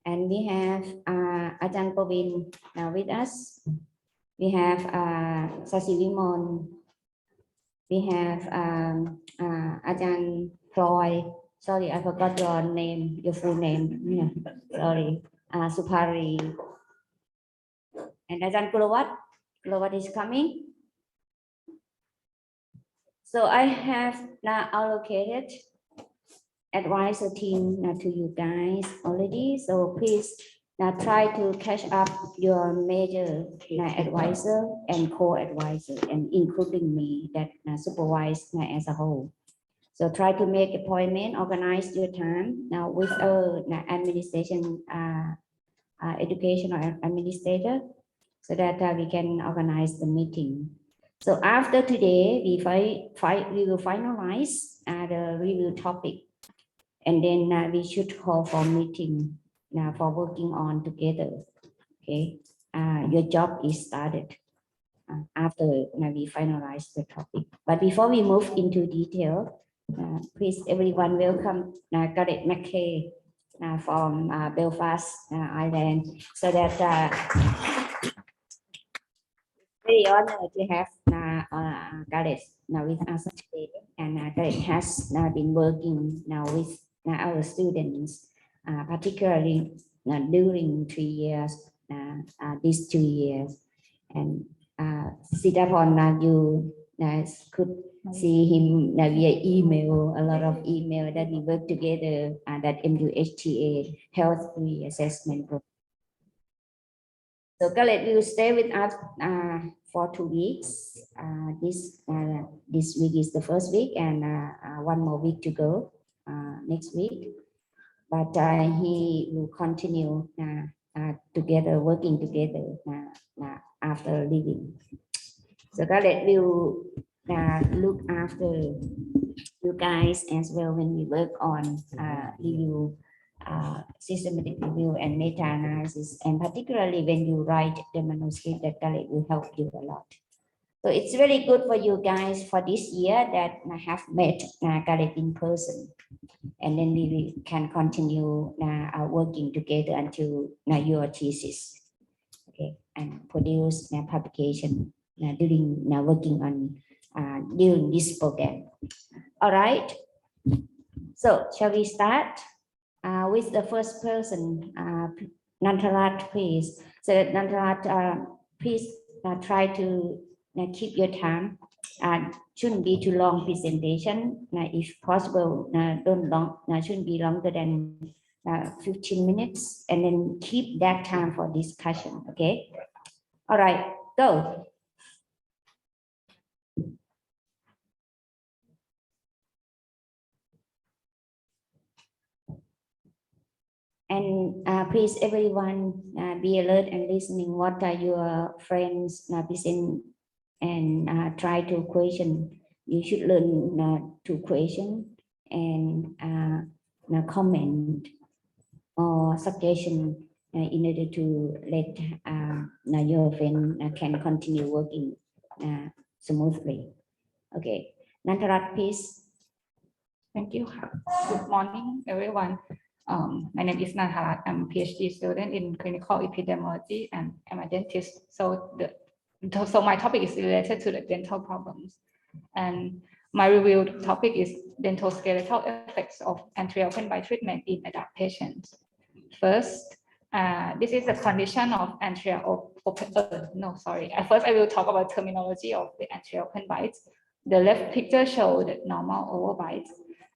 And we have Ajahn Pravin with us. We have Sasi Vimon. We have Ajahn Ploy. Sorry, I forgot your name, your full name. Yeah, sorry. Supari. And Ajahn Kulawat. Kulawat is coming. So I have now allocated advisor team to you guys already. So please try to catch up your major advisor and co-advisor, and including me that supervise as a whole. So try to make appointment, organize your time now with administration, educational administrator, so that we can organize the meeting. So after today, we will finalize the review topic, and then we should call for meeting for working on together. Okay, your job is started after we finalize the topic. But before we move into detail, please everyone welcome Gareth McKay from Belfast, Ireland, so that very honored to have Gareth with us today, and Gareth has been working now with our students, particularly during 3 years, these 2 years, and Sitapon, you could see him via email, a lot of email that we work together, that MUHTA health reassessment group. So Gareth will stay with us for 2 weeks. This week is the first week, and 1 more week to go next week. But he will continue together, working together after leaving. So Gareth will look after you guys as well when we work on review, systematic review and meta-analysis, and particularly when you write the manuscript, that Gareth will help you a lot. So it's very good for you guys for this year that I have met Gareth in person, and then we can continue working together until your thesis, okay, and produce publication during working on during this program. All right. So shall we start with the first person, Nantarat, please. So Nantarat, please try to keep your time. Shouldn't be too long presentation. If possible, shouldn't be longer than 15 minutes, and then keep that time for discussion. Okay. All right. Go. And please, everyone, be alert and listening. What are your friends present, and try to question. You should learn to question and comment or suggestion in order to let your friend can continue working smoothly. Okay, Nantarat, please. Thank you. Good morning, everyone. My name is Nantarat. I'm a PhD student in clinical epidemiology, and I'm a dentist. So my topic is related to the dental problems, and my review topic is dental skeletal effects of anterior open bite treatment in adult patients. First, this is the condition of anterior open. First, I will talk about terminology of the anterior open bites. The left picture shows the normal oval bites,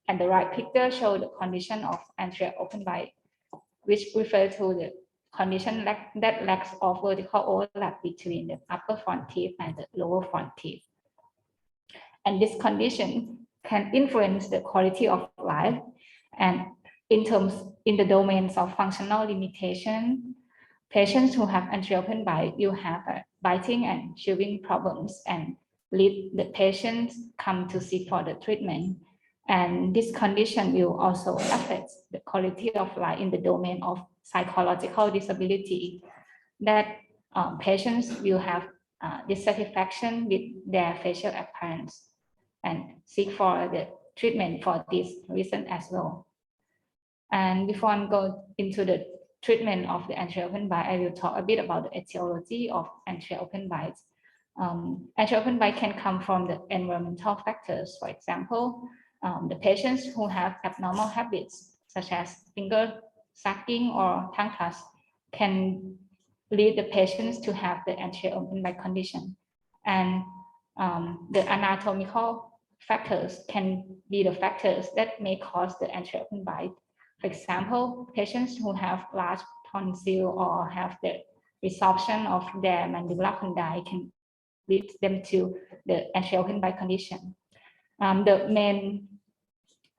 and the right picture shows the condition of anterior open bite, which refers to the condition that lacks of vertical overlap between the upper front teeth and the lower front teeth. And this condition can influence the quality of life, and in the domains of functional limitation, patients who have anterior open bite will have biting and chewing problems, and lead the patients come to seek for the treatment. And this condition will also affect the quality of life in the domain of psychological disability, that patients will have dissatisfaction with their facial appearance and seek for the treatment for this reason as well. And before I go into the treatment of the anterior open bite, I will talk a bit about the etiology of anterior open bites. Anterior open bite can come from the environmental factors. For example, the patients who have abnormal habits, such as finger sucking or tongue thrust, can lead the patients to have the anterior open bite condition. And the anatomical factors can be the factors that may cause the anterior open bite. For example, patients who have large tonsil or have the resorption of their mandibular condyle can lead them to the anterior open bite condition. The main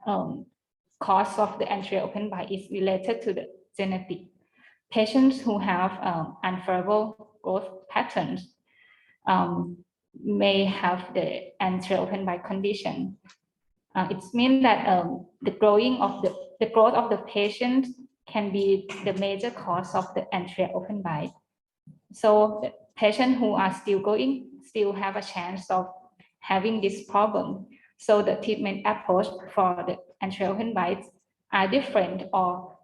cause of the anterior open bite is related to the genetic. Patients who have unfavorable growth patterns may have the anterior open bite condition. It means that the growth of the patient can be the major cause of the anterior open bite. So the patients who are still going still have a chance of having this problem. So the treatment approach for the anterior open bites are different or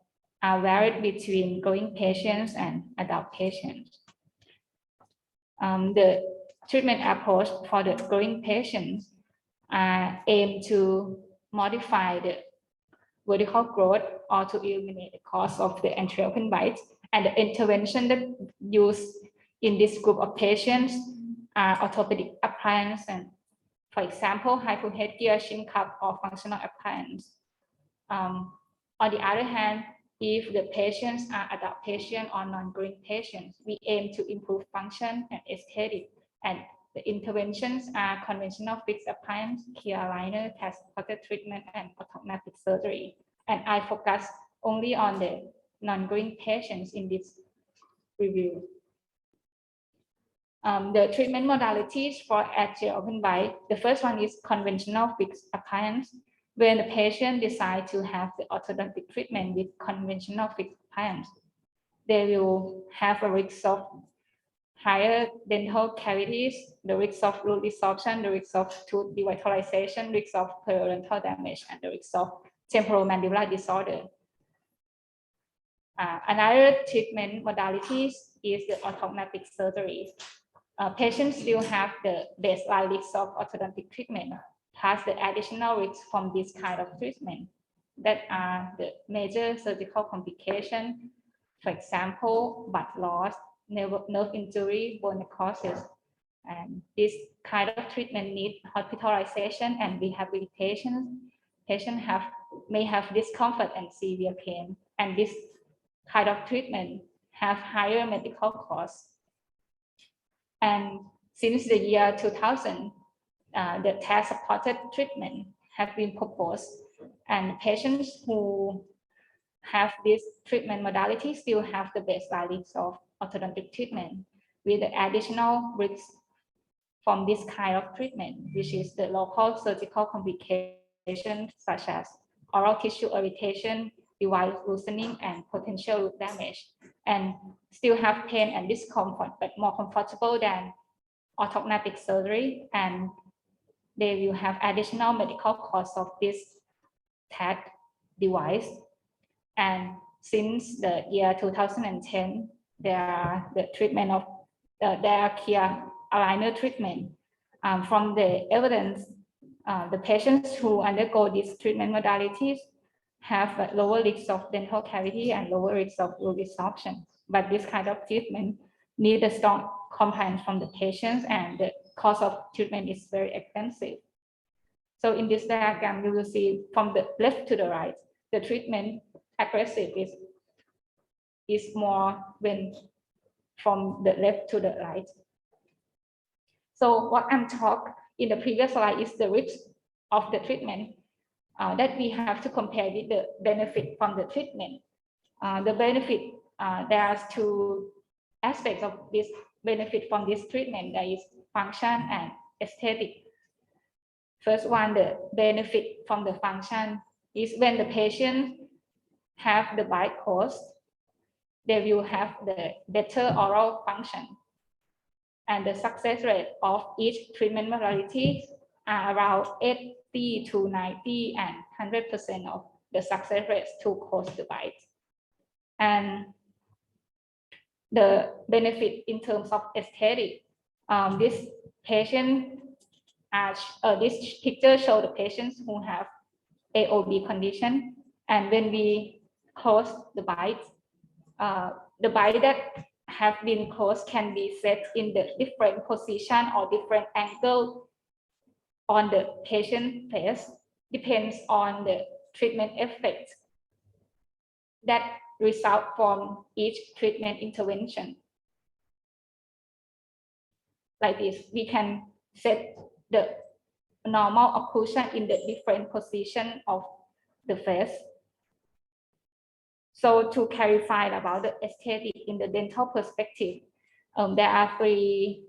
are varied between growing patients and adult patients. The treatment approach for the growing patients aim to modify the vertical growth or to eliminate the cause of the anterior open bites. And the intervention that used in this group of patients are orthopedic appliance and, for example, high-foot headgear, chin cup, or functional appliance. On the other hand, if the patients are adult patients or non-growing patients, we aim to improve function and aesthetic. And the interventions are conventional fixed appliance, clear aligner, test-supported treatment, and orthodontic surgery. And I focus only on the non-growing patients in this review. The treatment modalities for anterior open bite, the first one is conventional fixed appliance. When the patient decides to have the orthodontic treatment with conventional fixed appliance, they will have a risk of higher dental cavities, the risk of root resorption, the risk of tooth devitalization, risk of periodontal damage, and the risk of temporomandibular disorder. Another treatment modalities is the orthodontic surgery. Patients still have the baseline risk of orthodontic treatment, plus the additional risks from this kind of treatment that are the major surgical complications, for example, bud loss, nerve injury, bone necrosis. And this kind of treatment needs hospitalization and rehabilitation. Patients may have discomfort and severe pain, and this kind of treatment have higher medical costs. And since the year 2000, the test-supported treatment have been proposed, and patients who have this treatment modality still have the baseline risk of orthodontic treatment with the additional risks from this kind of treatment, which is the local surgical complications such as oral tissue irritation, device loosening, and potential root damage, and still have pain and discomfort, but more comfortable than orthodontic surgery, and they will have additional medical costs of this TAT device. And since the year 2010, there are the treatment of there are clear aligner treatment. From the evidence, the patients who undergo these treatment modalities have a lower risk of dental cavity and lower risk of root resorption. But this kind of treatment needs a strong compliance from the patients, and the cost of treatment is very expensive. So in this diagram, you will see from the left to the right, the treatment aggressive is more when from the left to the right. So what I'm talking in the previous slide is the risk of the treatment that we have to compare with the benefit from the treatment. The benefit, there are two aspects of this benefit from this treatment. There is function and aesthetic. First one, the benefit from the function is when the patient have the bite course, they will have the better oral function. And the success rate of each treatment modality are around 80 to 90 and 100% of the success rate to close the bite. And the benefit in terms of aesthetic, this patient, this picture shows the patients who have AOB condition, and when we close the bite that have been closed can be set in the different position or different angle on the patient face, depends on the treatment effect that result from each treatment intervention. Like this, we can set the normal occlusion in the different position of the face. So to clarify about the aesthetic in the dental perspective, there are 3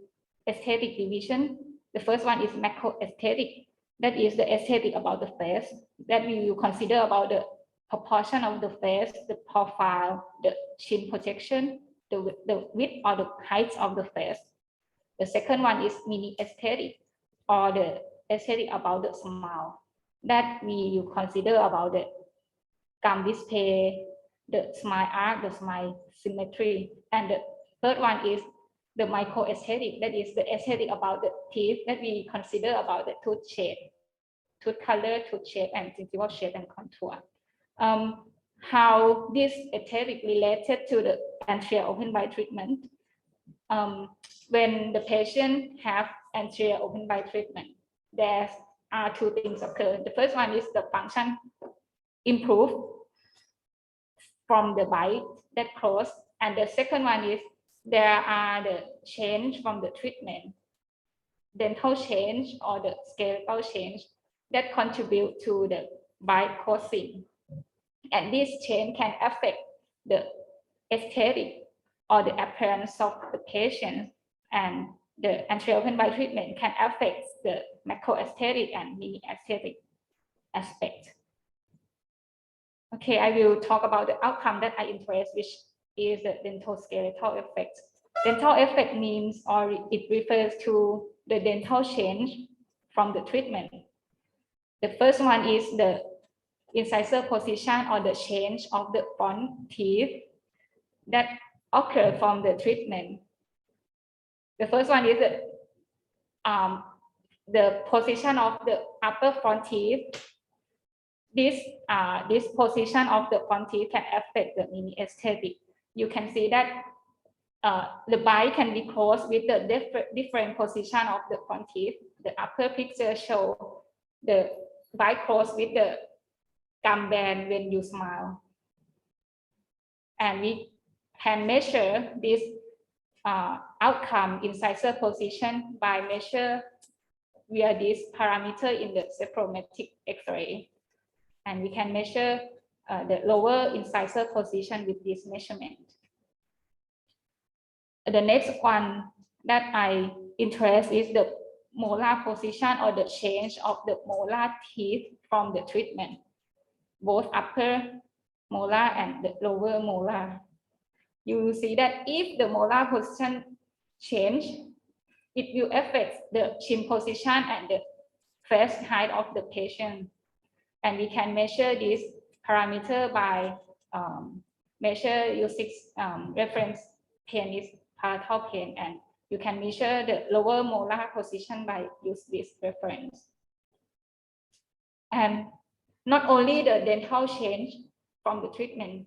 aesthetic divisions. The first one is macro aesthetic. That is the aesthetic about the face that we will consider about the proportion of the face, the profile, the chin projection, the width or the height of the face. The second one is mini aesthetic, or the aesthetic about the smile, that we will consider about the gum display, the smile arc, the smile symmetry. And the third one is the micro aesthetic, that is the aesthetic about the teeth, that we consider about the tooth shape, tooth color, tooth shape, and gingival shape and contour. How this aesthetic related to the anterior open bite treatment. When the patient have anterior open bite treatment, there are 2 things occur. The first one is the function improve from the bite that closed, and the second one is there are the change from the treatment, dental change or the skeletal change that contribute to the bite closing. And this change can affect the aesthetic or the appearance of the patient, and the anterior open bite treatment can affect the macro aesthetic and mini aesthetic aspect. Okay, I will talk about the outcome that I interest, which is the dental skeletal effect. Dental effect means, or it refers to the dental change from the treatment. The first one is the incisor position or the change of the front teeth that occur from the treatment. The first one is the position of the upper front teeth. This position of the front teeth can affect the mini aesthetic. You can see that the bite can be closed with the different position of the front teeth. The upper picture show the bite closed with the gum band when you smile, and we can measure this outcome incisor position by measure via this parameter in the cystomatic X-ray, and we can measure the lower incisor position with this measurement. The next one that I interest is the molar position or the change of the molar teeth from the treatment, both upper molar and the lower molar. You will see that if the molar position change, it will affect the chin position and the face height of the patient. And we can measure this parameter by measure using reference plane is palatal plane, and you can measure the lower molar position by use this reference. And not only the dental change from the treatment,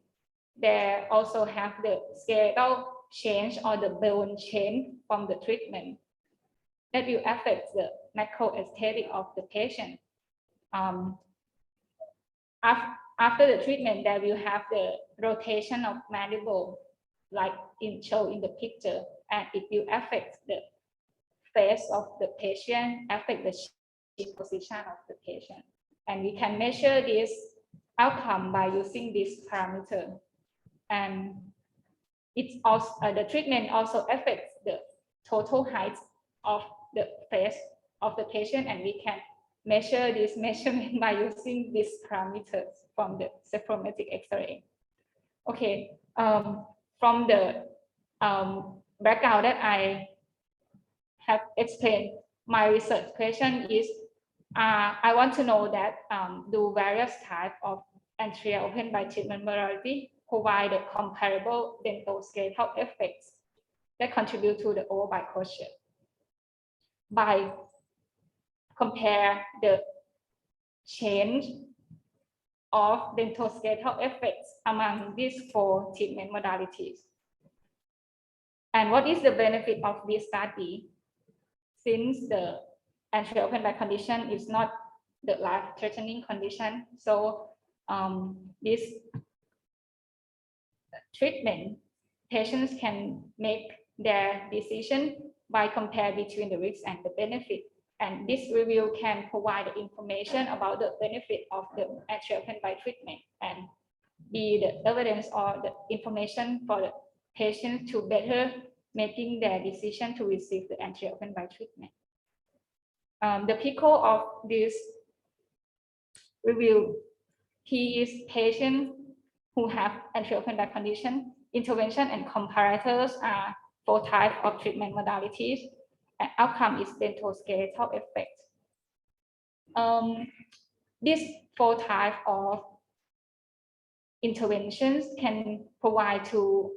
they also have the skeletal change or the bone change from the treatment that will affect the macro aesthetic of the patient. After the treatment, they will have the rotation of mandible, like shown in the picture, and it will affect the face of the patient, affect the chin position of the patient. And we can measure this outcome by using this parameter. And it's also the treatment also affects the total height of the face of the patient, and we can measure this measurement by using these parameters from the cystomatic X-ray. Okay, from the background that I have explained, my research question is, I want to know that do various types of anterior open bite treatment modality provide the comparable dental-skeletal effects that contribute to the overbite closure. By compare the change of dental-skeletal effects among these 4 treatment modalities. And what is the benefit of this study? Since the anterior open bite condition is not the life-threatening condition, so this treatment, patients can make their decision by compare between the risk and the benefit. And this review can provide the information about the benefit of the anterior open bite treatment and be the evidence or the information for the patients to better making their decision to receive the anterior open bite treatment. The PICO of this review, he is patient who have anterior open bite condition. Intervention and comparators are 4 types of treatment modalities, and outcome is dental-skeletal effect. These 4 types of interventions can provide to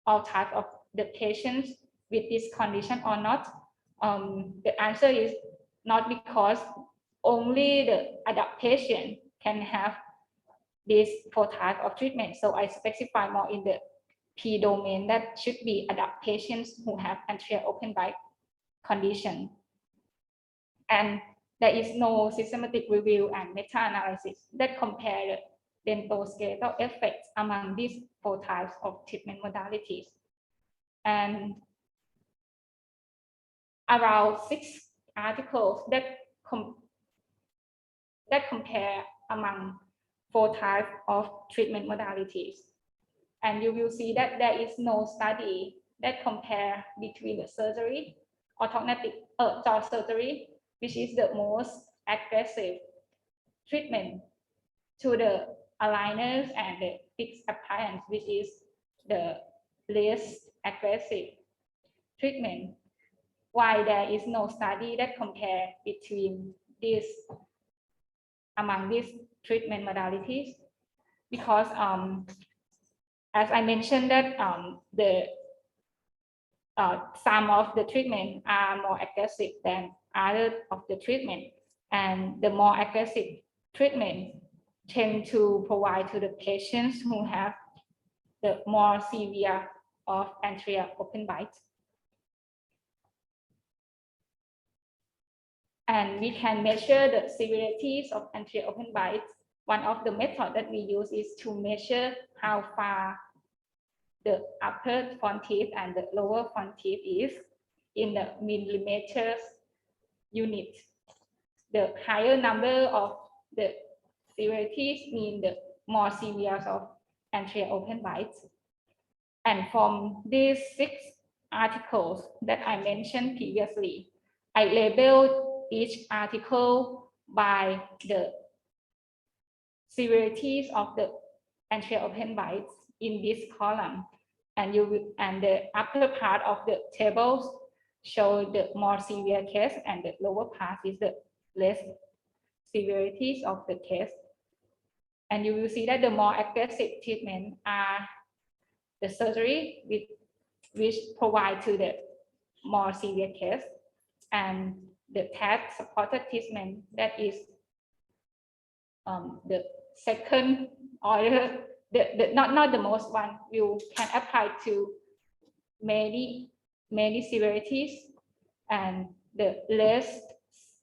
all types of the patients with this condition or not. The answer is not, because only the adult patient can have these 4 types of treatment. So I specify more in the P domain that should be adult patients who have anterior open bite condition. And there is no systematic review and meta-analysis that compare the dental-skeletal effects among these 4 types of treatment modalities. And around 6 articles that compare among 4 types of treatment modalities. And you will see that there is no study that compare between the surgery, orthodontic jaw surgery, which is the most aggressive treatment, to the aligners and the fixed appliance, which is the least aggressive treatment. Why there is no study that compare between these among these treatment modalities? Because as I mentioned that some of the treatment are more aggressive than other of the treatment, and the more aggressive treatment tend to provide to the patients who have the more severe of anterior open bite. And we can measure the severities of anterior open bites. One of the methods that we use is to measure how far the upper front teeth and the lower front teeth is in the millimeters unit. The higher number of the severities mean the more severe of anterior open bites. And from these 6 articles that I mentioned previously, I labeled each article by the severities of the anterior open bites in this column, and the upper part of the tables show the more severe case, and the lower part is the less severities of the case. And you will see that the more aggressive treatment are the surgery which provide to the more severe case, and the TAT supported treatment, that is the second order, not the most one. You can apply to many severities, and the less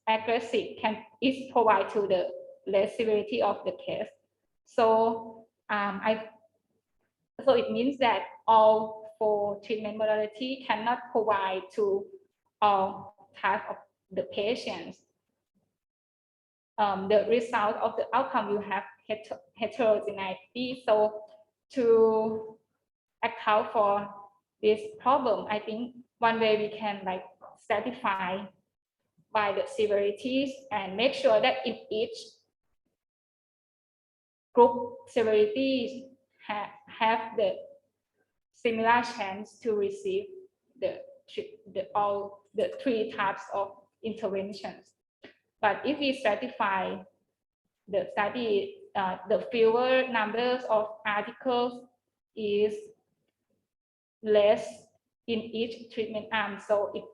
aggressive is provide to the less severity of the case. So so it means that all 4 treatment modality cannot provide to all types of the patients. The result of the outcome, you have heterogeneity. So to account for this problem, I think one way we can stratify by the severities and make sure that in each group severities have the similar chance to receive all the 3 types of interventions. But if we stratify the study the fewer numbers of articles is less in each treatment arm, so it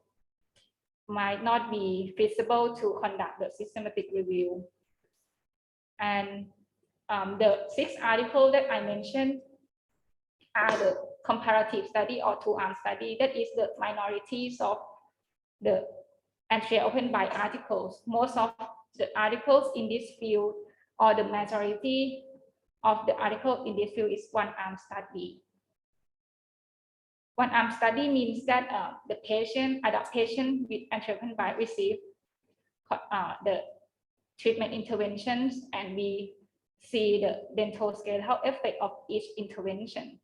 might not be feasible to conduct the systematic review. And the 6 articles that I mentioned are the comparative study or 2-arm study. That is the minorities of the anterior open bile articles. Most of the articles in this field, or the majority of the articles in this field, is 1-arm study. 1-arm study means that the adult patient with anterior open bile receive the treatment interventions, and we see the dental skeletal effect of each intervention.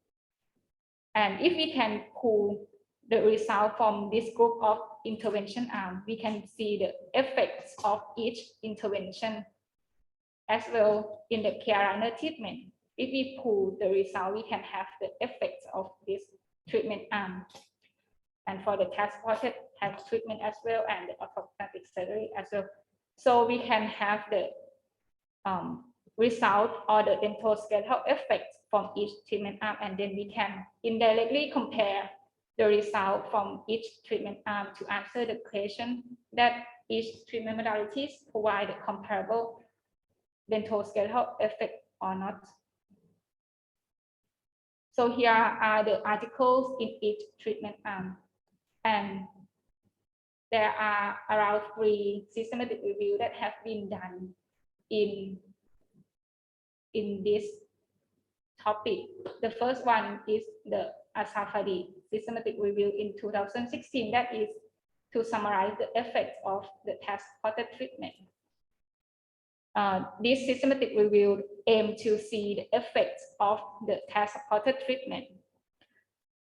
And if we can pull the result from this group of intervention arm, we can see the effects of each intervention as well in the clear aligner treatment. If we pull the result, we can have the effects of this treatment arm. And for the supported treatment as well, and the orthodontic surgery as well. So we can have the result or the dental skeletal effects from each treatment arm, and then we can indirectly compare the result from each treatment arm to answer the question that each treatment modalities provide a comparable dental skeletal effect or not. So here are the articles in each treatment arm, and there are around 3 systematic reviews that have been done in this topic. The first one is the Asafadi systematic review in 2016, that is to summarize the effects of the supported treatment. This systematic review aims to see the effects of the supported treatment,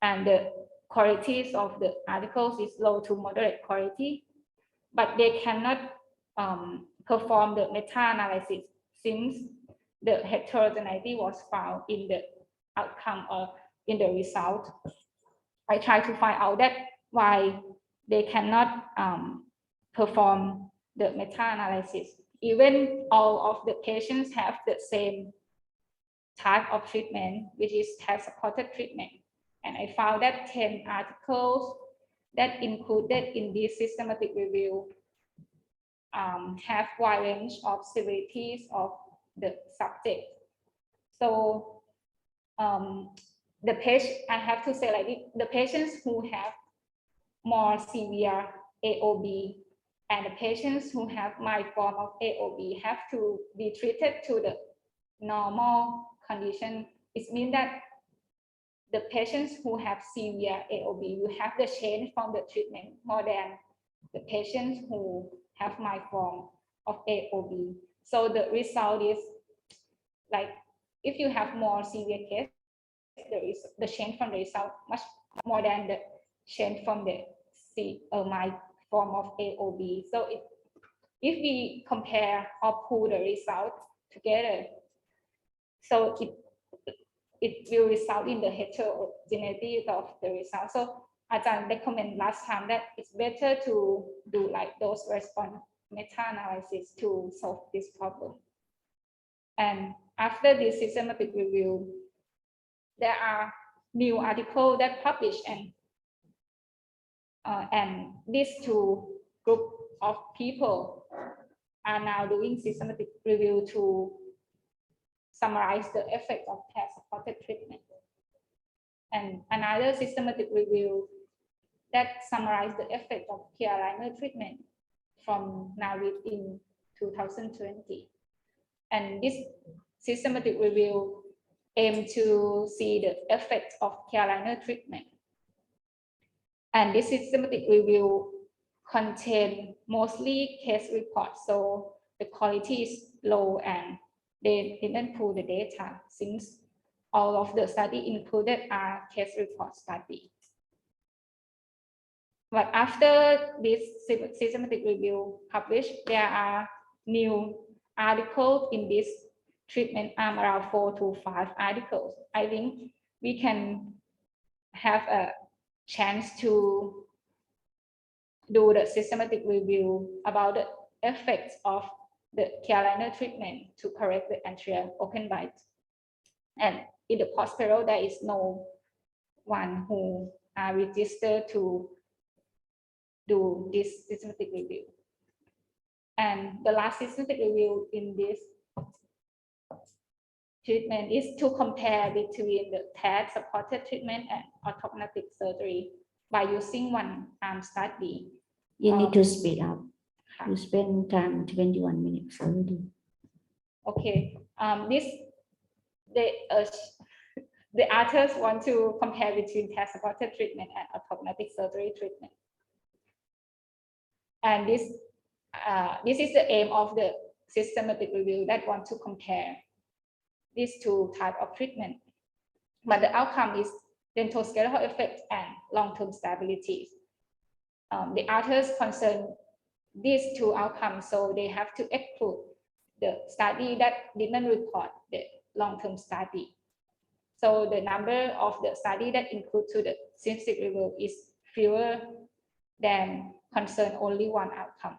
and the qualities of the articles is low to moderate quality, but they cannot perform the meta-analysis since the heterogeneity was found in the outcome or in the result. I try to find out that why they cannot perform the meta-analysis. Even all of the patients have the same type of treatment, which is supported treatment. And I found that 10 articles that included in this systematic review have wide range of severities of the subject. So I have to say like this, the patients who have more severe AOB and the patients who have mild form of AOB have to be treated to the normal condition. It means that the patients who have severe AOB will have the change from the treatment more than the patients who have mild form of AOB. So the result is like if you have more severe case, there is the change from the result much more than the change from the mild form of AOB. So if we compare or pull the result together, so it will result in the heterogeneity of the result. So Ajahn recommend last time that it's better to do like dose response meta-analysis to solve this problem. And after this systematic review, there are new articles that published, and these 2 group of people are now doing systematic review to summarize the effect of supported treatment. And another systematic review that summarized the effect of clear aligner treatment from NAVID in 2020. And this systematic review aimed to see the effects of clear aligner treatment. And this systematic review contained mostly case reports, so the quality is low and they didn't pull the data since all of the study included are case report study. But after this systematic review published, there are new articles in this treatment arm, around 4 to 5 articles. I think we can have a chance to do the systematic review about the effects of the clear aligner treatment to correct the anterior open bite. And in the post-payroll, there is no one who are registered to do this systematic review. And the last systematic review in this treatment is to compare between the TAD supported treatment and orthodontic surgery by using one arm study. You need to speed up. You spend time 21 minutes already. Okay. The authors want to compare between TAD supported treatment and orthodontic surgery treatment. And this is the aim of the systematic review that want to compare these two types of treatment. But the outcome is dental skeletal effect and long-term stability. The authors concern these two outcomes, so they have to exclude the study that didn't report the long-term study. So the number of the study that include to the systematic review is fewer than concern only one outcome.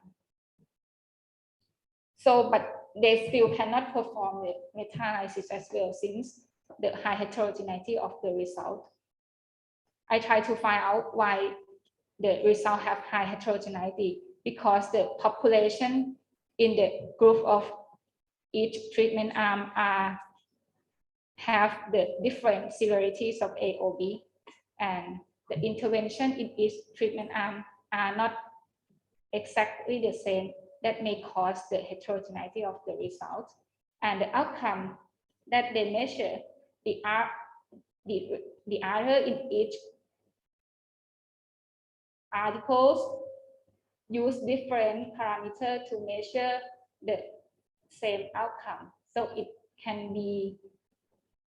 So, but they still cannot perform the meta-analysis as well since the high heterogeneity of the result. I try to find out why the result have high heterogeneity, because the population in the group of each treatment arm have the different severities of A or B, and the intervention in each treatment arm are not exactly the same. That may cause the heterogeneity of the results, and the outcome that they measure, the other in each articles use different parameters to measure the same outcome. So it can be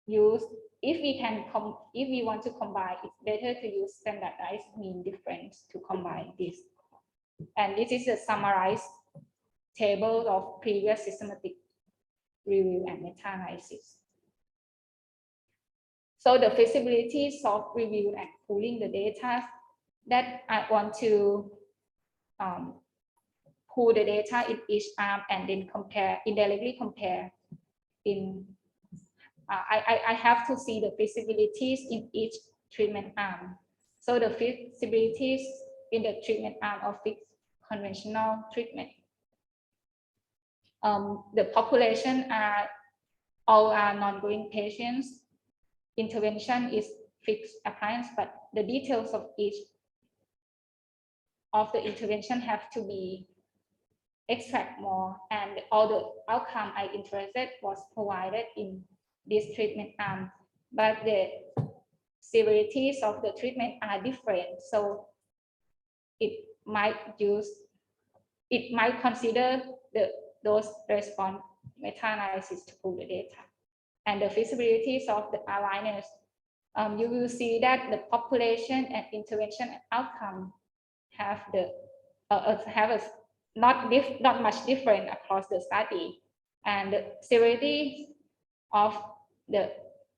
used if we want to combine. It's better to use standardized mean difference to combine this. And this is a summarized table of previous systematic review and meta-analysis. So the feasibility of review and pooling the data that I want to pool the data in each arm and then indirectly compare in I have to see the feasibilities in each treatment arm. So the feasibilities in the treatment arm of fixed conventional treatment. The population all are non-growing patients. Intervention is fixed appliance, but the details of each of the intervention have to be extract more, and all the outcome I interested was provided in this treatment arm, but the severities of the treatment are different, so it might consider those response meta-analysis to pull the data. And the feasibilities of the aligners, you will see that the population and intervention outcome have not much different across the study, and the severity of the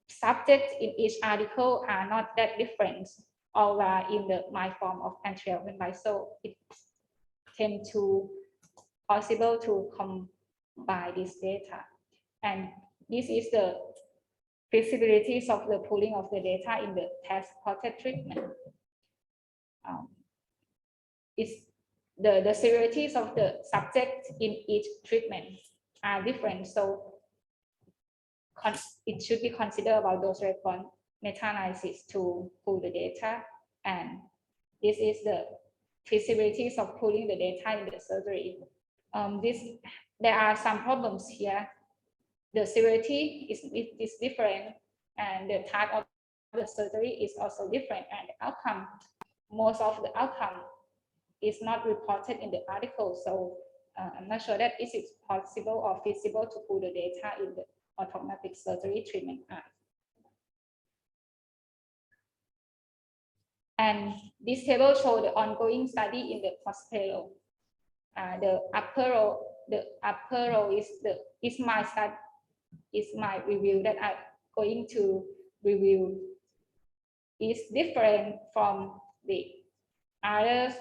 subjects in each article are not that different, all are in the mild form of anterior open bite, so it tends to possible to combine this data. And this is the feasibilities of the pooling of the data in the test supported treatment. It's the severities of the subject in each treatment are different, so it should be considered about those response meta-analysis to pool the data. And this is the feasibilities of pooling the data in the surgery. There are some problems here. The severity is different, and the type of the surgery is also different, and the outcome, most of the outcome is not reported in the article. So I'm not sure that is it possible or feasible to pool the data in the orthodontic surgery treatment arm. And this table shows the ongoing study in the post-payroll. The upper row is my review that I'm going to review. Is different from the other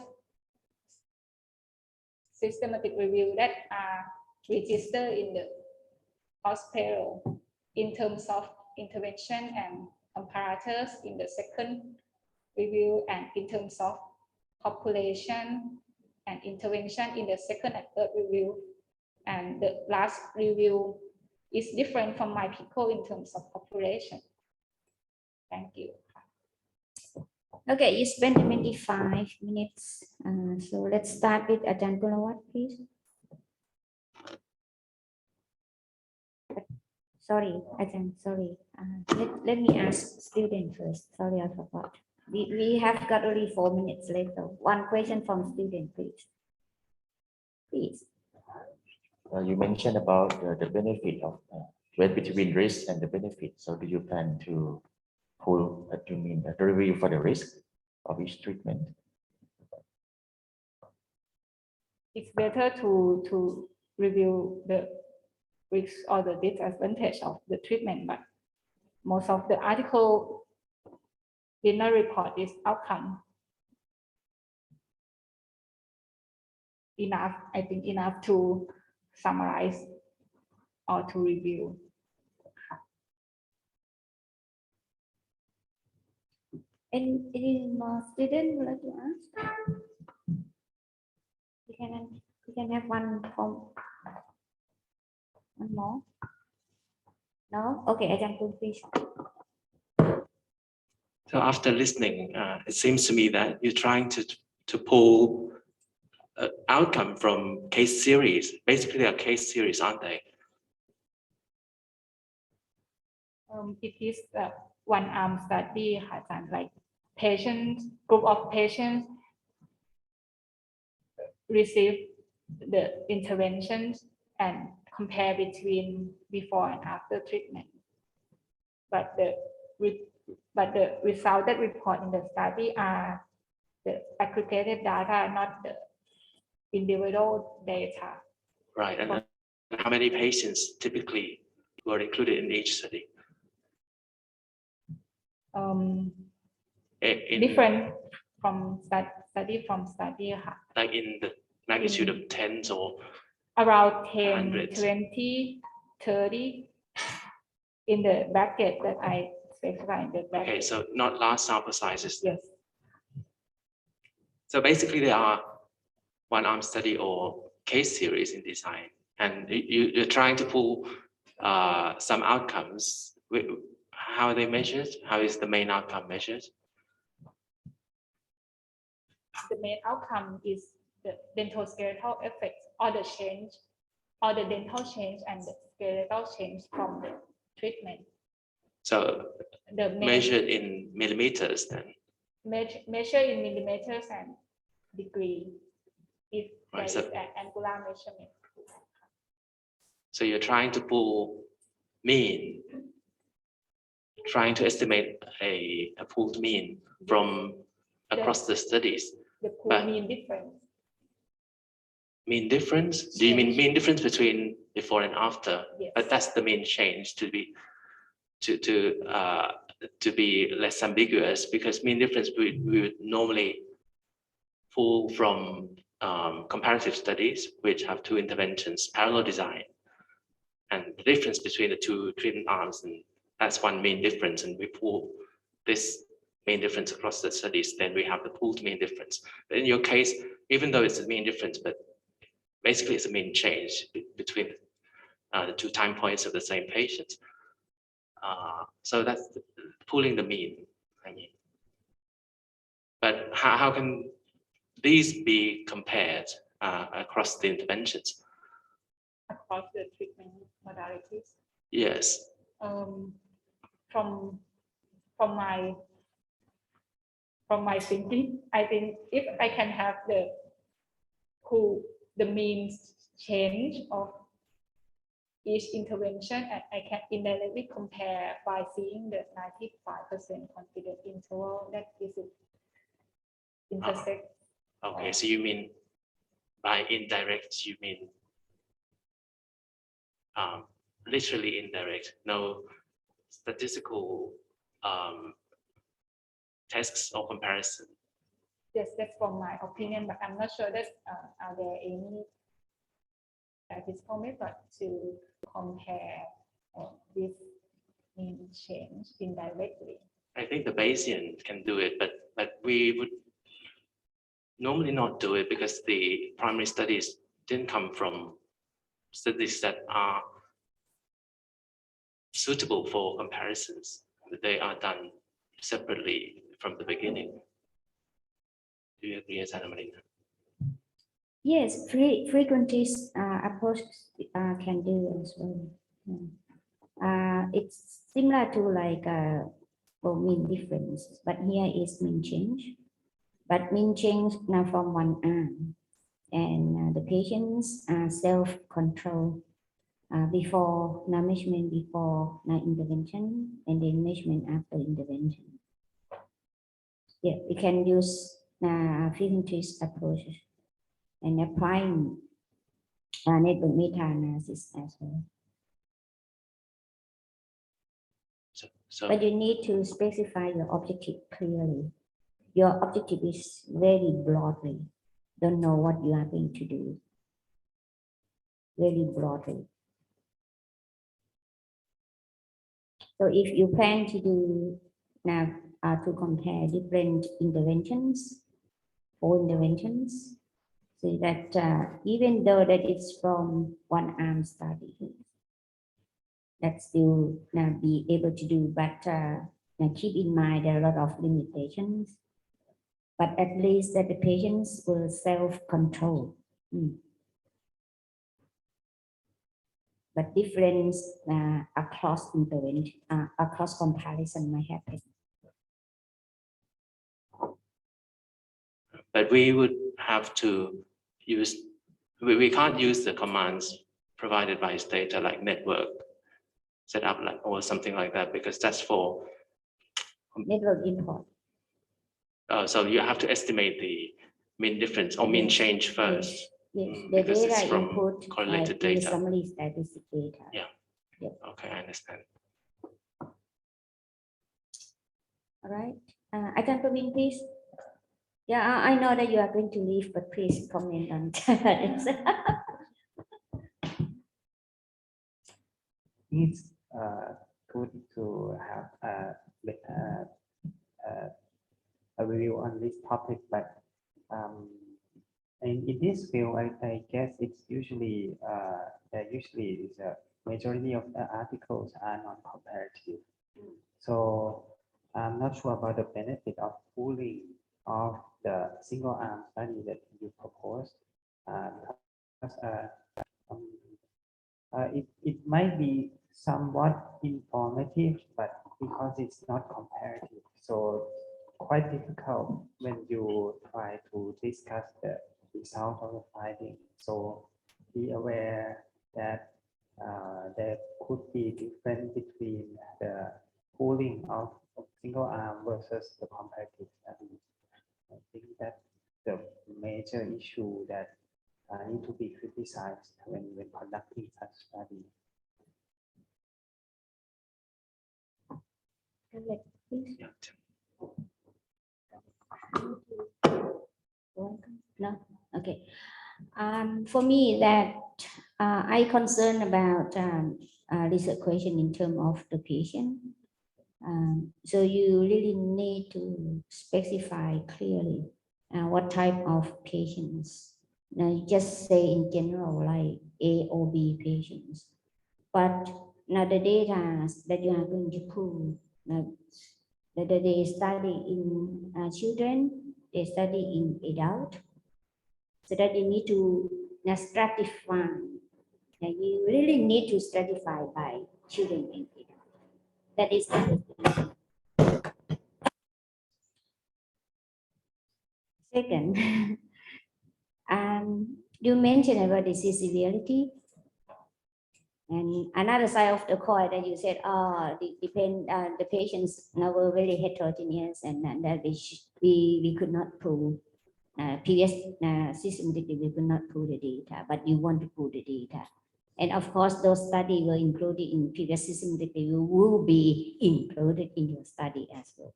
systematic review that are register in the hospital in terms of intervention and comparators in the second review, and in terms of population and intervention in the second and third review. And the last review is different from my PICO in terms of population. Thank you. Okay, you spent 25 minutes. So let's start with Ajahn Gulawat, please. Sorry, Ajahn, sorry. Let me ask student first. Sorry, I forgot. We have got only 4 minutes left. So one question from student, please. Please. You mentioned about the benefit of weight between risk and the benefit. So do you plan to pull, you mean the review for the risk of each treatment? It's better to review the risks or the disadvantage of the treatment, but most of the article did not report this outcome. Enough, I think enough to summarize or to review. Any more student would like to ask? You can have one from one more. No? Okay, Ajahn Kun, please. So after listening, it seems to me that you're trying to pull outcome from case series. Basically, they are case series, aren't they? It is a one-arm study, like patients, group of patients receive the interventions and compare between before and after treatment. But the result that report in the study are the aggregated data, not the individual data. Right. And how many patients typically were included in each study? Different from study. Like in the magnitude of tens or around 10, hundreds. 20, 30 in the bracket that I specified in the bracket. Okay, so not large sample sizes. Yes. So basically, they are one-arm study or case series in design, and you're trying to pull some outcomes. How are they measured? How is the main outcome measured? The main outcome is the dental skeletal effects or the change, or the dental change and the skeletal change from the treatment. So The main measured in millimeters then? measure in millimeters and degree if there Right, is so- an angular measurement. So you're trying to pull mean, trying to estimate a pooled mean from across the studies. The pool But- mean difference. Mean difference? Do you mean mean difference between before and after? Yes. But that's the main change to be less ambiguous, because mean difference we would normally pull from comparative studies which have two interventions, parallel design, and the difference between the two treatment arms, and that's one main difference, and we pull this main difference across the studies, then we have the pooled mean difference. But in your case, even though it's a mean difference, but basically it's a mean change between the two time points of the same patient. So that's pulling the mean, I mean. But how can these be compared across the interventions? Across the treatment modalities. Yes. From my thinking, I think if I can have the mean change of each intervention, and I can indirectly compare by seeing the 95% confidence interval that is intersect. Okay, so you mean by indirect, you mean literally indirect, no statistical tests or comparison. Yes, that's from my opinion, but I'm not sure that are there any statistical method to compare this mean change indirectly? I think the Bayesian can do it, but we would normally not do it because the primary studies didn't come from studies that are suitable for comparisons. They are done separately from the beginning. Do you agree, Ajahn Amarina? Yes, frequentist approach can do as well. It's similar to like mean difference, but here is mean change. But mean change now from one arm, and the patients are self-control before measurement before intervention, and then measurement after intervention. Yeah, we can use frequentist approaches and applying network meta-analysis as well. So But you need to specify your objective clearly. Your objective is very broadly. Don't know what you are going to do. Very broadly. So if you plan to do now to compare different interventions or interventions, so that even though that it's from one arm study, that still not be able to do, but now keep in mind there are a lot of limitations, but at least that the patients will self-control. But difference across intervention, across comparison might happen. but we would have to use, we can't use the commands provided by data like network setup like or something like that because that's for Network import. so you have to estimate the mean difference or mean change first. Yes, the because it's data from input correlated in the data. summary statistic data. Yeah. Okay, I understand. All right. Ajahn Praveen, please. Yeah, I know that you are going to leave, but please comment on this. It's good to have a review on this topic, but in this field, I guess it's usually there usually is a majority of the articles are non-comparative. So I'm not sure about the benefit of pooling of the single arm study that you proposed. Because, it might be somewhat informative, but because it's not comparative, so quite difficult when you try to discuss the result of the finding. So be aware that there could be difference between the pooling of single arm versus the comparative study. I think that's the major issue that need to be criticized when conducting such study. Yeah. No, okay. For me, that I concern about research question in terms of the patient. So you really need to specify clearly what type of patients. Now, you just say in general like A or B patients, but now the data that you are going to pull, that they study in children, they study in adult, so that you need to stratify. Now, you really need to stratify by children and adult. That is the second. You mentioned about disease severity, and another side of the coin that you said, the patients now were very heterogeneous, and that we could not prove previous systematically we could not prove the data, but you want to prove the data. And of course, those studies were included in previous systematically will be included in your study as well.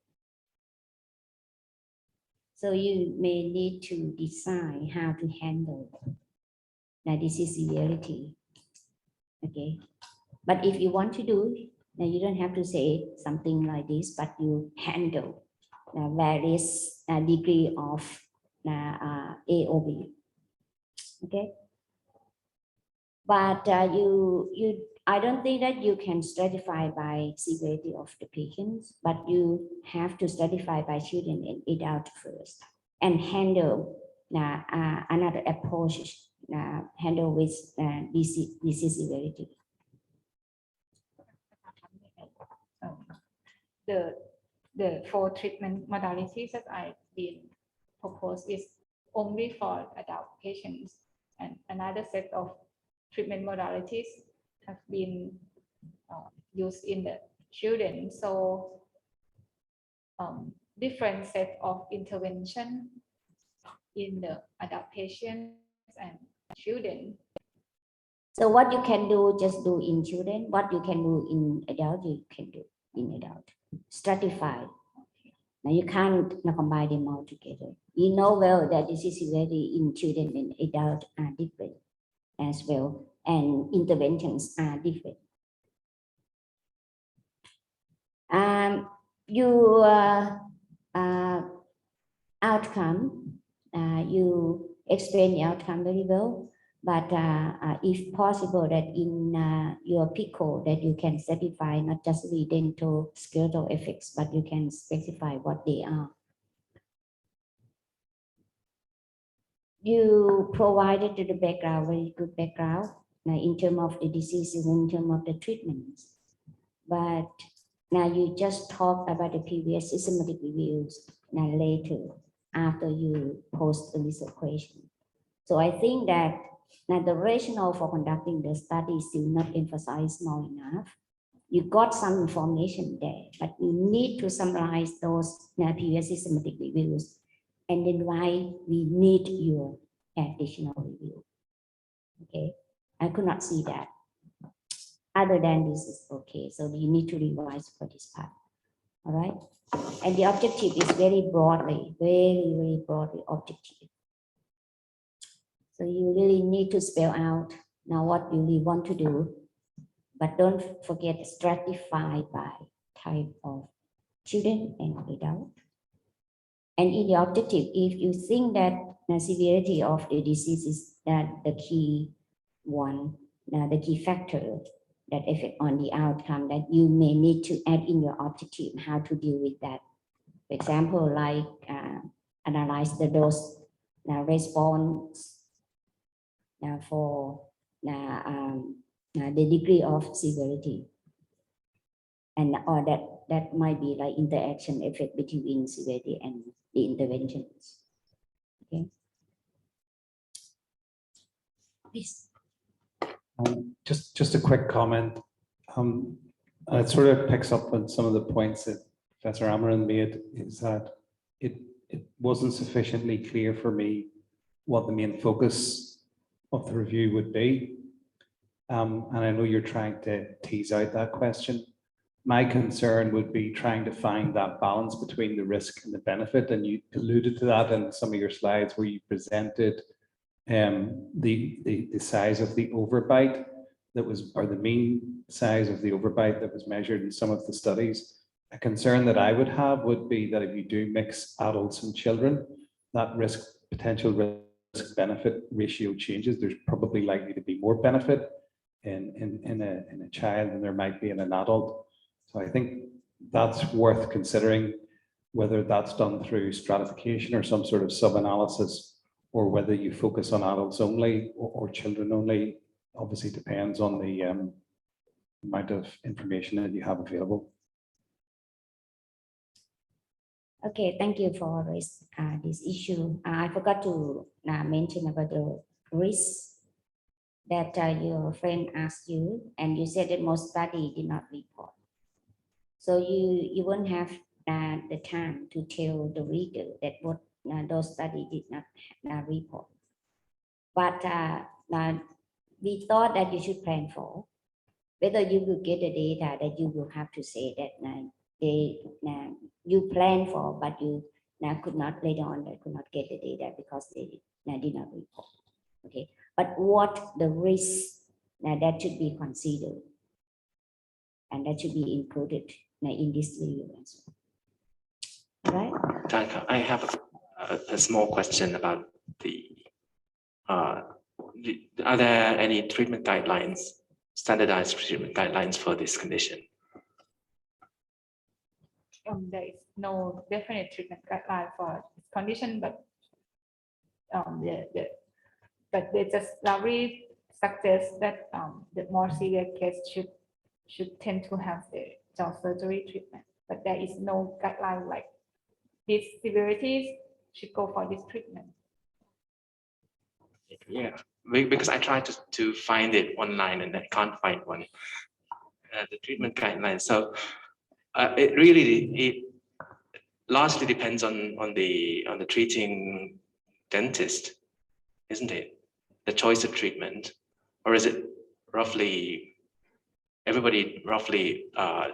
So you may need to decide how to handle disease severity. Okay, but if you want to do, now you don't have to say something like this, but you handle various degree of AOB. Okay, but I don't think that you can stratify by severity of the patients, but you have to stratify by children and adult first, and handle another approach, handle with disease severity. The 4 treatment modalities that I've been proposed is only for adult patients, and another set of treatment modalities have been used in the children. So different set of intervention in the adult patients and children. So what you can do, just do in children. What you can do in adult, you can do in adult. Stratify. Now you can't combine them all together. You know well that disease severity in children and adult are different as well, and interventions are different. Your outcome, you explain the outcome very well, but if possible that in your PICO that you can specify not just the dental skeletal effects, but you can specify what they are. You provided the background, very good background in terms of the diseases, in terms of the treatments, but now you just talk about the previous systematic reviews later after you post the list of questions. So I think that now the rationale for conducting the study is still not emphasized more enough. You got some information there, but you need to summarize those previous systematic reviews, and then why we need your additional review. Okay, I could not see that. Other than this is okay, so you need to revise for this part. All right, and the objective is very broadly, very broadly objective. So you really need to spell out now what you really want to do, but don't forget stratify by type of children and adult. And in the objective, if you think that the severity of the disease is the key one, the key factor that affect on the outcome, that you may need to add in your objective how to deal with that. For example, like analyze the dose response for the degree of severity, and or that might be like interaction effect between severity and the interventions. Okay. Please. Just a quick comment. It sort of picks up on some of the points that Professor Amaran made, is that it wasn't sufficiently clear for me what the main focus of the review would be. And I know you're trying to tease out that question. My concern would be trying to find that balance between the risk and the benefit, and you alluded to that in some of your slides where you presented the size of the overbite that was, or the mean size of the overbite that was measured in some of the studies. A concern that I would have would be that if you do mix adults and children, that potential risk benefit ratio changes. There's probably likely to be more benefit in a child than there might be in an adult. So I think that's worth considering, whether that's done through stratification or some sort of sub-analysis, or whether you focus on adults only or children only. Obviously depends on the amount of information that you have available. Okay, thank you for this issue. I forgot to mention about the risk that your friend asked you, and you said that most study did not report. So you won't have the time to tell the reader that what those studies did not report. But we thought that you should plan for whether you will get the data, that you will have to say that you plan for, but you could not later on, could not get the data because they did not report. Okay, but what the risk that should be considered, and that should be included in this review as well. All right. I have a small question about are there any treatment guidelines, standardized treatment guidelines for this condition? There is no definite treatment guideline for this condition, but they just largely suggest that the more severe case should tend to have the jaw surgery treatment, but there is no guideline like these severities should go for this treatment. Yeah, because I tried to find it online and I can't find one. The treatment guidelines. So it largely depends on the treating dentist, isn't it? The choice of treatment, or is it roughly everybody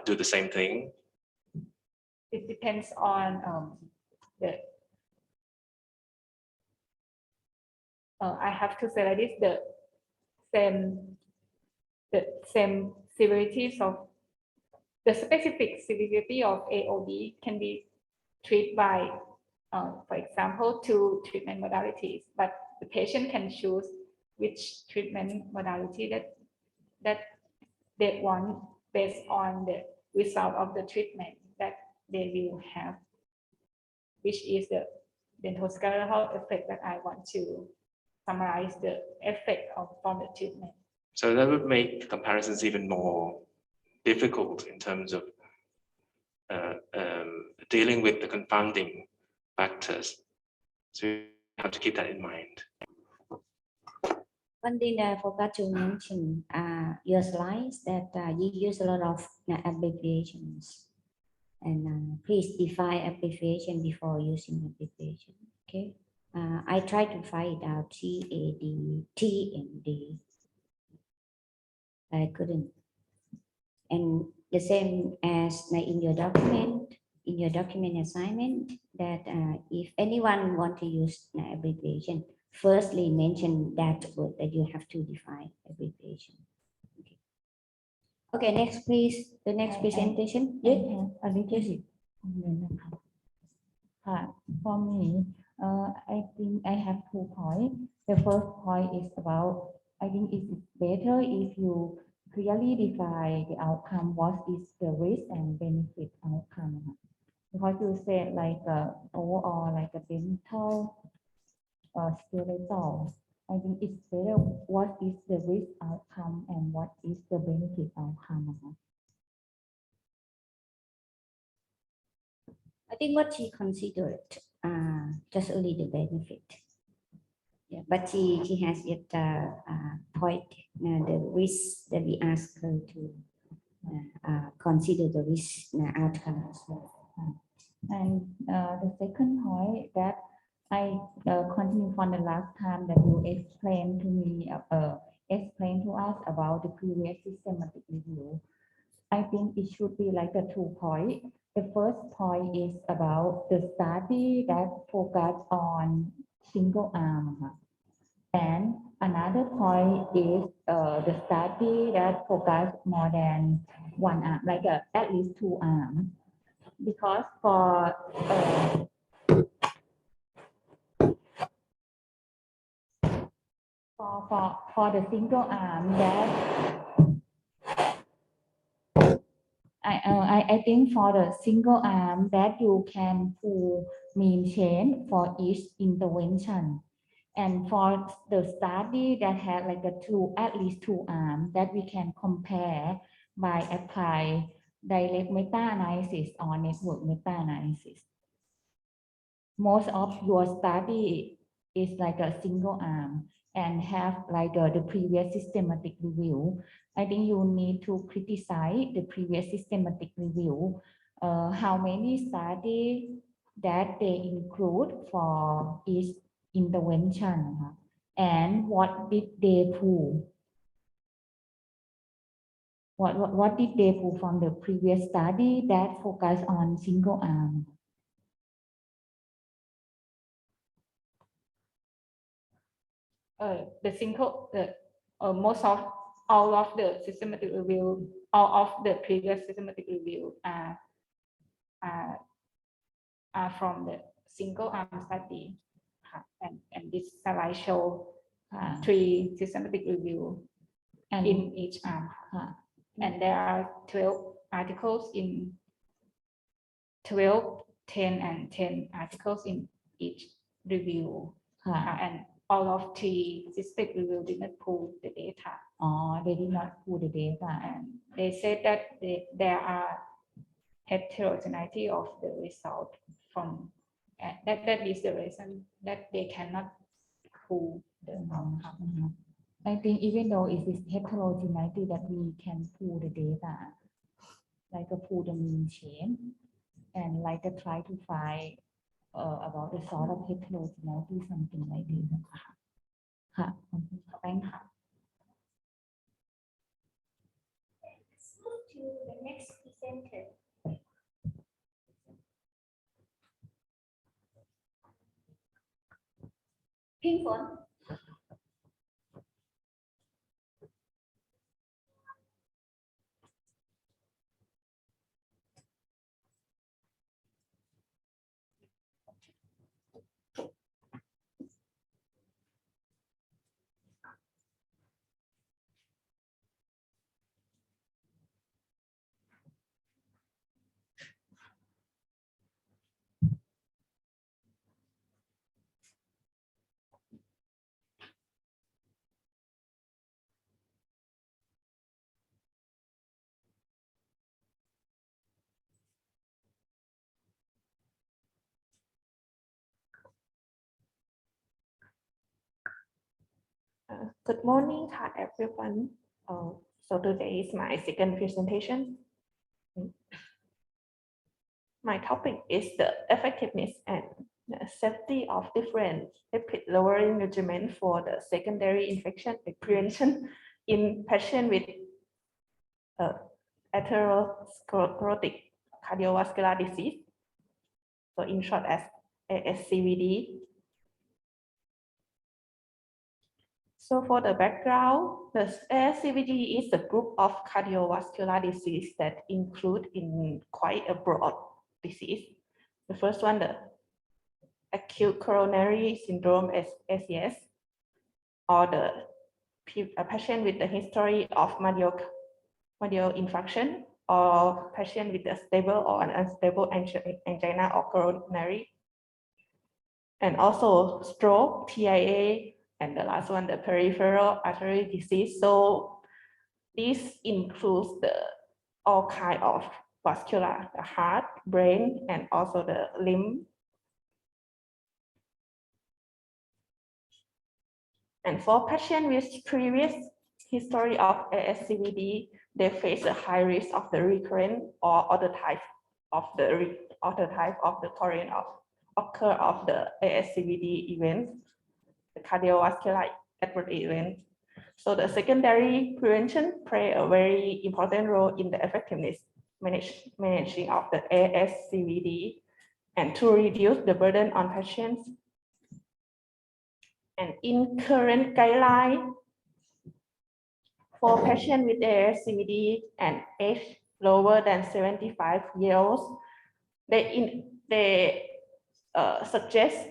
do the same thing? It depends on I have to say like this, the same severities of the specific severity of AOD can be treated by, for example, 2 treatment modalities, but the patient can choose which treatment modality that they want based on the result of the treatment that they will have, which is the dentoskeletal effect that I want to summarize the effect from the treatment. So that would make comparisons even more difficult in terms of dealing with the confounding factors. So you have to keep that in mind. One thing that I forgot to mention, your slides that you use a lot of abbreviations, and please define abbreviation before using abbreviation. Okay, I tried to find out TAD, TMD. I couldn't, and the same as in your document assignment, that if anyone want to use abbreviation, firstly mention that word that you have to define abbreviation. Okay, next please, the next presentation. I have a little comment. For me, I think I have 2 points. The first point is about, I think it's better if you clearly define the outcome, what is the risk and benefit outcome. Because you said like overall like a dental skeletal, I think it's better what is the risk outcome and what is the benefit outcome. I think what she considered just only the benefit. Yeah, but she has yet point the risk that we ask her to consider the risk outcome as well. And the second point that I continue from the last time that you explained to me, explained to us about the previous systematic review. I think it should be like the 2 points. The first point is about the study that focus on single arm. And another point is the study that focus more than 1 arm, like at least 2 arms. Because for the single arm that I think for the single arm that you can pull mean change for each intervention, and for the study that had like at least 2 arms that we can compare by apply direct meta-analysis or network meta-analysis. Most of your study is like a single arm and have like the previous systematic review. I think you need to criticize the previous systematic review, how many studies that they include for each intervention, and what did they pull? What did they pull from the previous study that focus on single arm? the most of all of the systematic review, all of the previous systematic review are from the single arm study. And this slide show 3 systematic review and in each arm. And there are 12 articles in 12, 10, and 10 articles in each review. And all of 3 systematic review did not pull the data. they did not pull the data. And they said that there are heterogeneity of the result from that is the reason that they cannot pull the outcome. I think even though it is heterogeneity that we can pull the data, like a pull the mean chain and like a try to find about the sort of heterogeneity, something like this. ค่ะขอบคุณค่ะแป้งค่ะ Let's move to the next presenter. Pink one. Good morning, everyone. So today is my second presentation. My topic is the effectiveness and the safety of different lipid-lowering regimen for the secondary infection prevention in patients with atherosclerotic cardiovascular disease. So in short as ASCVD. So for the background, the ASCVD is a group of cardiovascular disease that include in quite a broad disease. The first one, the acute coronary syndrome, ACS, or a patient with the history of myocardial infarction, or patient with a stable or an unstable angina or coronary, and also stroke, TIA, and the last one, the peripheral artery disease. So this includes all kind of vascular, the heart, brain, and also the limb. And for patients with previous history of ASCVD, they face a high risk of the recurrent or other type of the occurrence of the ASCVD events, the cardiovascular adverse event. So the secondary prevention play a very important role in the effectiveness managing of the ASCVD and to reduce the burden on patients. And in current guideline for patients with ASCVD and age lower than 75 years, they suggest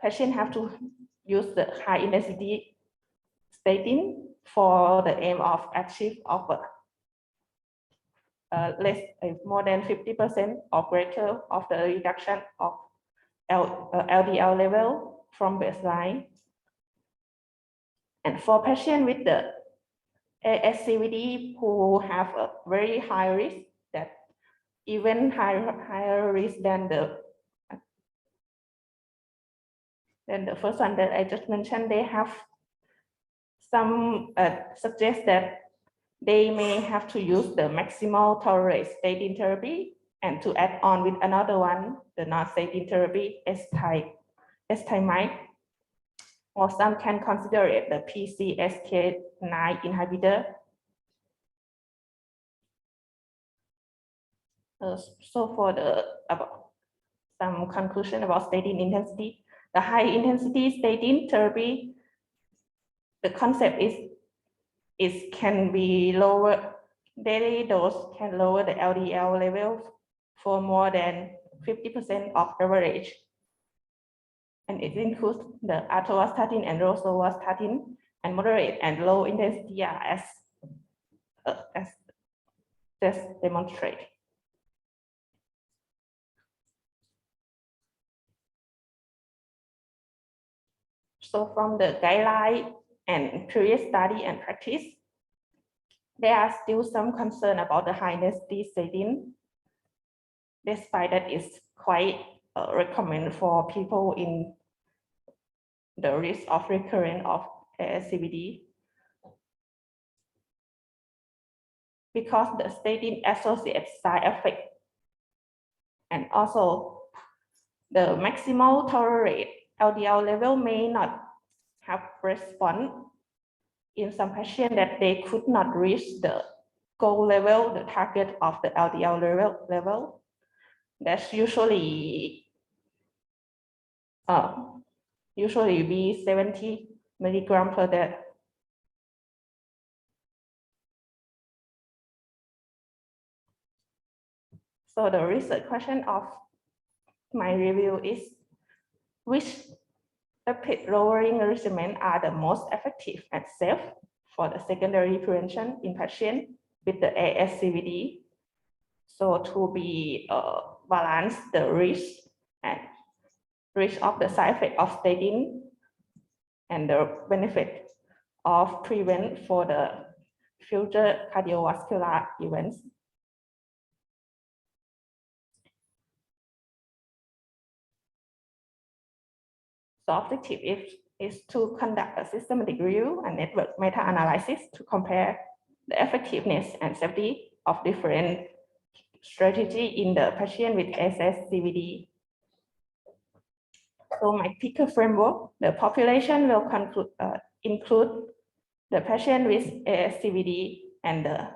patients have to use the high intensity statin for the aim of achieve of more than 50% or greater of the reduction of LDL level from baseline. And for patients with the ASCVD who have a very high risk, that even higher risk than the first one that I just mentioned, they have some suggest that they may have to use the maximal tolerance statin therapy and to add on with another one, the non-statin therapy, estimate, or some can consider it the PCSK9 inhibitor. So for some conclusion about statin intensity, the high intensity statin therapy the concept is can be lower, daily dose can lower the LDL level for more than 50% of average. And it includes the atorvastatin and rosuvastatin, and moderate and low intensity as just demonstrate. So from the guideline and previous study and practice, there are still some concern about the high intensity statin. Despite that, it's quite recommended for people in the risk of recurrence of ASCVD, because the statin associates side effect, and also the maximal tolerated LDL level may not have response in some patients that they could not reach the goal level, the target of the LDL level. That's usually be 70 milligram per day. So the research question of my review is, which lipid lowering regimen are the most effective and safe for the secondary prevention in patients with the ASCVD? So to be balance the risk of the side effect of statin and the benefit of prevent for the future cardiovascular events. The objective is to conduct a systematic review and network meta-analysis to compare the effectiveness and safety of different strategy in the patient with ASCVD. So my picker framework, the population will include the patient with ASCVD, and the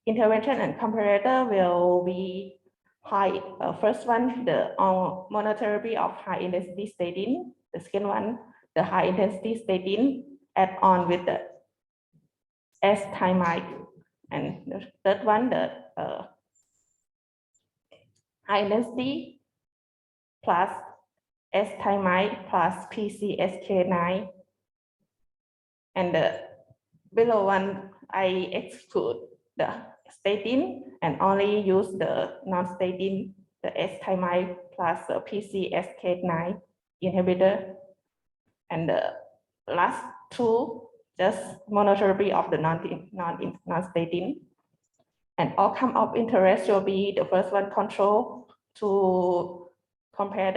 intervention and comparator will be high. First one, the monotherapy of high intensity statin. The second one, the high intensity statin add on with the S-thymide. And the third one, the high intensity plus S-thymide plus PCSK9. And the below one, I exclude the statin and only use the non-statin, the S-thymide plus the PCSK9 inhibitor. And the last two, just monotherapy of the non-statin. And outcome of interest will be the first one, control, to compare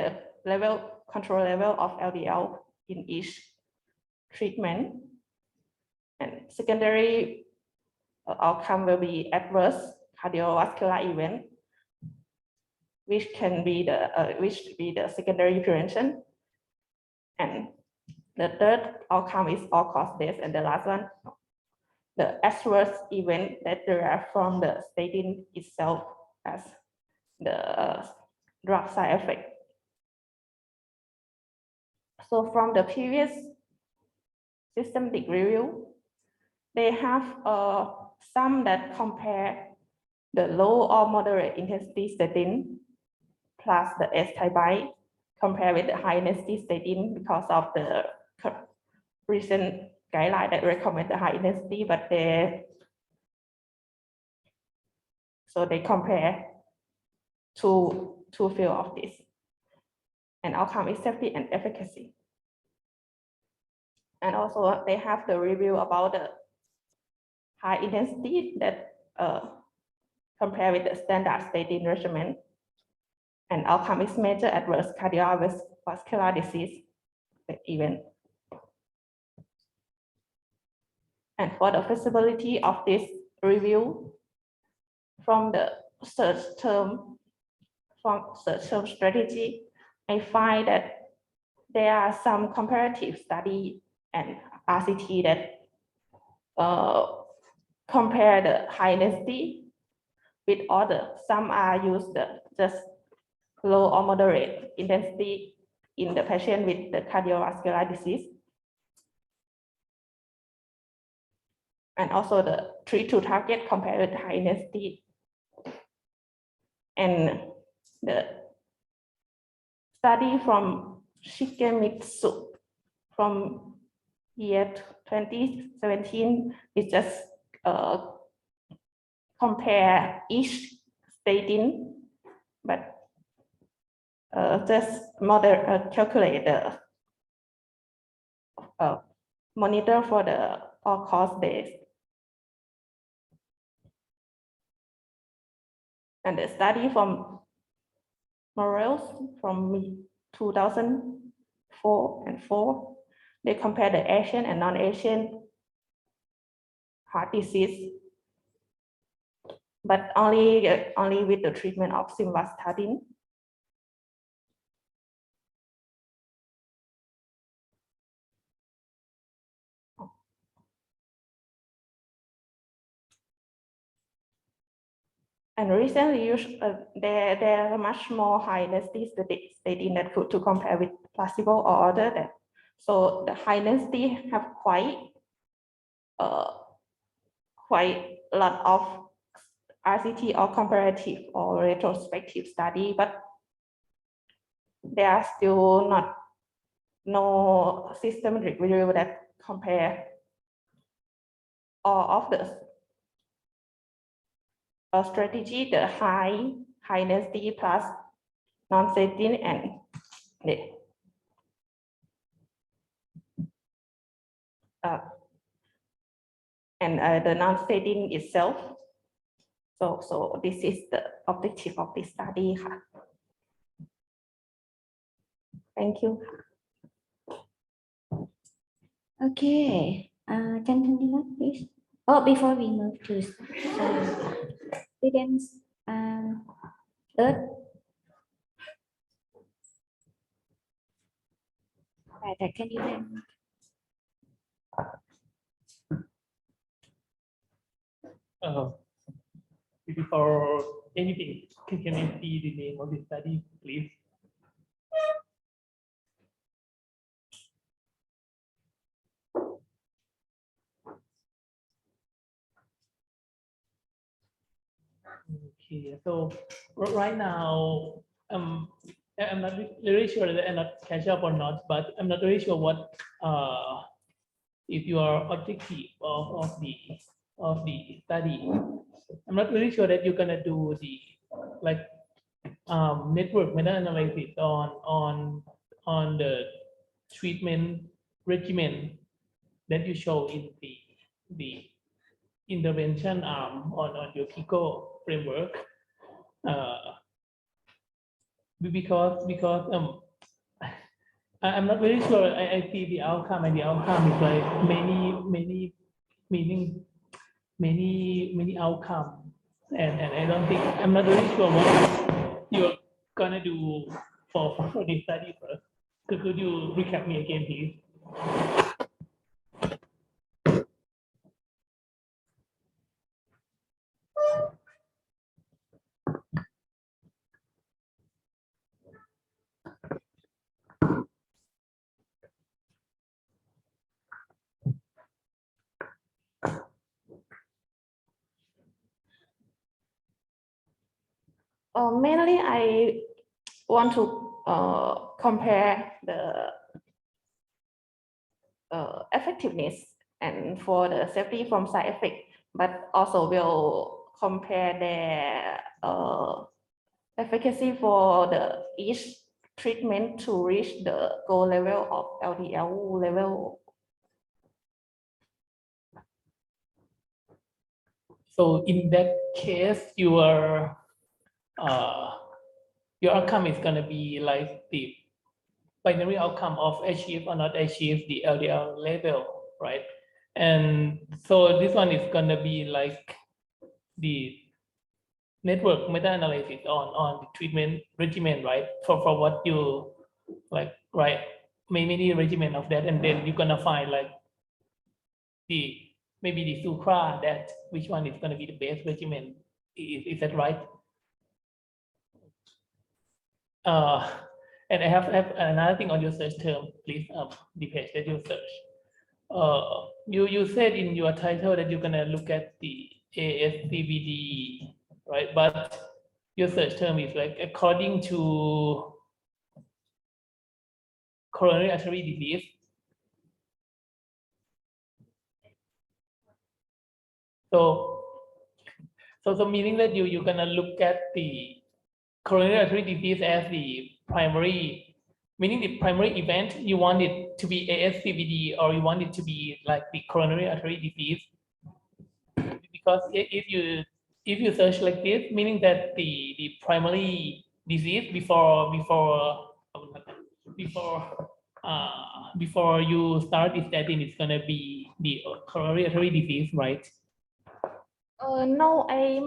the control level of LDL in each treatment. And secondary outcome will be adverse cardiovascular event, which can be the secondary prevention. And the third outcome is all-cause death, and the last one, the adverse event that derive from the statin itself as the drug side effect. So from the previous systematic review, they have some that compare the low or moderate intensity statin plus the S-thymide compared with the high intensity statin, because of the recent guideline that recommend the high intensity, but they compare two field of this, and outcome is safety and efficacy. And also they have the review about the high intensity that compare with the standard statin regimen, and outcome is major adverse cardiovascular disease event. And for the feasibility of this review, from the search term strategy, I find that there are some comparative study and RCT that compare the high intensity with other. Some are used just low or moderate intensity in the patient with the cardiovascular disease. and also the treat to target compared with high intensity. And the study from Shikemitsu from year 2017 is just compare each statin, but just calculate the monitor for the all-cause days. And the study from Morales from 2004 and 4, they compare the Asian and non-Asian heart disease, but only with the treatment of simvastatin. And recently, there are much more high intensity statin that could to compare with placebo or other that. So the high intensity have quite a lot of RCT or comparative or retrospective study, but there are still no systematic review that compare all of the strategy, the high intensity plus non-statin and the non-statin itself. So this is the objective of this study. Thank you. Okay, can continue, please. Oh, before we move to students, third. Right, can you then? Before anything, can you see the name of the study, please? Okay, so right now, I'm not really sure that I'm not catch up or not, but I'm not really sure what if your objective of the study. I'm not really sure that you're gonna do the network meta-analysis on the treatment regimen that you show in the intervention arm on your KICO framework, because I'm not very sure I see the outcome, and the outcome is like many outcome, and I don't think, I'm not really sure what you're gonna do for this study first. Could you recap me again, please? Mainly, I want to compare the effectiveness and for the safety from side effect, but also will compare their efficacy for the each treatment to reach the goal level of LDL level. So in that case, your outcome is gonna be like the binary outcome of achieve or not achieve the LDL level, right? And so this one is gonna be like the network meta-analysis on the treatment regimen, right? For what you like, right? Many regimen of that, and then you're gonna find like maybe the sucra, that which one is gonna be the best regimen. Is that right? And I have another thing on your search term, please, the page that you search. you said in your title that you're gonna look at the ASCVD, right? But your search term is like according to coronary artery disease. So meaning that you're gonna look at the coronary artery disease as the primary, meaning the primary event, you want it to be ASCVD or you want it to be like the coronary artery disease. Because if you search like this, meaning that the primary disease before you start the statin, it's gonna be the coronary artery disease, right? No, I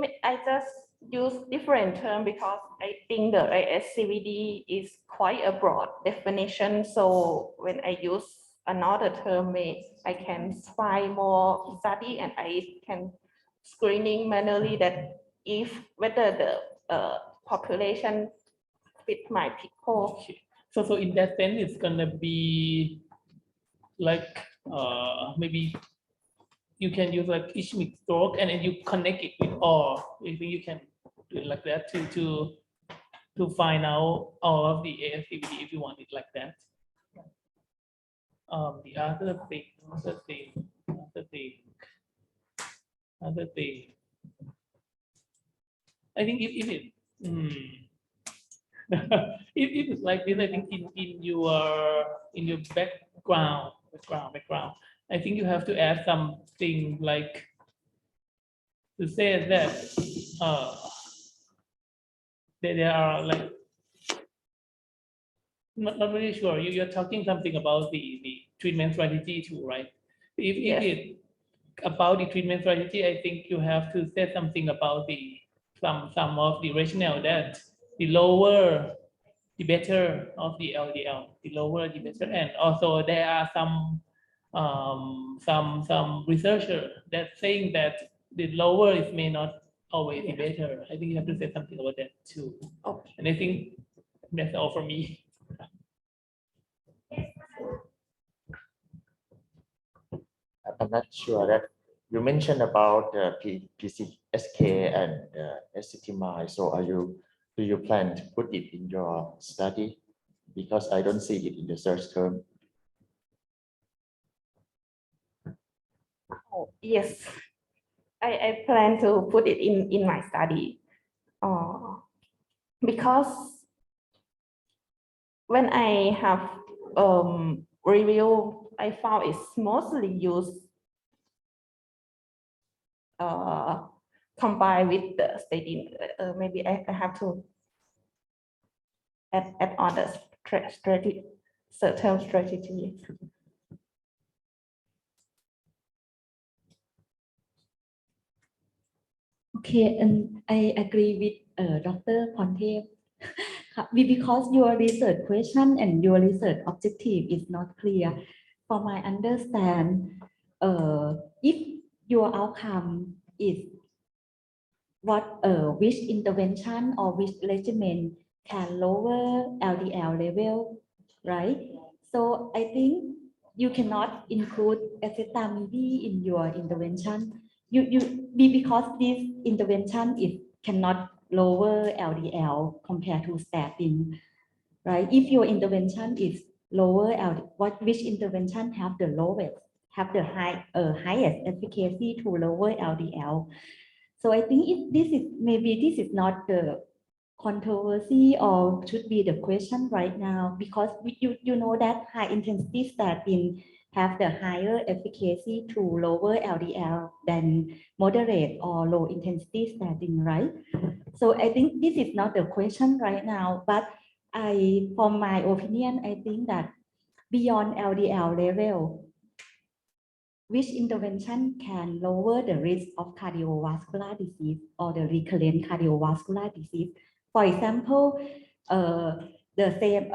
just use different term because I think the ASCVD is quite a broad definition. So when I use another term, I can find more study and I can screening manually that whether the population fit my people. Okay. So in that sense, it's gonna be like maybe you can use like ischemic stroke and then you connect it with all. I think you can do it like that to find out all of the ASCVD if you want it like that. The other thing. I think if it's like this, I think in your background, I think you have to add something like to say that there are like not really sure. You're talking something about the treatment strategy too, right? If it's about the treatment strategy, I think you have to say something about some of the rationale that the lower the better of the LDL, the lower the better, and also there are some researcher that saying that the lower it may not always be better. I think you have to say something about that too. Okay. And I think that's all for me. I'm not sure that you mentioned about PCSK and acetamide. So do you plan to put it in your study? Because I don't see it in the search term. Oh, yes, I plan to put it in my study. Because when I have review, I found it's mostly used combined with the statin. Maybe I have to add on the strategy, certain strategy. Okay, and I agree with Dr. Pontev. Because your research question and your research objective is not clear. For my understand, if your outcome is which intervention or which regimen can lower LDL level, right? So I think you cannot include acetamide in your intervention. Because this intervention cannot lower LDL compared to statin, right? If your intervention is lower LDL, which intervention have the lowest, have the highest efficacy to lower LDL? So I think this is not the controversy or should be the question right now, because you know that high intensity statin have the higher efficacy to lower LDL than moderate or low intensity statin, right? So I think this is not the question right now, but from my opinion, I think that beyond LDL level, which intervention can lower the risk of cardiovascular disease or the recurrent cardiovascular disease? For example, the same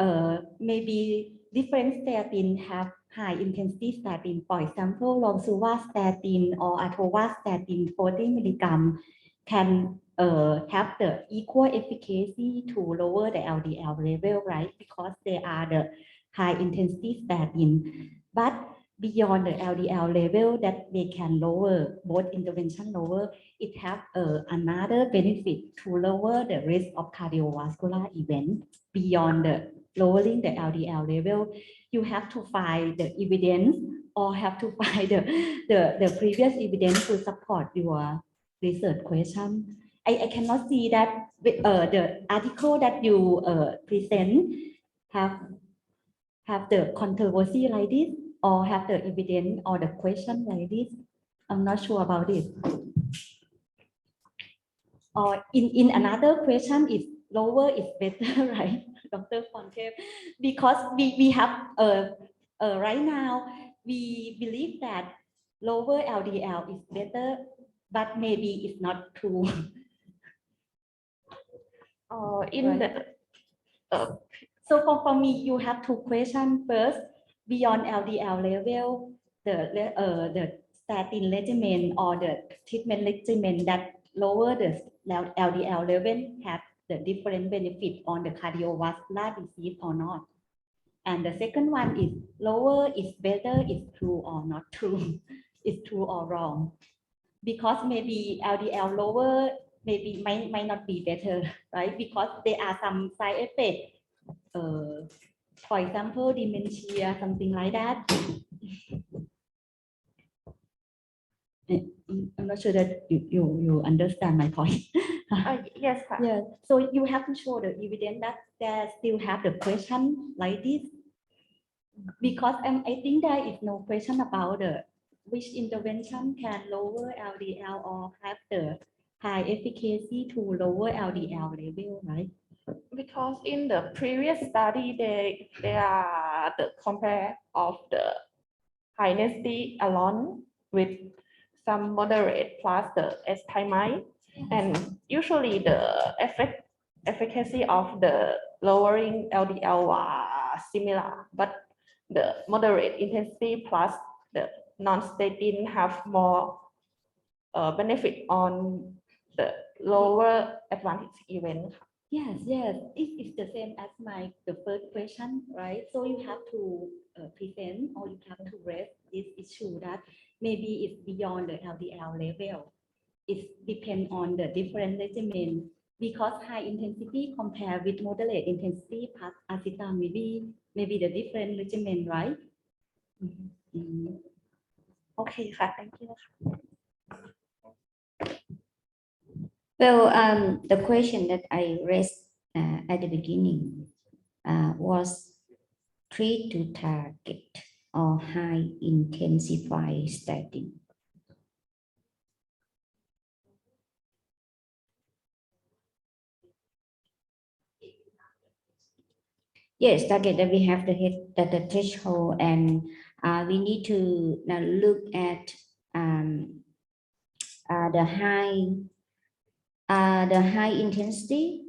maybe different statin have high intensity statin. For example, rosuvastatin or atorvastatin 40 milligram can have the equal efficacy to lower the LDL level, right? Because they are the high intensity statin. But beyond the LDL level that they can lower, both intervention lower, it have another benefit to lower the risk of cardiovascular event beyond the lowering the LDL level. You have to find the evidence or have to find the previous evidence to support your research question. I cannot see that the article that you present have the controversy like this or have the evidence or the question like this. I'm not sure about it. Or in another question is lower is better, right, Dr. Fonte? Because we have right now we believe that lower LDL is better, but maybe it's not true. In Right. the So for me, you have two questions. First, beyond LDL level, the statin regimen or the treatment regimen that lower the LDL level have the different benefit on the cardiovascular disease or not. And the second one is lower is better, is true or not true, is true or wrong. Because maybe LDL lower maybe might not be better, right? Because there are some side effects. For example, dementia, something like that. I'm not sure that you understand my point. yes, sir. Yeah. So you have to show the evidence that there still have the question like this. Because I think there is no question about which intervention can lower LDL or have the high efficacy to lower LDL level, right? Because in the previous study, they are the compare of the high intensity alone with some moderate plus the S-thymine, and usually the efficacy of the lowering LDL was similar, but the moderate intensity plus the non-statin have more benefit on the lower advantage event. Yes, it's the same as the first question, right? So you have to present or you have to raise this issue that maybe it's beyond the LDL level. It depends on the different regimen because high intensity compared with moderate intensity plus acetaminophen, maybe the different regimen, right? Okay, thank you. Well, the question that I raised at the beginning was treat to target or high intensify statin. Yes, target that we have the threshold, and we need to now look at the high intensity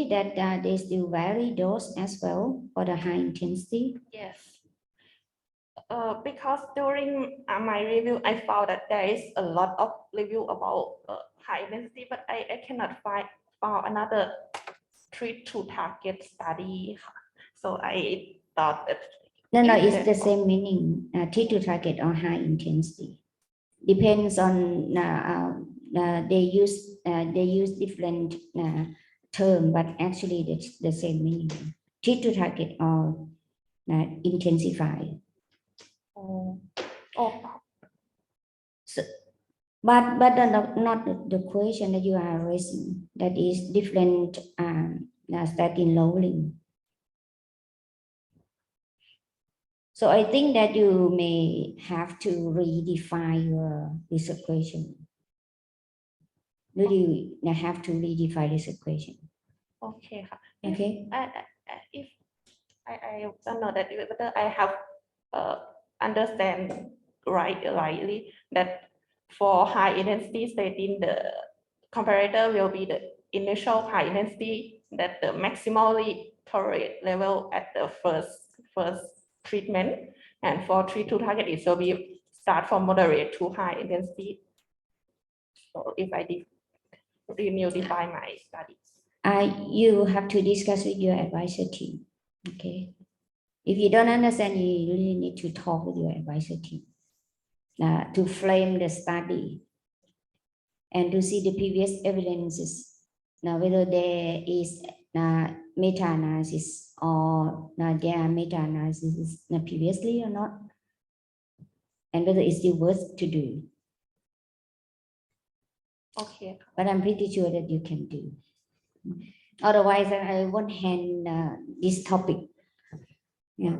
that they still vary dose as well for the high intensity. Yes. Because during my review, I found that there is a lot of review about high intensity, but I cannot find another treat to target study. So I thought that No, it's the same meaning. Treat to target or high intensity depends on they use different term, but actually it's the same meaning. Treat to target or intensify. So, but not the question that you are raising. That is different statin lowering. So I think that you may have to redefine your research question. Really have to redefine this equation. Okay. Okay. If I don't know that whether I have understand rightly that for high intensity statin, the comparator will be the initial high intensity that the maximally tolerate level at the first treatment, and for treat to target it will be start from moderate to high intensity. So if I define my study. You have to discuss with your advisor team. Okay. If you don't understand, you really need to talk with your advisor team to frame the study and to see the previous evidences. Now, whether there is meta-analysis or there are meta-analysis previously or not, and whether it's still worth to do. Okay. But I'm pretty sure that you can do. Otherwise, I won't hand this topic. Yeah.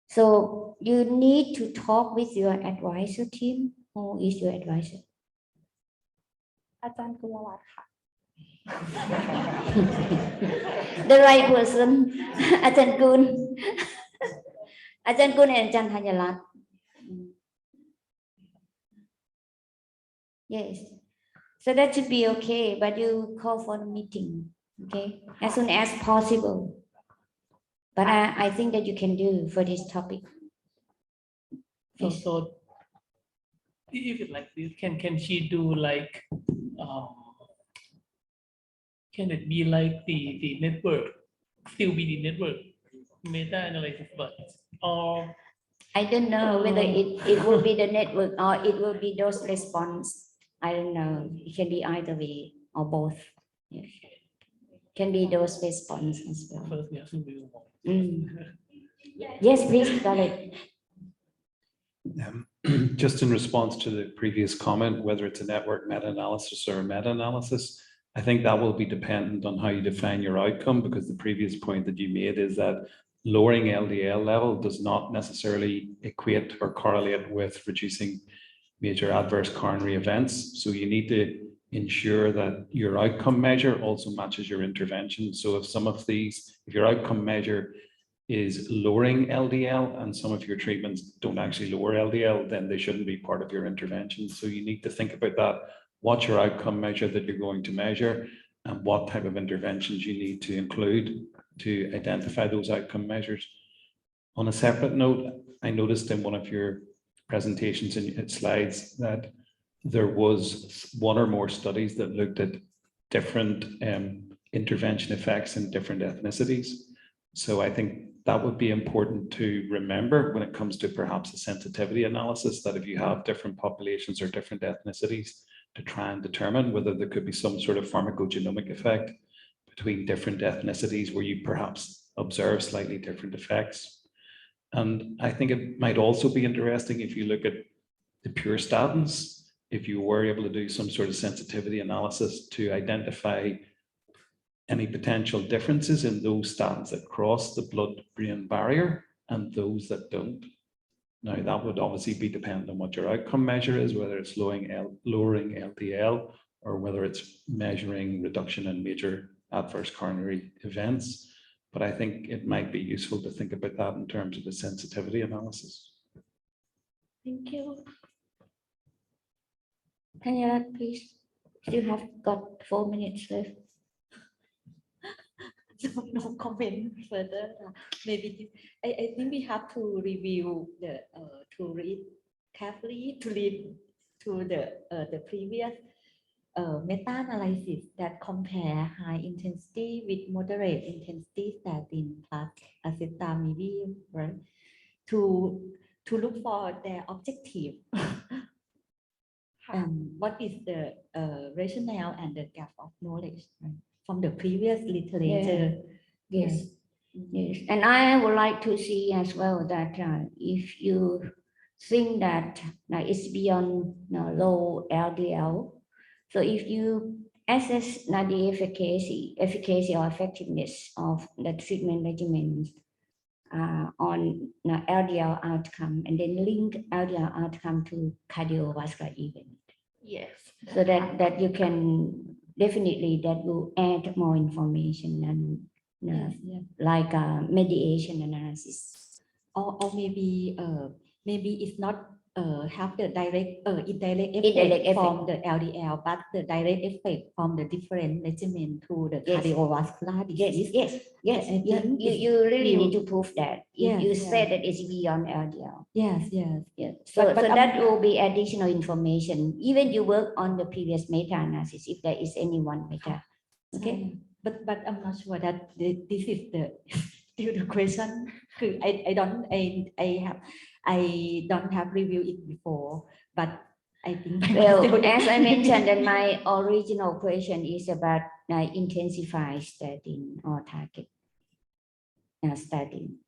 So you need to talk with your advisor team. Who is your advisor? อาจารย์กุลวัฒน์ค่ะ The right person. อาจารย์กุล อาจารย์กุล and อาจารย์ธัญรัตน์ Yes. So that should be okay, but you call for a meeting, okay, as soon as possible. But I think that you can do for this topic. So if it's like this, can she do like can it be like the network, still be the network meta-analysis, but or I don't know whether it will be the network or it will be those response. I don't know. It can be either way or both. Yeah. Can be those response as well. first we have to do more. Yes, please, Khaled. Just in response to the previous comment, whether it's a network meta-analysis or a meta-analysis, I think that will be dependent on how you define your outcome, because the previous point that you made is that lowering LDL level does not necessarily equate or correlate with reducing major adverse coronary events. So you need to ensure that your outcome measure also matches your intervention. So if your outcome measure is lowering LDL and some of your treatments don't actually lower LDL, then they shouldn't be part of your intervention. So you need to think about that. What's your outcome measure that you're going to measure, and what type of interventions you need to include to identify those outcome measures. On a separate note, I noticed in one of your presentations in your slides that there was one or more studies that looked at different intervention effects in different ethnicities. So I think that would be important to remember when it comes to perhaps a sensitivity analysis, that if you have different populations or different ethnicities, to try and determine whether there could be some sort of pharmacogenomic effect between different ethnicities where you perhaps observe slightly different effects. And I think it might also be interesting if you look at the pure statins, if you were able to do some sort of sensitivity analysis to identify any potential differences in those statins that cross the blood-brain barrier and those that don't. Now, that would obviously be dependent on what your outcome measure is, whether it's lowering LDL or whether it's measuring reduction in major adverse coronary events. But I think it might be useful to think about that in terms of the sensitivity analysis. Thank you. Tanyarat, please. You have got 4 minutes left. No comment further. Maybe I think we have to review the to read carefully, to read to the previous meta-analysis that compare high intensity with moderate intensity statin plus acetaminophen, right? To look for their objective. What is the rationale and the gap of knowledge, right? From the previous literature. Yes. Yes. And I would like to see as well that if you think that it's beyond low LDL, so if you assess the efficacy or effectiveness of the treatment regimens on LDL outcome, and then link LDL outcome to cardiovascular event. Yes. So that you can definitely, that will add more information and like mediation analysis. Or maybe it's not have the direct indirect Indirect effect from effect. the LDL, but the direct effect from the different regimen to the Yes. cardiovascular disease. Yes. I think You really you- need to prove that. Yes, You yes. said that it's beyond LDL. Yes. Yes. So, But so that will be additional information. Even you work on the previous meta-analysis, if there is any one meta. Okay. But I'm not sure that this is the still the question. I don't have reviewed it before, but I think Well, as I mentioned, that my original question is about intensified statin or target statin.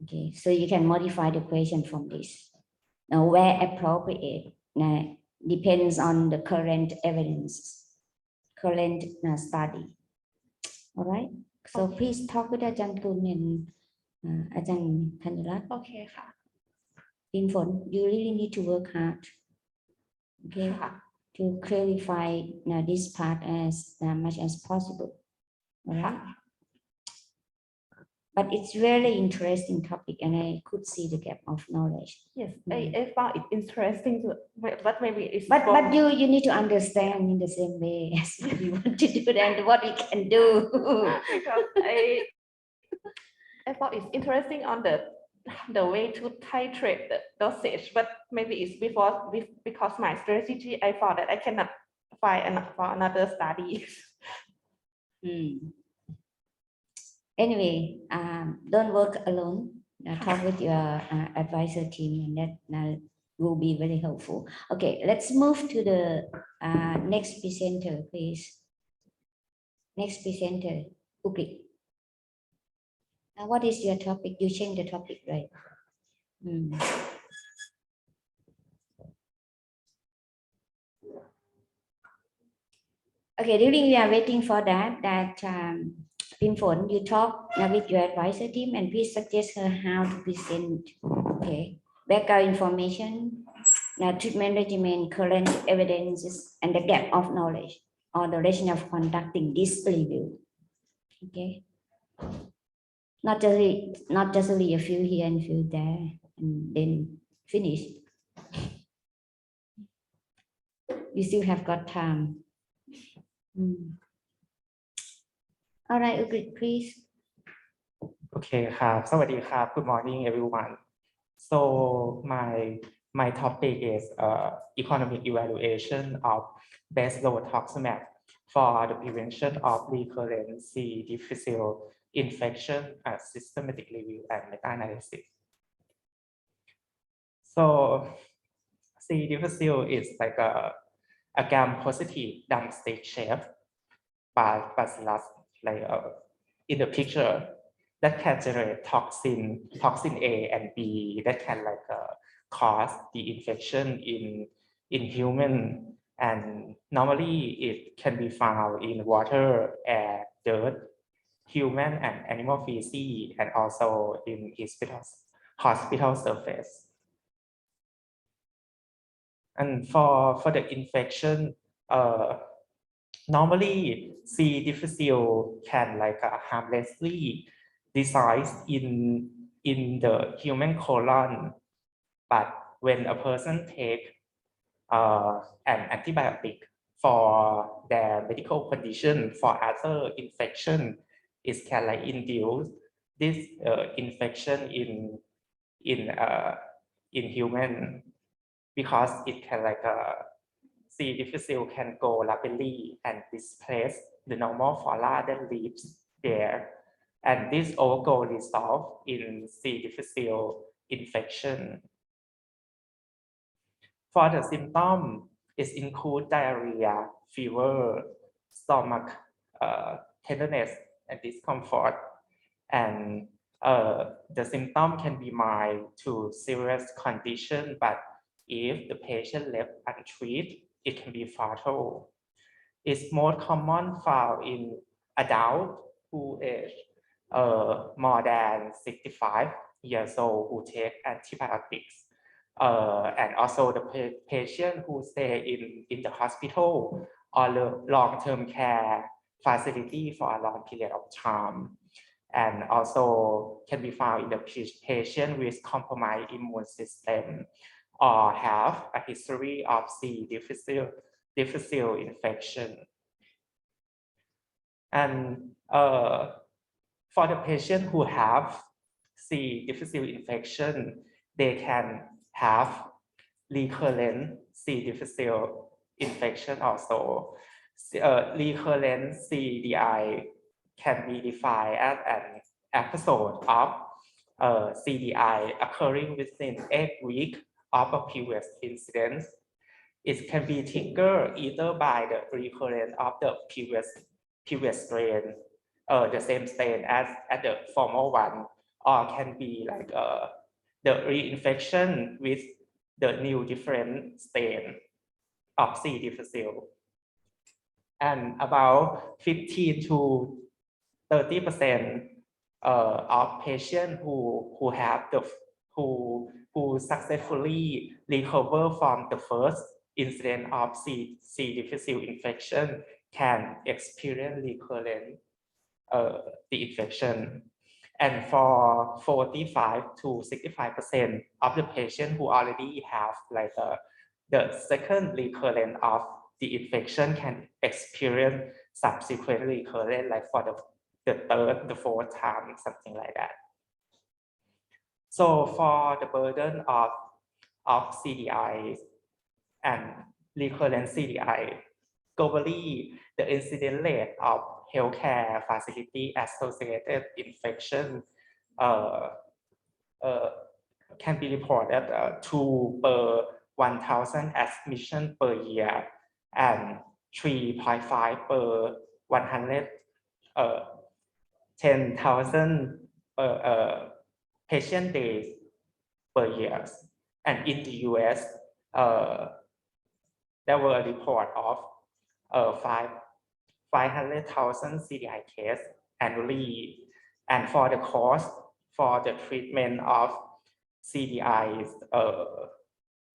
Okay, so you can modify the question from this. Now, where appropriate depends on the current evidence, current study. All right. So please talk with Ajahn Kun and Ajahn Thanurat. Okay ค่ะ Pinphon, you really need to work hard. Okay, to clarify this part as much as possible. All right. But it's really interesting topic, and I could see the gap of knowledge. Yes, I found it interesting too, but maybe it's But you need to understand in the same way as what you want to do and what we can do. because I thought it's interesting on the way to titrate the dosage, but maybe it's because my strategy, I thought that I cannot find for another study. Anyway, don't work alone. Talk with your advisor team, and that will be very helpful. Okay, let's move to the next presenter, please. Next presenter, Ukrit. What is your topic? You change the topic, right? Okay, during we are waiting for that Pinphon, you talk with your advisor team and please suggest her how to present. Okay, background information, treatment regimen, current evidences, and the gap of knowledge or the rationale of conducting this review. Okay, not just only a few here and a few there, and then finish. You still have got time. All right, Ukrit, please. Okay ครับ สวัสดีครับ Good morning everyone. So my topic is economic evaluation of baselotoxumab for the prevention of recurrent C. difficile infection, systematic review and meta-analysis. So C. difficile is like a gram-positive dump-stick shape by bacillus, like in the picture, that can generate toxin A and B that can like cause the infection in human, and normally it can be found in water, air, dirt, human and animal feces, and also in hospital surface. And for the infection, normally C. difficile can like harmlessly reside in the human colon, but when a person take an antibiotic for their medical condition for other infection, it can like induce this infection in human, because it can like C. difficile can go rapidly and displace the normal flora that lives there, and this overgo resolve in C. difficile infection. For the symptom, it include diarrhea, fever, stomach tenderness and discomfort, and the symptom can be mild to serious condition, but if the patient left untreated, it can be fatal. It's more common found in adults who age more than 65 years old who take antibiotics, and also the patient who stay in the hospital or the long-term care facility for a long period of time, and also can be found in the patient with compromised immune system or have a history of C. difficile infection. And for the patient who have C. difficile infection, they can have recurrent C. difficile infection also. Recurrent CDI can be defined as an episode of CDI occurring within 8 weeks of a previous incident. It can be triggered either by the recurrence of the previous strain, the same strain as the former one, or can be like the reinfection with the new different strain of C. difficile. And about 15 to 30% of patients who successfully recover from the first incident of C. difficile infection can experience recurrent the infection. And for 45 to 65% of the patients who already have like the second recurrence of the infection can experience subsequent recurrence, like for the third, the fourth time, something like that. So for the burden of CDI and recurrent CDI, globally, the incidence rate of healthcare facility associated infection can be reported 2 per 1,000 admissions per year and 3.5 per 110,000 patient days per year. And in the US, there were a report of 500,000 CDI cases annually, and for the cost for the treatment of CDI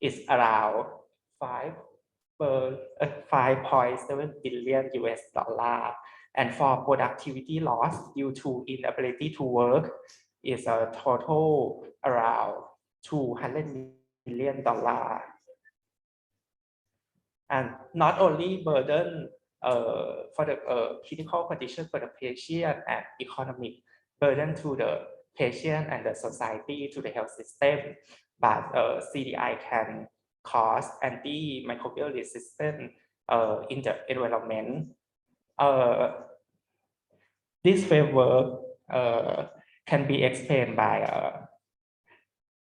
is around 5.7 billion US dollar, and for productivity loss due to inability to work is a total around $200 million. And not only burden for the critical condition for the patient and economic burden to the patient and the society, to the health system, but CDI can cause antimicrobial resistance in the environment. This framework can be explained by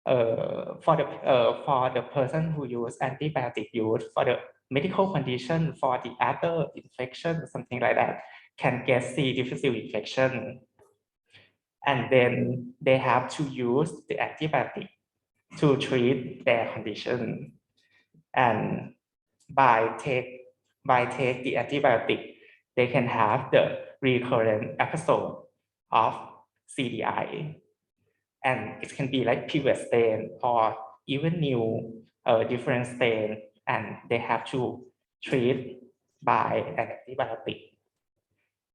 for the person who use antibiotic use for the medical condition, for the other infection, something like that, can get C. difficile infection, and then they have to use the antibiotic to treat their condition. And by take the antibiotic, they can have the recurrent episode of CDI, and it can be like previous strain or even new different strain, and they have to treat by an antibiotic,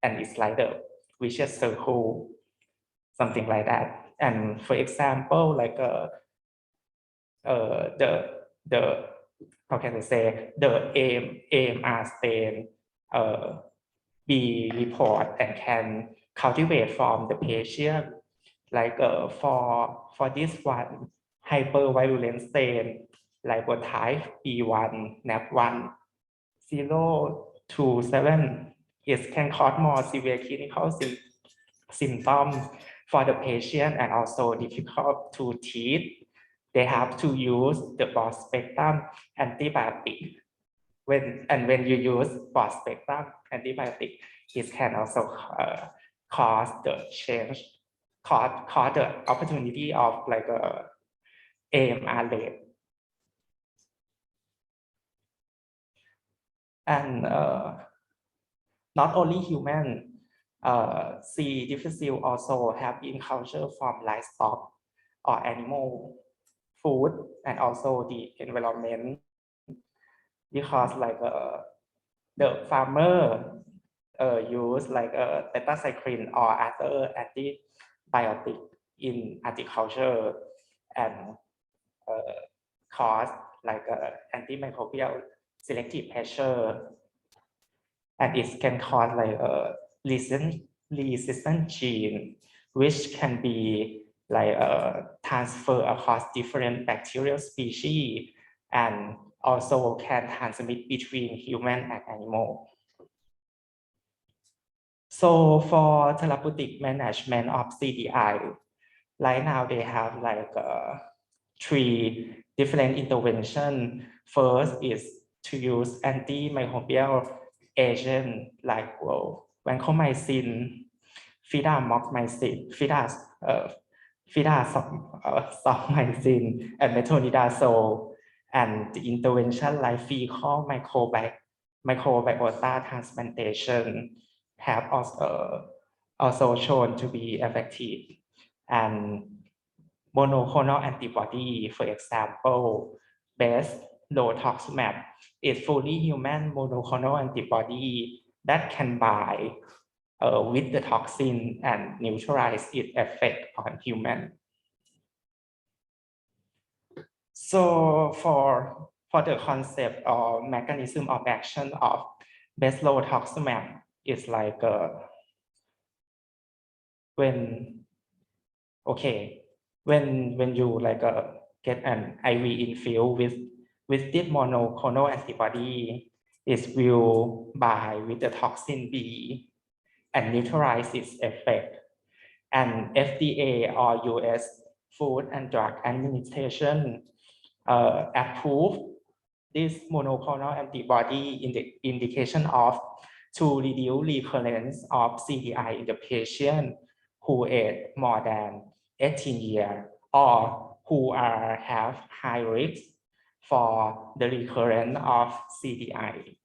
and it's like the vicious circle, something like that. And for example, like the how can I say, the AMR strain be report and can cultivate from the patient, like for this one hypervirulent strain, like type B1 NAP1 0 to 7, it can cause more severe clinical symptoms for the patient and also difficult to treat. They have to use the broad spectrum antibiotic. When you use broad spectrum antibiotic, it can also cause the change, cause the opportunity of like AMR rate. And not only human, C. difficile also have been cultured from livestock or animal food, and also the environment, because like the farmer use like tetracycline or other antibiotic in agriculture and cause like antimicrobial selective pressure, and it can cause like resistant gene, which can be like transfer across different bacterial species and also can transmit between human and animal. So for therapeutic management of CDI, right now they have like 3 different intervention. First is to use antimicrobial agent like vancomycin, fidaxomicin, and metronidazole, and the intervention like fecal microbiota transplantation have also shown to be effective. And monoclonal antibody, for example, bezlotoxumab is fully human monoclonal antibody that can bind with the toxin and neutralize its effect on human. So for the concept or mechanism of action of bezlotoxumab is like when you like get an IV infused with this monoclonal antibody, it will bind with the toxin B and neutralize its effect. And FDA or US Food and Drug Administration approved this monoclonal antibody in the indication of to reduce recurrence of CDI in the patient who age more than 18 years or who have high risk for the recurrence of CDI.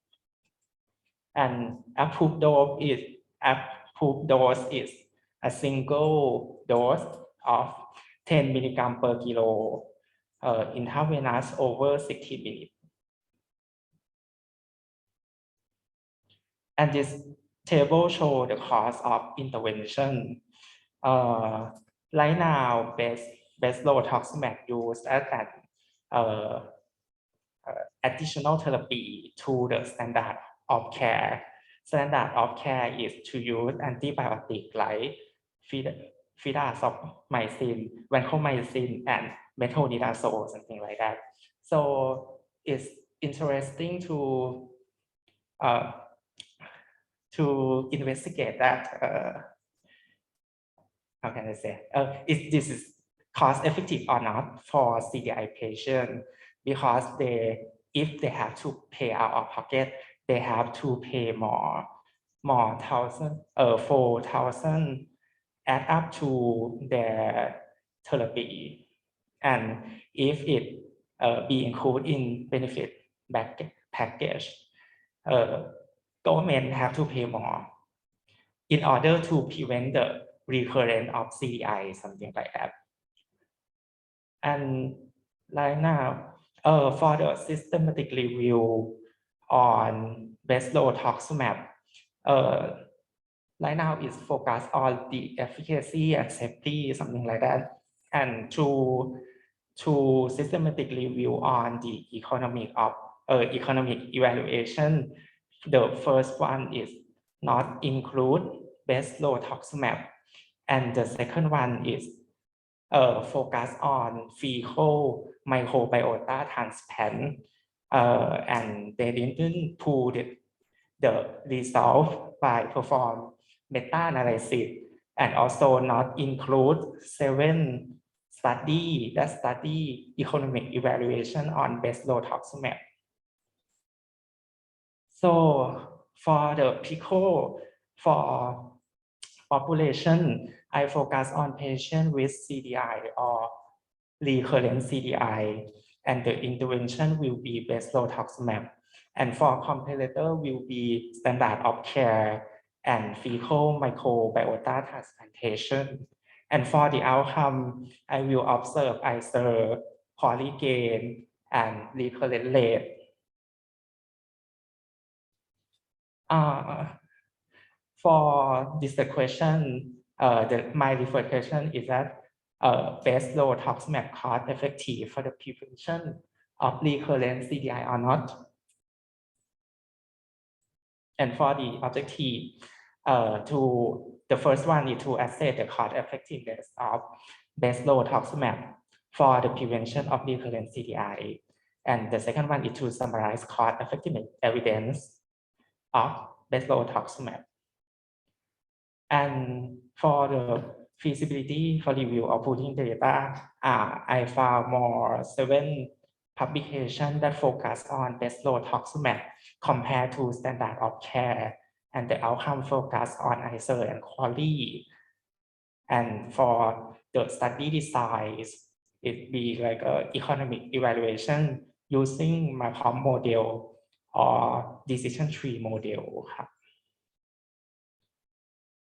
And approved dose is a single dose of 10 milligram per kilo intravenous over 60 minutes. And this table shows the cost of intervention. Right now, bezlotoxumab used as an additional therapy to the standard of care. Standard of care is to use antibiotic like fidaxomicin, vancomycin, and metronidazole, something like that. So it's interesting to investigate that. How can I say? If this is cost effective or not for CDI patient, because if they have to pay out of pocket, they have to pay more 4,000 add up to their therapy. And if it be included in benefit package, government have to pay more in order to prevent the recurrence of CDI, something like that. And right now, for the systematic review on bezlotoxumab, right now is focused on the efficacy and safety, something like that, and to systematic review on the economic evaluation. The first one is not include bezlotoxumab, and the second one is focus on fecal microbiota transplant, and they didn't pull the result by perform meta-analysis, and also not include 7 study that study economic evaluation on bezlotoxumab. So for the PICO, for population, I focus on patient with CDI or recurrent CDI, and the intervention will be bezlotoxumab. And for comparator will be standard of care and fecal microbiota transplantation. And for the outcome, I will observe either polygain and recurrent rate. For this question, my referred question is that bezlotoxumab cost effective for the prevention of recurrent CDI or not? And for the objective, the first one is to assess the cost effectiveness of bezlotoxumab for the prevention of recurrent CDI. And the second one is to summarize cost effectiveness evidence of bezlotoxumab. And for the feasibility for review of pooling data, I found more 7 publications that focus on deslortoxumab compared to standard of care, and the outcome focus on ICER and QALY. And for the study designs, it be like a economic evaluation using Markov model or decision tree model.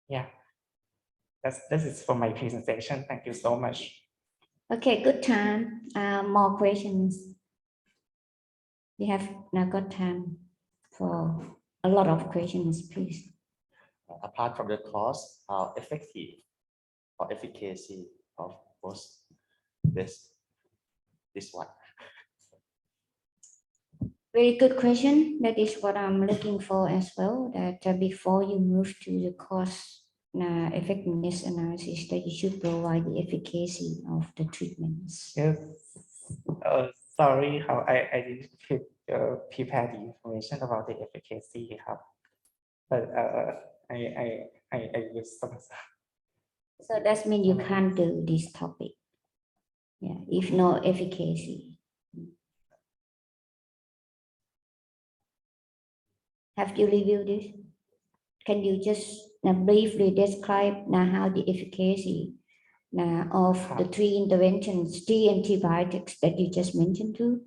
Yeah, this is for my presentation. Thank you so much. Okay, good time. More questions. We have now got time for a lot of questions, please. Apart from the cost, how effective or efficacy of both this one? Very good question. That is what I'm looking for as well. That before you move to the cost effectiveness analysis, that you should provide the efficacy of the treatments. Yes. Sorry, how I didn't prepare the information about the efficacy, but I use some. So that means you can't do this topic. Yeah, if no efficacy. Have you reviewed this? Can you just briefly describe how the efficacy of the 3 interventions, 3 antibiotics that you just mentioned too?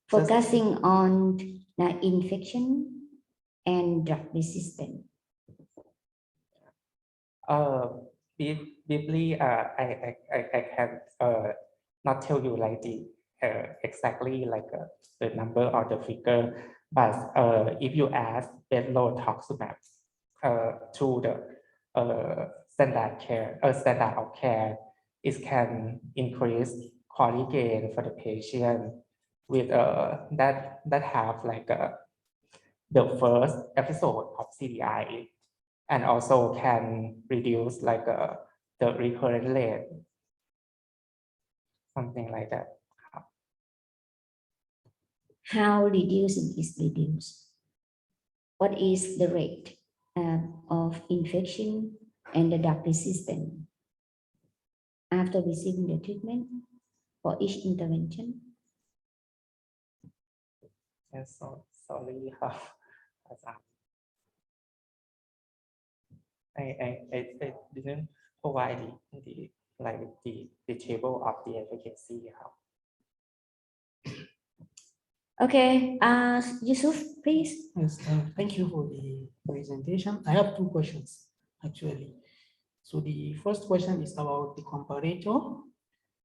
Focusing on infection and drug resistance. Briefly, I can not tell you like the exactly like the number or the figure, but if you add deslortoxumab to the standard of care, it can increase quality gain for the patient with that have like the first episode of CDI, and also can reduce like the recurrent rate, something like that. How reducing is reduced? What is the rate of infection and the drug resistance after receiving the treatment for each intervention? Yes, sorry. I didn't provide the table of the efficacy. Okay, Yusuf, please. Yes, thank you for the presentation. I have 2 questions actually. So the first question is about the comparator.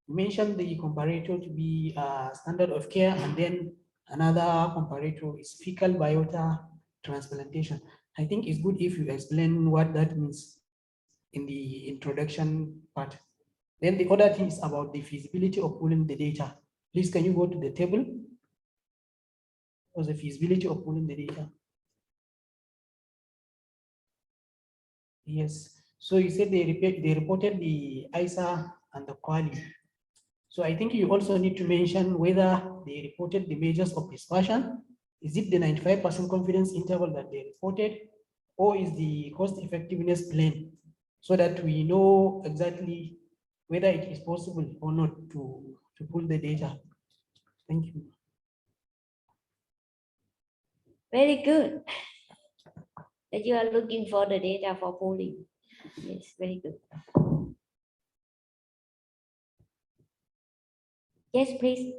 You mentioned the comparator to be standard of care, and then another comparator is fecal biota transplantation. I think it's good if you explain what that means in the introduction part. Then the other thing is about the feasibility of pulling the data. Please, can you go to the table? Or the feasibility of pulling the data? Yes. So you said they reported the ISA and the QALY. So I think you also need to mention whether they reported the measures of dispersion. Is it the 95% confidence interval that they reported, or is the cost effectiveness plan, so that we know exactly whether it is possible or not to pull the data? Thank you. Very good. That you are looking for the data for pooling. Yes, very good. Yes, please.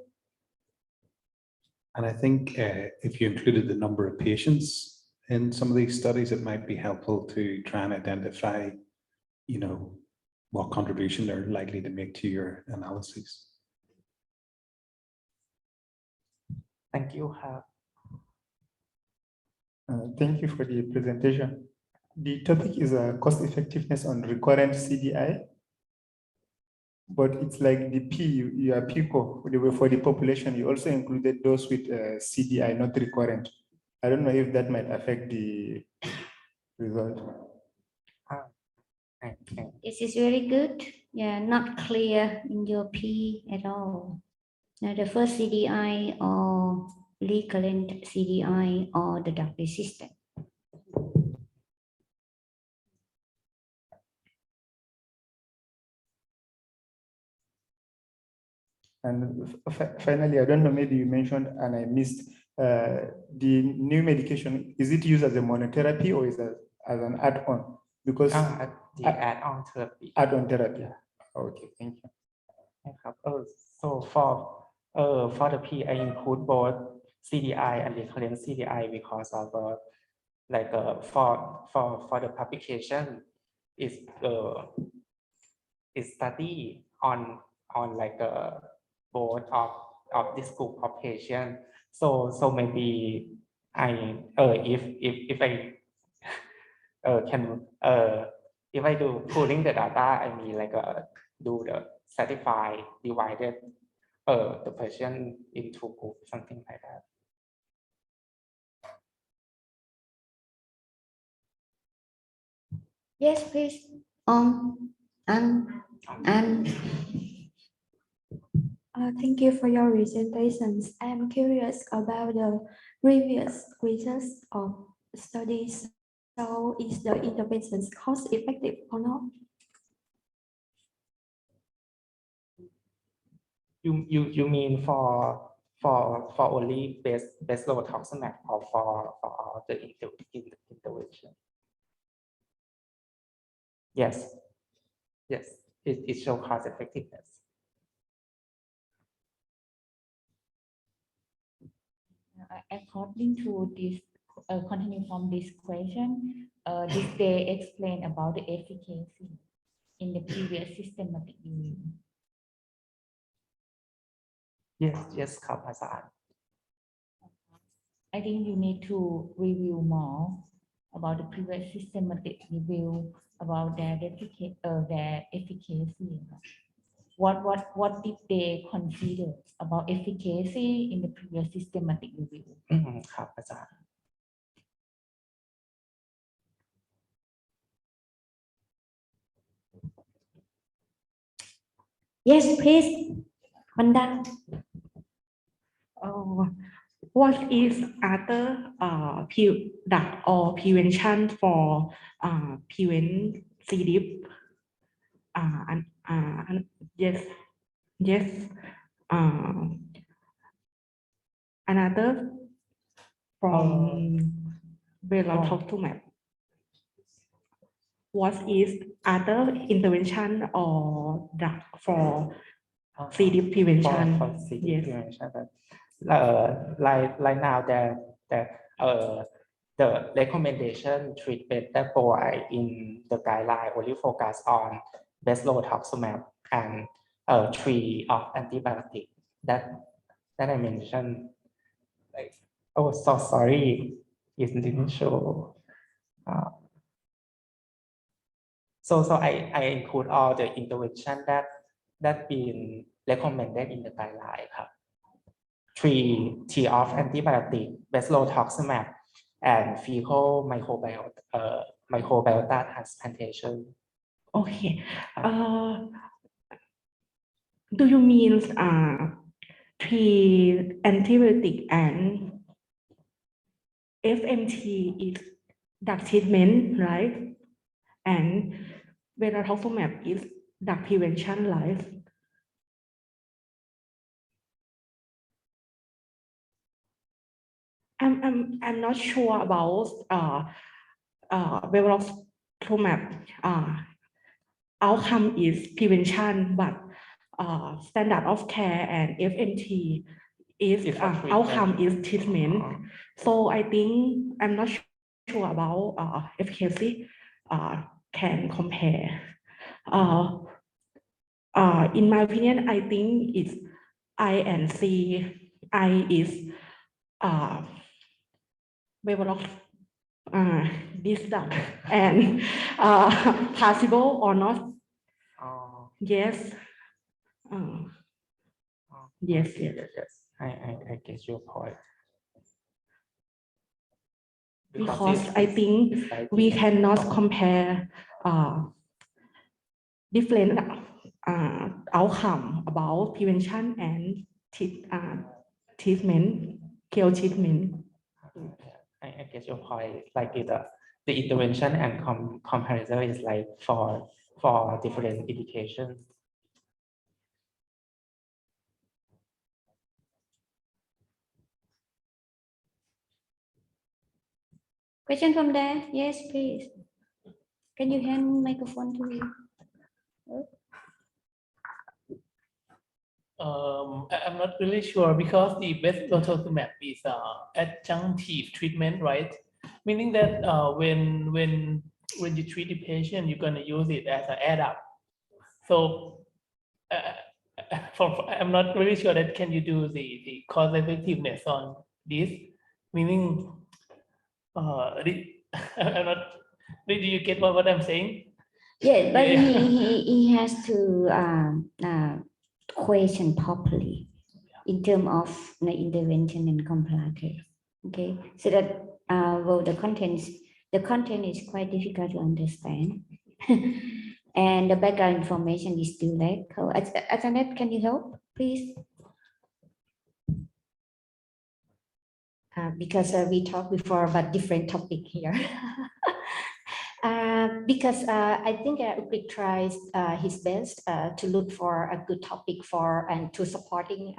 And I think if you included the number of patients in some of these studies, it might be helpful to try and identify, what contribution they're likely to make to your analyses. Thank you. Thank you for the presentation. The topic is cost effectiveness on recurrent CDI, but it's like the P, you are PICO, for the population, you also included those with CDI, not recurrent. I don't know if that might affect the result. This is very good. Yeah, not clear in your P at all. Now the first CDI or recurrent CDI or the drug resistant. And finally, I don't know, maybe you mentioned and I missed the new medication. Is it used as a monotherapy or is it as an add-on? Because the add-on therapy. Add-on therapy. Okay, thank you. So for the P, I include both CDI and recurrent CDI because of for the publication is study on both of this group of patients. So maybe if I can if I do pulling the data, I mean do the certify divided the patient into group, something like that. Yes, please. Thank you for your presentations. I am curious about the previous results of studies. So, is the interventions cost effective or not? You mean for only base load toxin or for all the intervention? Yes, it shows cost effectiveness. According to this, continue from this question, this they explain about the efficacy in the previous systematic review. Yes, ครับอาจารย์ I think you need to review more about the previous systematic review about their efficacy. What did they consider about efficacy in the previous systematic review? ครับอาจารย์ Yes, please. Honda. What is other drug or prevention for prevent C. diff? Yes. Another from veloximab. What is other intervention or drug for C. diff prevention? For C. diff prevention. Right now the recommendation treatment that provide in the guideline only focus on beslatoxumab and 3 of antibiotic that I mentioned. So sorry, it didn't show. So I include all the intervention that been recommended in the guideline. 3 of antibiotic, beslatoxumab, and fecal microbiota transplantation. Okay. Do you mean 3 antibiotic and FMT is drug treatment, right? And veloximab is drug prevention, right? I'm not sure about veloximab outcome is prevention, but standard of care and FMT is outcome is treatment. So I think I'm not sure about efficacy can compare. In my opinion, I think it's I and C. I is this drug and possible or not? Yes. Yes. I get your point. Because I think we cannot compare different outcome about prevention and treatment, care treatment. I get your point. Like the intervention and comparison is like for different indications. Question from there? Yes, please. Can you hand microphone to me? I'm not really sure because the best rituximab is adjunctive treatment, right? Meaning that when you treat the patient, you're going to use it as an add-up. So I'm not really sure that can you do the cost effectiveness on this, meaning I'm not. Do you get what I'm saying? Yeah, but he has to question properly in terms of the intervention and comparative. Okay, so that well, the content is quite difficult to understand, and the background information is still lack. Ajanet, can you help, please? Because we talked before about different topic here. Because I think Uprik tries his best to look for a good topic for and to supporting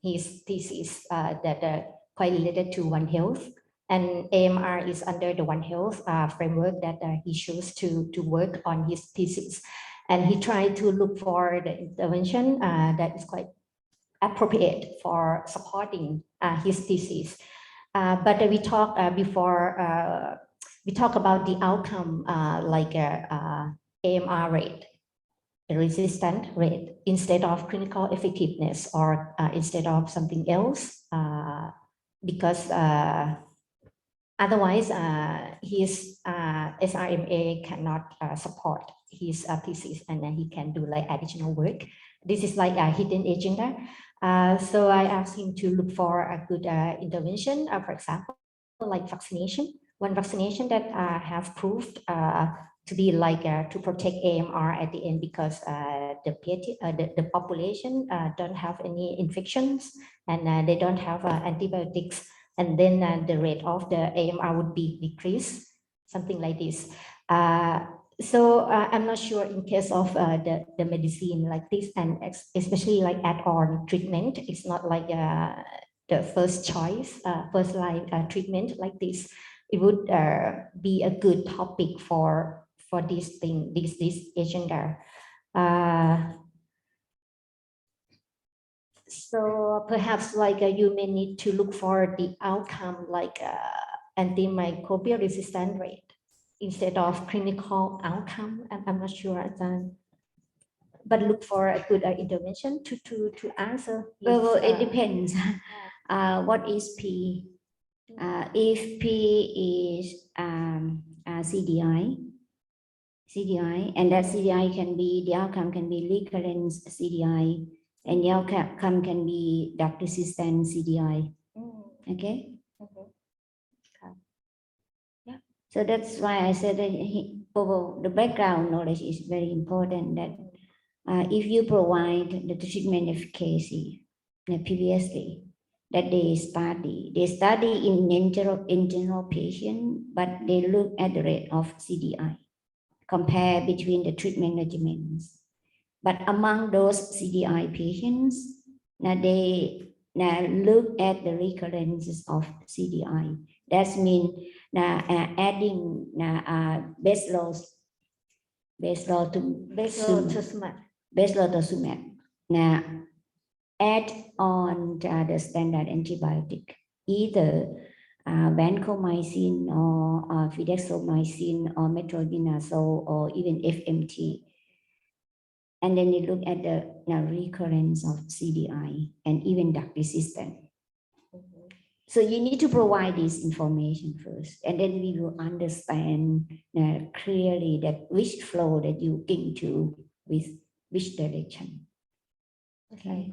his thesis that quite related to One Health, and AMR is under the One Health framework that he chose to work on his thesis, and he tried to look for the intervention that is quite appropriate for supporting his thesis. But we talked before. We talk about the outcome like AMR rate, the resistance rate, instead of clinical effectiveness or instead of something else, because otherwise his SRMA cannot support his thesis, and then he can do like additional work. This is like a hidden agenda. So I asked him to look for a good intervention, for example, like vaccination. One vaccination that have proved to be like to protect AMR at the end, because the population don't have any infections, and they don't have antibiotics, and then the rate of the AMR would be decreased, something like this. So I'm not sure in case of the medicine like this, and especially like add-on treatment, it's not like the first choice, first line treatment like this. It would be a good topic for this thing, this agenda. So perhaps like you may need to look for the outcome like antimicrobial resistance rate instead of clinical outcome. I'm not sure, but look for a good intervention to answer. Well, it depends. What is P? If P is CDI, and that CDI can be, the outcome can be recurrence CDI, and the outcome can be drug resistant CDI. Okay. Yeah. So that's why I said that the background knowledge is very important. That if you provide the treatment efficacy previously, that they study in general patient, but they look at the rate of CDI, compare between the treatment regimens. But among those CDI patients, now they look at the recurrences of CDI. That means adding beslotozumab. Now add on the standard antibiotic, either vancomycin or fidexomycin or metronidazole or even FMT. And then you look at the recurrence of CDI and even drug resistant. So you need to provide this information first, and then we will understand clearly that which flow that you into with which direction. Okay.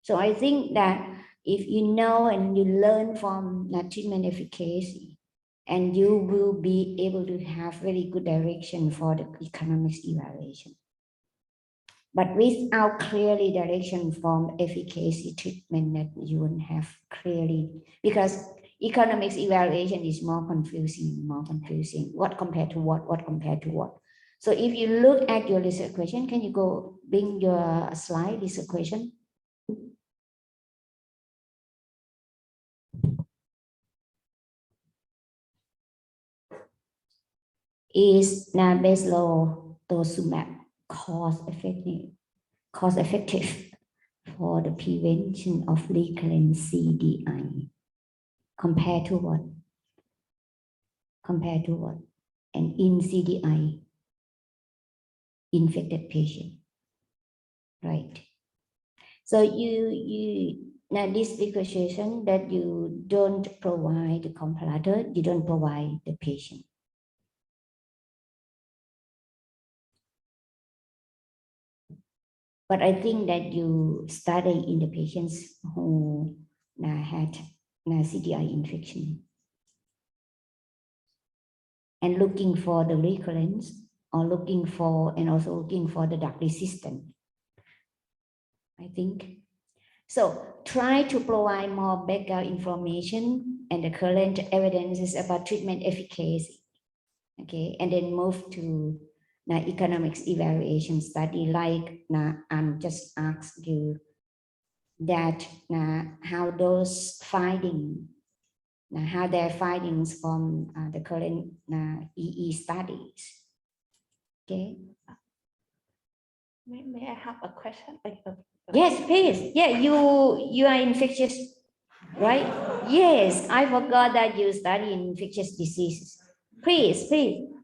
So I think that if you know and you learn from treatment efficacy, and you will be able to have very good direction for the economics evaluation. But without clearly direction from efficacy treatment, that you won't have clearly, because economics evaluation is more confusing. What compared to what? What compared to what? So if you look at your research question, can you go bring your slide research question? is Baslow-Tosumab cost effective for the prevention of recurrent CDI compared to what? Compared to what? And in CDI infected patient, right? So now this negotiation that you don't provide the comparator, you don't provide the patient. But I think that you study in the patients who had CDI infection and looking for the recurrence or looking for and also looking for the drug resistance. I think. So try to provide more background information and the current evidences about treatment efficacy. Okay, and then move to economics evaluation study like I'm just asked you that how those findings, how their findings from the current EE studies. Okay. May I have a question? Yes, please. Yeah, you are infectious, right? Yes, I forgot that you study infectious diseases. Please.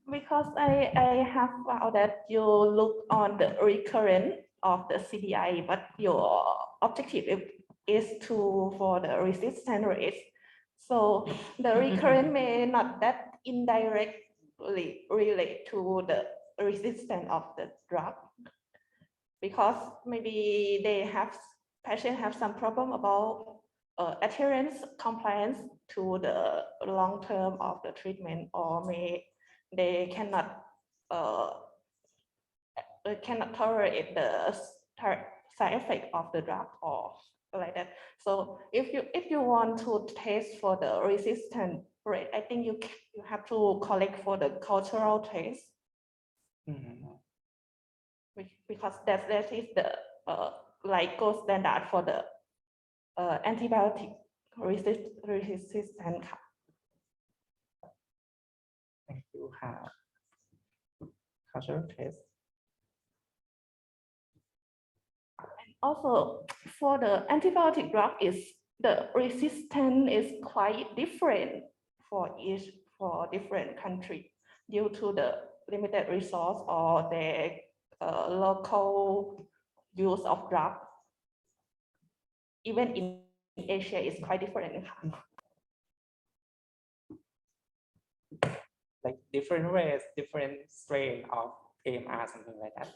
Because I have found that you look on the recurrence of the CDI, but your objective is for the resistance rate. So the recurrence may not that indirectly relate to the resistance of the drug, because maybe patients have some problem about adherence, compliance to the long term of the treatment, or they cannot tolerate the side effect of the drug or like that. So if you want to test for the resistance rate, I think you have to collect for the cultural test. Because that is the like gold standard for the antibiotic resistance. Thank you. Cultural test. And also for the antibiotic drug, the resistance is quite different for different country due to the limited resource or the local use of drug. Even in Asia, is quite different. Like different ways, different strain of AMR, something like that.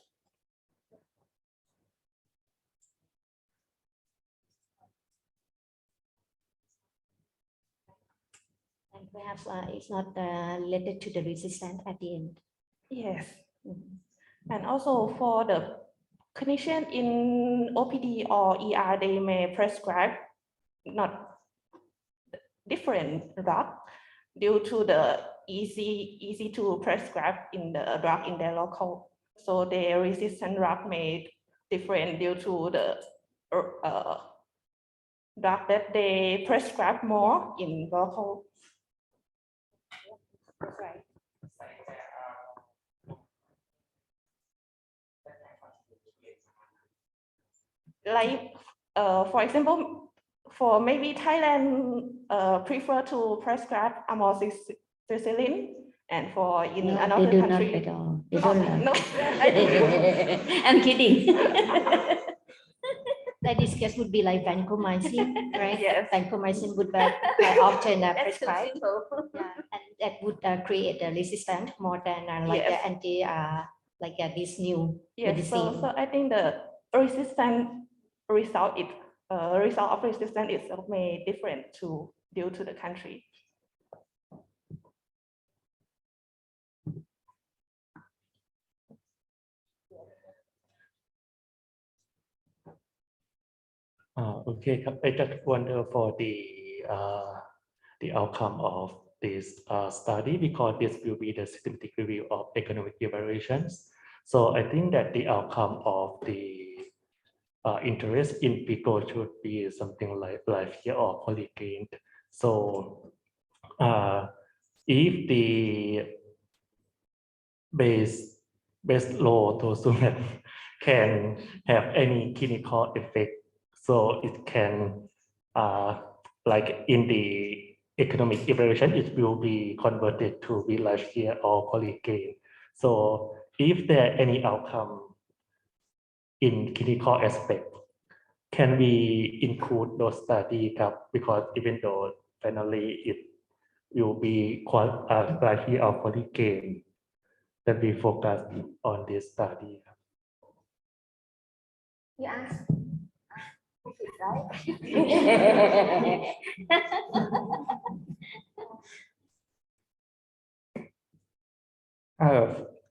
And perhaps it's not related to the resistance at the end. Yes. And also for the clinician in OPD or ER, they may prescribe not different drug due to the easy to prescribe in the drug in their local. So their resistant drug may different due to the drug that they prescribe more in local. Right. Like, for example, for maybe Thailand prefer to prescribe amoxicillin, and for in another they do country. not at all. They don't No, I'm kidding. Like this case would be like vancomycin, right? Yes. Vancomycin would be often prescribed. Yeah, and that would create a resistance more than like Yes. anti this new Yes. medicine. So I think the resistant result of resistance is may different due to the country. Okay, I just wonder for the outcome of this study, because this will be the systematic review of economic evaluations. So I think that the outcome of the interest in people should be something like life here or quality gained. So if the base low dosage can have any clinical effect. So it can, like in the economic evaluation, it will be converted to be large here or polygain. So if there are any outcome in clinical aspect, can we include those study? Because even though finally it will be large here or polygain, that we focus on this study. You ask.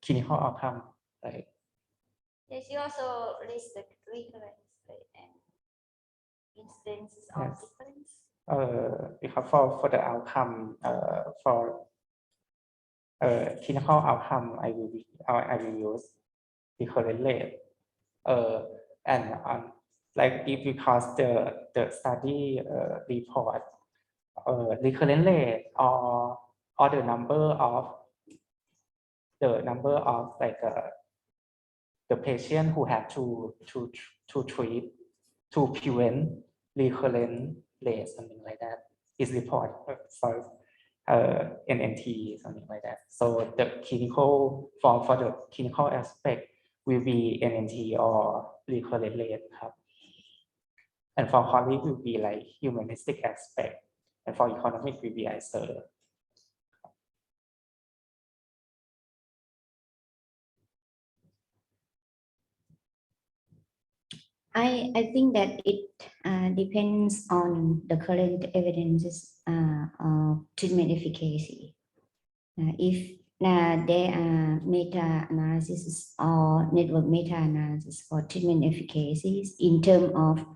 Clinical outcome, right? Yes, you also list the recurrence rate and instances of Yes. difference. Because for the outcome, for clinical outcome, I will use recurrent rate. And like if because the study report recurrent rate or the number of like the patient who have to treat to prevent recurrent rate, something like that is report for NNT, something like that. So the clinical for the clinical aspect will be NNT or recurrent rate. And for quality will be like humanistic aspect, and for economic will be ISER. I think that it depends on the current evidences of treatment efficacy. If there are meta-analysis or network meta-analysis for treatment efficacy in terms of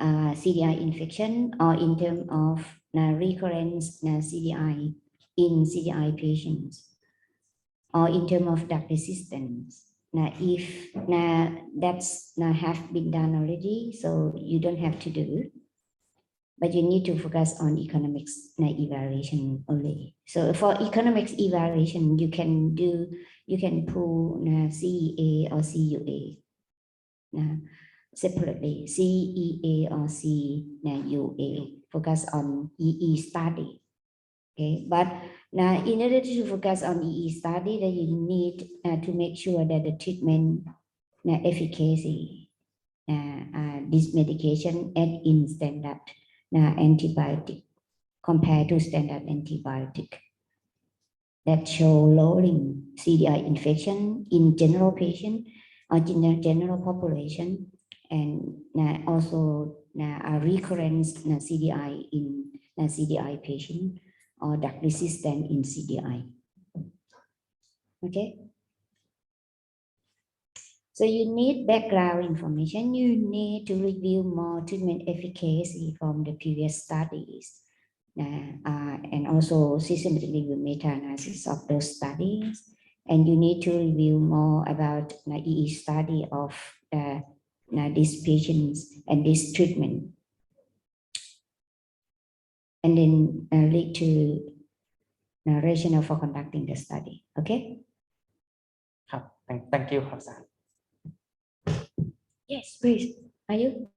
CDI infection or in terms of recurrence CDI in CDI patients or in terms of drug resistance. Now, if that's have been done already, so you don't have to do, but you need to focus on economics evaluation only. So for economics evaluation, you can pull CEA or CUA separately. CEA or CUA focus on EE study. Okay, but now in order to focus on EE study, then you need to make sure that the treatment efficacy, this medication add in standard antibiotic compared to standard antibiotic that show lowering CDI infection in general patient or general population, and also a recurrence CDI in CDI patient or drug resistant in CDI. Okay. So you need background information. You need to review more treatment efficacy from the previous studies, and also systematic review meta-analysis of those studies. And you need to review more about the EE study of these patients and this treatment, and then lead to rationale for conducting the study. Okay. Thank you, Hassan. Yes, please. Are you?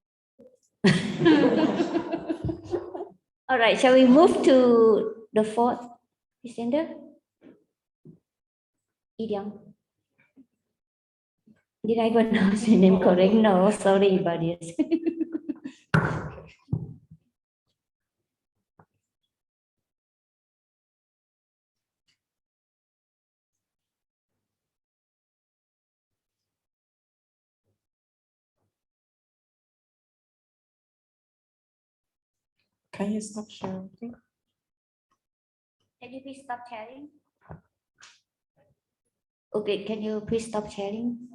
All right. Shall we move to the fourth presenter? Idyong. Did I pronounce your name correct? No, sorry about this. Can you stop sharing? Can you please stop sharing? Okay, can you please stop sharing?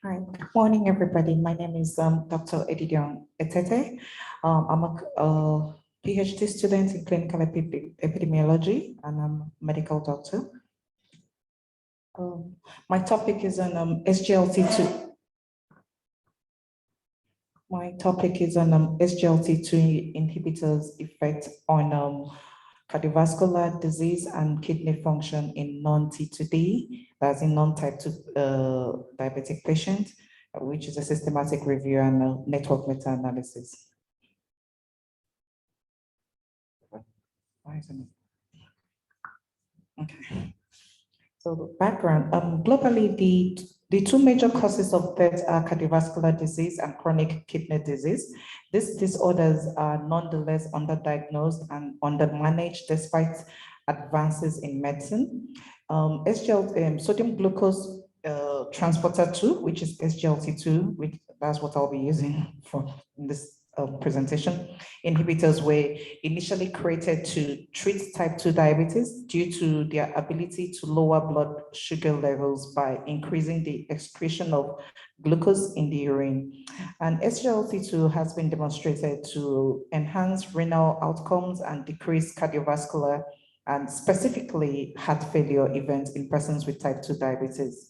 Hi, good morning, everybody. My name is Dr. Edidion Etete. I'm a PhD student in clinical epidemiology, and I'm a medical doctor. My topic is on SGLT2. My topic is on SGLT2 inhibitors effect on cardiovascular disease and kidney function in non-T2D, that's in non-type 2 diabetic patients, which is a systematic review and a network meta-analysis. Okay. So the background, globally, the two major causes of death are cardiovascular disease and chronic kidney disease. These disorders are nonetheless underdiagnosed and undermanaged despite advances in medicine. Sodium glucose transporter 2, which is SGLT2, which that's what I'll be using for this presentation. Inhibitors were initially created to treat type 2 diabetes due to their ability to lower blood sugar levels by increasing the excretion of glucose in the urine. And SGLT2 has been demonstrated to enhance renal outcomes and decrease cardiovascular and specifically heart failure events in persons with type 2 diabetes.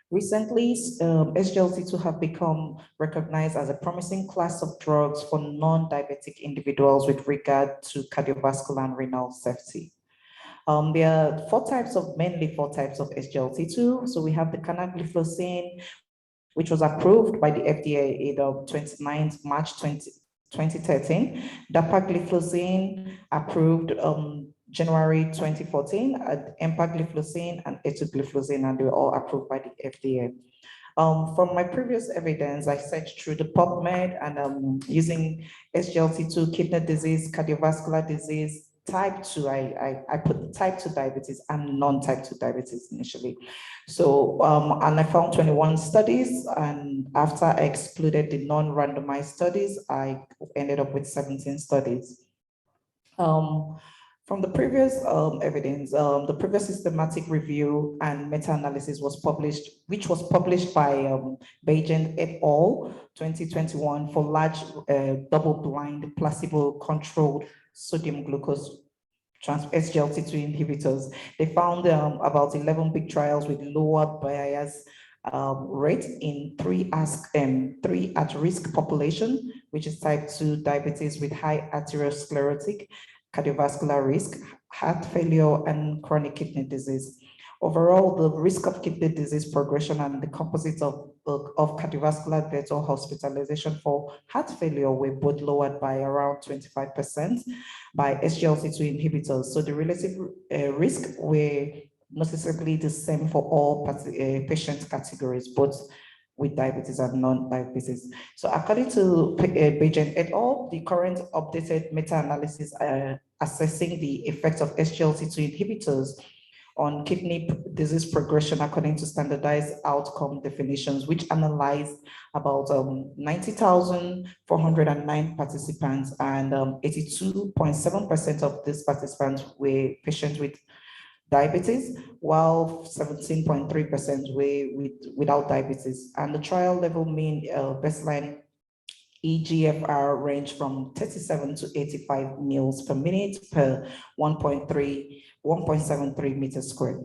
Recently, SGLT2 have become recognized as a promising class of drugs for non-diabetic individuals with regard to cardiovascular and renal safety. There are mainly four types of SGLT2. So we have the canagliflozin, which was approved by the FDA on 29th March 2013. Dapagliflozin approved January 2014, empagliflozin and etugliflozin, and they were all approved by the FDA. From my previous evidence, I searched through the PubMed and using SGLT2, kidney disease, cardiovascular disease, type 2, I put type 2 diabetes and non-type 2 diabetes initially. So, and I found 21 studies, and after I excluded the non-randomized studies, I ended up with 17 studies. From the previous evidence, the previous systematic review and meta-analysis was published, which was published by Beijing et al. 2021 for large double-blind placebo-controlled sodium glucose SGLT2 inhibitors. They found about 11 big trials with lower bias rate in three at-risk population, which is type 2 diabetes with high arteriosclerotic cardiovascular risk, heart failure, and chronic kidney disease. Overall, the risk of kidney disease progression and the composite of cardiovascular death or hospitalization for heart failure were both lowered by around 25% by SGLT2 inhibitors. So the relative risk were noticeably the same for all patient categories, both with diabetes and non-diabetes. So according to Beijing et al., the current updated meta-analysis assessing the effects of SGLT2 inhibitors on kidney disease progression according to standardized outcome definitions, which analyzed about 90,409 participants, and 82.7% of these participants were patients with diabetes, while 17.3% were without diabetes. And the trial level mean baseline eGFR range from 37 to 85 mils per minute per 1.73 meters squared.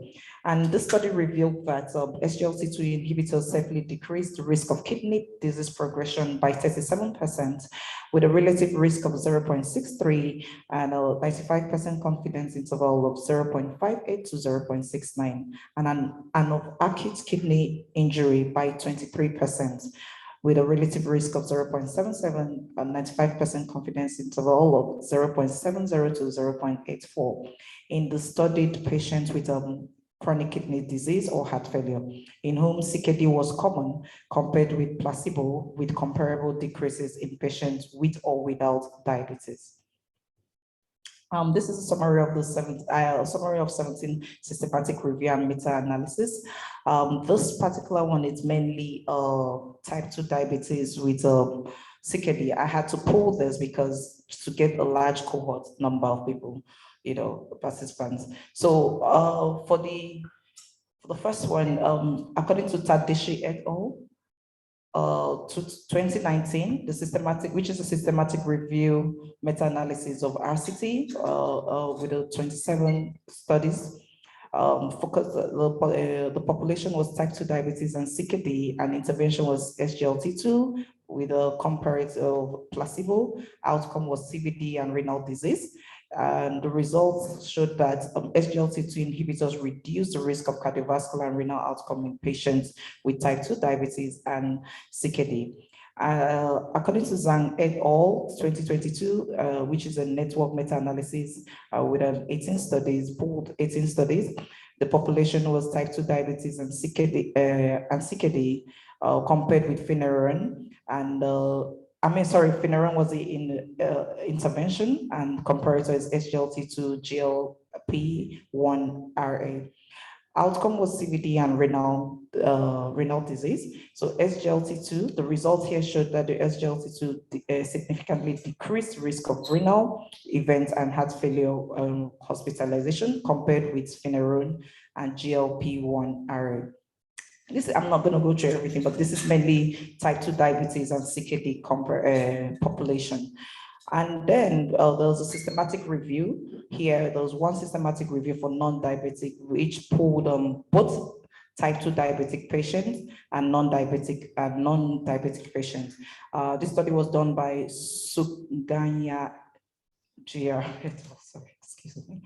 And this study revealed that SGLT2 inhibitors safely decreased the risk of kidney disease progression by 37%, with a relative risk of 0.63 and a 95% confidence interval of 0.58 to 0.69, and an of acute kidney injury by 23%, with a relative risk of 0.77 and 95% confidence interval of 0.70 to 0.84 in the studied patients with chronic kidney disease or heart failure, in whom CKD was common compared with placebo, with comparable decreases in patients with or without diabetes. This is a summary of the 17 systematic review and meta-analysis. This particular one is mainly type 2 diabetes with CKD. I had to pull this because to get a large cohort number of people, participants. So for For the first one, according to Tadashi et al., to 2019, which is a systematic review meta-analysis of RCT with 27 studies. The population was type 2 diabetes and CKD, and intervention was SGLT2 with a comparative placebo. Outcome was CVD and renal disease. And the results showed that SGLT2 inhibitors reduce the risk of cardiovascular and renal outcome in patients with type 2 diabetes and CKD. According to Zhang et al. 2022, which is a network meta-analysis with 18 studies, pooled 18 studies, the population was type 2 diabetes and CKD compared with Finerenone, and Finerenone was in intervention, and comparator is SGLT2 GLP-1RA. Outcome was CVD and renal disease. So SGLT2, the results here showed that the SGLT2 significantly decreased risk of renal events and heart failure hospitalization compared with Finerenone and GLP-1RA. I'm not going to go through everything, but this is mainly type 2 diabetes and CKD population. And then there was a systematic review here. There was one systematic review for non-diabetic, which pulled both type 2 diabetic patients and non-diabetic patients. This study was done by Suganya Jia, excuse me,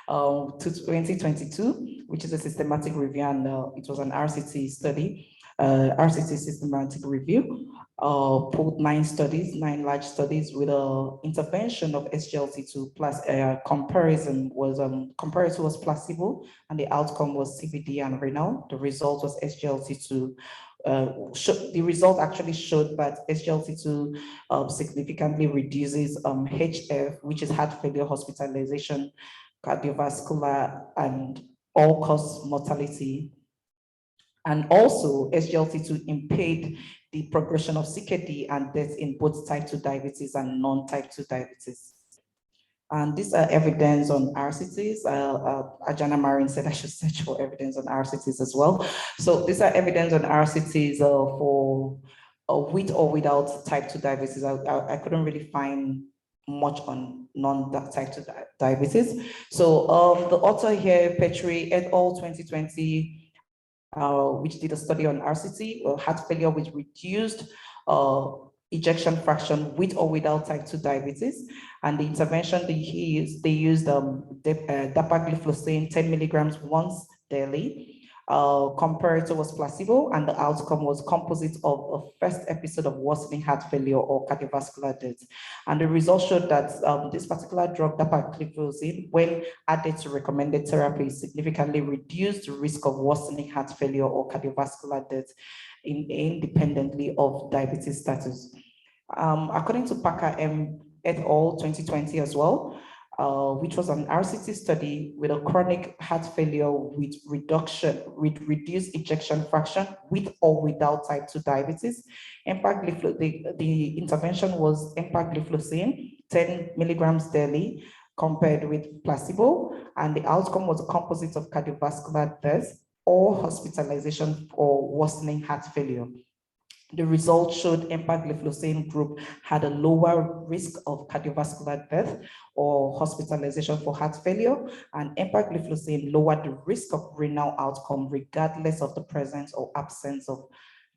to 2022, which is a systematic review, and it was an RCT study, RCT systematic review. Pulled 9 large studies with an intervention of SGLT2 plus comparison was comparator was placebo, and the outcome was CVD and renal. The result was SGLT2. The result actually showed that SGLT2 significantly reduces HF, which is heart failure hospitalization, cardiovascular, and all-cause mortality. And also, SGLT2 impaired the progression of CKD and death in both type 2 diabetes and non-type 2 diabetes. And these are evidence on RCTs. Ajana Marin said I should search for evidence on RCTs as well. So these are evidence on RCTs for with or without type 2 diabetes. I couldn't really find much on non-type 2 diabetes. So the author here, Petri et al. 2020, which did a study on RCT, heart failure with reduced ejection fraction with or without type 2 diabetes. And the intervention they used dapagliflozin 10 milligrams once daily. Comparator was placebo, and the outcome was composite of a first episode of worsening heart failure or cardiovascular death. And the results showed that this particular drug, dapagliflozin, when added to recommended therapy, significantly reduced the risk of worsening heart failure or cardiovascular death independently of diabetes status. According to Parker M. et al. 2020 as well, which was an RCT study with a chronic heart failure with reduced ejection fraction with or without type 2 diabetes. The intervention was empagliflozin 10 milligrams daily compared with placebo, and the outcome was a composite of cardiovascular death or hospitalization for worsening heart failure. The results showed empagliflozin group had a lower risk of cardiovascular death or hospitalization for heart failure, and empagliflozin lowered the risk of renal outcome regardless of the presence or absence of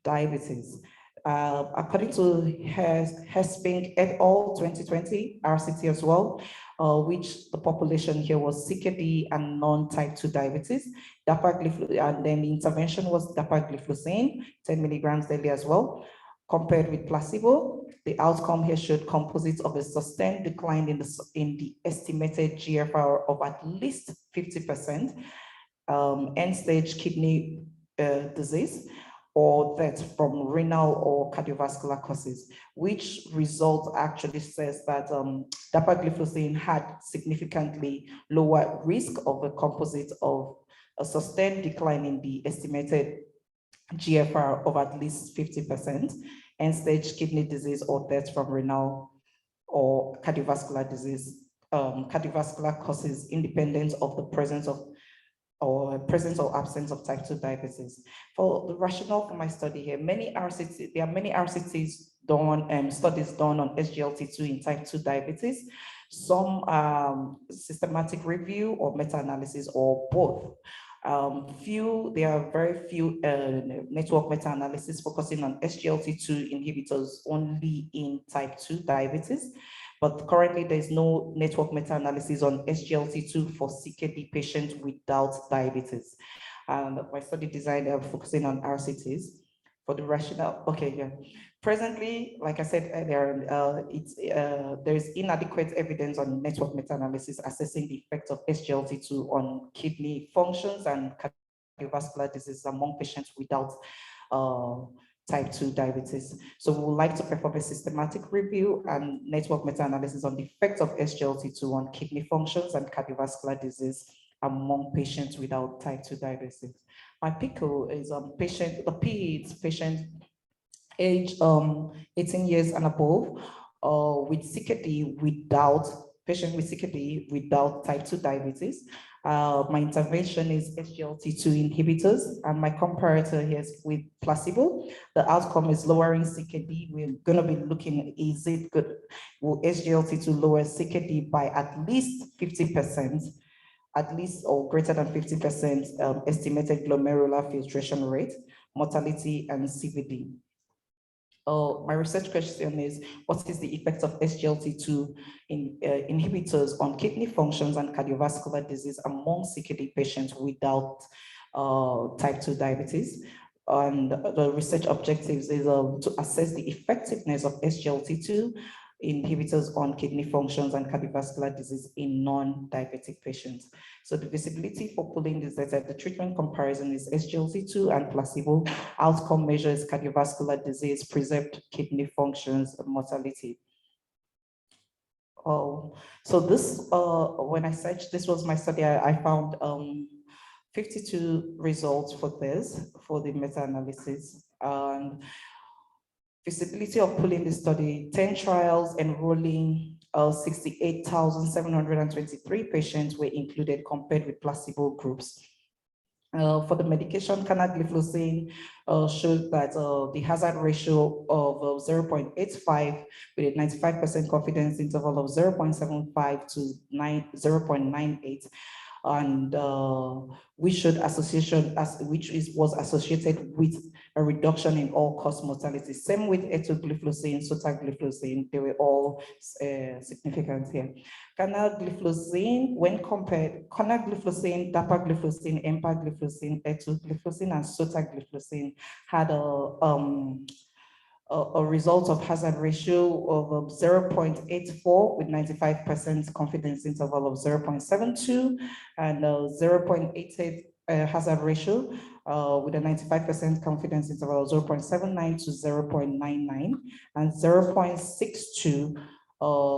diabetes. According to Hesping et al. 2020 RCT as well, which the population here was CKD and non-type 2 diabetes. And then the intervention was dapagliflozin 10 milligrams daily as well, compared with placebo. The outcome here showed composites of a sustained decline in the estimated GFR of at least 50%, end-stage kidney disease, or death from renal or cardiovascular causes, which result actually says that dapagliflozin had significantly lower risk of a composite of a sustained decline in the estimated GFR of at least 50%, end-stage kidney disease or death from renal or cardiovascular disease, cardiovascular causes independent of the presence of or presence or absence of type 2 diabetes. For the rationale for my study here, there are many RCTs done, studies done on SGLT2 in type 2 diabetes, some systematic review or meta-analysis or both. There are very few network meta-analysis focusing on SGLT2 inhibitors only in type 2 diabetes. But currently, there is no network meta-analysis on SGLT2 for CKD patients without diabetes. And my study design focusing on RCTs for the rationale. Okay, yeah. Presently, like I said earlier, there is inadequate evidence on network meta-analysis assessing the effect of SGLT2 on kidney functions and cardiovascular disease among patients without type 2 diabetes. So we would like to perform a systematic review and network meta-analysis on the effect of SGLT2 on kidney functions and cardiovascular disease among patients without type 2 diabetes. My PICO is patient age 18 years and above with CKD without type 2 diabetes. My intervention is SGLT2 inhibitors, and my comparator here is with placebo. The outcome is lowering CKD. We're going to be looking, is it good? Will SGLT2 lower CKD by at least 50%, at least or greater than 50% estimated glomerular filtration rate, mortality, and CVD? My research question is, what is the effect of SGLT2 inhibitors on kidney functions and cardiovascular disease among CKD patients without type 2 diabetes? And the research objectives is to assess the effectiveness of SGLT2 inhibitors on kidney functions and cardiovascular disease in non-diabetic patients. So the visibility for pulling this data, the treatment comparison is SGLT2 and placebo. Outcome measure is cardiovascular disease, preserved kidney functions, mortality. So this, when I searched, this was my study, I found 52 results for this, for the meta-analysis. And feasibility of pulling the study, 10 trials enrolling 68,723 patients were included compared with placebo groups. For the medication, canagliflozin showed that the hazard ratio of 0.85 with a 95% confidence interval of 0.75 to 0.98. And which was associated with a reduction in all-cause mortality. Same with etugliflozin, sotagliflozin, they were all significant here. Canagliflozin, when compared, canagliflozin, dapagliflozin, empagliflozin, etugliflozin, and sotagliflozin had a result of hazard ratio of 0.84 with 95% confidence interval of 0.72 and 0.88 hazard ratio with a 95% confidence interval of 0.79 to 0.99 and 0.62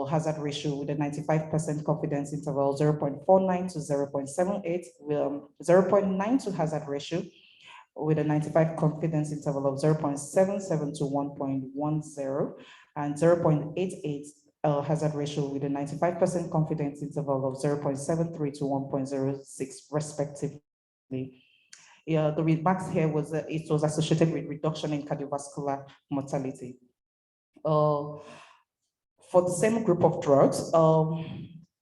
hazard ratio with a 95% confidence interval 0.49 to 0.78, 0.92 hazard ratio with a 95 confidence interval of 0.77 to 1.10 and 0.88 hazard ratio with a 95% confidence interval of 0.73 to 1.06 respectively. Yeah, the remarks here was that it was associated with reduction in cardiovascular mortality. For the same group of drugs,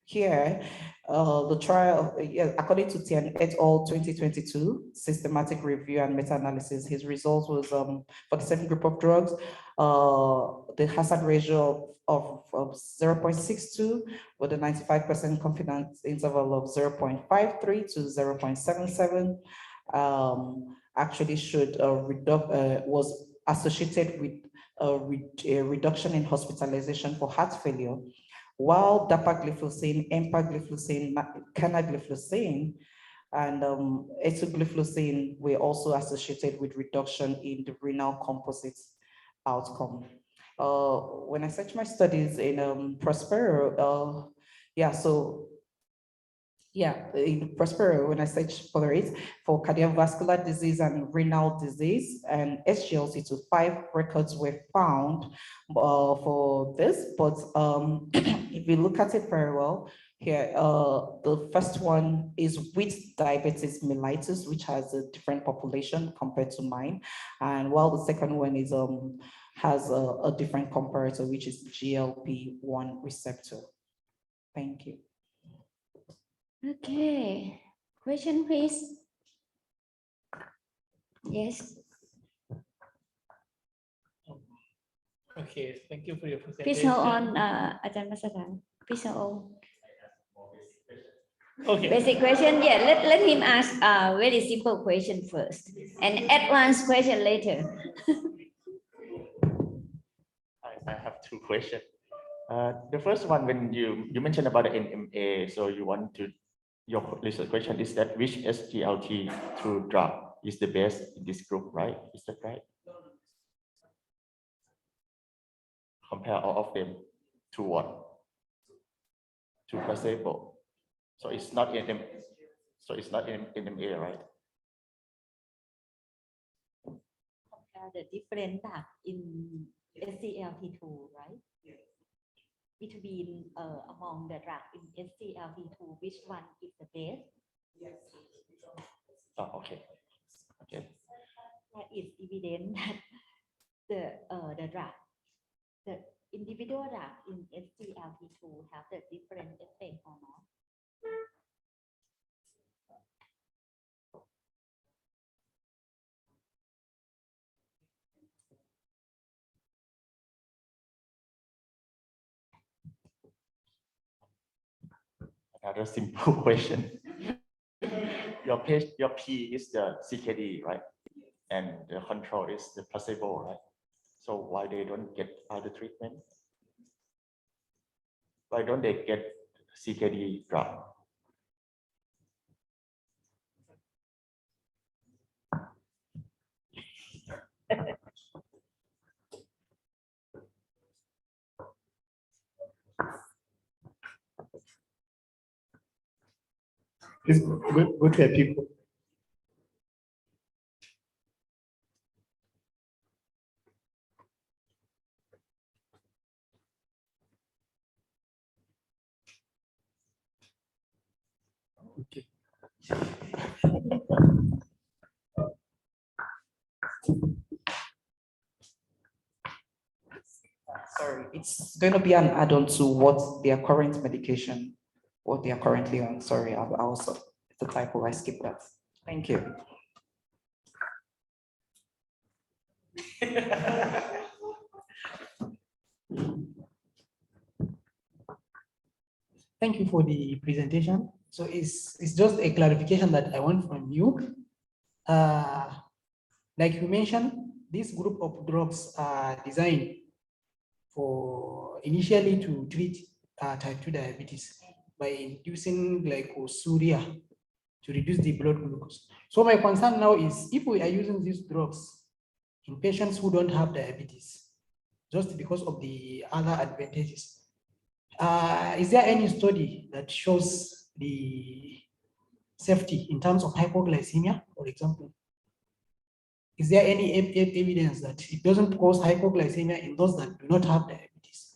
here, the trial, according to Tian et al. 2022 systematic review and meta-analysis, his results was for the same group of drugs, the hazard ratio of 0.62 with a 95% confidence interval of 0.53 to 0.77, actually showed was associated with a reduction in hospitalization for heart failure, while dapagliflozin, empagliflozin, canagliflozin, and etugliflozin were also associated with reduction in the renal composite outcome. When I searched my studies in Prospero, in Prospero, when I searched for it, for cardiovascular disease and renal disease and SGLT2, 5 records were found for this, but if you look at it very well, Here, the first one is with diabetes mellitus, which has a different population compared to mine. And while the second one is has a different comparator, which is GLP-1 receptor. Thank you. Okay, question please. Yes. Okay, thank you for your presentation. Please hold on, Ajahn Masadan. Please hold on. Okay. Basic question, yeah, let him ask a very simple question first and advanced question later. I have two questions. The first one, when you mentioned about the NMA, so you want to, your research question is that which SGLT2 drug is the best in this group, right? Is that right? Compare all of them to what? To placebo. So it's not NMA, so it's not NMA, right? Compare the different drug in SGLT2, right? Between among the drug in SGLT2, which one is the best? Yes. Oh, okay. Okay. There is evidence that the drug, the individual drug in SGLT2 have the different effect or not? Another simple question. Your P is the CKD, right? And the control is the placebo, right? So why they don't get other treatment? Why don't they get CKD drug? Please go to your people. Okay. Sorry, it's going to be an add-on to what their current medication, what they are currently on. Sorry, I also, it's a typo, I skipped that. Thank you. Thank you for the presentation. So it's just a clarification that I want from you. Like you mentioned, this group of drugs are designed for initially to treat type 2 diabetes by inducing glycosuria to reduce the blood glucose. So my concern now is if we are using these drugs in patients who don't have diabetes, just because of the other advantages, is there any study that shows the safety in terms of hypoglycemia, for example? Is there any evidence that it doesn't cause hypoglycemia in those that do not have diabetes?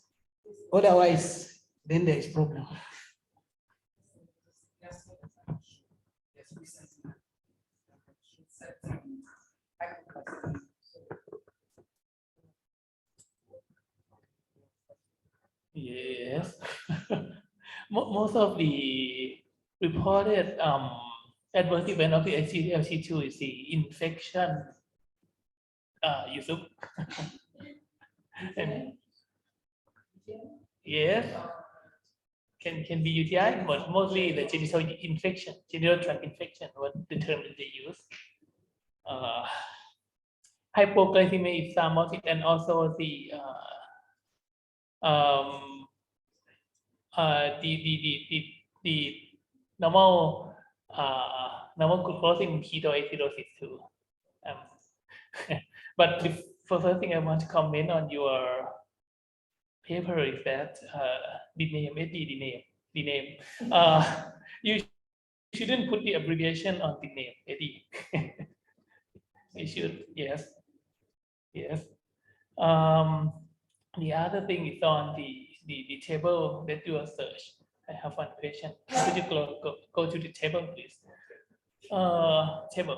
Otherwise, then there is problem. Yes. Most of the reported adverse event of the SGLT2 is the infection, Yusuf. And yes, can be UTI, but mostly the genital infection, genital tract infection, what the term that they use. Hypoglycemia is some of it, and also the normal glucose in ketoacidosis too. But the first thing I want to comment on your paper is that the name. You shouldn't put the abbreviation on the name, Eddie. You should, yes. The other thing is on the table that you search. I have one question. Could you go to the table, please? Table.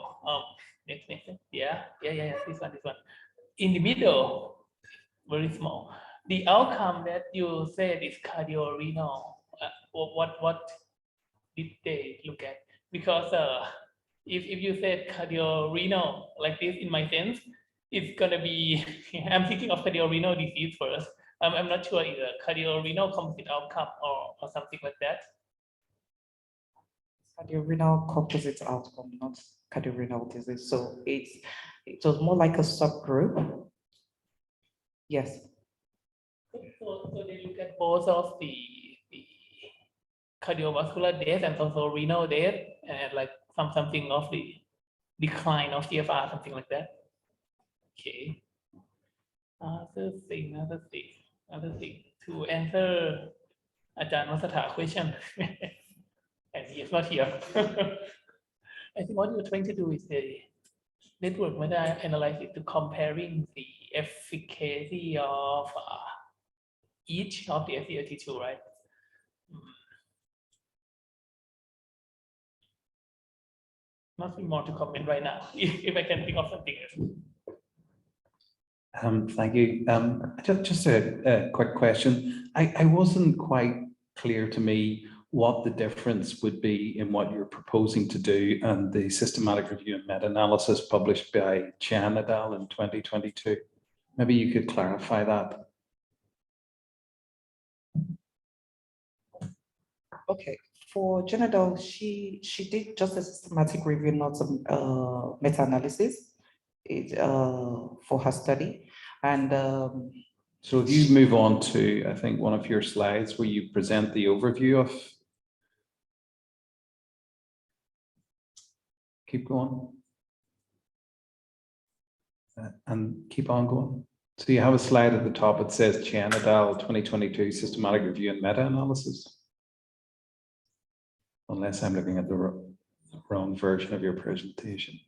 Next. Yeah. This one. In the middle, very small. The outcome that you said is cardiorenal. What did they look at? Because if you said cardiorenal like this, in my sense, it's gonna be. I'm thinking of cardiorenal disease first. I'm not sure either cardiorenal composite outcome or something like that. Cardiorenal composite outcome, not cardiorenal disease. So it was more like a subgroup. Yes. So they look at both of the cardiovascular death and also renal death, and like something of the decline of GFR, something like that. Okay. Other thing. To answer Ajahn Masatha question, and he is not here. I think what you're trying to do is the network meta-analysis to comparing the efficacy of each of the SGLT2, right? Nothing more to comment right now. If I can think of something else. Thank you. Just a quick question. I wasn't quite clear to me what the difference would be in what you're proposing to do and the systematic review and meta-analysis published by Chan et al. In 2022. Maybe you could clarify that. Okay. For Jan et al., she did just a systematic review, not some meta-analysis. For her study, and so if you move on to, I think, one of your slides where you present the overview of, keep going, and keep on going. So you have a slide at the top, it says Chan et al. 2022 systematic review and meta-analysis, unless I'm looking at the wrong version of your presentation.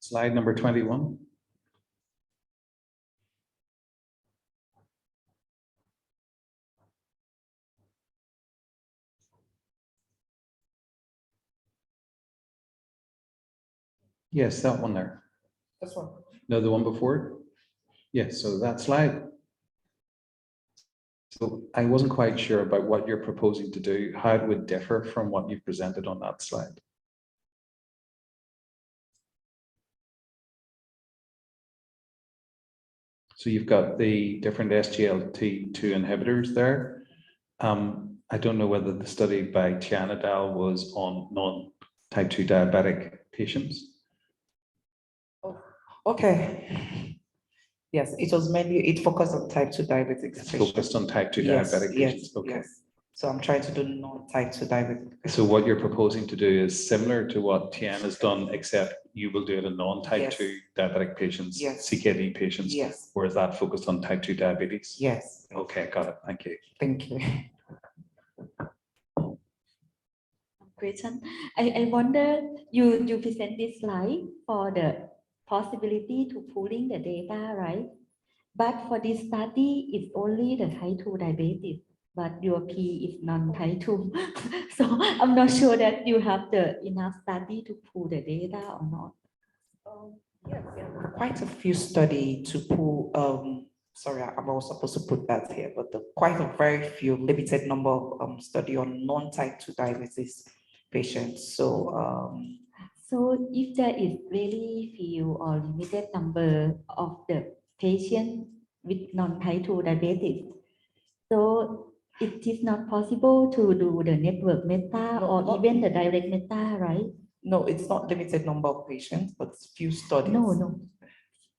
Slide number 21. Yes, that one there. This one. No, the one before it. Yes, so that slide. So I wasn't quite sure about what you're proposing to do, how it would differ from what you've presented on that slide. So you've got the different SGLT2 inhibitors there. I don't know whether the study by Chan et al. Was on non-type 2 diabetic patients. Oh, okay. Yes, it was mainly, it focused on type 2 diabetics. It's focused on type 2 diabetic patients. Okay. Yes. So I'm trying to do non-type 2 diabetic. So what you're proposing to do is similar to what Tian has done, except you will do it in non-type 2 diabetic patients, CKD patients, whereas that focused on type 2 diabetes. Yes. Okay, got it. Thank you. Thank you. Question. I wonder, you present this slide for the possibility to pooling the data, right? But for this study, it's only the type 2 diabetes, but your P is non-type 2. So I'm not sure that you have the enough study to pool the data or not. Yes, quite a few study to pull. Sorry, I'm not supposed to put that here, but quite a very few limited number of study on non-type 2 diabetes patients. So so if there is very few or limited number of the patients with non-type 2 diabetes, so it is not possible to do the network meta or even the direct meta, right? No, it's not limited number of patients, but few studies. No.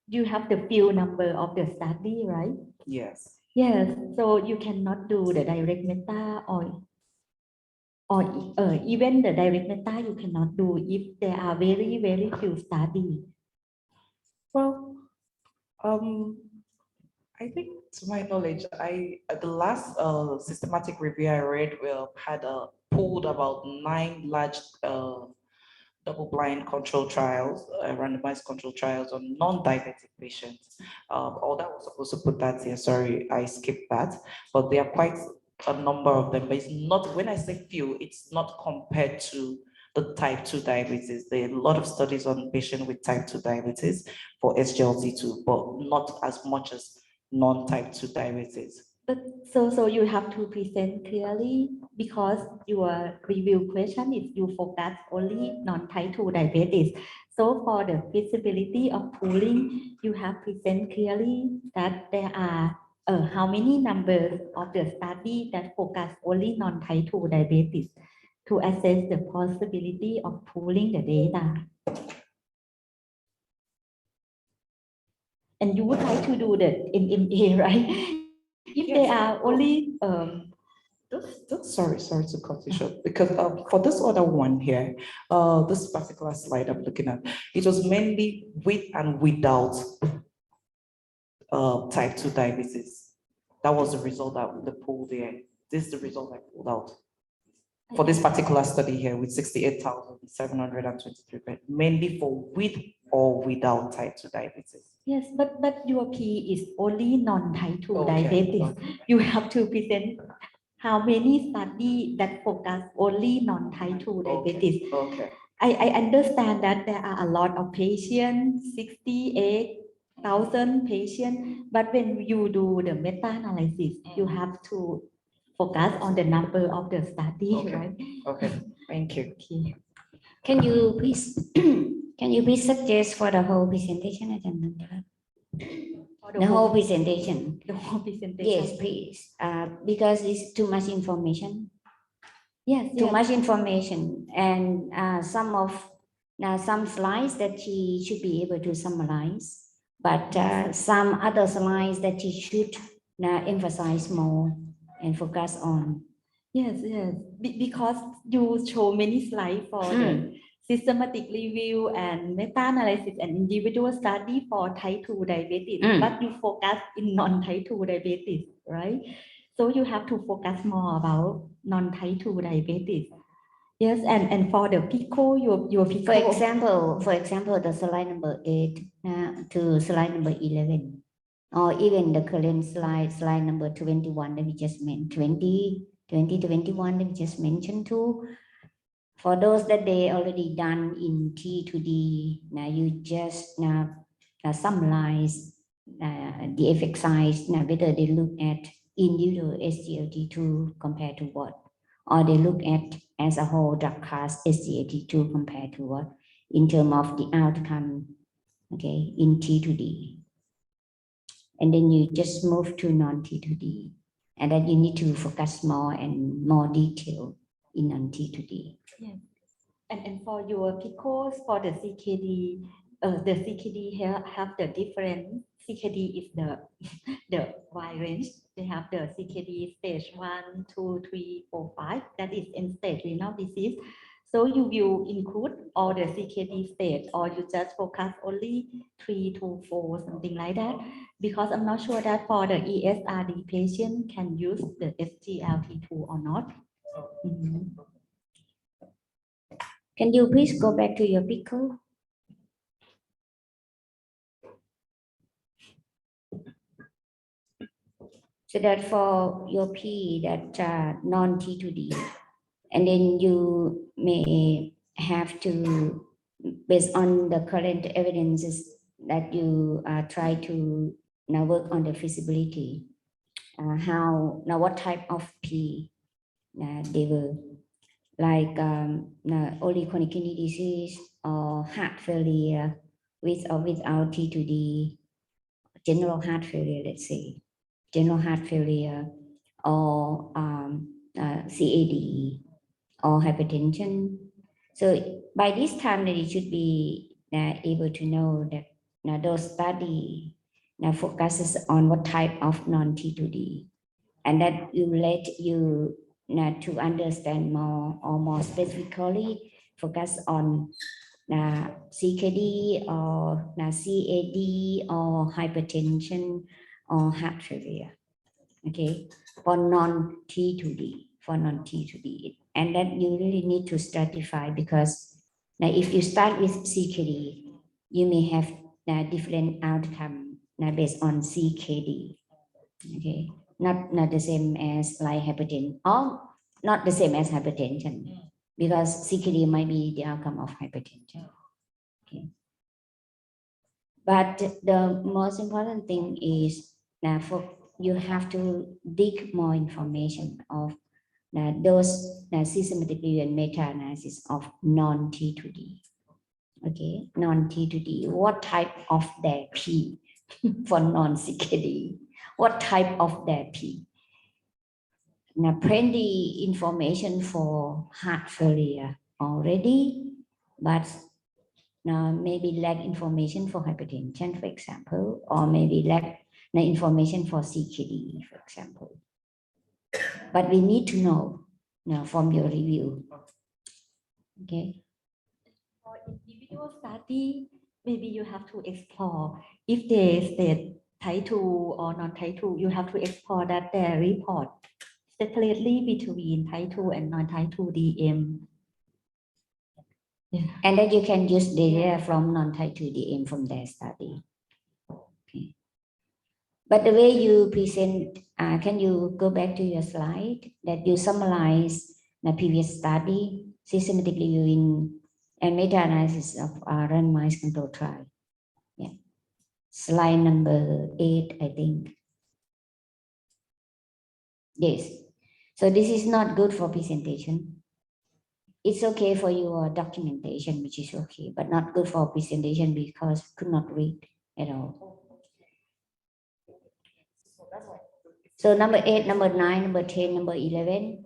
You have the few number of the study, right? Yes. Yes, so you cannot do the direct meta or even the direct meta you cannot do if there are very, very few studies. Well, I think to my knowledge, the last systematic review I read had pulled about 9 large double-blind control trials, randomized control trials on non-diabetic patients. Although I was supposed to put that here, sorry, I skipped that, but there are quite a number of them, but it's not, when I say few, it's not compared to the type 2 diabetes. There are a lot of studies on patients with type 2 diabetes for SGLT2, but not as much as non-type 2 diabetes. But so you have to present clearly because your review question is you focus only non-type 2 diabetes. So for the feasibility of pooling, you have present clearly that there are how many numbers of the study that focus only non-type 2 diabetes to assess the possibility of pooling the data. And you would like to do the NMA, right? If Yes. they are only sorry to cut you short, because for this other one here, this particular slide I'm looking at, it was mainly with and without type 2 diabetes. That was the result that the pool there. This is the result I pulled out for this particular study here with 68,723, mainly for with or without type 2 diabetes. Yes, but your P is only non-type 2 Okay. diabetes. You have to present how many studies that focus only non-type 2 diabetes. Okay. I understand that there are a lot of patients, 68,000 patients, but when you do the meta-analysis, you have to focus on the number of the study, right? Okay, thank you. Okay. Can you please suggest for the whole presentation? The whole presentation. The whole presentation. Yes, please. Because it's too much information. Yes. Too much information, and some slides that she should be able to summarize, but some other slides that she should emphasize more and focus on. Yes. Because you show many slides for the systematic review and meta-analysis and individual study for type 2 diabetes, but you focus in non-type 2 diabetes, right? So you have to focus more about non-type 2 diabetes. Yes, and for the PICO, your PICO. For example, the slide number 8 to slide number 11, or even the current slide number 21 that we just mentioned, 20 to 21 that we just mentioned too. For those that they already done in T to D, now you just summarize the effect size, whether they look at individual SGLT2 compared to what, or they look at as a whole drug class SGLT2 compared to what, in terms of the outcome, okay, in T to D. And then you just move to non-T to D, and then you need to focus more and more detail in non-T to D. Yes. And for your PICOs, for the CKD, the CKD here have the different. CKD is the wide range. They have the CKD stage 1, 2, 3, 4, 5. That is end stage renal disease. So you will include all the CKD stage, or you just focus only 3 to 4, something like that. Because I'm not sure that for the ESRD patient can use the SGLT2 or not. Can you please go back to your PICO? So that for your P, that non-T2D, and then you may have to, based on the current evidences that you try to now work on the feasibility, what type of P they were, like only chronic kidney disease or heart failure with or without T2D, general heart failure, let's say, general heart failure, or CAD, or hypertension. So by this time that you should be able to know that those study focuses on what type of non-T2D, and that will let you to understand more, or more specifically focus on CKD or CAD or hypertension or heart failure, okay, for non-T2D, and that you really need to stratify, because Now, if you start with CKD, you may have a different outcome now based on CKD. Okay, not the same as like hypertension, or not the same as hypertension, because CKD might be the outcome of hypertension. Okay. But the most important thing is that you have to dig more information of those systematic review and meta-analysis of non-T2D. Okay, non-T2D. What type of their P for non-CKD? What type of their P? Now, plenty information for heart failure already, but now maybe lack information for hypertension, for example, or maybe lack information for CKD, for example. But we need to know now from your review. Okay. For individual study, maybe you have to explore if they state type 2 or non-type 2, you have to explore that their report separately between type 2 and non-type 2 DM. Yeah. And then you can use data from non-type 2 DM from their study. Okay. But the way you present, can you go back to your slide that you summarize the previous study, systematic reviewing and meta-analysis of randomized control trial? Yeah. Slide number 8, I think. Yes. So this is not good for presentation. It's okay for your documentation, which is okay, but not good for presentation because could not read at all. So number 8, number 9, number 10, number 11.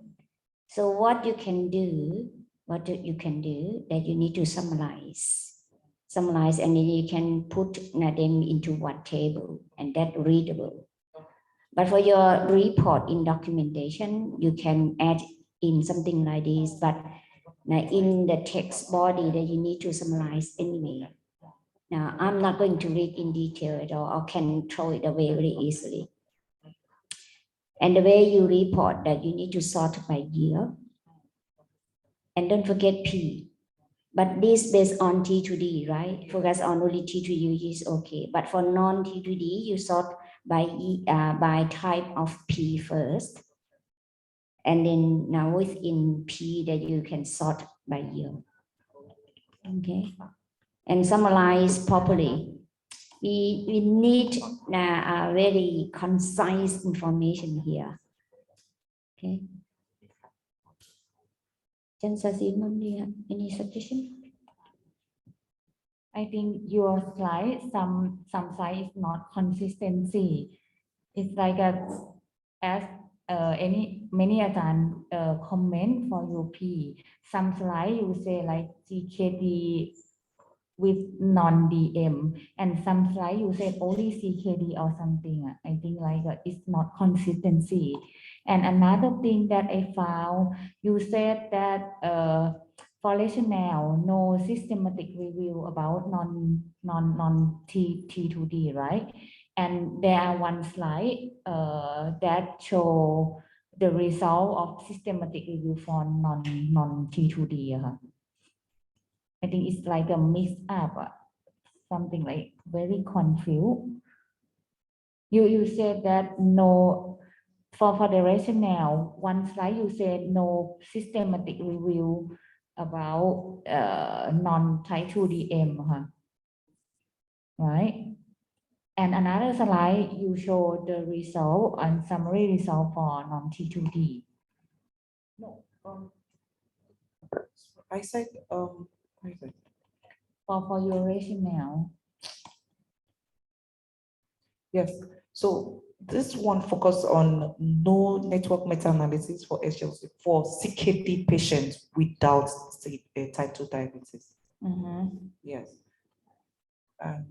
So what you can do that you need to summarize, and then you can put them into one table and that readable. But for your report in documentation, you can add in something like this, but now in the text body that you need to summarize anyway. Now, I'm not going to read in detail at all, or can throw it away very easily. And the way you report that you need to sort by year. And don't forget P. But this based on T2D, right? Focus on only T2D is okay. But for non-T2D, you sort by type of P first. And then now within P that you can sort by year. Okay. And summarize properly. We need a very concise information here. Okay. Any suggestion? I think your slide, some slide is not consistency. It's like as many comment for UP. Some slide you say like CKD with non-DM, and some slide you say only CKD or something. I think like it's not consistency. And another thing that I found, you said that for rationale, no systematic review about non-T2D, right? And there are one slide that show the result of systematic review for non-T2D. I think it's like a mix up, something like very confused. You said that no, for the rationale, one slide you said no systematic review about non-type 2 DM, right? And another slide you show the result and summary result for non-T2D. No, I said for your rationale. Yes. So this one focus on no network meta-analysis for HLC for CKD patients without type 2 diabetes. Yes. And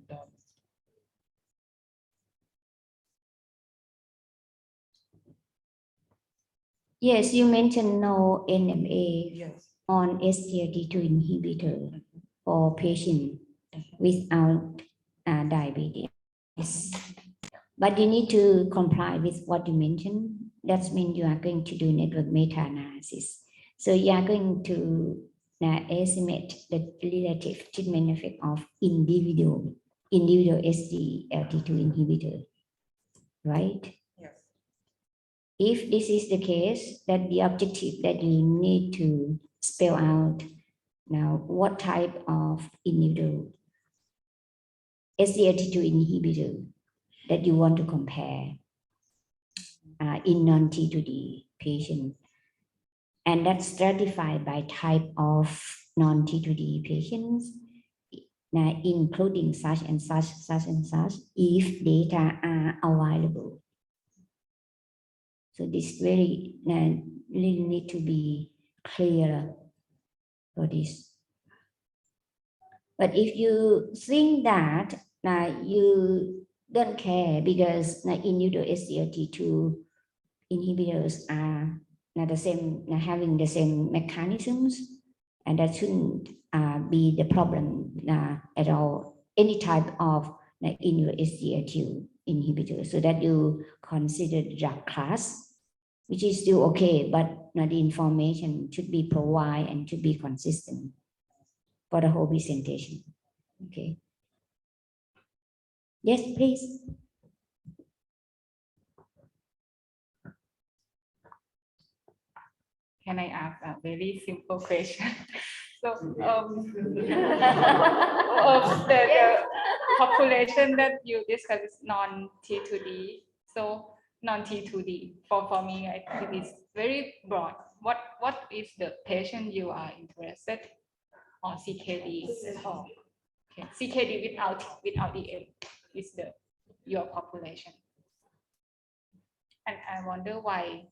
yes, you mentioned no NMA on SGLT2 inhibitor for patient without diabetes. But you need to comply with what you mentioned. That means you are going to do network meta-analysis. So you are going to estimate the relative treatment effect of individual SGLT2 inhibitor, right? Yes. If this is the case, that the objective that you need to spell out now what type of individual SGLT2 inhibitor that you want to compare in non-T2D patient, and that's stratified by type of non-T2D patients, including such and such if data are available. So this really need to be clear for this. But if you think that you don't care because individual SGLT2 inhibitors are the same, having the same mechanisms, and that shouldn't be the problem at all. Any type of individual SGLT2 inhibitor, so that you consider the drug class, which is still okay, but the information should be provided and should be consistent for the whole presentation. Okay. Yes, please. Can I ask a very simple question? So, the population that you discussed is non-T2D. So, non-T2D for me, I think it's very broad. What is the patient you are interested, or CKD? Oh, okay. CKD without EM is your population. And I wonder why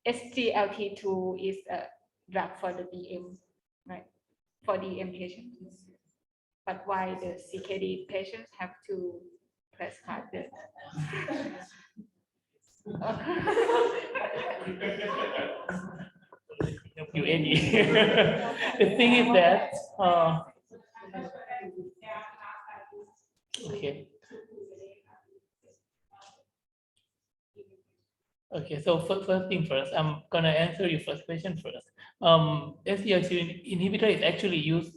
SGLT2 is a drug for the DM, right? For DM patients. But why the CKD patients have to prescribe the you any. The thing is that okay. Okay, so first thing first, I'm gonna answer your first question first. SGLT2 inhibitor is actually used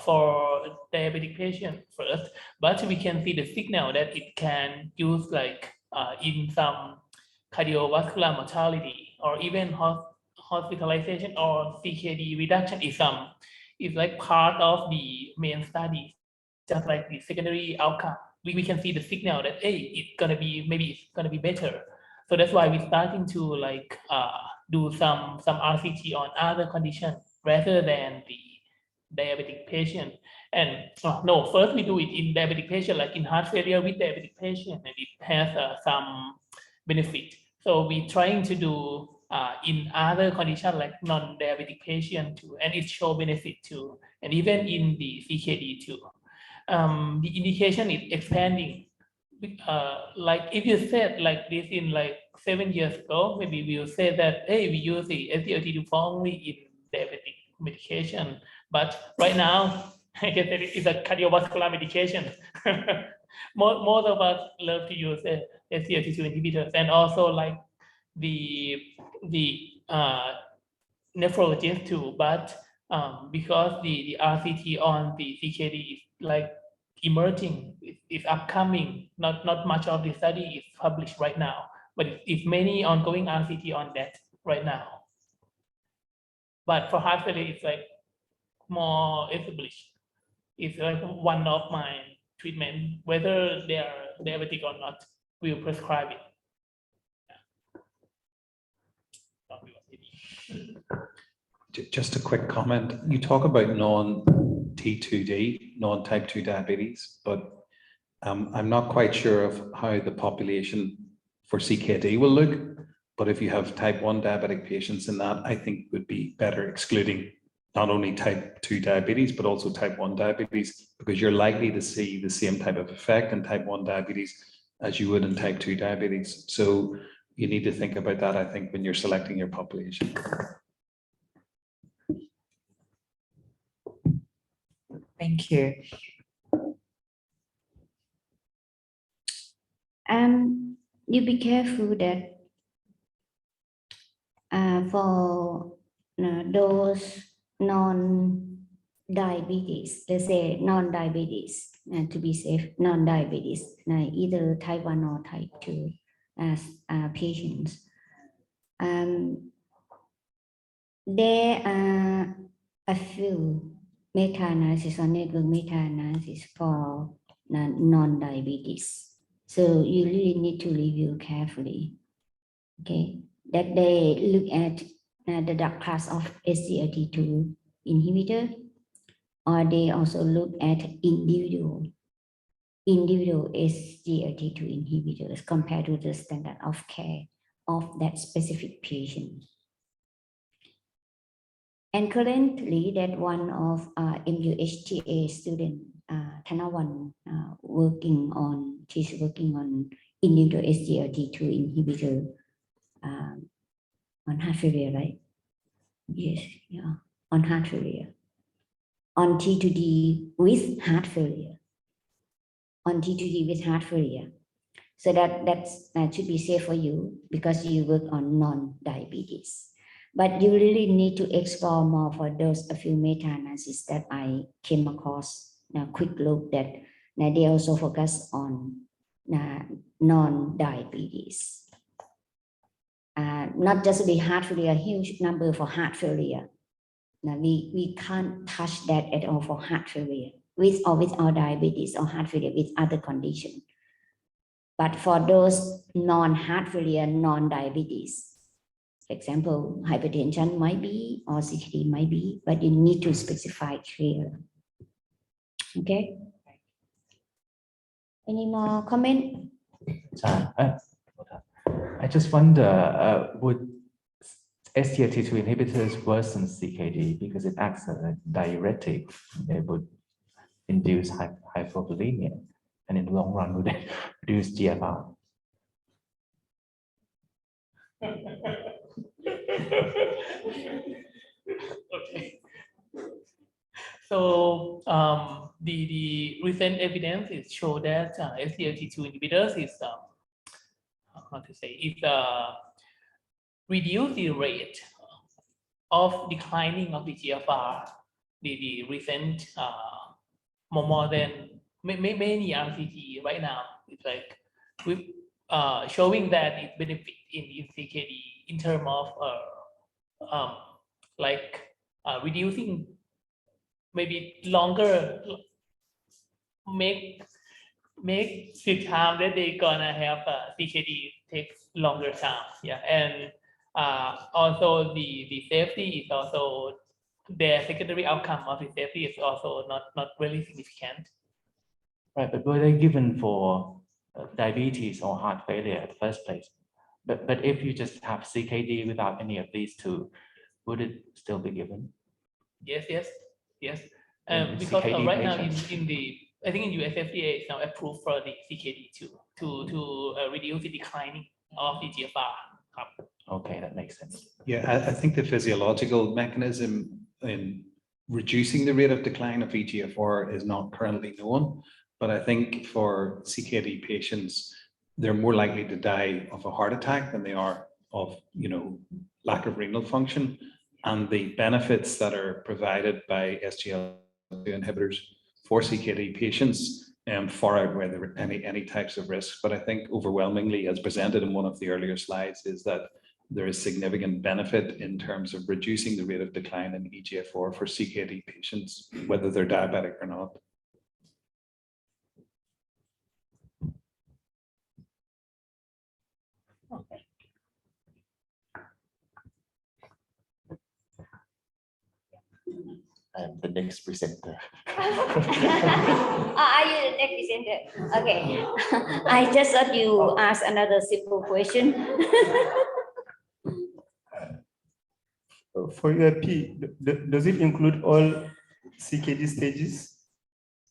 for diabetic patient first, but we can see the signal that it can use in some cardiovascular mortality or even hospitalization or CKD reduction is like part of the main study, just like the secondary outcome. We can see the signal that it's gonna be, maybe it's gonna be better. So that's why we're starting to do some RCT on other conditions rather than the diabetic patient. And no, first we do it in diabetic patient, like in heart failure with diabetic patient, and it has some benefit. So we're trying to do in other conditions like non-diabetic patient too, and it show benefit too, and even in the CKD too. The indication is expanding. Like if you said like this in like 7 years ago, maybe we'll say that, hey, we use the SGLT2 only in diabetic medication. But right now, I guess it's a cardiovascular medication. Most of us love to use SGLT2 inhibitors, and also like the nephrologist too. But because the RCT on the CKD is like emerging, is upcoming, not much of the study is published right now, but it's many ongoing RCT on that right now. But for heart failure, it's like more established. It's like one of my treatment, whether they are diabetic or not, we'll prescribe it. Just a quick comment. You talk about non-T2D, non-type 2 diabetes, but I'm not quite sure of how the population for CKD will look. But if you have type 1 diabetic patients in that, I think would be better excluding not only type 2 diabetes, but also type 1 diabetes, because you're likely to see the same type of effect in type 1 diabetes as you would in type 2 diabetes. So you need to think about that, I think, when you're selecting your population. Thank you. You be careful that for those non-diabetes, let's say non-diabetes, to be safe, non-diabetes, either type 1 or type 2 as patients. There are a few meta-analysis or network meta-analysis for non-diabetes. So you really need to review carefully, okay? That they look at the drug class of SGLT2 inhibitor, or they also look at individual SGLT2 inhibitors compared to the standard of care of that specific patient. And currently, that one of MUHTA student, Thanawan, she's working on individual SGLT2 inhibitor on heart failure, right? Yes, yeah, on heart failure. On T2D with heart failure. On T2D with heart failure. So that should be safe for you because you work on non-diabetes. But you really need to explore more for those a few meta-analysis that I came across. Now, quick look that they also focus on non-diabetes. Not just the heart failure, a huge number for heart failure. Now, we can't touch that at all for heart failure, with or without diabetes or heart failure with other conditions. But for those non-heart failure, non-diabetes, for example, hypertension might be, or CKD might be, but you need to specify clear. Okay? Any more comment? I just wonder, would SGLT2 inhibitors worsen CKD because it acts as a diuretic? It would induce hypovolemia, and in the long run would reduce GFR. Okay. So the recent evidence is show that SGLT2 inhibitors is reduce the rate of declining of the GFR. The recent more than many RCT right now, it's like showing that it benefit in CKD in terms of reducing maybe longer, make the time that they gonna have CKD takes longer time. Yeah, and also the safety is also their secondary outcome of the safety is also not really significant. Right, but were they given for diabetes or heart failure at the first place? But if you just have CKD without any of these two, would it still be given? Yes. In Because CKD right now patients? in the I think in US FDA is now approved for the CKD to reduce the declining of the GFR. Okay, that makes sense. Yeah, I think the physiological mechanism in reducing the rate of decline of eGFR is not currently known, but I think for CKD patients, they're more likely to die of a heart attack than they are of, lack of renal function. And the benefits that are provided by SGLT2 inhibitors for CKD patients far outweigh any types of risks. But I think overwhelmingly, as presented in one of the earlier slides, is that there is significant benefit in terms of reducing the rate of decline in eGFR for CKD patients, whether they're diabetic or not. I'm the next presenter. Are you the next presenter? Okay. I just thought you asked another simple question. For UAP, does it include all CKD stages?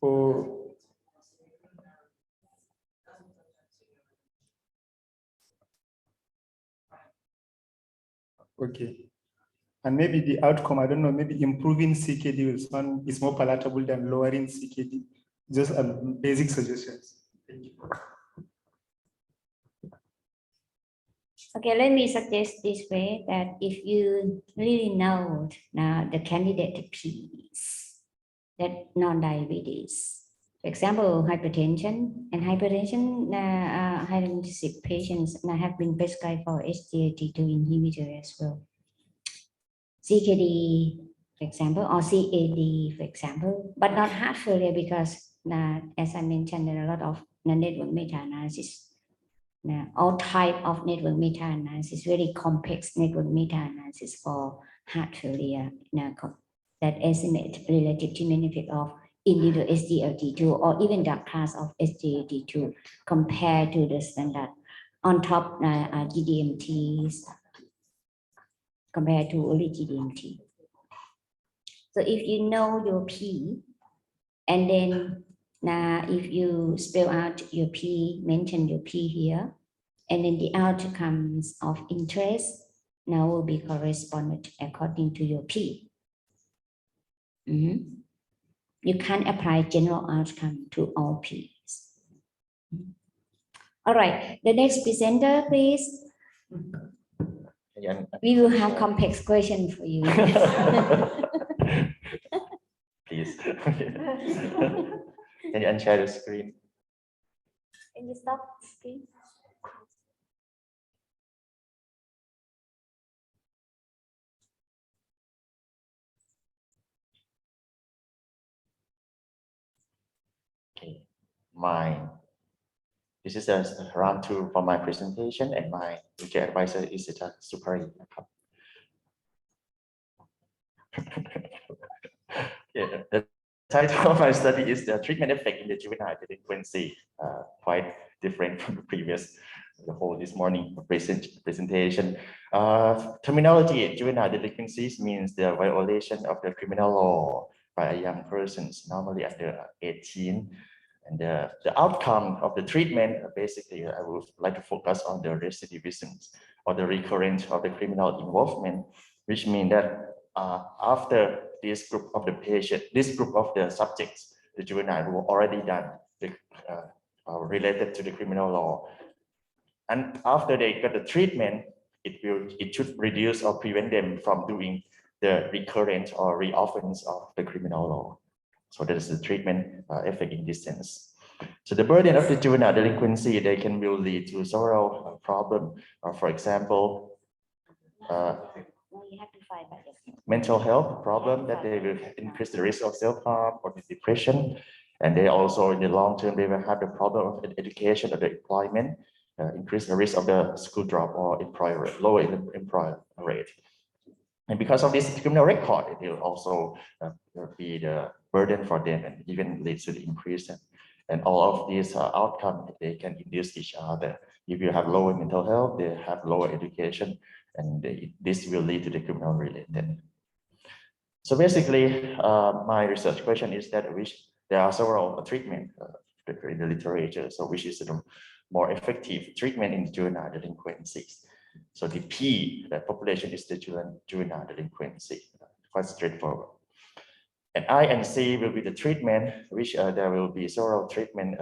Or okay. And maybe the outcome, I don't know, maybe improving CKD is more palatable than lowering CKD. Just basic suggestions. Thank you. Okay, let me suggest this way that if you really know the candidate P's, that non-diabetes, for example, hypertension and hypertension, hypertensive patients have been prescribed for SGLT2 inhibitor as well. CKD, for example, or CAD, for example, but not heart failure because, as I mentioned, there are a lot of network meta-analysis. All type of network meta-analysis, very complex network meta-analysis for heart failure that estimate relative treatment effect of individual SGLT2 or even drug class of SGLT2 compared to the standard on top GDMTs compared to only GDMT. So if you know your P, and then if you spell out your P, mention your P here, and then the outcomes of interest now will be corresponded according to your P. You can't apply general outcome to all P's. All right, the next presenter, please. We will have complex questions for you. Please. Can you unshare the screen? Can you stop the screen? Okay, this is a round 2 for my presentation, and my future advisor is Supari. Yeah, the title of my study is the treatment effect in the juvenile delinquency, quite different from the previous, the whole this morning presentation. Terminology, juvenile delinquencies means the violation of the criminal law by young persons, normally under 18. And the outcome of the treatment, basically, I would like to focus on the recidivism or the recurrence of the criminal involvement, which means that after this group of the patient, this group of the subjects, the juvenile who already done the, related to the criminal law, and after they got the treatment, it should reduce or prevent them from doing the recurrent or reoffense of the criminal law. So that is the treatment effect in this sense. So the burden of the juvenile delinquency, they can will lead to several problems. For example, mental health problem that they will increase the risk of self-harm or depression. And they also, in the long term, they will have the problem of education or the employment, increase the risk of the school drop or lower employer rate. And because of this criminal record, it will also be the burden for them and even leads to the increase. And all of these outcomes, they can induce each other. If you have lower mental health, they have lower education, and this will lead to the criminal related. So basically, my research question is that there are several treatments in the literature, so which is the more effective treatment in juvenile delinquencies. So the P, the population is the juvenile delinquency, quite straightforward. And I and C will be the treatment, which there will be several treatment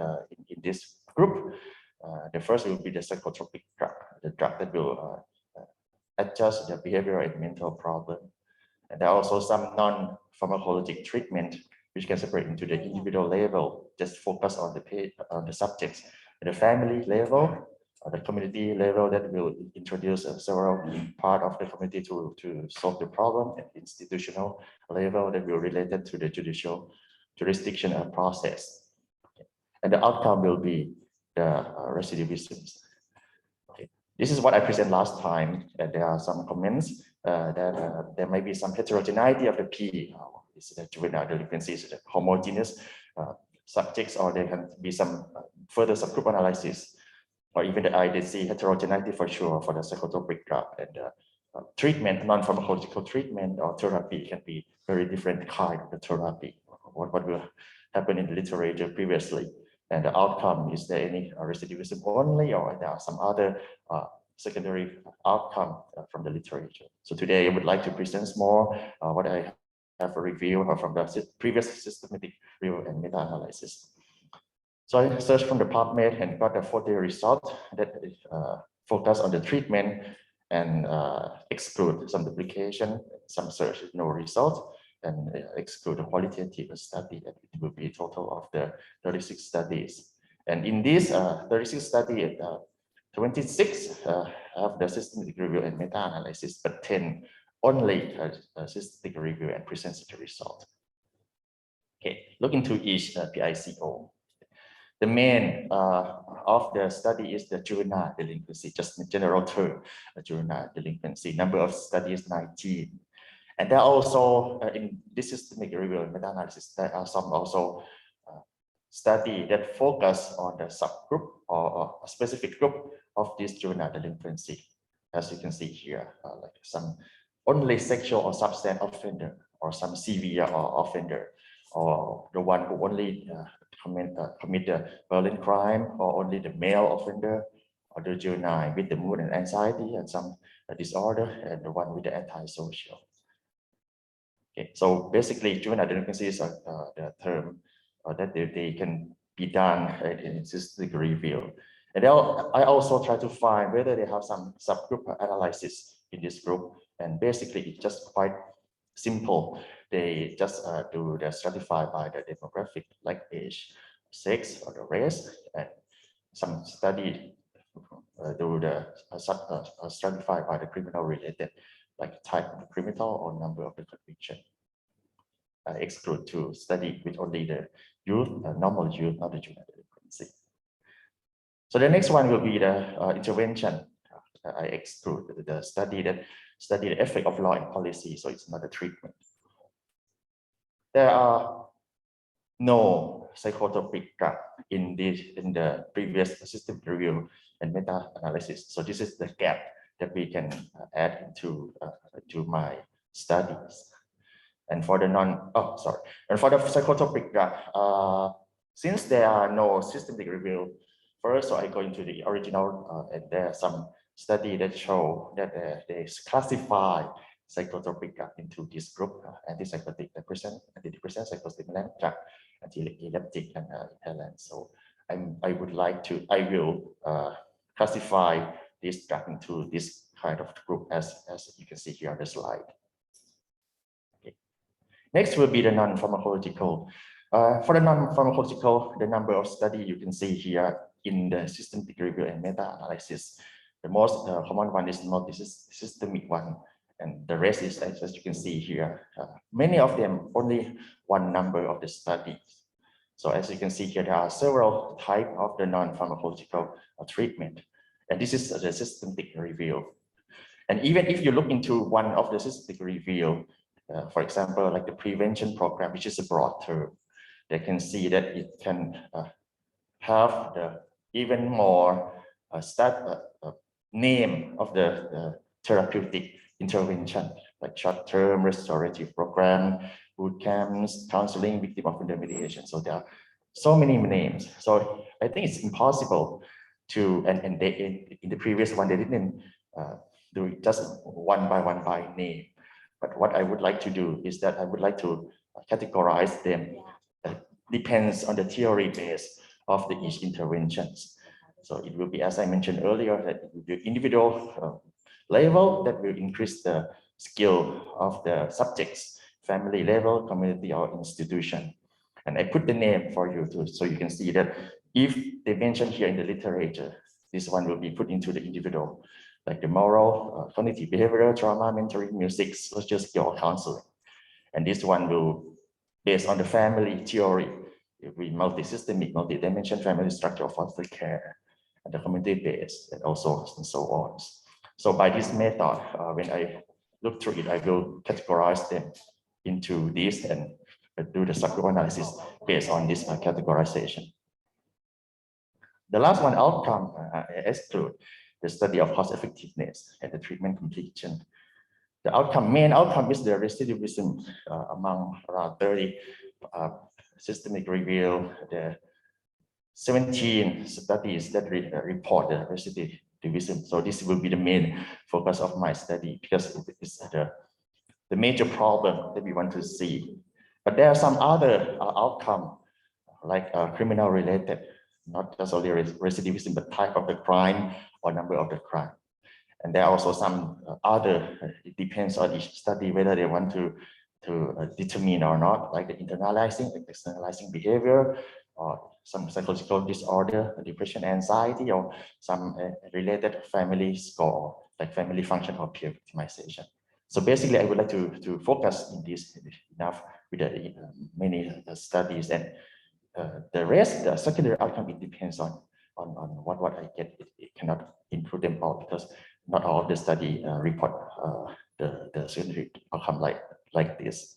in this group. The first will be the psychotropic drug, the drug that will adjust the behavioral and mental problem. And there are also some non-pharmacologic treatment which can separate into the individual level, just focus on the subjects, at the family level, the community level that will introduce several part of the community to solve the problem, and institutional level that will related to the jurisdiction process. And the outcome will be the recidivism. Okay. This is what I presented last time, and there are some comments that there may be some heterogeneity of the P. Is the juvenile delinquencies, the homogeneous subjects, or there can be some further subgroup analysis, or even the IDC heterogeneity for sure for the psychotropic drug, and treatment, non-pharmacological treatment or therapy can be very different kind of the therapy. What will happen in the literature previously, and the outcome, is there any recidivism only, or there are some other secondary outcome from the literature. So today I would like to present more what I have a review from the previous systematic review and meta-analysis. So I searched from the PubMed and got a 40 result that focus on the treatment and exclude some duplication, some search, no result, and exclude the qualitative study. That it will be a total of the 36 studies. And in this 36 study, 26 have the systematic review and meta-analysis, but 10 only systematic review and presents the result. Okay, look into each PICO. The main of the study is the juvenile delinquency, just in general term, juvenile delinquency. Number of studies 19. And there are also, in this systematic review and meta-analysis, there are some also study that focus on the subgroup or a specific group of this juvenile delinquency. As you can see here, like some only sexual or substance offender, or some severe or offender, or the one who only commit a violent crime, or only the male offender, or the juvenile with the mood and anxiety and some disorder, and the one with the antisocial. Okay, so basically juvenile delinquencies are the term that they can be done in systematic review. And I also try to find whether they have some subgroup analysis in this group. And basically it's just quite simple. They just do the stratify by the demographic, like age, sex, or the race, and some study do the stratify by the criminal related, like type of the criminal or number of the conviction. Exclude to study with only the youth, normal youth, not the juvenile delinquency. So the next one will be the intervention. I exclude the study that study the effect of law and policy, so it's not a treatment. There are no psychotropic drug in the previous systematic review and meta-analysis. So this is the gap that we can add into to my studies. And for the and for the psychotropic drug, since there are no systematic review, first, so I go into the original, and there are some study that show that they classify psychotropic drug into this group: antipsychotic, antidepressant, psychostimulant drug, anti-epileptic, and inhalant. So I will classify this drug into this kind of group as you can see here on the slide. Okay. Next will be the non-pharmacological. For the non-pharmacological, the number of study you can see here in the systematic review and meta-analysis. The most common one is not this systemic one, and the rest is, as you can see here, many of them only one number of the studies. So as you can see here, there are several types of the non-pharmacological treatment, and this is the systematic review. And even if you look into one of the systematic review, for example, like the prevention program, which is a broad term, they can see that it can have the even more name of the therapeutic intervention, like short-term restorative program, boot camps, counseling, victim offender mediation. So there are so many names. So I think it's impossible to, and they, in the previous one, they didn't do it just one by name. But what I would like to do is that I would like to categorize them. Depends on the theory base of the each interventions. So it will be, as I mentioned earlier, that the individual level that will increase the skill of the subjects, family level, community, or institution. And I put the name for you too, so you can see that if they mention here in the literature, this one will be put into the individual, like the moral, cognitive behavioral, trauma, mentoring, music, social skill, counseling. And this one will, based on the family theory, it will be multi-systemic, multi-dimension family structure of foster care, and the community based, and also and so on. So by this method, when I look through it, I will categorize them into this and do the subgroup analysis based on this categorization. The last one, outcome, I exclude the study of cost effectiveness and the treatment completion. The outcome, main outcome is the recidivism among around 30 systemic review, the 17 studies that report the recidivism. So this will be the main focus of my study because it is the major problem that we want to see. But there are some other outcome like criminal related, not just only recidivism, but type of the crime or number of the crime. And there are also some other, it depends on each study whether they want to determine or not, like the internalizing, like externalizing behavior, or some psychological disorder, depression, anxiety, or some related family score, like family function or peer victimization. So basically, I would like to focus in this enough with the many studies, and the rest, the secondary outcome, it depends on what I get. It cannot include them all because not all of the study report the secondary outcome like this.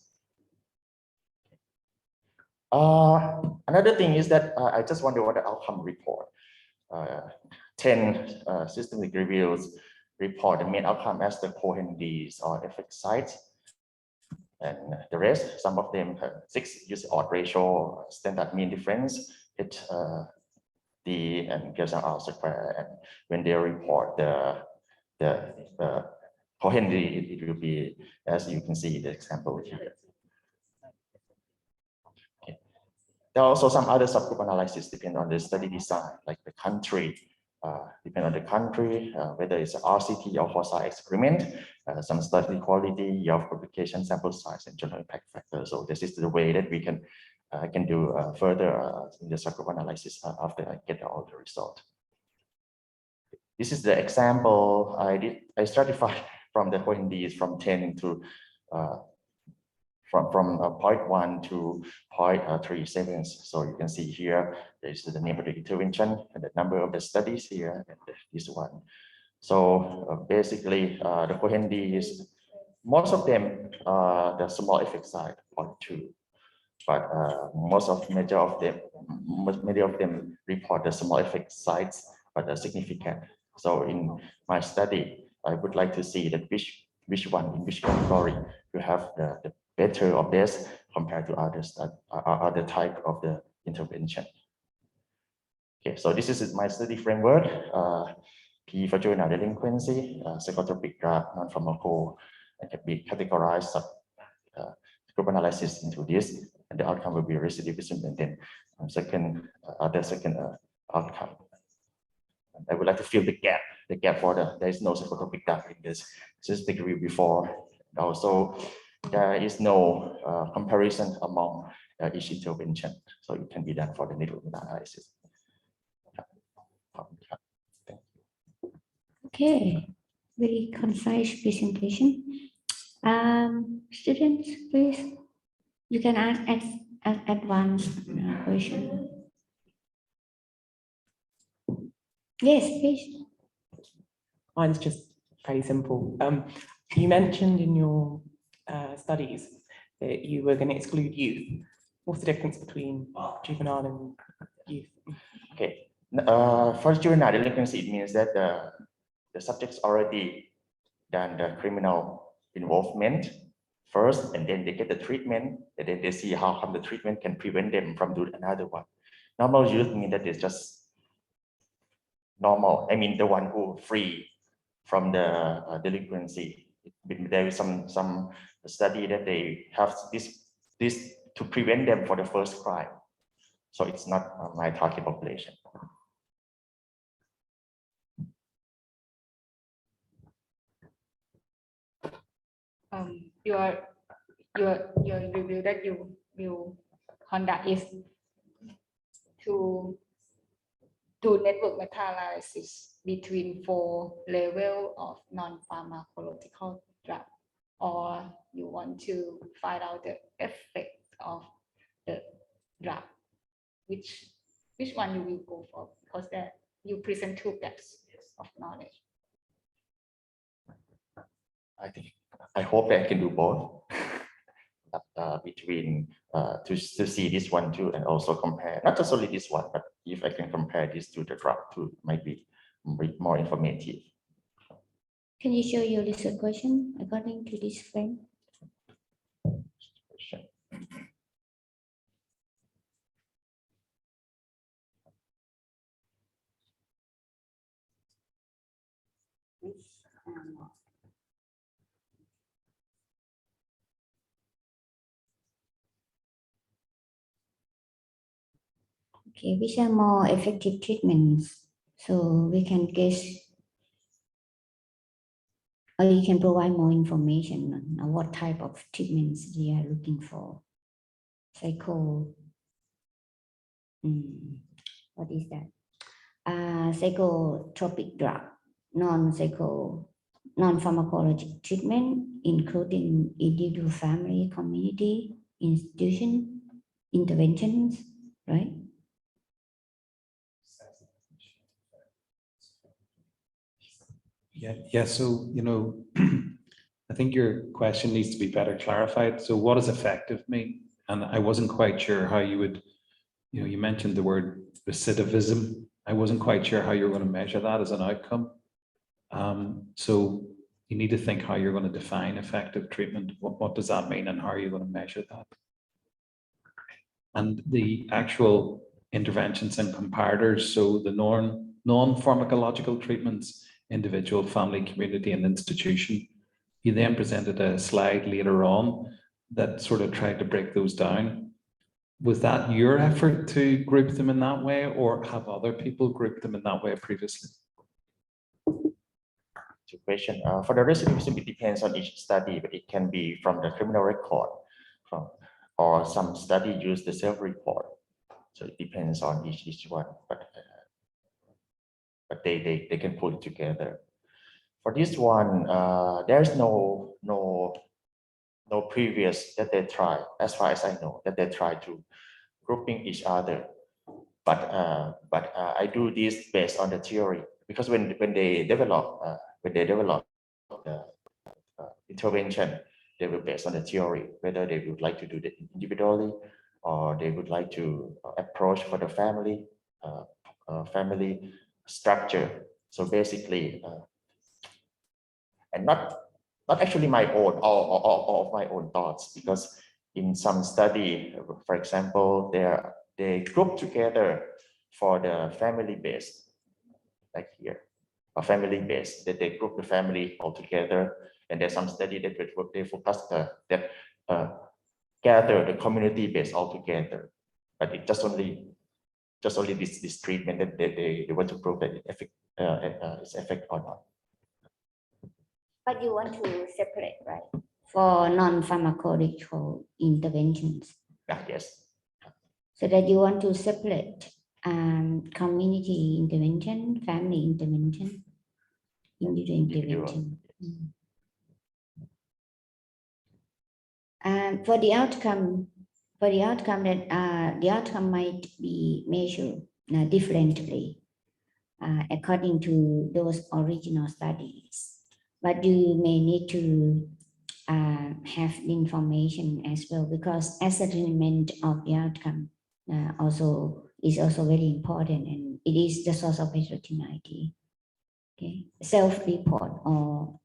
Another thing is that I just wonder what the outcome report. 10 systematic reviews report the main outcome as the Cohen-Dees or effect sites. And the rest, some of them 6 use odd ratio, standard mean difference, D and Pearson R square. And when they report the Cohen-Dees, it will be, as you can see the example here. Okay. There are also some other subgroup analysis depending on the study design, like the country, depending on the country, whether it's an RCT or HOSA experiment, some study quality of publication, sample size, and general impact factor. So this is the way that we can do further in the subgroup analysis after I get all the result. This is the example I stratified from the Cohen-Dees from 10 to from 0.1 to 0.37. So you can see here, there's the name of the intervention and the number of the studies here, and this one. So basically, the Cohen-Dees, most of them, the small effect size 0.2, but many of them report the small effect size, but are significant. So in my study, I would like to see that which one in which category you have the better of this compared to other type of the intervention. Okay, so this is my study framework. P for juvenile delinquency, psychotropic drug, non-pharmaco, and can be categorized group analysis into this, and the outcome will be recidivism, and then second outcome. I would like to fill the gap for there is no psychotropic drug in this degree before. Also, there is no comparison among each intervention, so it can be done for the network analysis. Okay, very concise presentation. Students, please, you can ask advanced question. Yes, please. Mine's just very simple. You mentioned in your studies that you were going to exclude youth. What's the difference between juvenile and youth? Okay, for juvenile delinquency, it means that the subjects already done the criminal involvement first, and then they get the treatment, and then they see how come the treatment can prevent them from doing another one. Normal youth means that it's just normal. I mean, the one who free from the delinquency. There is some study that they have this to prevent them for the first crime. So it's not my target population. Your review that you will conduct is to do network meta-analysis between 4 levels of non-pharmacological drug, or you want to find out the effect of the drug, which one you will go for, because that you present 2 gaps of knowledge. I hope that I can do both. Between to see this one too, and also compare not just only this one, but if I can compare this to the drug too, might be more informative. Can you show your research question according to this frame? Okay, which are more effective treatments? So we can guess or you can provide more information on what type of treatments you are looking for. What is that? Psychotropic drug, non-pharmacologic treatment, including individual, family, community, institution, interventions, right? Yeah. So, I think your question needs to be better clarified. So what does effective mean? And I wasn't quite sure how you would, you mentioned the word recidivism. I wasn't quite sure how you're going to measure that as an outcome. So you need to think how you're going to define effective treatment. What does that mean and how are you going to measure that? And the actual interventions and comparators, so the non-pharmacological treatments, individual, family, community, and institution. You then presented a slide later on that sort of tried to break those down. Was that your effort to group them in that way, or have other people grouped them in that way previously? Two questions. For the recidivism, it depends on each study, but it can be from the criminal record, or some study use the self-report. So it depends on each one, but they can pull it together. For this one, there's no previous that they try, as far as I know, that they try to grouping each other. But I do this based on the theory, because when they develop the intervention, they will based on the theory, whether they would like to do it individually or they would like to approach for the family structure. So basically, and not actually my own or of my own thoughts, because in some study, for example, they group together for the family based, like here, a family based, that they group the family all together, and there's some study that they focus that gather the community based all together, but it just only this treatment that they want to prove that it's effective or not. But you want to separate, right? For non-pharmacological interventions. Yes. So that you want to separate community intervention, family intervention, individual intervention. And for the outcome that the outcome might be measured differently according to those original studies. But you may need to have information as well, because ascertainment of the outcome is also very important, and it is the source of heterogeneity. Okay, self-report or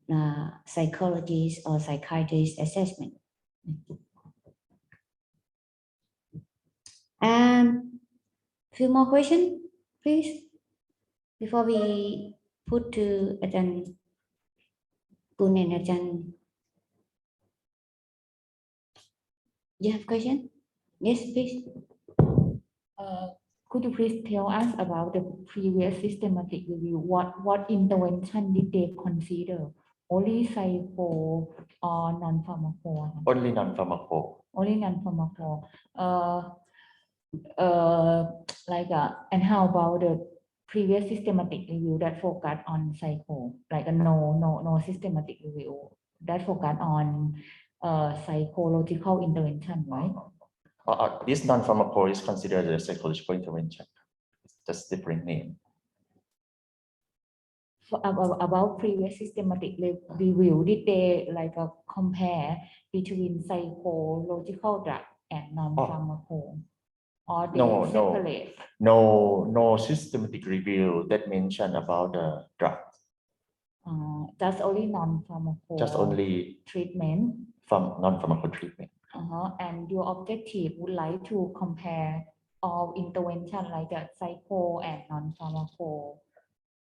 psychologist or psychiatrist assessment. Few more questions, please, before we put to Ajahn Kun and Ajahn. You have question? Yes, please. Could you please tell us about the previous systematic review? What intervention did they consider? Only psycho or non-pharmaco? Only non-pharmaco. Only non-pharmaco. And how about the previous systematic review that focus on psycho? Like a no systematic review that focus on psychological intervention, right? This non-pharmaco is considered a psychological intervention. It's just different name. About previous systematic review, did they compare between psychological drug and non-pharmaco? Or they separate? No systematic review that mention about the drug. Just only non-pharmaco. Just only treatment. From non-pharmaco treatment. And your objective would like to compare all intervention like the psycho and non-pharmaco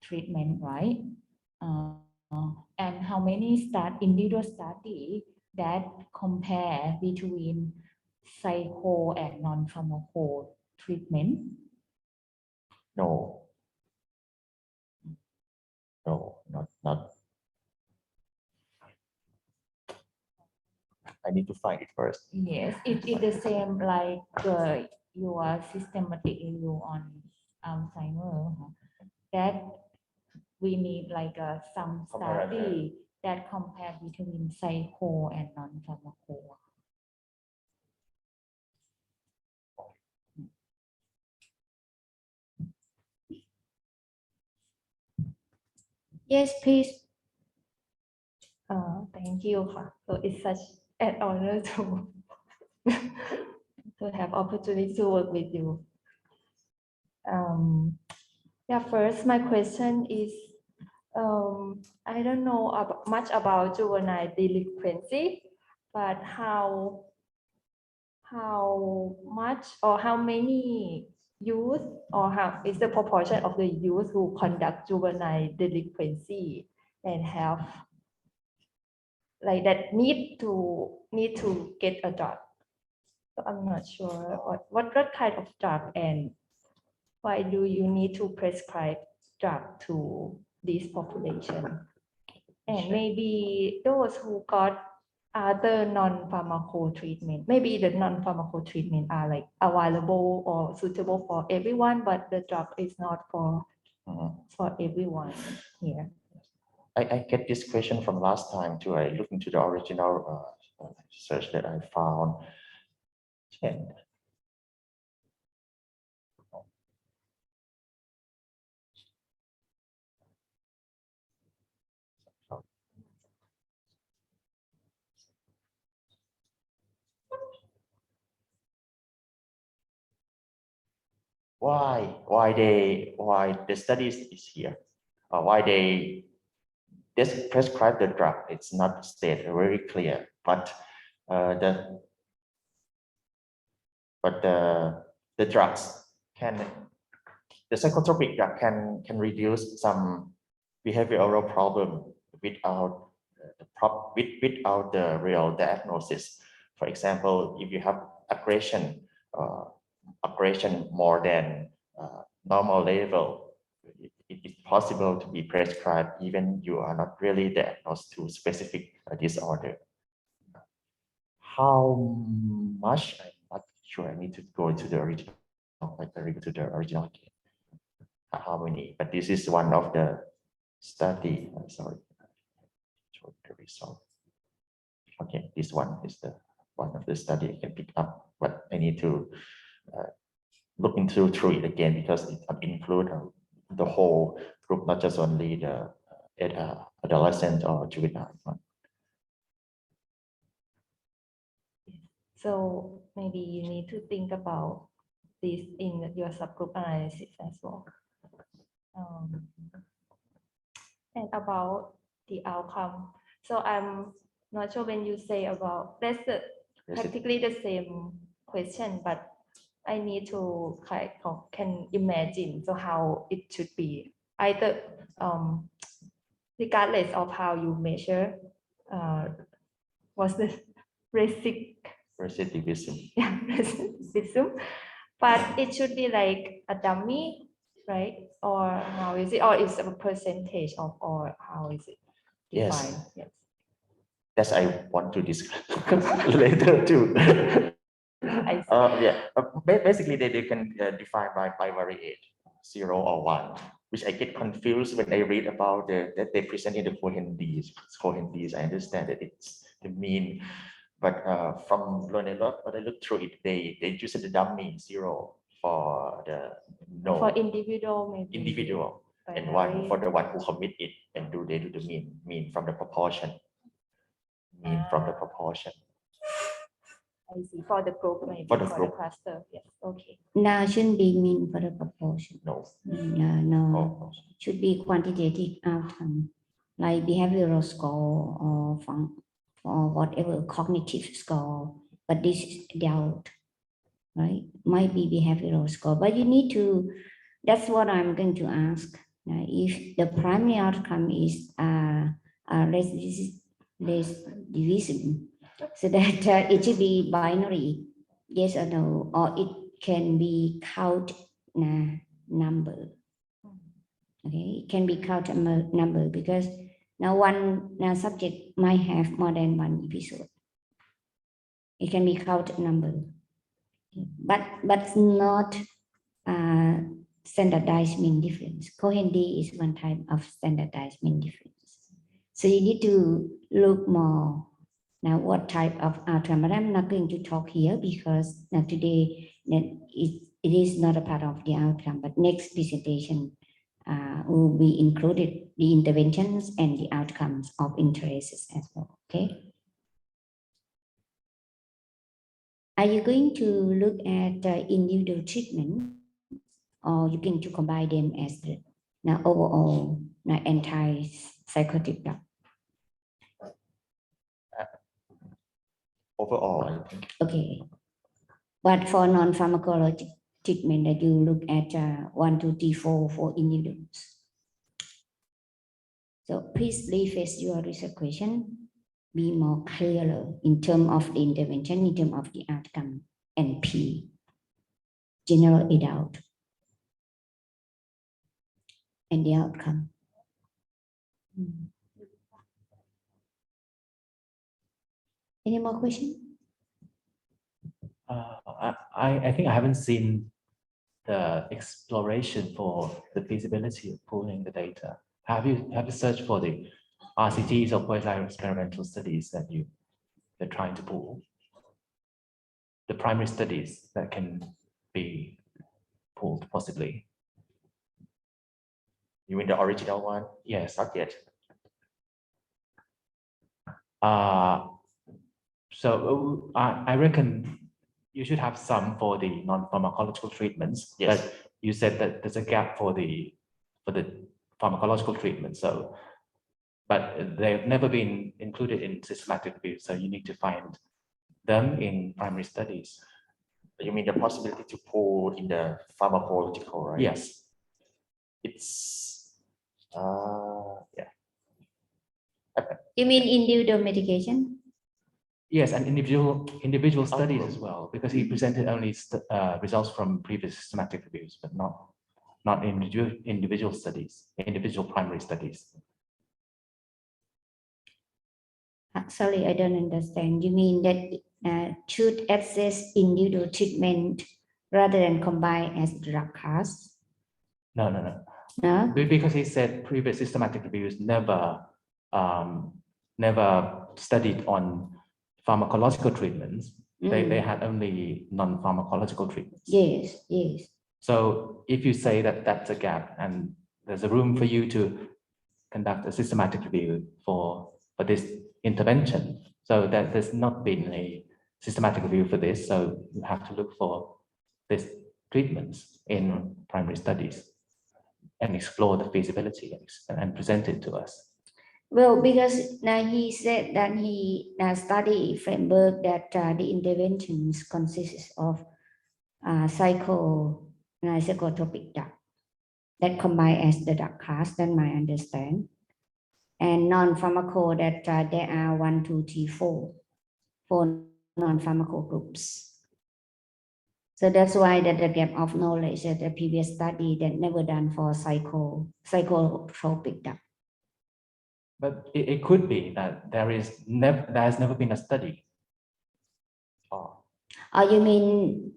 treatment, right? And how many individual study that compare between psycho and non-pharmaco treatment? No, not. I need to find it first. Yes, it is the same like your systematic review on Alzheimer. That we need like some study that compare between psycho and non-pharmaco. Yes, please. Thank you. So it's such an honor to to have opportunity to work with you. Yeah, first my question is, I don't know much about juvenile delinquency, but how much or how many youth or how is the proportion of the youth who conduct juvenile delinquency and have like that need to get a drug. So I'm not sure what kind of drug and why do you need to prescribe drug to this population? And maybe those who got other non-pharmaco treatment, maybe the non-pharmaco treatment are like available or suitable for everyone, but the drug is not for everyone here. I get this question from last time too. I looked into the original search that I found. And why the studies is here, why they prescribe the drug, it's not stated very clear, but the drugs the psychotropic drug can reduce some behavioral problem without without the real diagnosis. For example, if you have aggression more than normal level, it is possible to be prescribed even you are not really diagnosed to specific disorder. How much? I'm not sure. I need to go into the original, again. How many? But this is one of the study. I'm sorry. The result. Okay, this one is the one of the study I can pick up, but I need to look into through it again because it includes the whole group, not just only the adolescent or juvenile one. So maybe you need to think about this in your subgroup analysis as well. And about the outcome. So I'm not sure when you say about that's practically the same question, but I need to can imagine so how it should be either regardless of how you measure what's the recidivism. Yeah, recidivism, but it should be like a dummy, right? Or how is it? Or is it a percentage of, or how is it defined? Yes. That's I want to discuss later too. Basically they can define by variate 0 or 1, which I get confused when I read about that they present in the Cohen-Dees. I understand that it's the mean, but from when I look through it, they use the dummy 0 for the for individual, maybe individual, and 1 for the one who commit it, and they do the mean from the proportion. From the proportion. I see. For the group, maybe for the cluster. Yes. Okay. Now shouldn't be mean for the proportion. No. No. Should be quantitative outcome, like behavioral score or whatever cognitive score. But this is doubt, right? Might be behavioral score, but you need to. That's what I'm going to ask. If the primary outcome is less division, so that it should be binary, yes or no, or it can be count number. Okay, it can be count number because now one subject might have more than one episode. It can be count number, but not standardized mean difference. Cohen-D is one type of standardized mean difference. So you need to look more now what type of outcome. But I'm not going to talk here because now today it is not a part of the outcome. But next presentation will be included the interventions and the outcomes of interest as well. Okay. Are you going to look at individual treatment, or you going to combine them as the now overall now anti-psychotic drug? Overall, I think. Okay, but for non-pharmacologic treatment, that you look at 1, 2, 3, 4 for individuals. So please rephrase your research question. Be more clearer in terms of the intervention, in terms of the outcome, and P, general adult, and the outcome. Any more questions? I think I haven't seen the exploration for the feasibility of pooling the data. Have you searched for the RCTs or quasi-experimental studies that they're trying to pool? The primary studies that can be pooled possibly. You mean the original one? Yes. Not yet. So I reckon you should have some for the non-pharmacological treatments. Yes. But you said that there's a gap for the pharmacological treatment. So, but they've never been included in systematic review. So you need to find them in primary studies. You mean the possibility to pool in the pharmacological, right? Yes. It's yeah. You mean individual medication? Yes, and individual studies as well, because he presented only results from previous systematic reviews, but not individual studies, individual primary studies. Sorry, I don't understand. You mean that should access individual treatment rather than combine as drug class? No. No? Because he said previous systematic reviews never studied on pharmacological treatments. They had only non-pharmacological treatments. Yes. So if you say that that's a gap and there's a room for you to conduct a systematic review for this intervention, so that there's not been a systematic review for this, so you have to look for these treatments in primary studies and explore the feasibility and present it to us. Well, because now he said that he study framework that the interventions consists of psychotropic drug that combine as the drug class, that I understand, and non-pharmaco that there are 1, 2, 3, 4 for non-pharmaco groups. So that's why that the gap of knowledge that the previous study that never done for psychotropic drug. But it could be that there has never been a study. You mean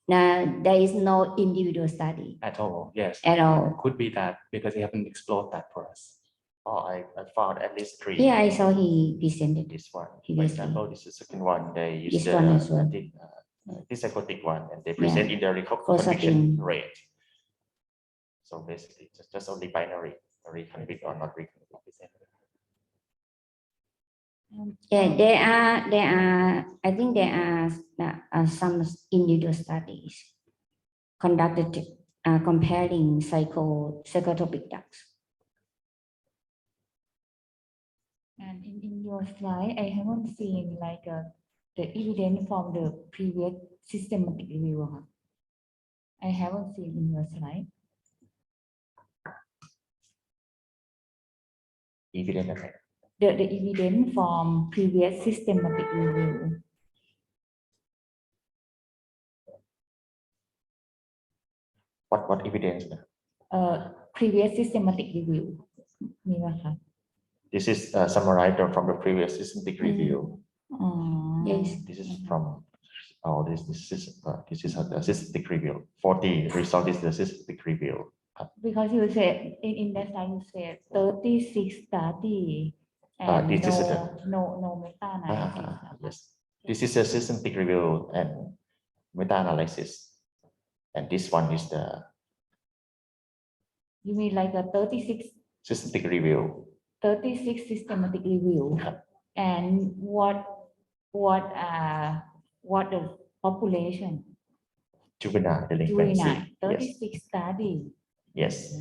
there is no individual study? At all, yes. At all. It could be that because they haven't explored that for us. I found at least 3. Yeah, I saw he presented this one. For previously. example, this is the second one. They use This one as well. the psychotic one, and they present in the Close-up reconviction in. rate. So basically, just only binary, reconvict or not reconvict. Yeah, there are. I think there are some individual studies conducted comparing psychotropic drugs. And in your slide, I haven't seen like the evidence from the previous systematic review. I haven't seen in your slide. Evidence. The evidence from previous systematic review. What evidence? Previous systematic review. This is summarized from the previous systematic review. Yes. This is from this is the systematic review. 40 result is the systematic review. Because you said in that time you said 36 study and this is no meta analysis. Yes, this is a systematic review and meta-analysis, and this one is the. You mean like a 36 systematic review. 36 systematic review. And what the population? Juvenile delinquency. Juvenile, 36 study. Yes.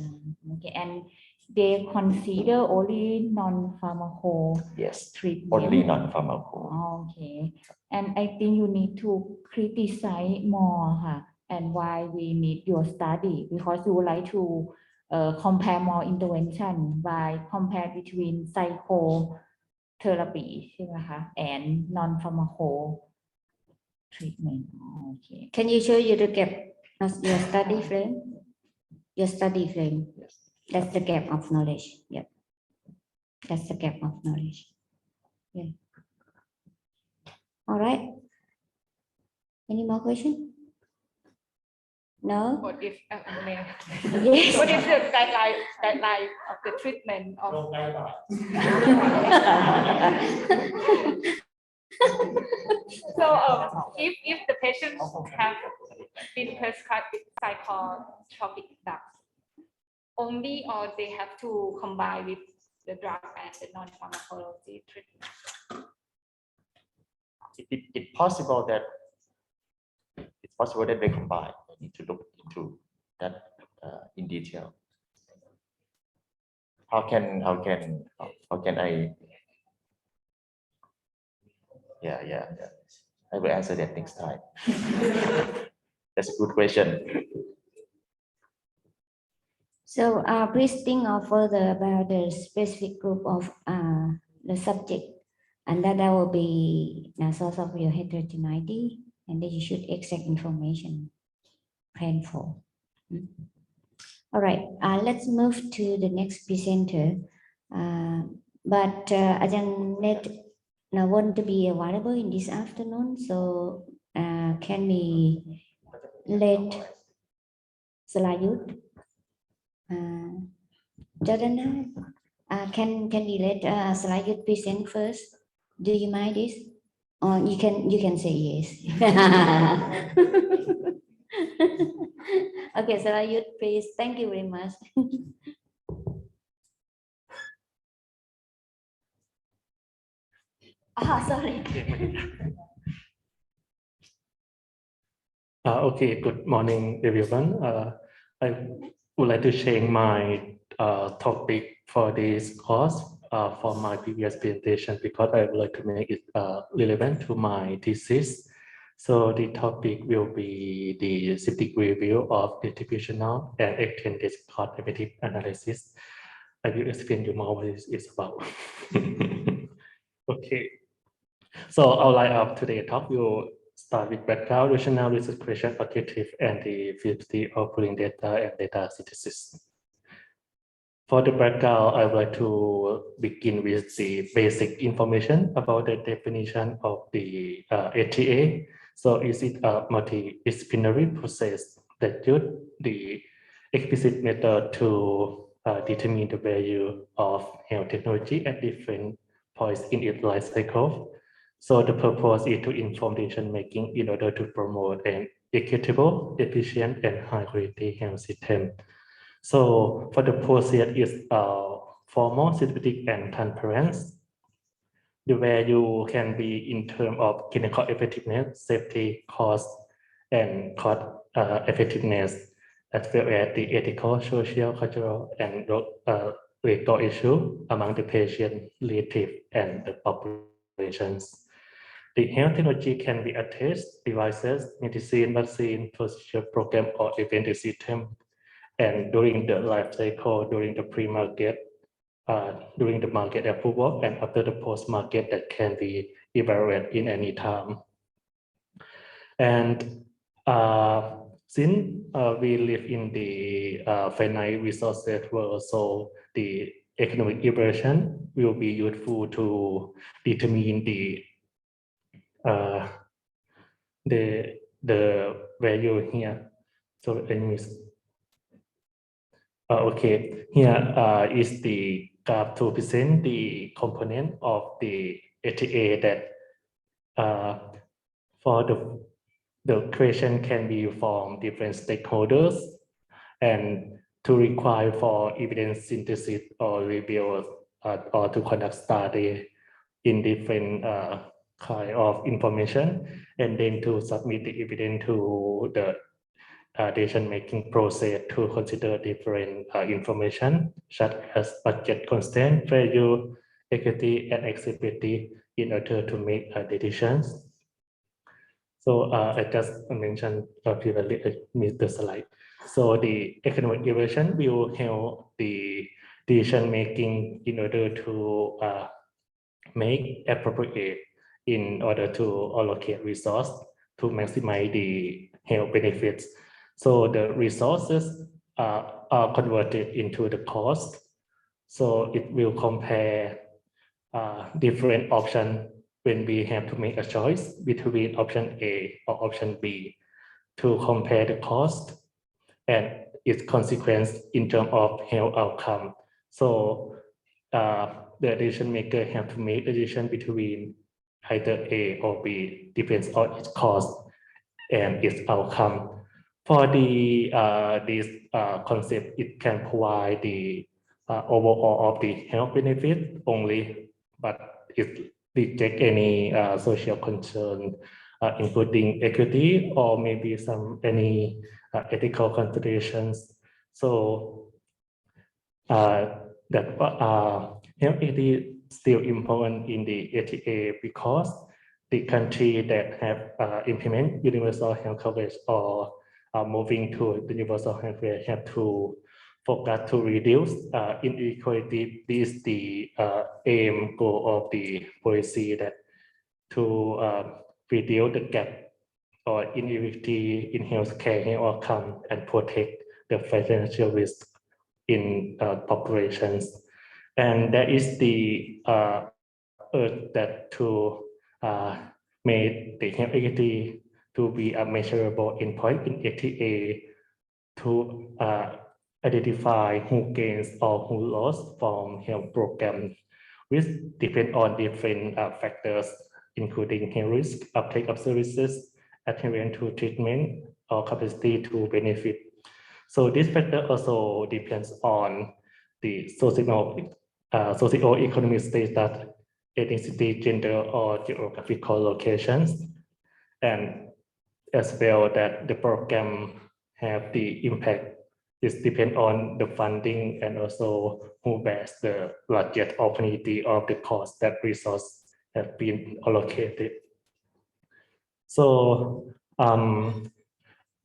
Okay, and they consider only non-pharmaco yes. treatment. Only non-pharmaco. Okay, and I think you need to criticize more, and why we need your study, because you would like to compare more intervention by compare between psychotherapy ใช่ไหมคะ and non-pharmaco treatment. Okay. Can you show you the gap of your study frame? Your study frame. Yes. That's the gap of knowledge. Yep. That's the gap of knowledge. Yeah. All right. Any more questions? No? What if Yes. what is the guideline of the treatment of so if the patients have been prescribed with psychotropic drugs only, or they have to combine with the drug and the non-pharmacology treatment? It's possible that they combine. I need to look into that in detail. How can I? Yeah. I will answer that next time. That's a good question. So please think of further about the specific group of the subject, and that will be the source of your heterogeneity, and then you should exact information plan for. All right, let's move to the next presenter. But Ajahn Net now want to be available in this afternoon, so can we let Salayut? Jordan, can we let Salayut present first? Do you mind this? Or you can say yes. Okay, Salayut, please. Thank you very much. Sorry. Okay, good morning, everyone. I would like to change my topic for this course from my previous presentation, because I would like to make it relevant to my thesis. So the topic will be the systematic review of distributional and extended cost-effective analysis. I will explain you more what it's about. Okay. So outline of today's talk will start with background, rationale, research question, objective, and the feasibility of pulling data and data synthesis. For the background, I would like to begin with the basic information about the definition of the ATA. So is it a multidisciplinary process that uses the explicit method to determine the value of health technology at different points in its life cycle? So the purpose is to inform decision making in order to promote an equitable, efficient, and high quality health system. So for the process is formal, systematic, and transparent. The value can be in terms of clinical effectiveness, safety, cost, and cost effectiveness, as well as the ethical, social, cultural, and legal issue among the patient, relative, and the populations. The health technology can be a test, devices, medicine, vaccine, procedure, program, or event system. And during the life cycle, during the pre-market, during the market approval, and after the post-market that can be evaluated in any time. And since we live in the finite resources world, so the economic evaluation will be useful to determine the the value here. So okay, here is the graph to present the component of the ATA that for the question can be from different stakeholders and to require for evidence synthesis or review or to conduct study in different kind of information and then to submit the evidence to the decision-making process to consider different information such as budget constraint, value, equity, and accessibility in order to make decisions. So I just mentioned previously, I missed the slide. So the economic evaluation will help the decision-making in order to make appropriate in order to allocate resource to maximize the health benefits. So the resources are converted into the cost. So it will compare different options when we have to make a choice between option A or option B to compare the cost and its consequence in terms of health outcome. So the decision maker have to make a decision between either A or B, depends on its cost and its outcome. For the this concept, it can provide the overall of the health benefit only, but it reject any social concern, including equity or maybe any ethical considerations. So that health equity still important in the ATA because the country that have implement universal health coverage or moving to the universal health care have to focus to reduce inequality. This is the aim goal of the policy that to reduce the gap or inequality in healthcare health outcome and protect the financial risk in populations. And that is the urge that to make the health equity to be a measurable endpoint in ATA to identify who gains or who lost from health program, which depend on different factors, including health risk, uptake of services, adherence to treatment, or capacity to benefit. So this factor also depends on the socio-economic status, ethnicity, gender, or geographical locations, and as well that the program have the impact. It depends on the funding and also who bears the largest opportunity of the cost that resource have been allocated. So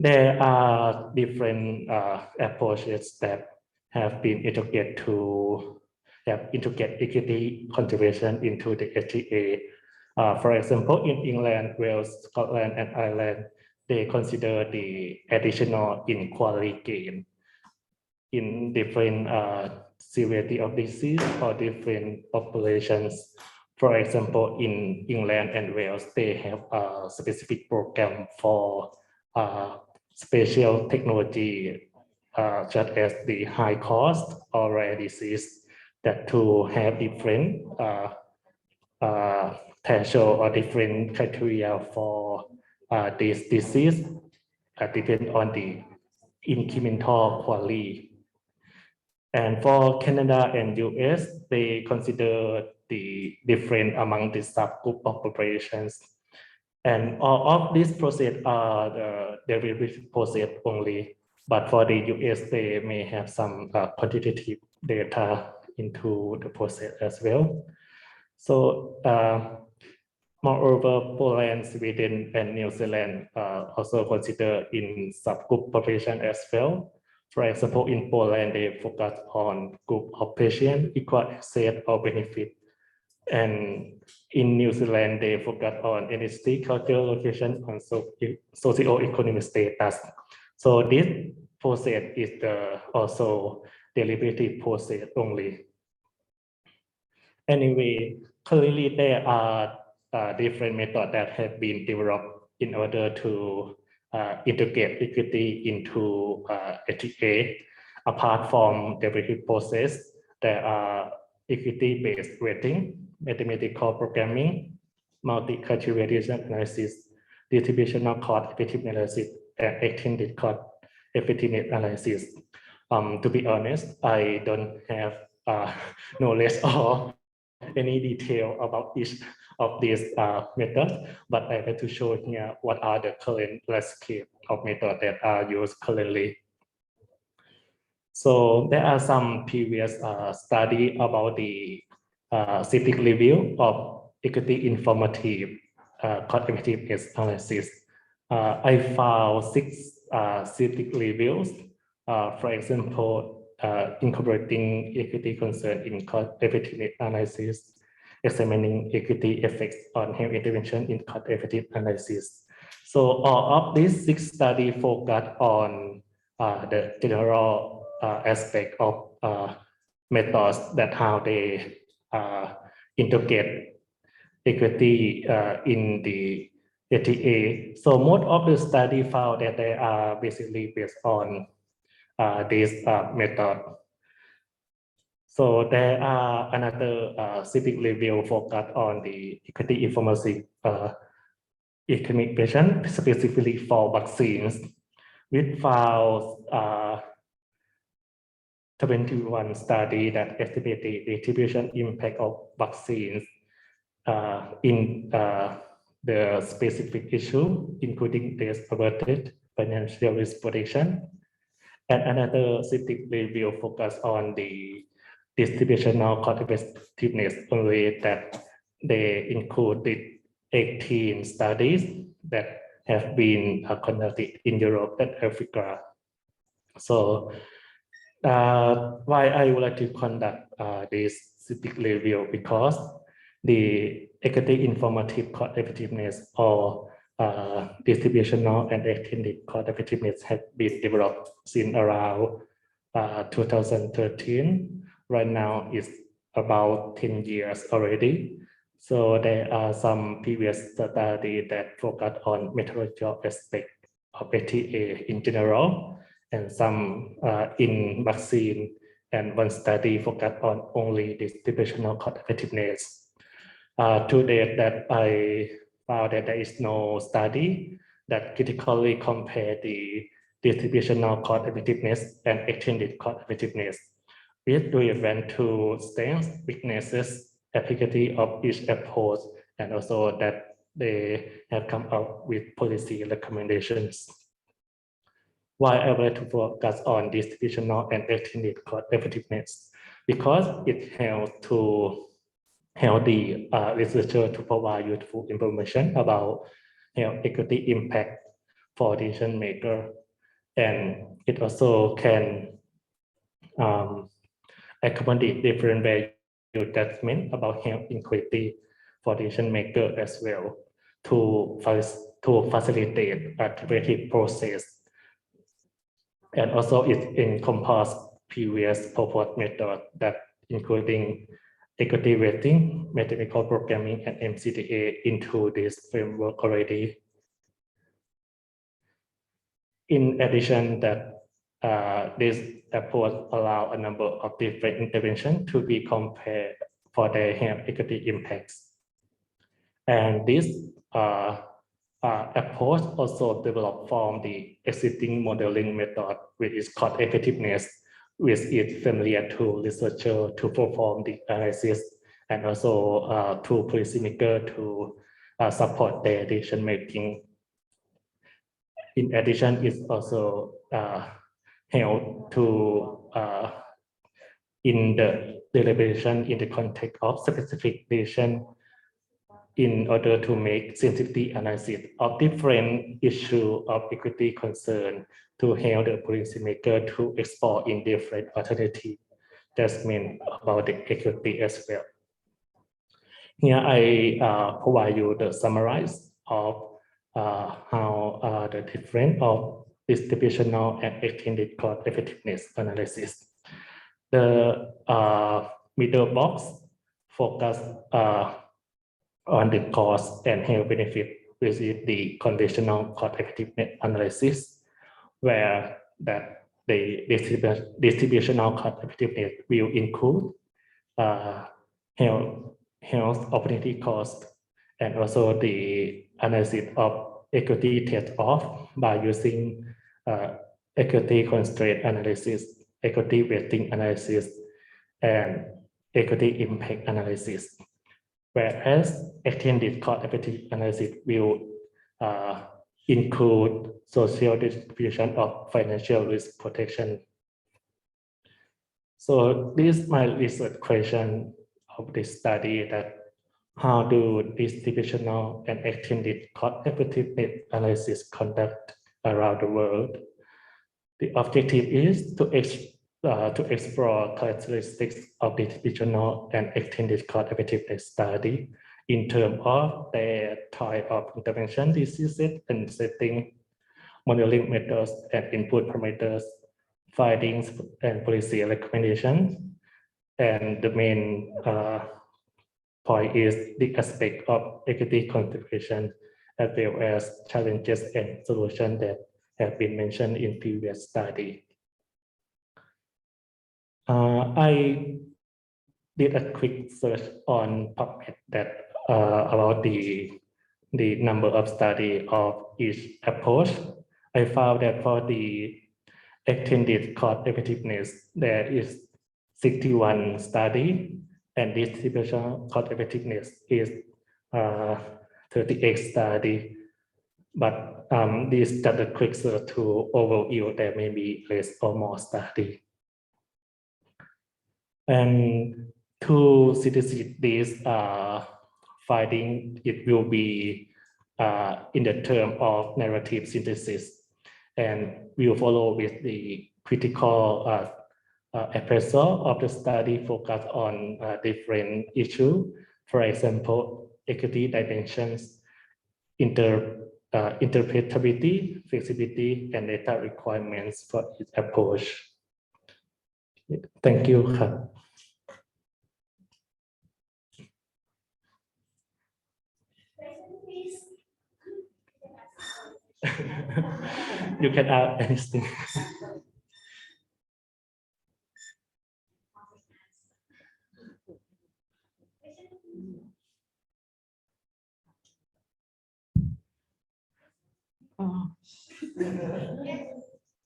there are different approaches that have been integrated to integrate equity contribution into the ATA. For example, in England, Wales, Scotland, and Ireland, they consider the additional inequality gain in different severity of disease or different populations. For example, in England and Wales, they have a specific program for special technology such as the high cost or rare disease that to have different threshold or different criteria for this disease depend on the incremental quality. And for Canada and US, they consider the different among the subgroup of populations. And all of these process are the derivative process only. But for the US, they may have some quantitative data into the process as well. So moreover, Poland, Sweden, and New Zealand also consider in subgroup population as well. For example, in Poland, they focus on group of patients, equal access or benefit. And in New Zealand, they focus on ethnicity, cultural location, and socio-economic status. So this process is also deliberative process only. Anyway, currently there are different methods that have been developed in order to integrate equity into ATA. Apart from the review process, there are equity-based rating, mathematical programming, multi-criteria decision analysis, distributional cost effectiveness analysis, and extended cost effectiveness analysis. To be honest, I don't have knowledge or any detail about each of these methods, but I want to show here what are the current landscape of methods that are used currently. So there are some previous study about the civic review of equity informative cost effectiveness analysis. I found 6 civic reviews, for example, incorporating equity concern in cost effectiveness analysis, examining equity effects on health intervention in cost effective analysis. So all of these 6 studies focus on the general aspect of methods that how they integrate equity in the ATA. So most of the study found that they are basically based on this method. So there are another civic review focus on the equity informative economic patient specifically for vaccines. We found 21 study that estimate the distribution impact of vaccines in the specific issue, including the averted financial risk protection. And another civic review focus on the distributional cost effectiveness only that they included 18 studies that have been conducted in Europe and Africa. So why I would like to conduct this civic review, because the equity informative cost effectiveness or distributional and extended cost effectiveness have been developed since around 2013. Right now it's about 10 years already. So there are some previous studies that focus on methodological aspect of ATA in general, and some in vaccine, and one study focused on only distributional cost effectiveness. To date, that I found that there is no study that critically compare the distributional cost effectiveness and extended cost effectiveness, with relevant to strengths, weaknesses, efficacy of each approach, and also that they have come up with policy recommendations. Why I would like to focus on distributional and extended cost effectiveness? Because it helps to help the researcher to provide useful information about health equity impact for decision maker, and it also can accommodate different value judgment about health equity for decision maker as well, to facilitate a creative process. And also it encompasses previous proposed methods that including equity rating, mathematical programming, and MCDA into this framework already. In addition, that this approach allow a number of different interventions to be compared for their health equity impacts. And this approach also developed from the existing modeling method, which is cost effectiveness, which is familiar to researchers to perform the analysis, and also to policymakers to support their decision making. In addition, it also help to in the deliberation in the context of specific decision, in order to make sensitivity analysis of different issue of equity concern to help the policymaker to explore in different alternative judgment about the equity as well. Here I provide you the summarize of how the difference of distributional and extended cost effectiveness analysis. The middle box focus on the cost and health benefit, which is the conventional cost effectiveness analysis, where that the distributional cost effectiveness will include health opportunity cost, and also the analysis of equity trade-off by using equity constraint analysis, equity weighting analysis, and equity impact analysis. Whereas extended cost effective analysis will include social distribution of financial risk protection. So this is my research question of this study, that how do distributional and extended cost effectiveness analysis conduct around the world? The objective is to explore characteristics of distributional and extended cost effectiveness study in terms of their type of intervention, disease set and setting, modeling methods and input parameters, findings and policy recommendations. And the main point is the aspect of equity contribution, as well as challenges and solutions that have been mentioned in previous study. I did a quick search on PubMed that about the number of study of each approach. I found that for the extended cost effectiveness, there is 61 study, and distribution cost effectiveness is 38 study. But this is just a quick search to overview. There may be less or more study. And to synthesize this finding, it will be in the term of narrative synthesis, and we will follow with the critical appraisal of the study focused on different issues. For example, equity dimensions, interpretability, flexibility, and data requirements for each approach. Thank you. You can add anything.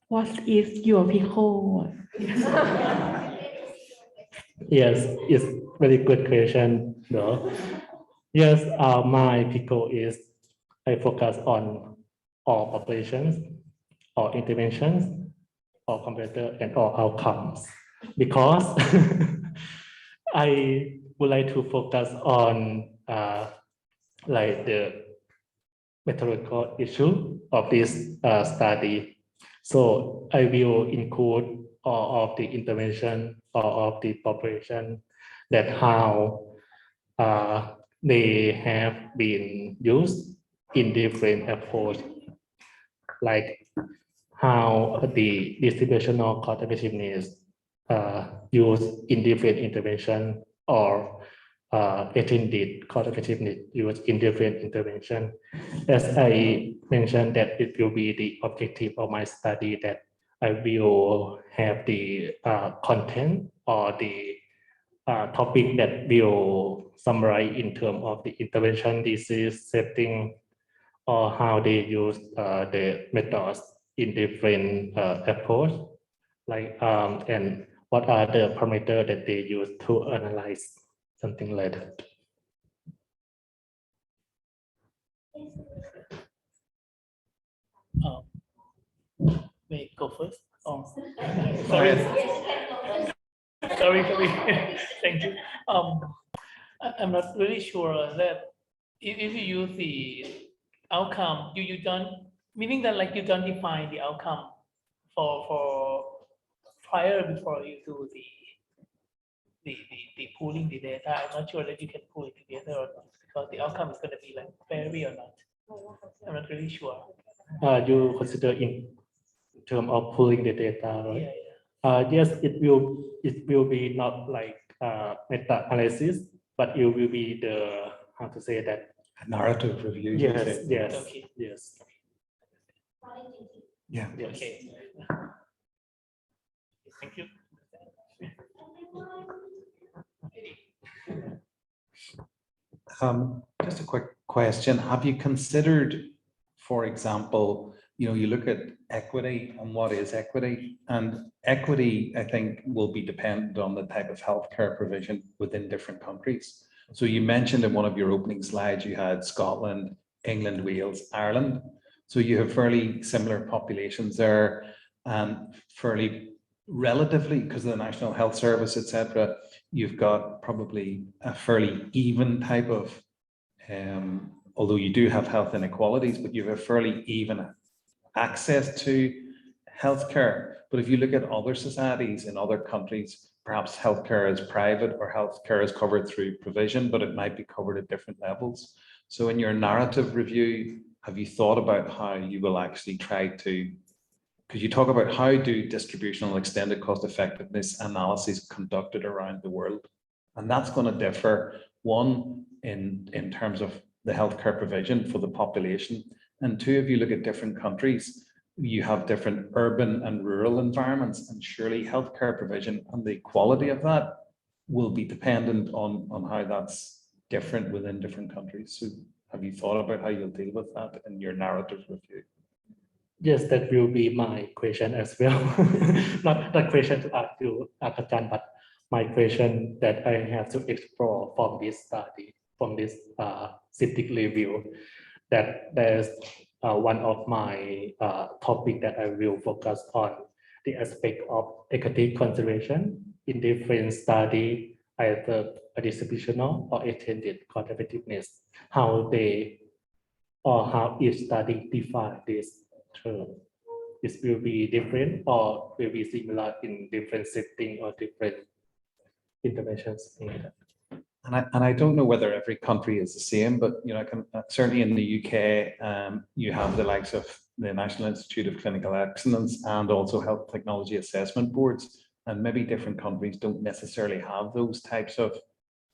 What is your PICO? Yes, it's very good question, though. Yes, my PICO is I focus on all populations, all interventions, all comparator, and all outcomes, because I would like to focus on like the methodological issue of this study. So I will include all of the intervention, all of the population, that how they have been used in different approach, like how the distributional cost effectiveness used in different intervention, or attended cost effectiveness used in different intervention. As I mentioned, that it will be the objective of my study, that I will have the content or the topic that will summarize in terms of the intervention, disease setting, or how they use the methods in different approach, like and what are the parameters that they use to analyze, something like that. May I go first? Oh, sorry. Sorry. Thank you. I'm not really sure that if you use the outcome, you don't, meaning that like you don't define the outcome for prior before you do the pooling the data. I'm not sure that you can pull it together or not, because the outcome is going to be like vary or not. I'm not really sure. You consider in terms of pulling the data, right? Yeah. Yes, it will be not like meta analysis, but it will be the how to say that, A narrative review. you yes, say. yes, Okay. yes. Yeah. Yes. Okay. Thank you. Just a quick question. Have you considered, for example, you look at equity and what is equity, and equity, I think, will be dependent on the type of healthcare provision within different countries. So you mentioned in one of your opening slides, you had Scotland, England, Wales, Ireland. So you have fairly similar populations there, and fairly relatively, because of the National Health Service, etc., you've got probably a fairly even type of, although you do have health inequalities, but you have fairly even access to healthcare. But if you look at other societies in other countries, perhaps healthcare is private or healthcare is covered through provision, but it might be covered at different levels. So in your narrative review, have you thought about how you will actually try to, because you talk about how do distributional extended cost effectiveness analyses conducted around the world, and that's going to differ, one, in terms of the healthcare provision for the population, and two, if you look at different countries, you have different urban and rural environments, and surely healthcare provision and the quality of that will be dependent on how that's different within different countries. So have you thought about how you'll deal with that in your narrative review? Yes, that will be my question as well. Not the question to ask you, Akajan, but my question that I have to explore from this study, from this scientific review, that there's one of my topic that I will focus on the aspect of equity consideration in different study, either a distributional or attended cost effectiveness, how they or how each study define this term. This will be different or will be similar in different setting or different interventions. And I don't know whether every country is the same, but I can certainly in the UK, you have the likes of the National Institute of Clinical Excellence and also health technology assessment boards, and maybe different countries don't necessarily have those types of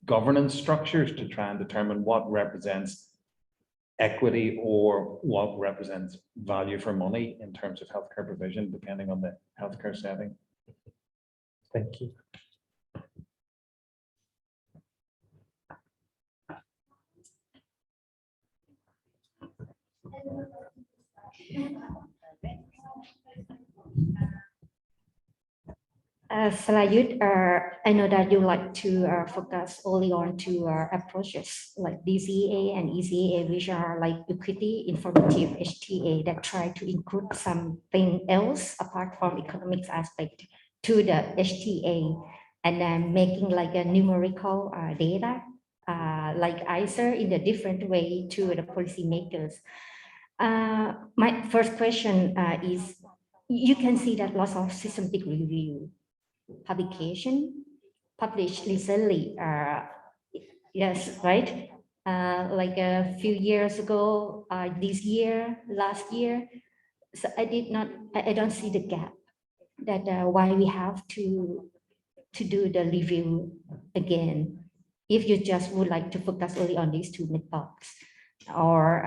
governance structures to try and determine what represents equity or what represents value for money in terms of healthcare provision, depending on the healthcare setting. Thank you. Salayut, I know that you like to focus only on two approaches like DCA and ECA, which are like equity informative HTA that try to include something else apart from economics aspect to the HTA, and then making like a numerical data, like answer in a different way to the policymakers. My first question is, you can see that lots of systematic review publication published recently. Yes, right? Like a few years ago, this year, last year. So I don't see the gap that why we have to do the review again. If you just would like to focus only on these two methods, or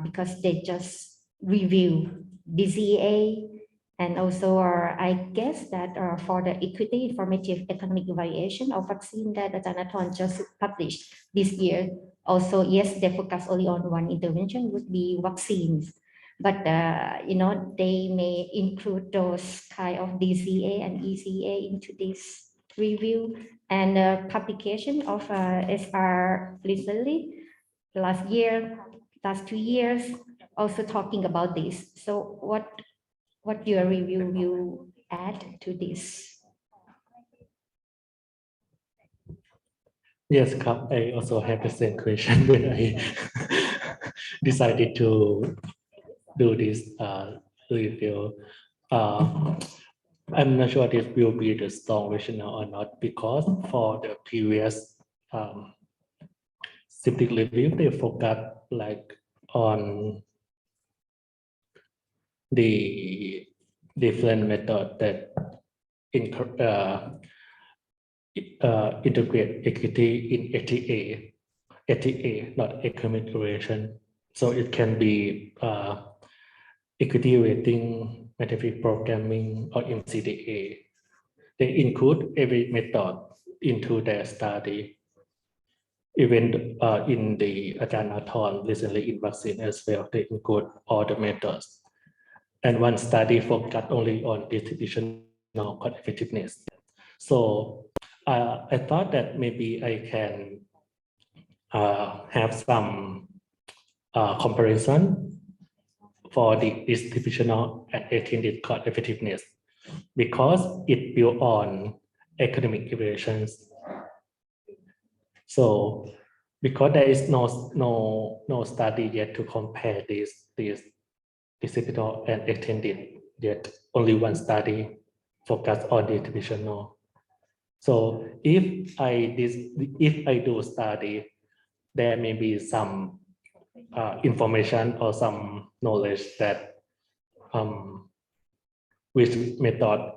because they just review DCA. And also, I guess that for the equity informative economic evaluation of vaccine that Jonathan just published this year, also, yes, they focus only on one intervention would be vaccines. But, they may include those kind of DCA and ECA into this review, and publication of SR recently, last 2 years, also talking about this. So what your review will add to this? Yes, I also have the same question when I decided to do this review. I'm not sure this will be the strong rationale or not, because for the previous scientific review, they focus like on the different method that integrate equity in HTA. ETA, not economic evaluation. So it can be equity rating, mathematical programming, or MCDA. They include every method into their study. Even in the Ajahn recently in vaccine as well, they include all the methods. And one study focused only on distributional cost effectiveness. So I thought that maybe I can have some comparison for the distributional and attended cost effectiveness because it built on economic evaluations. So because there is no study yet to compare these distributional and attended yet, only one study focused on distributional. So if I do a study, there may be some information or some knowledge that which method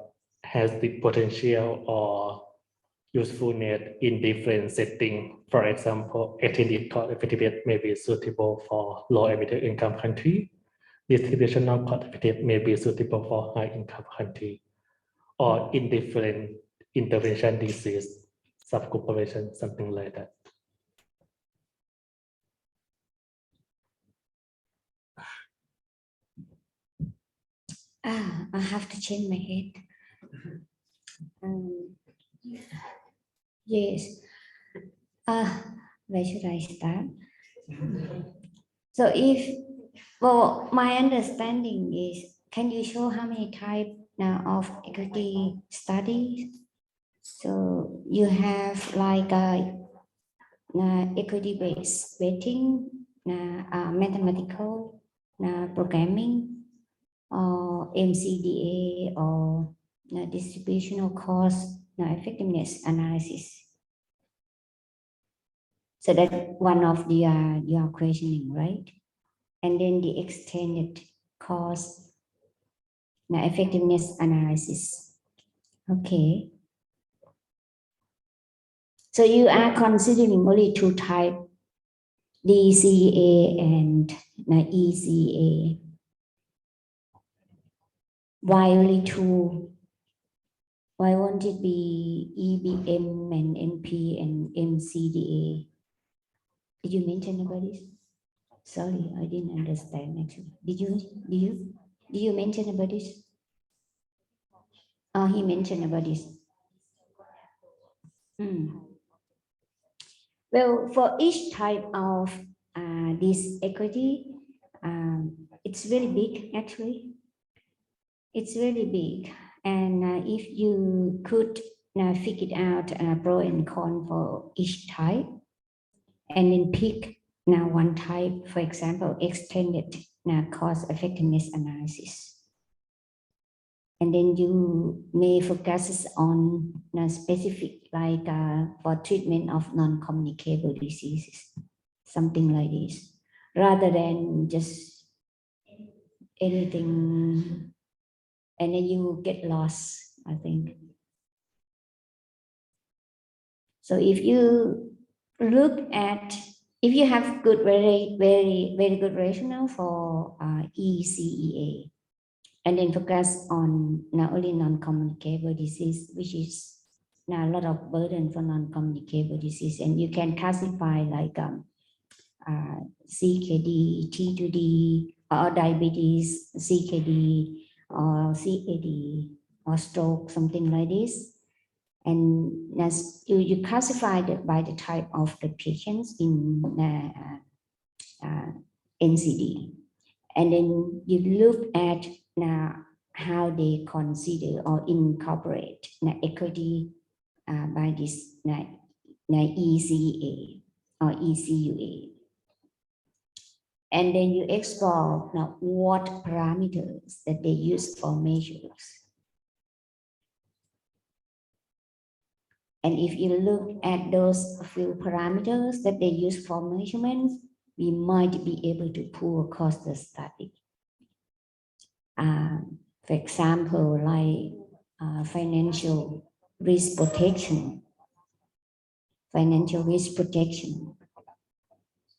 has the potential or usefulness in different settings. For example, attended cost effectiveness may be suitable for low and middle income country. Distributional cost effectiveness may be suitable for high income country, or in different intervention disease, subgroup population, something like that. I have to change my head. Yes. Where should I start? So well, my understanding is, can you show how many types now of equity studies? So you have like equity-based weighting, mathematical, programming, or MCDA, or distributional cost effectiveness analysis. So that's one of the your questioning, right? And then the extended cost effectiveness analysis. Okay. So you are considering only two types, DCA and ECA. Why only two? Why won't it be EBM and NP and MCDA? Did you mention about this? Sorry, I didn't understand actually. Did you mention about this? Oh, he mentioned about this. Well, for each type of this equity, it's very big actually. It's really big, and if you could figure out pro and con for each type, and then pick one type, for example, extended cost effectiveness analysis, and then you may focus on specific, like for treatment of non-communicable diseases, something like this, rather than just anything. And then you get lost, I think. So if you look at, if you have good, very good rationale for ECEA, and then focus on not only non-communicable disease, which is now a lot of burden for non-communicable disease, and you can classify like CKD, T2D, or diabetes, CKD, or CAD, or stroke, something like this. And as you classify by the type of the patients in NCD. And then you look at how they consider or incorporate equity by this ECA or ECUA. And then you explore what parameters that they use for measures. And if you look at those few parameters that they use for measurements, we might be able to pull across the study. For example, like financial risk protection. Financial risk protection.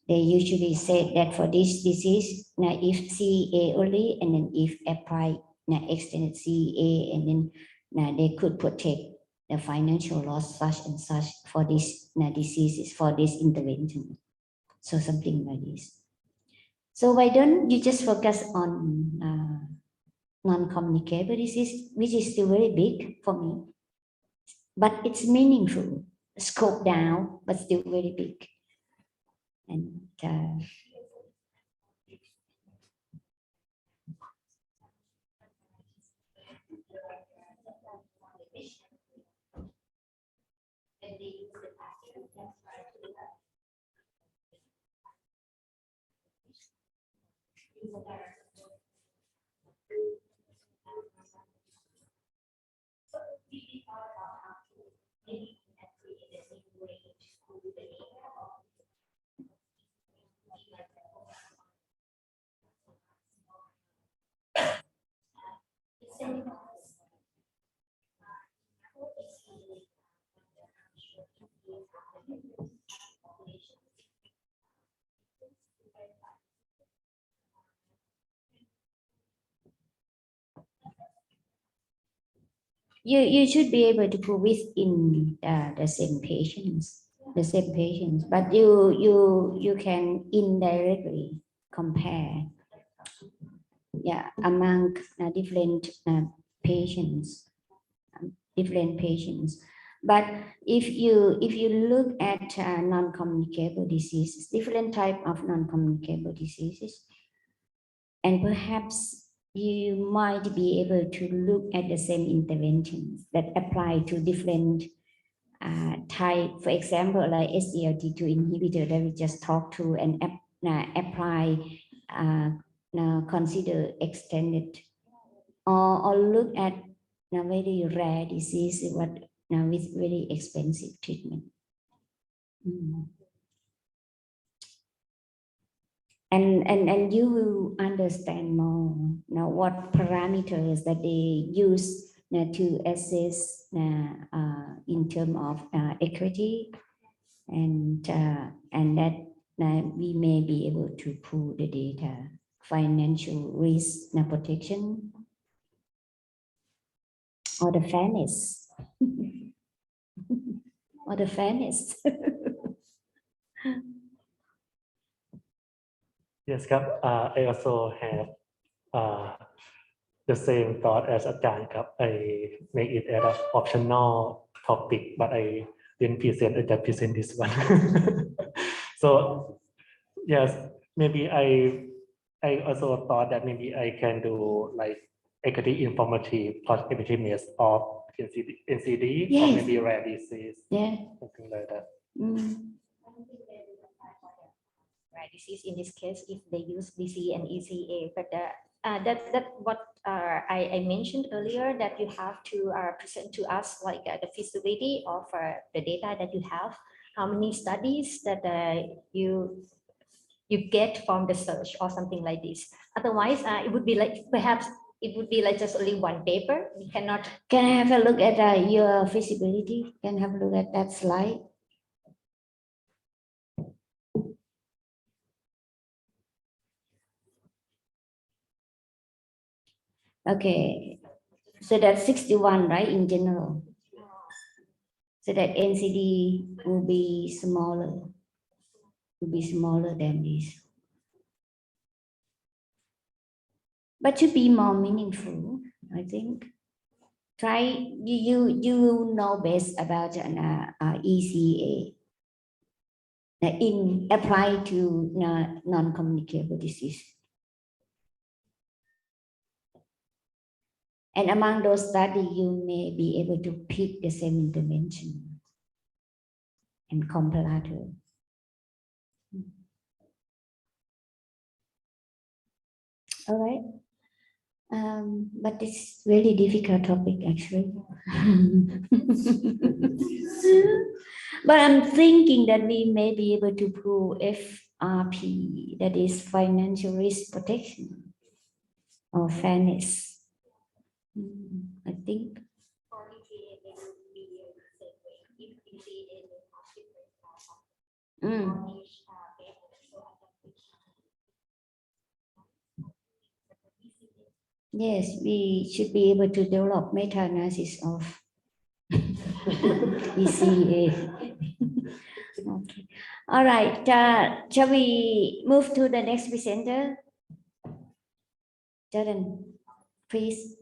they usually say that for this disease, now if CA only, and then if apply now extended CA, and then now they could protect the financial loss such and such for this diseases, for this intervention. So something like this. So why don't you just focus on non-communicable disease, which is still very big for me, but it's meaningful, scope down, but still very big. And you should be able to prove within the same patients, but you can indirectly compare, among different patients, But if you look at non-communicable diseases, different type of non-communicable diseases, and perhaps you might be able to look at the same interventions that apply to different type. For example, like SGLT2 inhibitor that we just talked to, and apply, consider extended, or look at very rare disease, with very expensive treatment. And you will understand more now what parameters that they use to assess in terms of equity, and that we may be able to pull the data, financial risk protection, or the fairness, or the fairness. Yes, I also have the same thought as Ajahn. I make it as an optional topic, but I didn't present. I just present this one. So yes, maybe I also thought that maybe I can do like equity informative plus effectiveness of NCD, yes, or maybe rare disease, something like that. Rare disease in this case, if they use DC and ECA, but that's what I mentioned earlier, that you have to present to us like the feasibility of the data that you have, how many studies that you get from the search or something like this. Otherwise, it would be like perhaps it would be like just only one paper. We cannot. Can I have a look at your feasibility? Can I have a look at that slide? Okay, so that's 61, right, in general. So that NCD will be smaller than this. But to be more meaningful, I think, try, you know best about ECA in apply to non-communicable disease. And among those studies, you may be able to pick the same intervention and comparator. All right. But it's really difficult topic actually. But I'm thinking that we may be able to prove FRP, that is financial risk protection or fairness. I think. Yes, we should be able to develop meta-analysis of ECA. Okay. All right. Shall we move to the next presenter? Jordan, please.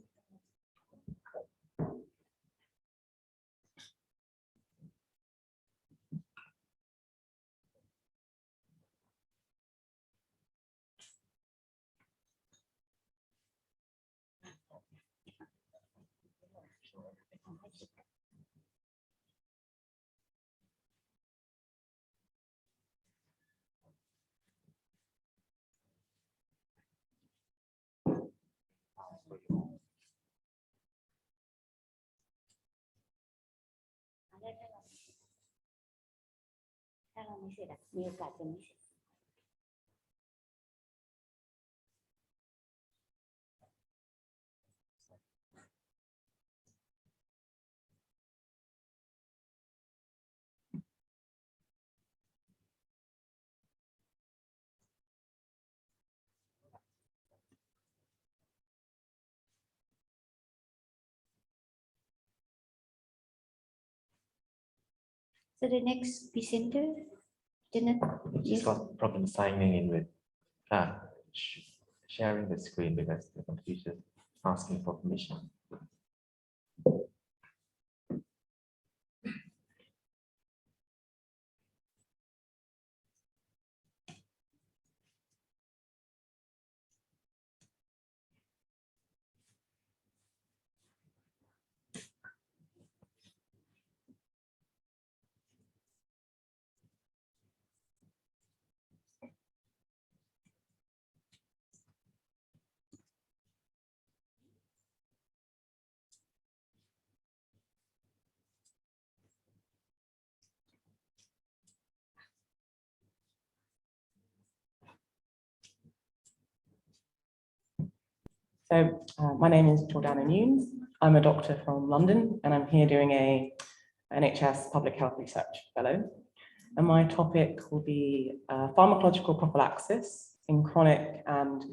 So the next presenter, Janet. Just got problem signing in with sharing the screen because the computer is asking for permission. So my name is Jordana Nunes. I'm a doctor from London, and I'm here doing a NHS Public Health Research Fellow. And my topic will be pharmacological prophylaxis in chronic and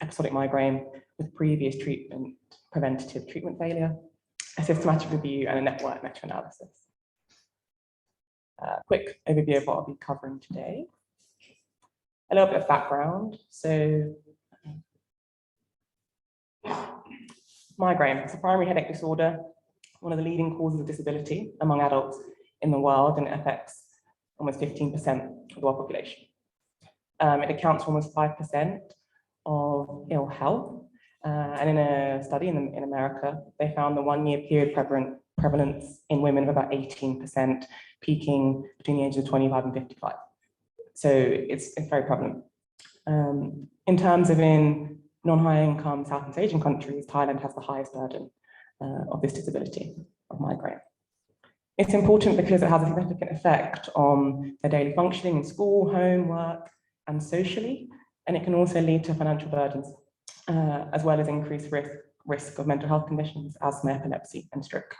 episodic migraine with previous treatment, preventative treatment failure, a systematic review, and a network meta-analysis. Quick overview of what I'll be covering today. A little bit of background. So migraine is a primary headache disorder, one of the leading causes of disability among adults in the world, and it affects almost 15% of the world population. It accounts for almost 5% of ill health. And in a study in America, they found the 1 year period prevalence in women of about 18%, peaking between the ages of 25 and 55. So it's very prevalent. In terms of in non-high income Southeast Asian countries, Thailand has the highest burden of this disability of migraine. It's important because it has a significant effect on their daily functioning in school, home, work, and socially, and it can also lead to financial burdens, as well as increased risk of mental health conditions, asthma, epilepsy, and stroke.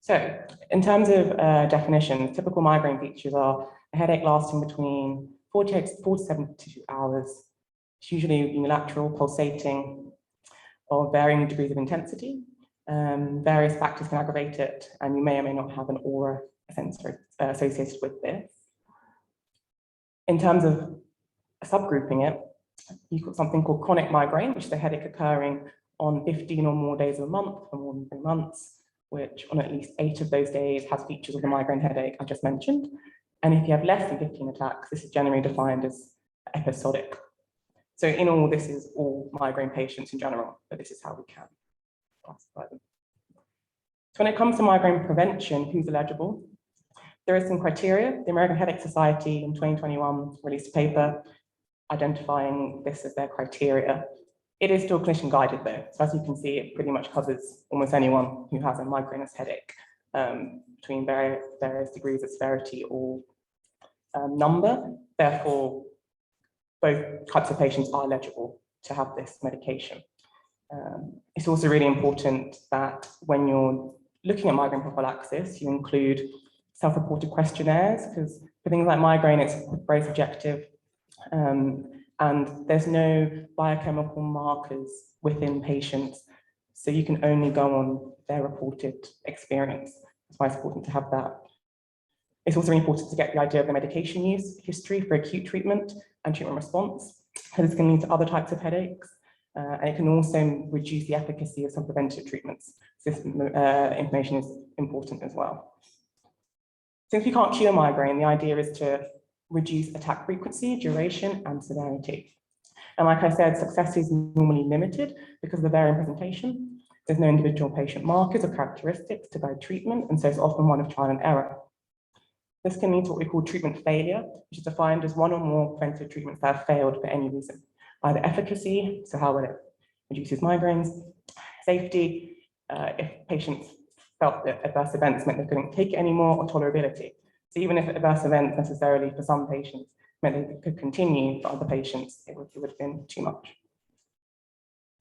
So, in terms of definitions, typical migraine features are a headache lasting between 48 to 72 hours. It's usually unilateral, pulsating, or varying degrees of intensity. Various factors can aggravate it, and you may or may not have an aura sensor associated with this. In terms of subgrouping it, you've got something called chronic migraine, which is a headache occurring on 15 or more days of a month for more than 3 months, which on at least 8 of those days has features of the migraine headache I just mentioned. And if you have less than 15 attacks, this is generally defined as episodic. So in all, this is all migraine patients in general, but this is how we can classify them. So when it comes to migraine prevention, who's eligible? There is some criteria. The American Headache Society in 2021 released a paper identifying this as their criteria. It is still clinician guided though. So as you can see, it pretty much covers almost anyone who has a migrainous headache between various degrees of severity or number. Therefore, both types of patients are eligible to have this medication. It's also really important that when you're looking at migraine prophylaxis, you include self-reported questionnaires, because For things like migraine, it's very subjective, and there's no biochemical markers within patients, so you can only go on their reported experience. That's why it's important to have that. It's also important to get the idea of the medication use history for acute treatment and treatment response, because this can lead to other types of headaches, and it can also reduce the efficacy of some preventative treatments. So this information is important as well. Since we can't cure migraine, the idea is to reduce attack frequency, duration, and severity. And like I said, success is normally limited because of the varying presentation. There's no individual patient markers or characteristics to guide treatment, and so it's often one of trial and error. This can lead to what we call treatment failure, which is defined as one or more preventative treatments that have failed for any reason. Either efficacy, so how well it reduces migraines, safety, if patients felt that adverse events meant they couldn't take it anymore, or tolerability. So even if adverse events necessarily for some patients meant they could continue, for other patients, it would have been too much.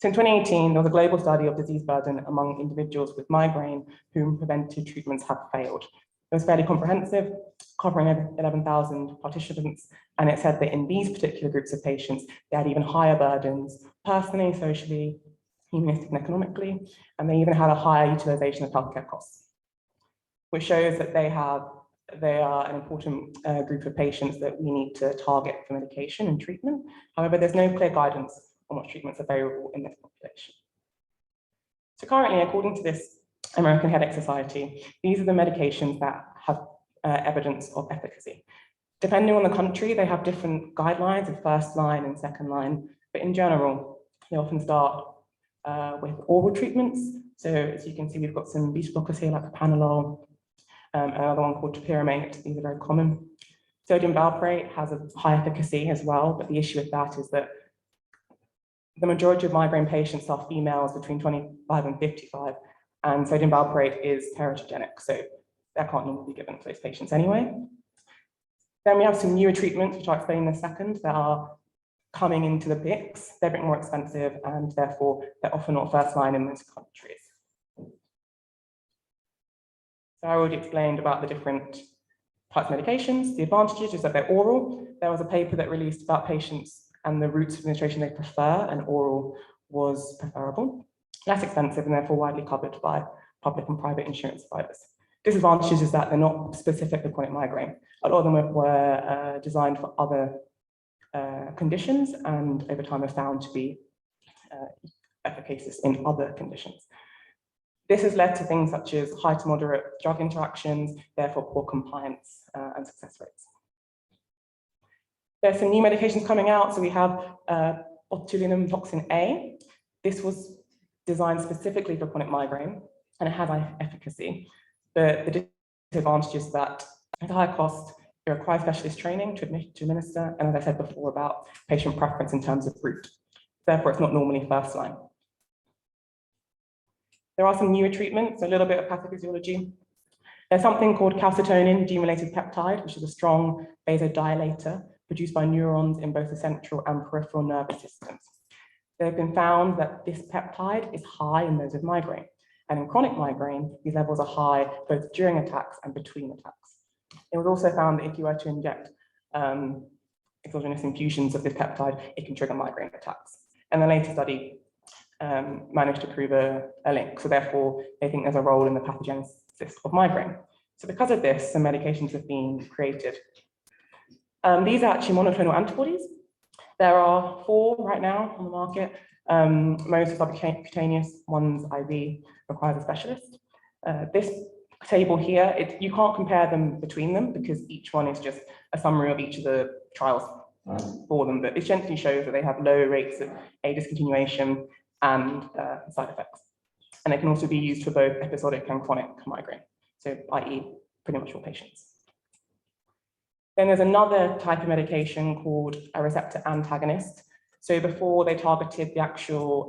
So in 2018, there was a global study of disease burden among individuals with migraine whom preventive treatments have failed. It was fairly comprehensive, covering over 11,000 participants, and it said that in these particular groups of patients, they had even higher burdens, personally, socially, humanistic and economically, and they even had a higher utilization of healthcare costs, which shows that they are an important group of patients that we need to target for medication and treatment. However, there's no clear guidance on what treatments are available in this population. So currently, according to this American Headache Society, these are the medications that have evidence of efficacy. Depending on the country, they have different guidelines of first line and second line, but in general, they often start with oral treatments. So as you can see, we've got some beta blockers here like Propranolol, another one called topiramate. These are very common. Sodium valproate has a high efficacy as well, but the issue with that is that the majority of migraine patients are females between 25 and 55, and sodium valproate is teratogenic, so that can't normally be given to those patients anyway. Then we have some newer treatments, which I'll explain in a second, that are coming into the mix. They're a bit more expensive, and therefore they're often not first line in most countries. So I already explained about the different types of medications. The advantages is that they're oral. There was a paper that released about patients and the routes of administration they prefer, and oral was preferable, less expensive, and therefore widely covered by public and private insurance providers. Disadvantages is that they're not specific for chronic migraine. A lot of them were designed for other conditions, and over time have found to be efficacious in other conditions. This has led to things such as high to moderate drug interactions, therefore poor compliance and success rates. There's some new medications coming out. So we have botulinum toxin A. This was designed specifically for chronic migraine, and it has efficacy. But the disadvantage is that at a high cost, it requires specialist training to administer, and as I said before, about patient preference in terms of route. Therefore, it's not normally first line. There are some newer treatments, a little bit of pathophysiology. There's something called calcitonin demyelinated peptide, which is a strong vasodilator produced by neurons in both the central and peripheral nervous systems. They've been found that this peptide is high in those with migraine. And in chronic migraine, these levels are high both during attacks and between attacks. It was also found that if you were to inject exogenous infusions of this peptide, it can trigger migraine attacks. And the latest study managed to prove a link. So therefore, they think there's a role in the pathogenesis of migraine. So because of this, some medications have been created. These are actually monoclonal antibodies. There are 4 right now on the market. Most are subcutaneous, one's IV, requires a specialist. This table here, you can't compare them between them because each one is just a summary of each of the trials for them, but it essentially shows that they have low rates of A discontinuation and side effects. And they can also be used for both episodic and chronic migraine, so i.e. pretty much all patients. Then there's another type of medication called a receptor antagonist. So before they targeted the actual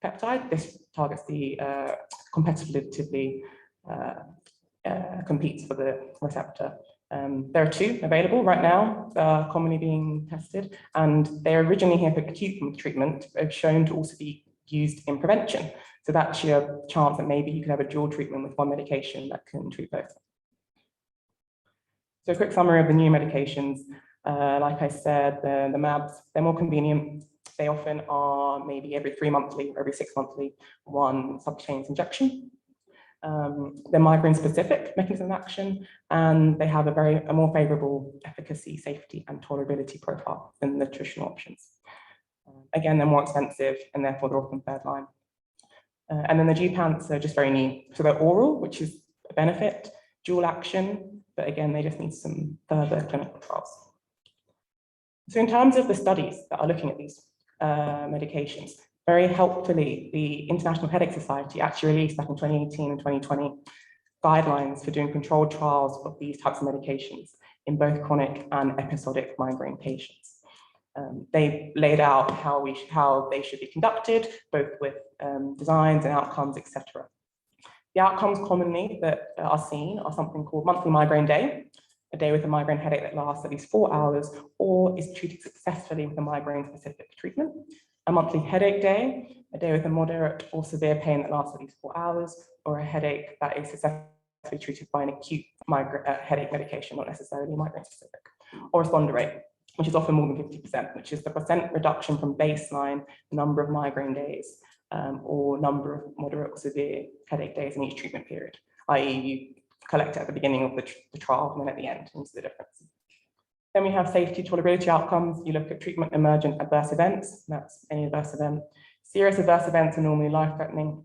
peptide, this targets the competitively competes for the receptor. There are 2 available right now, commonly being tested, and they're originally here for acute treatment, but have shown to also be used in prevention. So that's your chance that maybe you could have a dual treatment with one medication that can treat both. So a quick summary of the new medications. Like I said, the MABs, they're more convenient. They often are maybe every 3 monthly or every 6 monthly, one subcutaneous injection. They're migraine specific mechanism of action, and they have a more favorable efficacy, safety, and tolerability profile than the traditional options. Again, they're more expensive, and therefore they're often third line. And then the Gepants are just very new. So they're oral, which is a benefit, dual action, but again, they just need some further clinical trials. So in terms of the studies that are looking at these medications, very helpfully, the International Headache Society actually released back in 2018 and 2020 guidelines for doing controlled trials of these types of medications in both chronic and episodic migraine patients. They laid out how they should be conducted, both with designs and outcomes, etc. The outcomes commonly that are seen are something called monthly migraine day, a day with a migraine headache that lasts at least 4 hours or is treated successfully with a migraine-specific treatment. A monthly headache day, a day with a moderate or severe pain that lasts at least 4 hours, or a headache that is successfully treated by an acute headache medication, not necessarily migraine-specific. Or responder rate, which is often more than 50%, which is the percent reduction from baseline number of migraine days or number of moderate or severe headache days in each treatment period, i.e. you collect it at the beginning of the trial and then at the end, and see the difference. Then we have safety tolerability outcomes. You look at treatment emergent adverse events, that's any adverse event. Serious adverse events are normally life-threatening,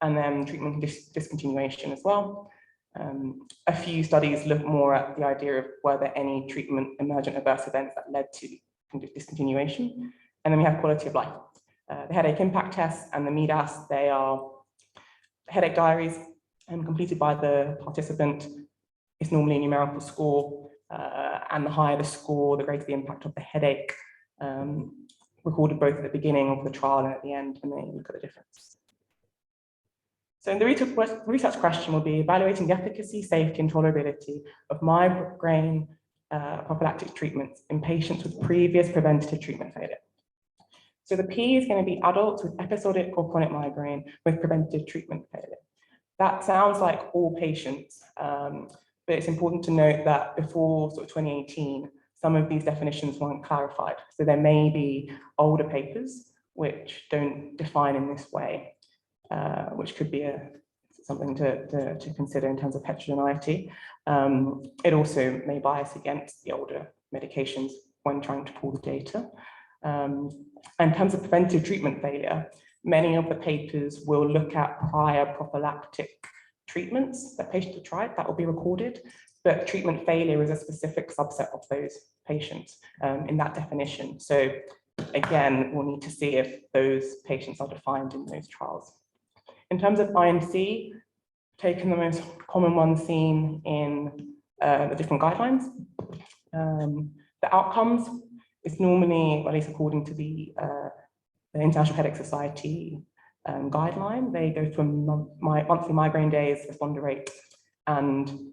and then treatment discontinuation as well. A few studies look more at the idea of were there any treatment emergent adverse events that led to discontinuation. And then we have quality of life. The headache impact tests and the MEDAS, they are headache diaries completed by the participant. It's normally a numerical score, and the higher the score, the greater the impact of the headache, recorded both at the beginning of the trial and at the end, and then you look at the difference. So the research question will be evaluating the efficacy, safety, and tolerability of migraine prophylactic treatments in patients with previous preventative treatment failure. So the P is going to be adults with episodic or chronic migraine with preventative treatment failure. That sounds like all patients, but it's important to note that before sort of 2018, some of these definitions weren't clarified. So there may be older papers which don't define in this way, which could be something to consider in terms of heterogeneity. It also may bias against the older medications when trying to pull the data. In terms of preventive treatment failure, many of the papers will look at prior prophylactic treatments that patients have tried, that will be recorded, but treatment failure is a specific subset of those patients in that definition. So again, we'll need to see if those patients are defined in those trials. In terms of INC, taken the most common one seen in the different guidelines. The outcomes is normally, at least according to the International Headache Society guideline, they go from monthly migraine days, responder rate, and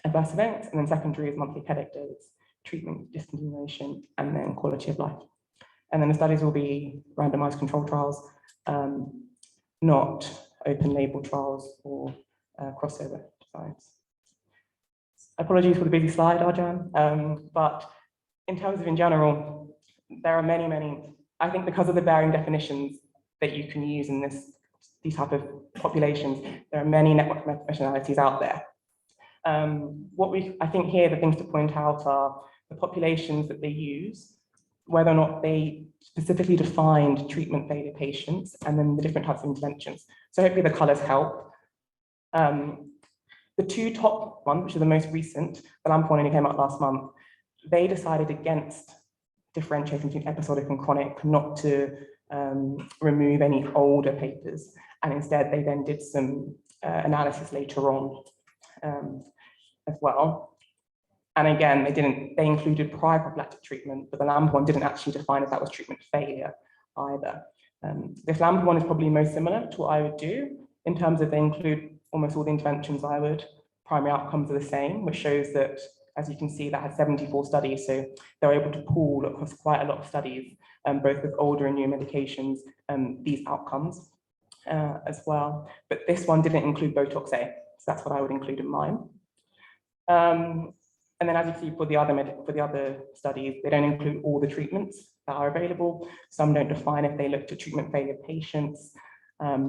adverse events, and then secondary is monthly headache days, treatment discontinuation, and then quality of life. And then the studies will be randomized control trials, not open label trials or crossover designs. Apologies for the busy slide, Arjan, but in terms of in general, there are many, I think because of the varying definitions that you can use in these type of populations, there are many network nationalities out there. I think here the things to point out are the populations that they use, whether or not they specifically defined treatment failure patients, and then the different types of interventions. So hopefully the colors help. The two top ones, which are the most recent, the LAMP one only came out last month, they decided against differentiating between episodic and chronic, not to remove any older papers, and instead they then did some analysis later on as well. And again, they included prior prophylactic treatment, but the LAMP one didn't actually define if that was treatment failure either. This LAMP one is probably most similar to what I would do in terms of they include almost all the interventions I would. Primary outcomes are the same, which shows that, as you can see, that had 74 studies, so they're able to pool across quite a lot of studies, both with older and new medications, these outcomes as well. But this one didn't include Botox A, so that's what I would include in mine. And then as you see for the other studies, they don't include all the treatments that are available. Some don't define if they looked at treatment failure patients.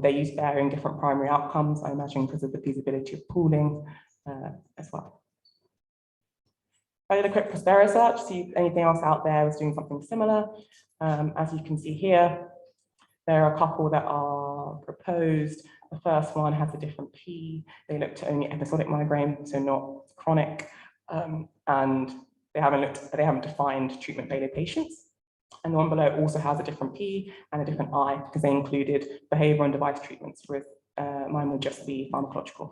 They use varying different primary outcomes, I imagine because of the feasibility of pooling as well. I did a quick Prospera search, see if anything else out there was doing something similar. As you can see here, there are a couple that are proposed. The first one has a different P. They looked at only episodic migraine, so not chronic, and they haven't defined treatment failure patients. And the one below also has a different P and a different I because they included behavior and device treatments, whereas mine would just be pharmacological.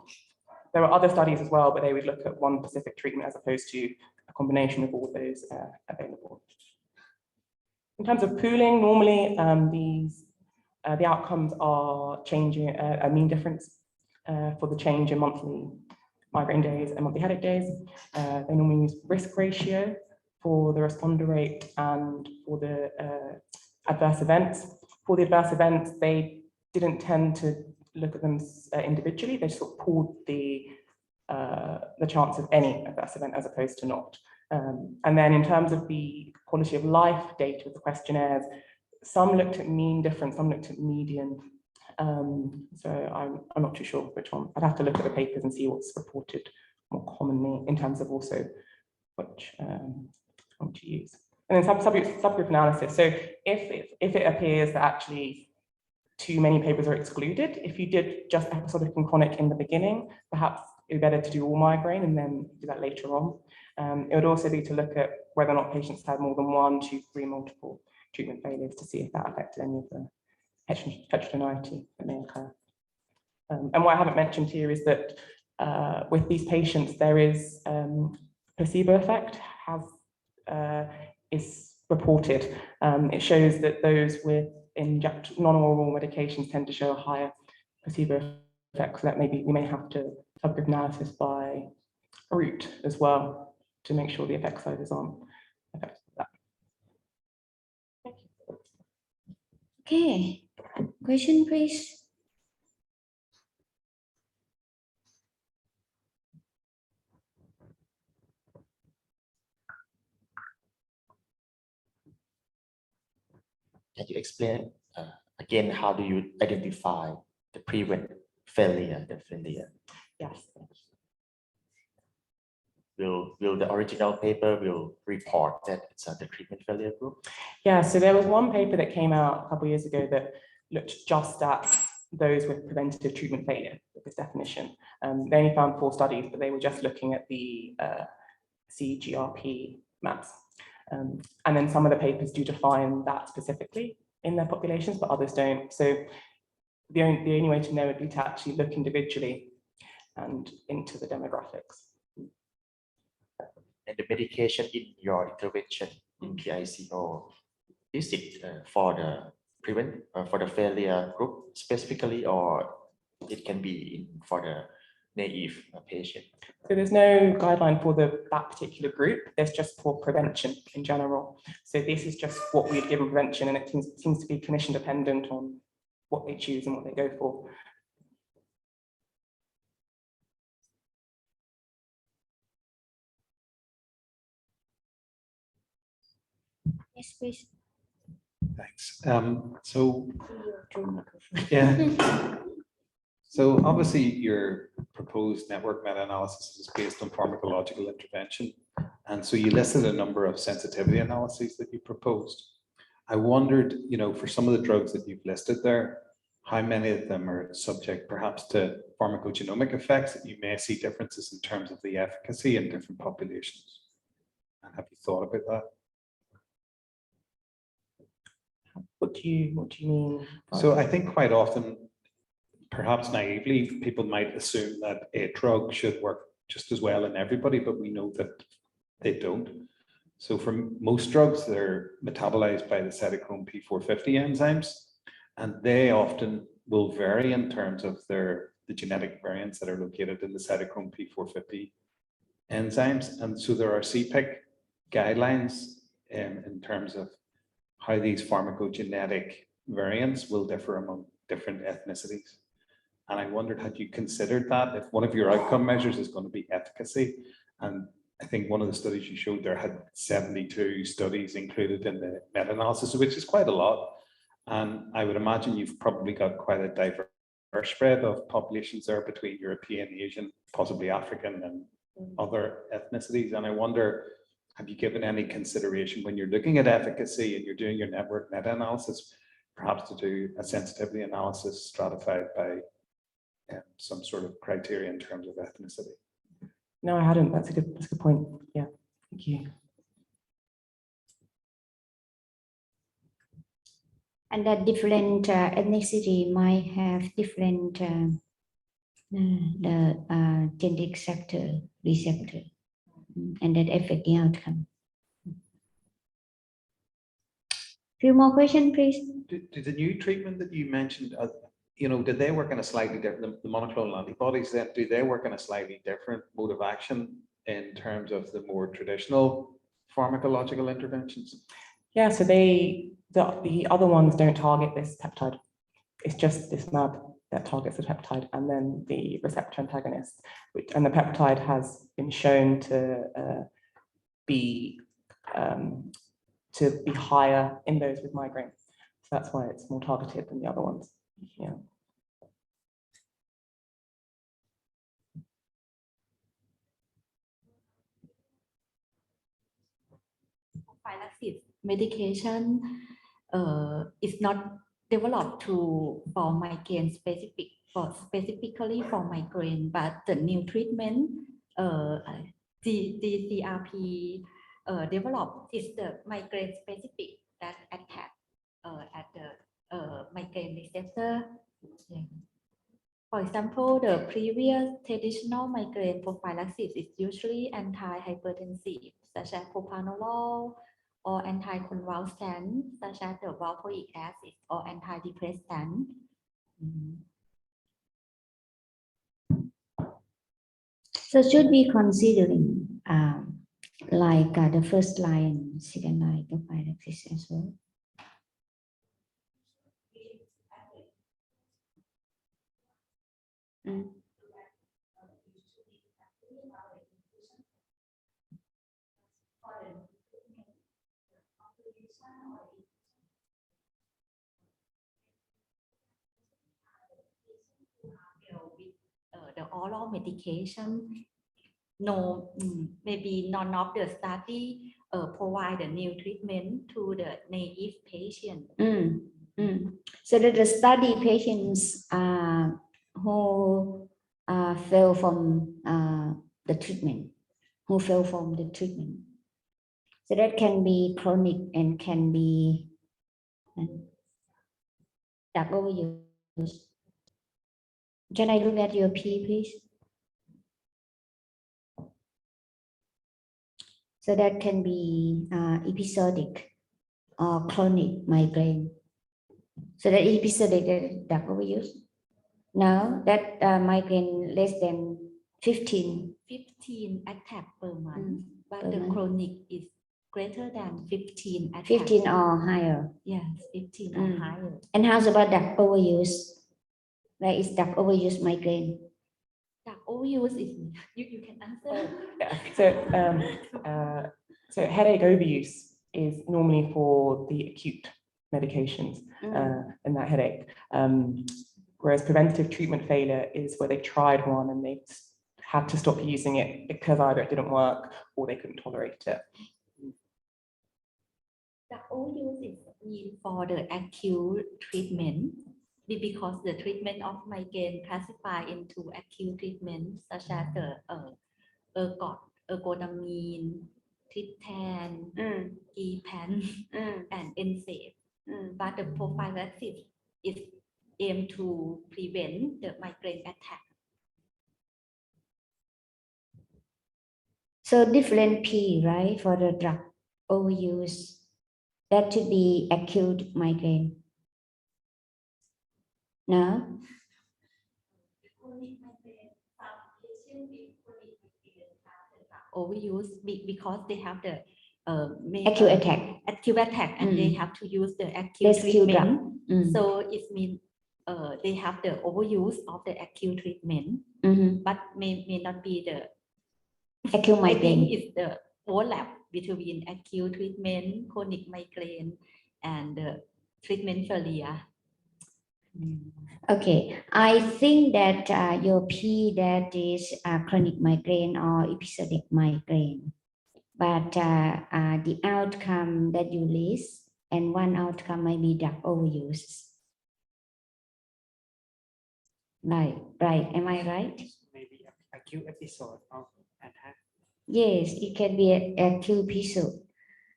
There are other studies as well, but they would look at one specific treatment as opposed to a combination of all those available. In terms of pooling, normally the outcomes are changing a mean difference for the change in monthly migraine days and monthly headache days. They normally use risk ratio for the responder rate and for the adverse events. For the adverse events, they didn't tend to look at them individually. They sort of pooled the chance of any adverse event as opposed to not. And then in terms of the quality of life data with the questionnaires, some looked at mean difference, some looked at median. So I'm not too sure which one. I'd have to look at the papers and see what's reported more commonly in terms of also which one to use. And then subgroup analysis. So if it appears that actually too many papers are excluded, if you did just episodic and chronic in the beginning, perhaps it would be better to do all migraine and then do that later on. It would also be to look at whether or not patients had more than 1, 2, 3 multiple treatment failures to see if that affected any of the heterogeneity that may occur. And what I haven't mentioned here is that with these patients, there is placebo effect is reported. It shows that those with non-oral medications tend to show a higher placebo effect. So that maybe we may have to subgroup analysis by route as well to make sure the effect sizes aren't affected by that. Okay, question please. Can you explain again, how do you identify the prevent failure, the failure? Yes. Will the original paper will report that it's the treatment failure group? Yeah, so there was one paper that came out a couple of years ago that looked just at those with preventative treatment failure, with this definition. They only found 4 studies, but they were just looking at the CGRP maps. And then some of the papers do define that specifically in their populations, but others don't. So the only way to know would be to actually look individually and into the demographics. And the medication in your intervention in PICO, is it for the failure group specifically, or it can be for the naive patient? So there's no guideline for that particular group. There's just for prevention in general. So this is just what we've given prevention, and it seems to be clinician dependent on what they choose and what they go for. Yes, please. Thanks. Yeah. So obviously your proposed network meta-analysis is based on pharmacological intervention. And so you listed a number of sensitivity analyses that you proposed. I wondered, for some of the drugs that you've listed there, how many of them are subject perhaps to pharmacogenomic effects that you may see differences in terms of the efficacy in different populations? And have you thought about that? What do you mean? So I think quite often, perhaps naively, people might assume that a drug should work just as well in everybody, but we know that they don't. So for most drugs, they're metabolized by the cytochrome P450 enzymes, and they often will vary in terms of the genetic variants that are located in the cytochrome P450 enzymes. And so there are CPIC guidelines in terms of how these pharmacogenetic variants will differ among different ethnicities. And I wondered, had you considered that if one of your outcome measures is going to be efficacy, and I think one of the studies you showed there had 72 studies included in the meta-analysis, which is quite a lot. And I would imagine you've probably got quite a diverse spread of populations there between European, Asian, possibly African and other ethnicities. And I wonder, have you given any consideration when you're looking at efficacy and you're doing your network meta-analysis, perhaps to do a sensitivity analysis stratified by some sort of criteria in terms of ethnicity? No, I hadn't. That's a good point. Yeah, thank you. And that different ethnicity might have different genetic receptor, and that affect the outcome. Few more questions, please. Do the new treatment that you mentioned, did they work in a slightly different, the monoclonal antibodies, then do they work in a slightly different mode of action in terms of the more traditional pharmacological interventions? Yeah, so the other ones don't target this peptide. It's just this mAb that targets the peptide, and then the receptor antagonist, and the peptide has been shown to be higher in those with migraine. So that's why it's more targeted than the other ones. Yeah. Prophylaxis medication is not developed for migraine specifically for migraine, but the new treatment GCRP developed is the migraine specific that attack at the migraine receptor. Yeah. For example, the previous traditional migraine prophylaxis is usually antihypertensive, such as propranolol, or anticonvulsant, such as the valproic acid, or antidepressant. So should be considering like the first line, second line prophylaxis as well. The oral medication, no, maybe none of the study provide a new treatment to the naive patient. So that the study patients who fail from the treatment, So that can be chronic and can be drug overuse. Can I look at your P, please? So that can be episodic or chronic migraine. So that episodic drug overuse. Now that migraine less than 15 attacks per month, but the chronic is greater than 15 attacks. 15 or higher. Yes, 15 or higher. And how's about drug overuse? Where is drug overuse migraine? Drug overuse is you can answer. Yeah. So headache overuse is normally for the acute medications and that headache. Whereas preventative treatment failure is where they tried one and they had to stop using it because either it didn't work or they couldn't tolerate it. Drug overuse is mean for the acute treatment because the treatment of migraine classified into acute treatment such as the ergotamine, triptan, EPAN, and NSAID. But the prophylaxis is aimed to prevent the migraine attack. So different P, right, for the drug overuse. That should be acute migraine. No? Overuse because they have the acute attack, and they have to use the acute treatment. So it means they have the overuse of the acute treatment, but may not be the acute I think migraine. it's the overlap between acute treatment, chronic migraine, and treatment failure. Okay, I think that your P that is chronic migraine or episodic migraine, but the outcome that you list and one outcome might be drug overuse. Right. Am I right? Maybe acute episode of attack. Yes, it can be an acute episode,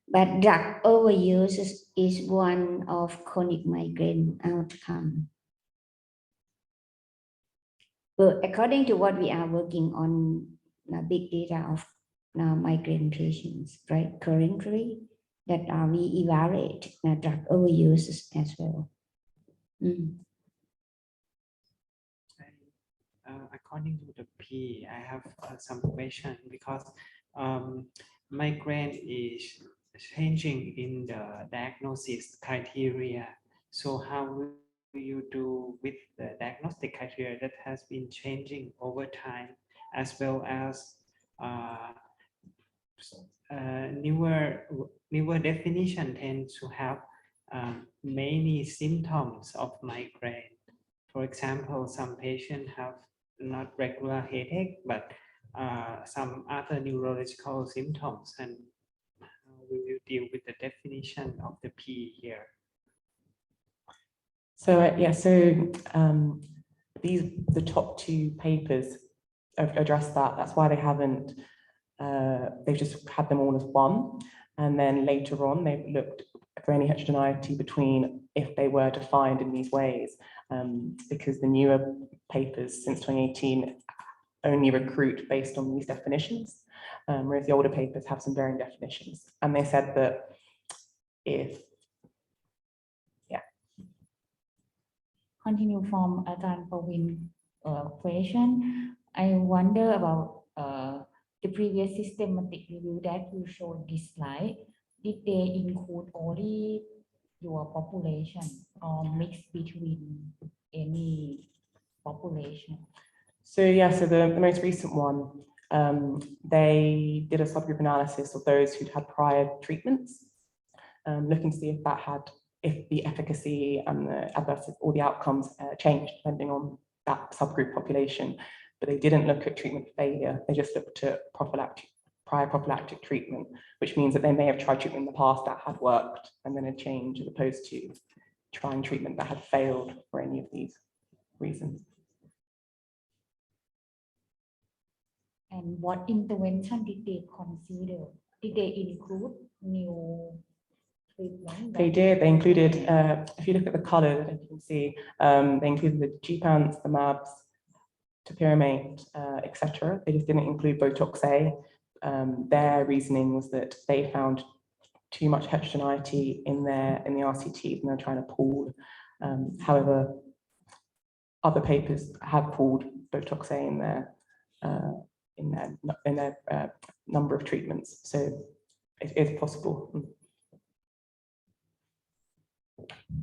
but drug overuse is one of chronic migraine outcome. But according to what we are working on, the big data of migraine patients, right? Currently, that we evaluate drug overuse as well. According to the P, I have some question because migraine is changing in the diagnosis criteria. So how will you do with the diagnostic criteria that has been changing over time, as well as newer definition tends to have many symptoms of migraine. For example, some patients have not regular headache, but some other neurological symptoms, and we will deal with the definition of the P here. So the top two papers address that. That's why they haven't. They've just had them all as one, and then later on they've looked for any heterogeneity between if they were defined in these ways, because the newer papers since 2018 only recruit based on these definitions, whereas the older papers have some varying definitions. And they said that if Continue from Ajahn Pawin question. I wonder about the previous systematic review that you showed this slide. Did they include only your population or mix between any population? So the most recent one, they did a subgroup analysis of those who'd had prior treatments, looking to see if the efficacy and the adverse or the outcomes changed depending on that subgroup population. But they didn't look at treatment failure. They just looked at prior prophylactic treatment, which means that they may have tried treatment in the past that had worked and then a change, as opposed to trying treatment that had failed for any of these reasons. And what intervention did they consider? Did they include new treatment? They did. They included, if you look at the color, you can see, they included the GPANs, the MABs, topiramate, etc. They just didn't include Botox A. Their reasoning was that they found too much heterogeneity in the RCTs and they're trying to pool. However, other papers have pooled Botox A in their number of treatments, so it is possible.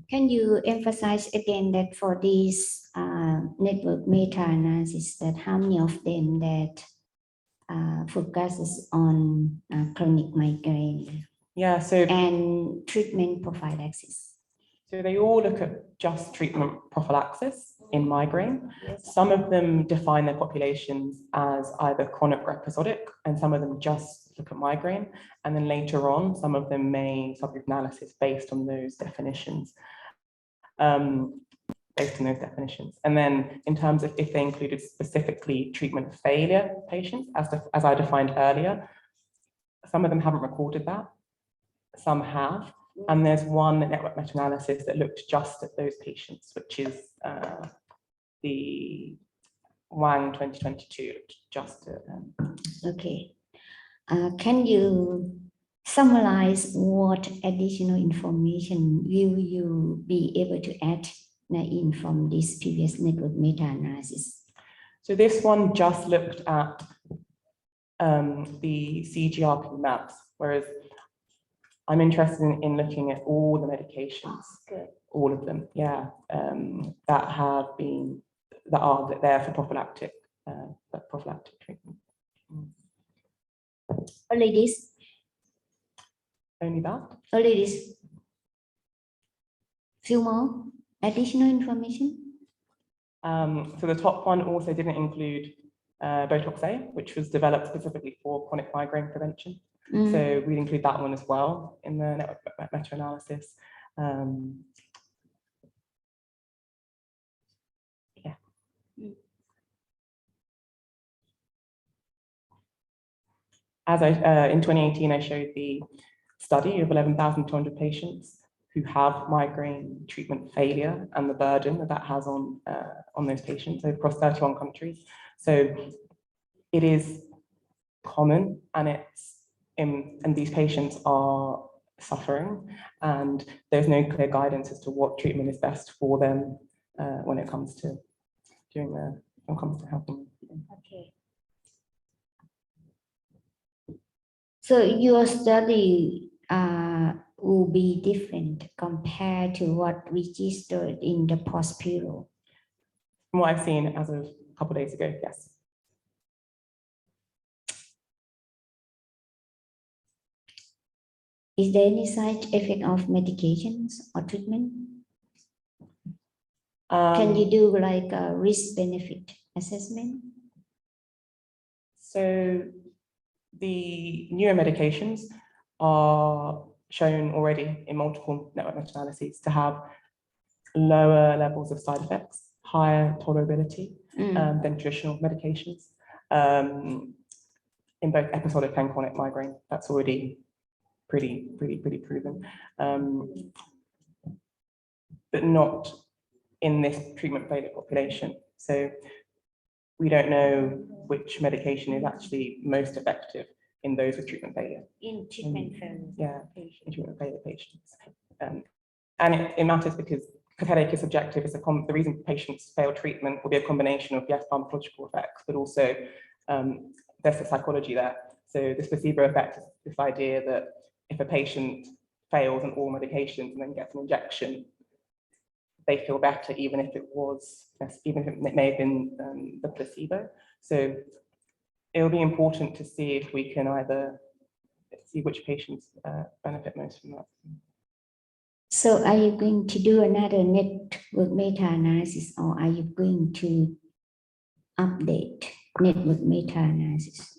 Can you emphasize again that for these network meta-analysis, that how many of them that focuses on chronic migraine? And treatment prophylaxis. So they all look at just treatment prophylaxis in migraine. Some of them define their populations as either chronic or episodic, and some of them just look at migraine. And then later on, some of them may subgroup analysis based on those definitions. And then in terms of if they included specifically treatment failure patients, as I defined earlier, some of them haven't recorded that, some have. And there's one network meta-analysis that looked just at those patients, which is the Wang 2022, just at Okay. Can you summarize what additional information will you be able to add in from this previous network meta-analysis? So this one just looked at the CGRP maps, whereas I'm interested in looking at all the medications, all of them, that are there for prophylactic treatment. Only this. Only that. Only this. Few more additional information. So the top one also didn't include Botox A, which was developed specifically for chronic migraine prevention. So we'd include that one as well in the network meta-analysis. Yeah. As in 2018, I showed the study of 11,200 patients who have migraine treatment failure and the burden that that has on those patients across 31 countries. So it is common, and and these patients are suffering, and there's no clear guidance as to what treatment is best for them when it comes to helping. Okay. So your study will be different compared to what registered in the post-piro. From what I've seen as of a couple of days ago, yes. Is there any side effect of medications or treatment? Can you do like a risk-benefit assessment? So the newer medications are shown already in multiple network meta-analyses to have lower levels of side effects, higher tolerability than traditional medications. In both episodic and chronic migraine, that's already pretty proven. But not in this treatment failure population. So we don't know which medication is actually most effective in those with treatment failure. In treatment failure. Yeah, in treatment failure patients. And it matters because headache is subjective. It's the reason patients fail treatment will be a combination of, yes, pharmacological effects, but also there's the psychology there. So this placebo effect is this idea that if a patient fails on all medications and then gets an injection, they feel better, even if it may have been the placebo. So it will be important to see if we can either see which patients benefit most from that. So are you going to do another network meta-analysis, or are you going to update network meta-analysis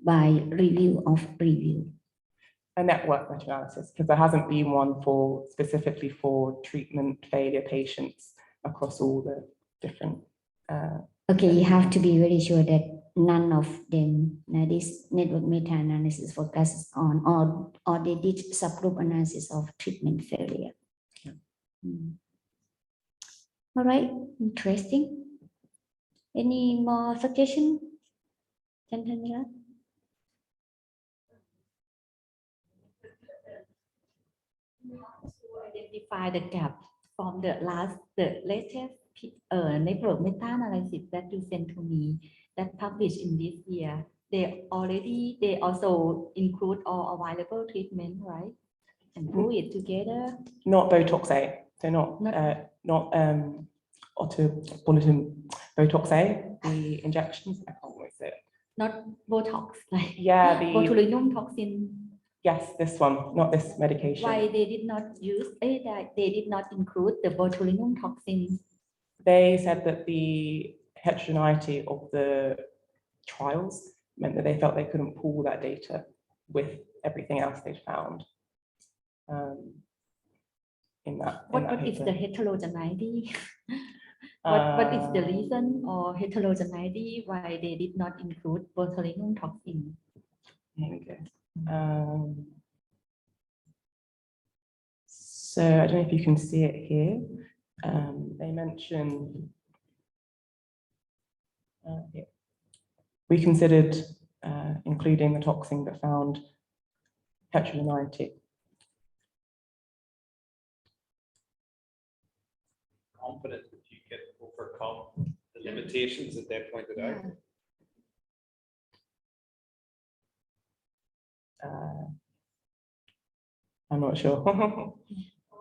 by review of review? A network meta-analysis, because there hasn't been one specifically for treatment failure patients across all the different. Okay, you have to be very sure that none of them, this network meta-analysis focuses on, or they did subgroup analysis of treatment failure. Yeah. All right, interesting. Any more suggestion? Chantamila? To identify the gap from the latest network meta-analysis that you sent to me that published in this year. They also include all available treatment, right? And pull it together. Not Botox A, so not Botox A, the injections. I can't always say it. Not Botox, like botulinum toxin. Yes, this one, not this medication. Why they did not use that? They did not include the botulinum toxin. They said that the heterogeneity of the trials meant that they felt they couldn't pool that data with everything else they'd found. What is the heterogeneity? What is the reason or heterogeneity why they did not include botulinum toxin? Here we go. So I don't know if you can see it here. They mentioned we considered including the toxin but found heterogeneity. Confident that you can overcome the limitations that they pointed out. I'm not sure.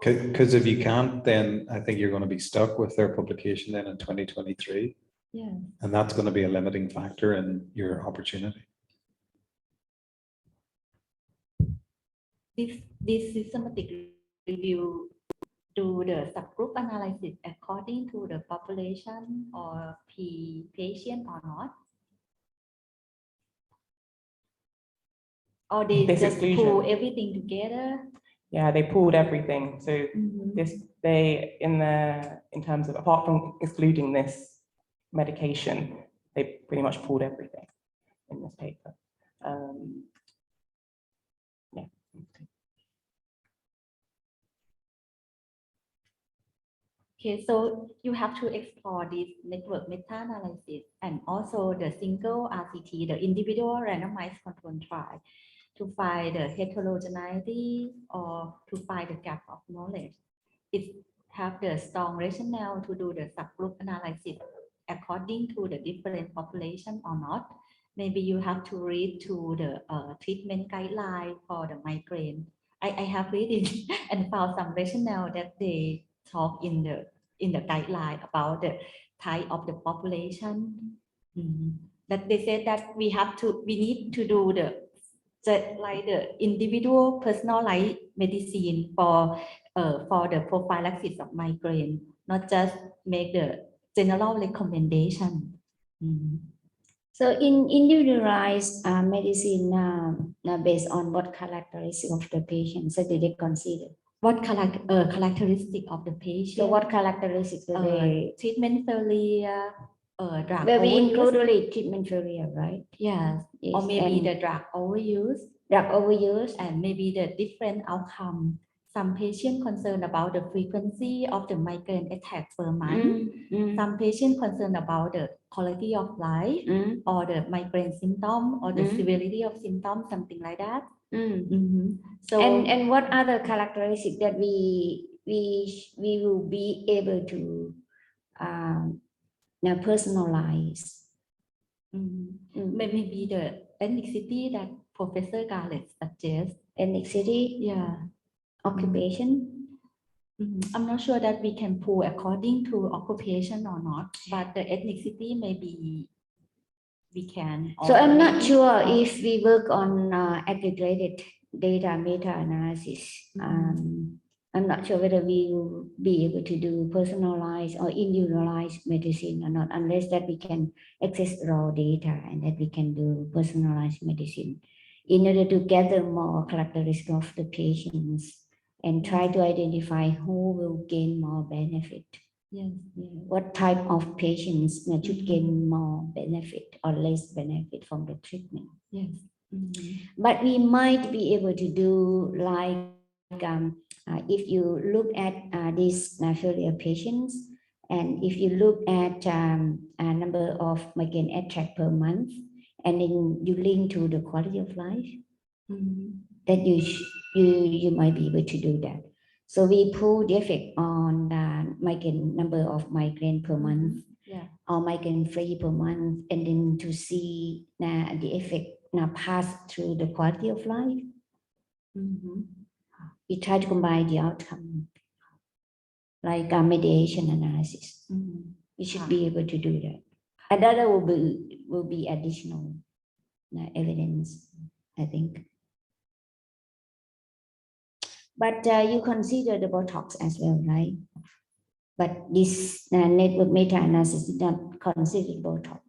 Because if you can't, then I think you're going to be stuck with their publication then in 2023. Yeah. And that's going to be a limiting factor in your opportunity. this systematic review do the subgroup analysis according to the population or patient or not? Or they This just exclusion. pull everything together? Yeah, they pulled everything. So in terms of, apart from excluding this medication, they pretty much pulled everything in this paper. Yeah. Okay, so you have to explore this network meta-analysis and also the single RCT, the individual randomized control trial, to find the heterogeneity or to find the gap of knowledge. It have the strong rationale to do the subgroup analysis according to the different population or not. Maybe you have to read to the treatment guideline for the migraine. I have read it and found some rationale that they talk in the guideline about the type of the population. That they said that we need to do the individual personalized medicine for the prophylaxis of migraine, not just make the general recommendation. So in individualized medicine based on what characteristics of the patient, so did they consider? What characteristic of the patient? So what characteristics do they? Treatment failure, drug Where we overuse. include only treatment failure, right? Yes. Or maybe and the drug overuse. Drug overuse. And maybe the different outcome. Some patients concerned about the frequency of the migraine attack per month. Some patients concerned about the quality of life or the migraine symptom or the severity of symptoms, something like that. So and what other characteristics that we will be able to now personalize? Maybe the ethnicity that Professor Garrett suggests. Ethnicity? Yeah. Occupation? I'm not sure that we can pull according to occupation or not, but the ethnicity maybe we can. So I'm not sure if we work on aggregated data meta-analysis. I'm not sure whether we will be able to do personalized or individualized medicine or not, unless that we can access raw data and that we can do personalized medicine in order to gather more characteristics of the patients and try to identify who will gain more benefit. Yes. What type of patients should gain more benefit or less benefit from the treatment. Yes. But we might be able to do like if you look at these failure patients and if you look at a number of migraine attack per month and then you link to the quality of life, that you might be able to do that. So we pull the effect on the migraine number of migraine per month or migraine free per month, and then to see the effect now pass through the quality of life. We try to combine the outcome like a mediation analysis. We should be able to do that. Another will be additional evidence, I think. But you consider the Botox as well, right? But this network meta-analysis did not consider Botox.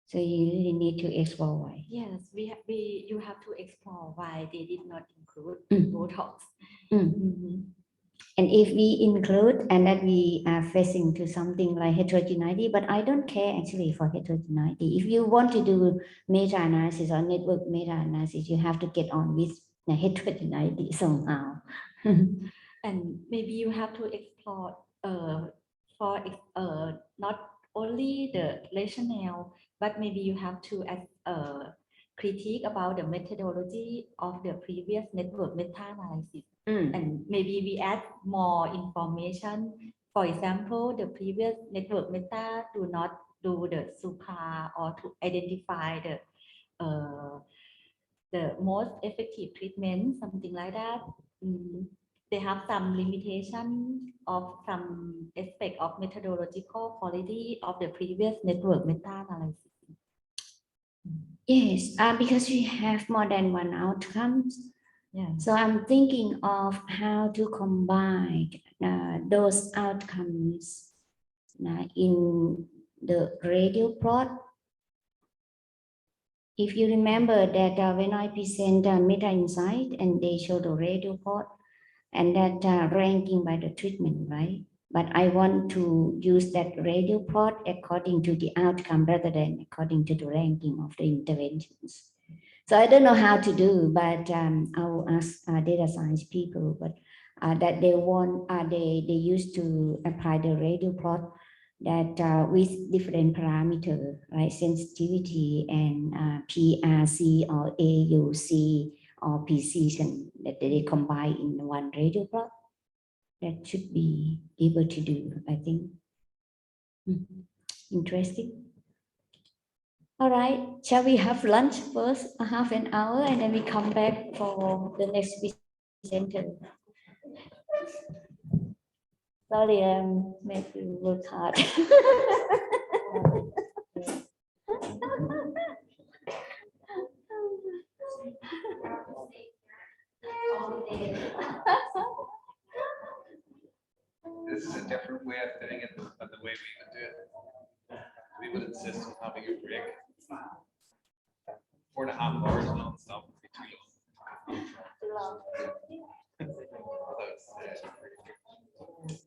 So you really need to explore why. Yes, you have to explore why they did not include Botox. And if we include and that we are facing to something like heterogeneity, but I don't care actually for heterogeneity. If you want to do meta-analysis or network meta-analysis, you have to get on with the heterogeneity somehow. And maybe you have to explore for not only the rationale, but maybe you have to critique about the methodology of the previous network meta-analysis. And maybe we add more information. For example, the previous network meta do not do the supra or to identify the most effective treatment, something like that. They have some limitation of some aspect of methodological quality of the previous network meta-analysis. Yes, because we have more than one outcomes. Yeah, so I'm thinking of how to combine those outcomes in the radio plot. If you remember that when I present meta-insight and they show the radio plot and that ranking by the treatment, right? But I want to use that radio plot according to the outcome rather than according to the ranking of the interventions. So I don't know how to do, but I will ask data science people, but that they want, they used to apply the radio plot that with different parameters, right? Sensitivity and PRC or AUC or precision that they combine in one radio plot. That should be able to do, I think. Interesting. All right, shall we have lunch first, a half an hour, and then we come back for the next presenter? Sorry, make you work hard. This is a different way of doing it than the way we would do it. We would insist on having a break. 4.5 hours non-stop would be too long.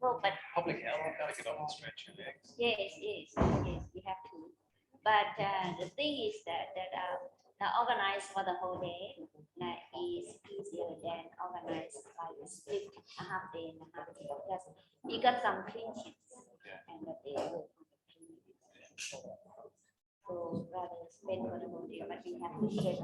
No, but Public health, you gotta get up and stretch your legs. yes, we have to. But the thing is that organized for the whole day is easier than organized like a split, a half day and a half day. Because we got some clean sheets and that they work on the clean sheets. So rather spend for the whole day, but we have to share.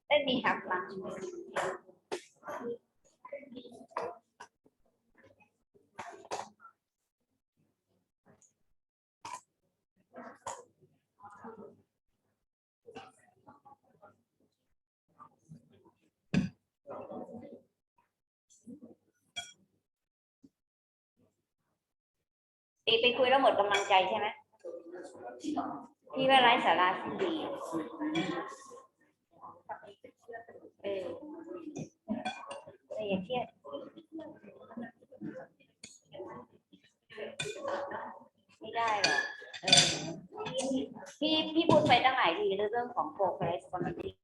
Let me have lunch. Điคุยแล้วหมดกำลังใจใช่ไหมพี่ว่าไร้สาระสิ้นดีอย่าเครียด ไปตั้งหลายทีเรื่องของ corresponding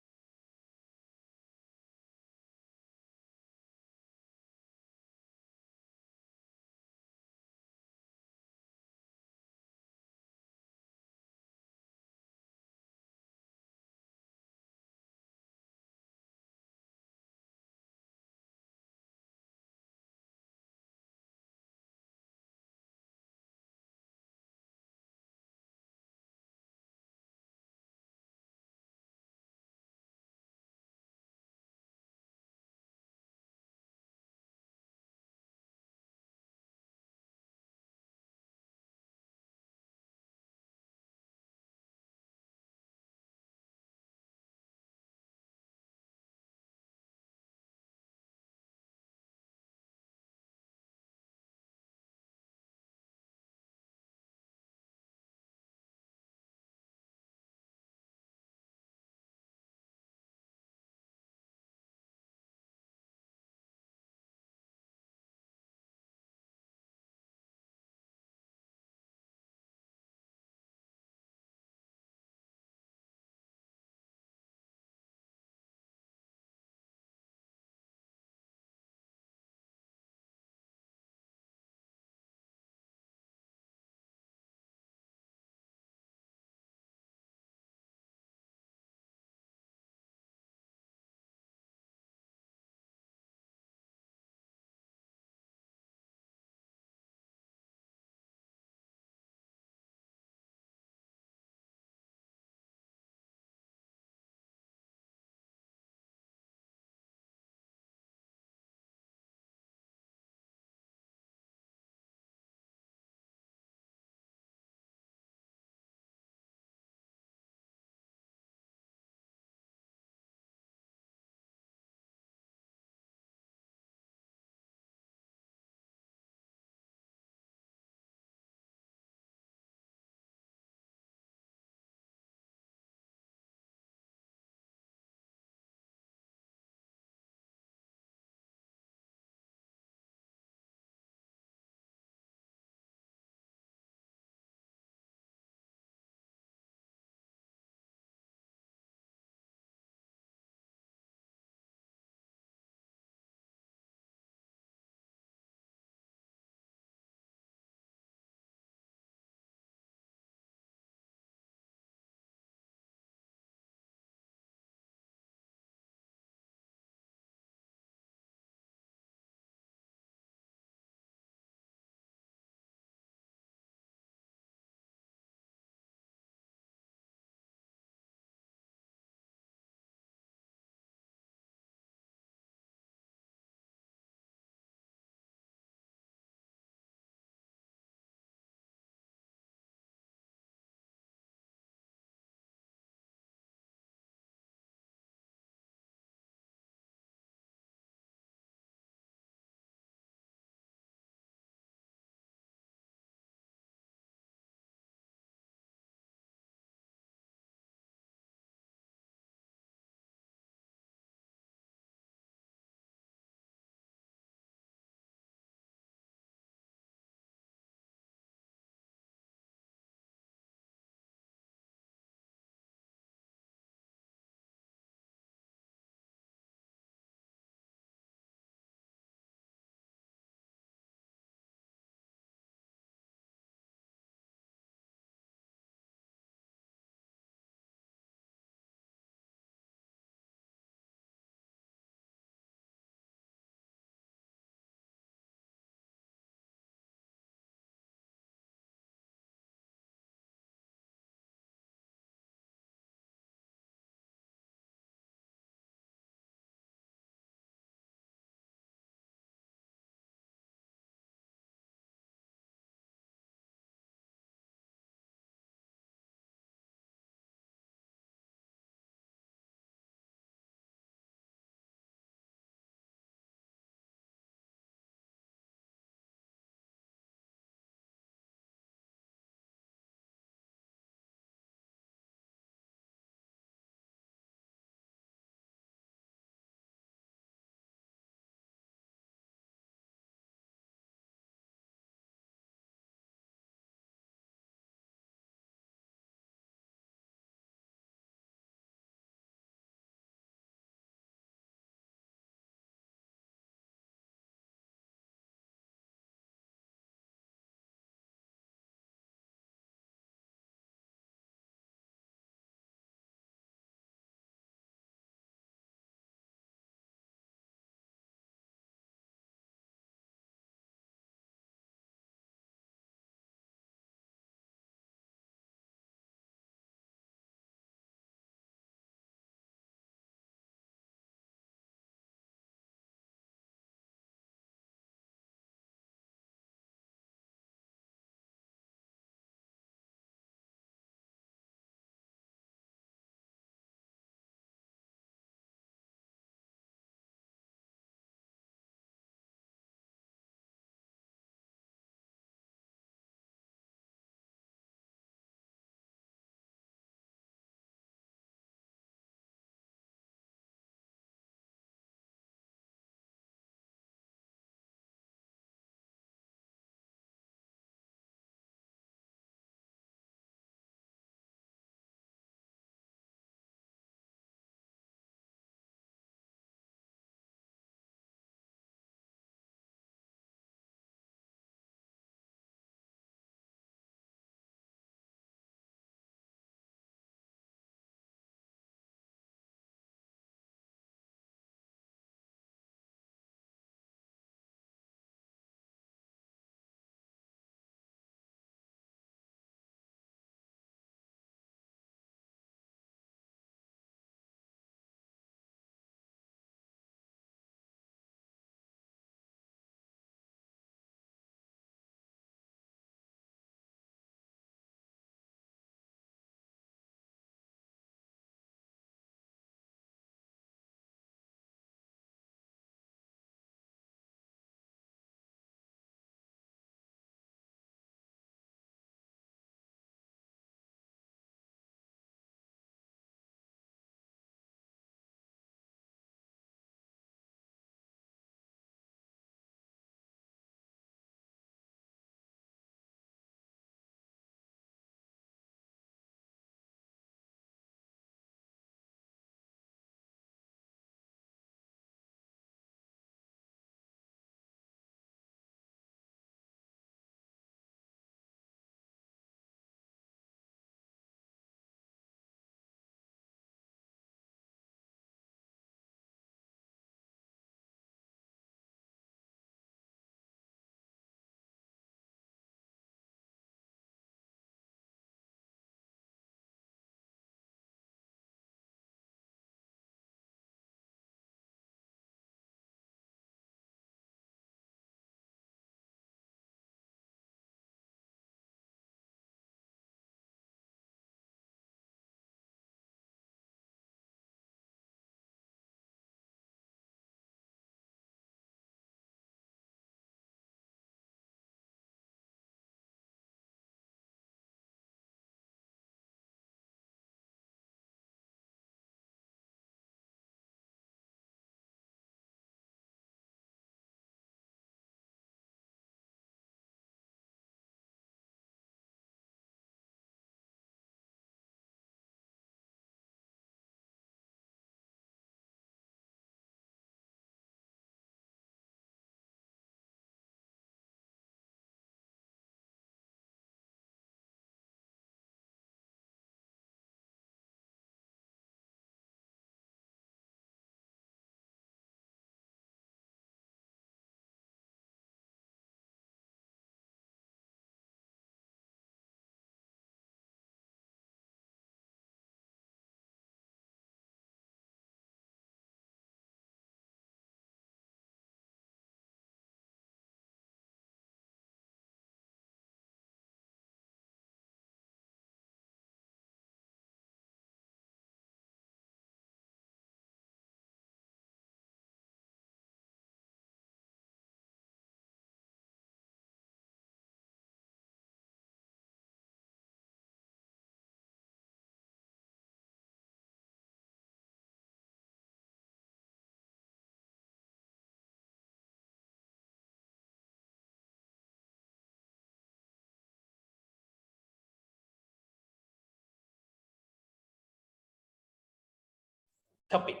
topics.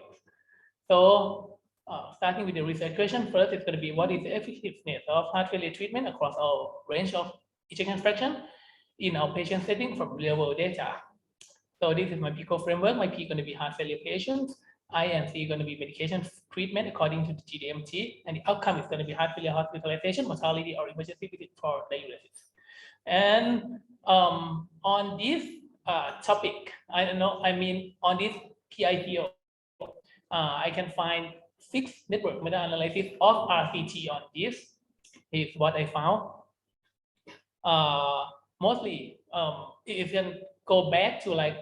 So starting with the research question, first it's going to be what is the effectiveness of heart failure treatment across all range of ejection fraction in outpatient setting from real world data. So this is my PICO framework. My P going to be heart failure patients. I and C going to be medication treatment according to the GDMT, and the outcome is going to be heart failure hospitalization, mortality, or emergency visit for diuresis. And on this topic, on this PICO, I can find 6 network meta-analysis of RCT on this. Is what I found. Mostly, if you can go back to like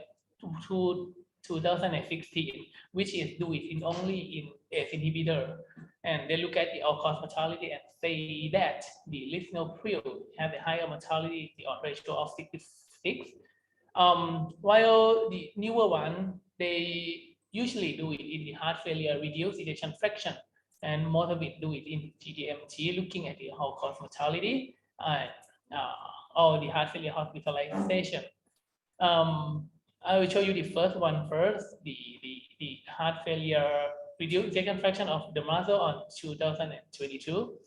to 2016, which is do it in only in ACE inhibitor, and they look at the all-cause mortality and say that the lisinopril have a higher mortality ratio of 66. While the newer one, they usually do it in the heart failure reduced ejection fraction, and most of it do it in GDMT, looking at the all-cause mortality or the heart failure hospitalization. I will show you the first one first, the heart failure reduced ejection fraction of the muscle on 2022.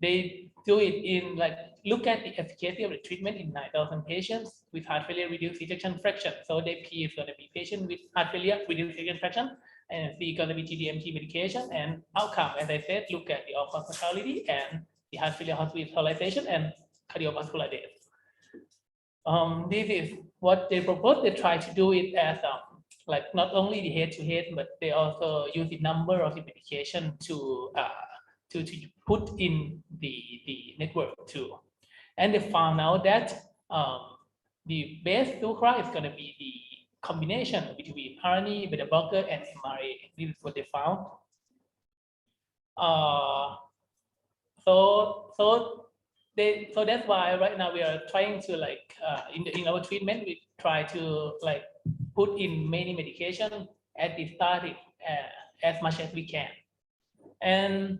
They do it in like, look at the efficacy of the treatment in 9,000 patients with heart failure reduced ejection fraction. So the P is going to be patient with heart failure reduced ejection fraction, and C is going to be GDMT medication, and outcome, as I said, look at the all-cause mortality and the heart failure hospitalization and cardiovascular death. This is what they propose. They try to do it as like not only the head-to-head, but they also use the number of the medication to put in the network too. And they found out that the best sucra is going to be the combination between RNA, beta blocker, and MRA. This is what they found. So that's why right now we are trying to like in our treatment we try to like put in many medication at the start as much as we can. And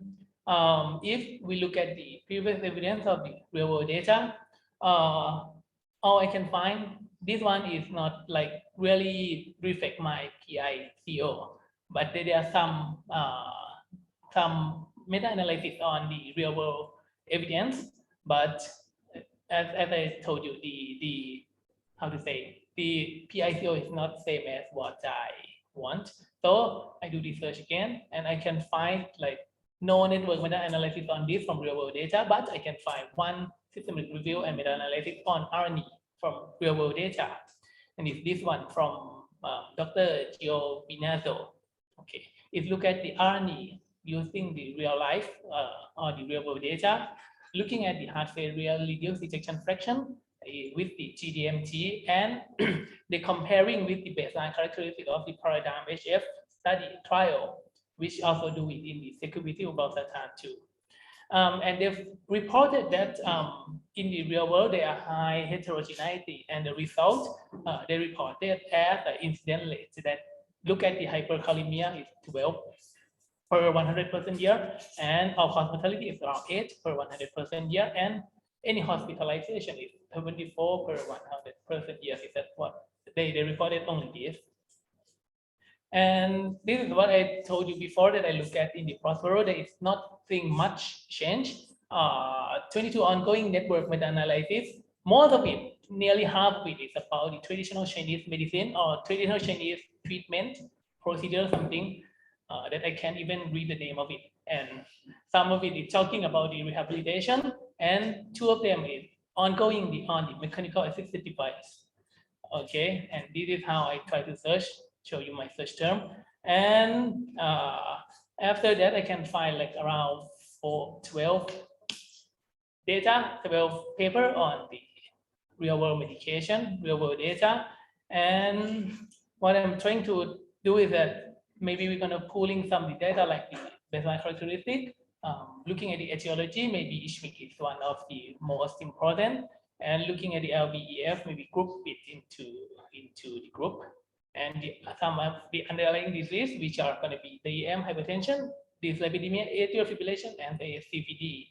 if we look at the previous evidence of the real world data, all I can find, this one is not like really reflect my PICO, but there are some meta-analysis on the real world evidence. But as I told you, the PICO is not same as what I want. So I do research again, and I can find like no network meta-analysis on this from real world data, but I can find one systematic review and meta-analysis on RNA from real world data. And it's this one from Dr. Gio Binazzo. Okay, if look at the RNA using the real life or the real world data, looking at the heart failure reduced ejection fraction with the GDMT, and they're comparing with the baseline characteristic of the paradigm HF study trial, which also do it in the security valsartan too. And they've reported that in the real world, there are high heterogeneity, and the result they reported as the incident rate that look at the hyperkalemia is 12 per 100% year, and all-cause mortality is around 8 per 100% year, and any hospitalization is 74 per 100% year. Is that what they reported only this? And this is what I told you before that I look at in the Prospero. There is nothing much change. 22 ongoing network meta-analysis. Most of it, nearly half of it, is about the traditional Chinese medicine or traditional Chinese treatment procedure, something that I can't even read the name of it. And some of it is talking about the rehabilitation, and 2 of them is ongoing on the mechanical assisted device. Okay, and this is how I try to search, show you my search term. And after that, I can find like around 12 paper on the real world medication, real world data. And what I'm trying to do is that maybe we're going to pull in some of the data like the baseline characteristic, looking at the etiology, maybe ischemic is one of the most important, and looking at the LVEF, maybe group it into the group, and some of the underlying disease, which are going to be the EM, hypertension, dyslipidemia, atrial fibrillation, and the CVD.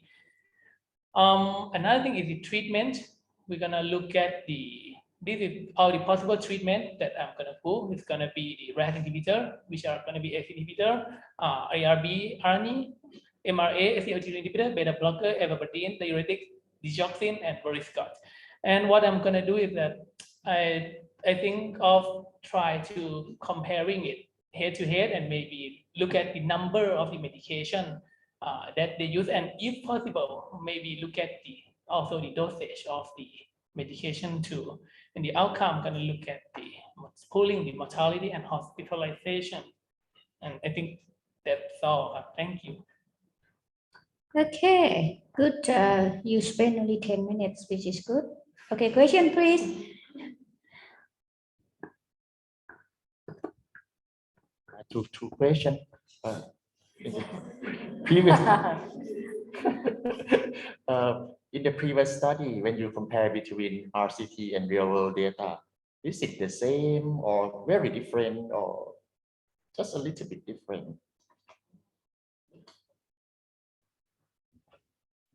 Another thing is the treatment. We're going to look at the this is all the possible treatment that I'm gonna pull. It's gonna be the RAS inhibitor, which are gonna be ACE inhibitor, ARB, ARNI, MRA, SGLT2 inhibitor, beta blocker, everbudine, diuretic, digoxin, and Boriscott. And what I'm gonna do is that I think of try to comparing it head to head and maybe look at the number of the medication that they use, and if possible, maybe look at also the dosage of the medication too. And the outcome gonna look at the pulling the mortality and hospitalization. And I think that's all. Thank you. Okay, good. You spent only 10 minutes, which is good. Okay, question, please. Two questions. In the previous in the previous study, when you compare between RCT and real world data, is it the same or very different or just a little bit different?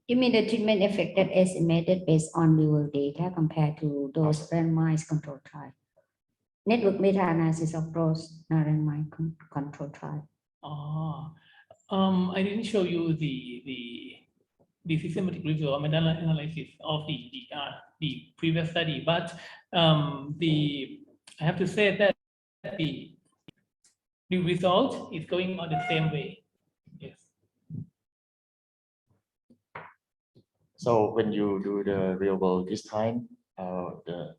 You mean the treatment effect that is estimated based on real world data compared to those randomized control trial? Network meta-analysis of those randomized control trial. I didn't show you the systematic review or meta-analysis of the previous study, but I have to say that the result is going on the same way. Yes. So when you do the real world this time, the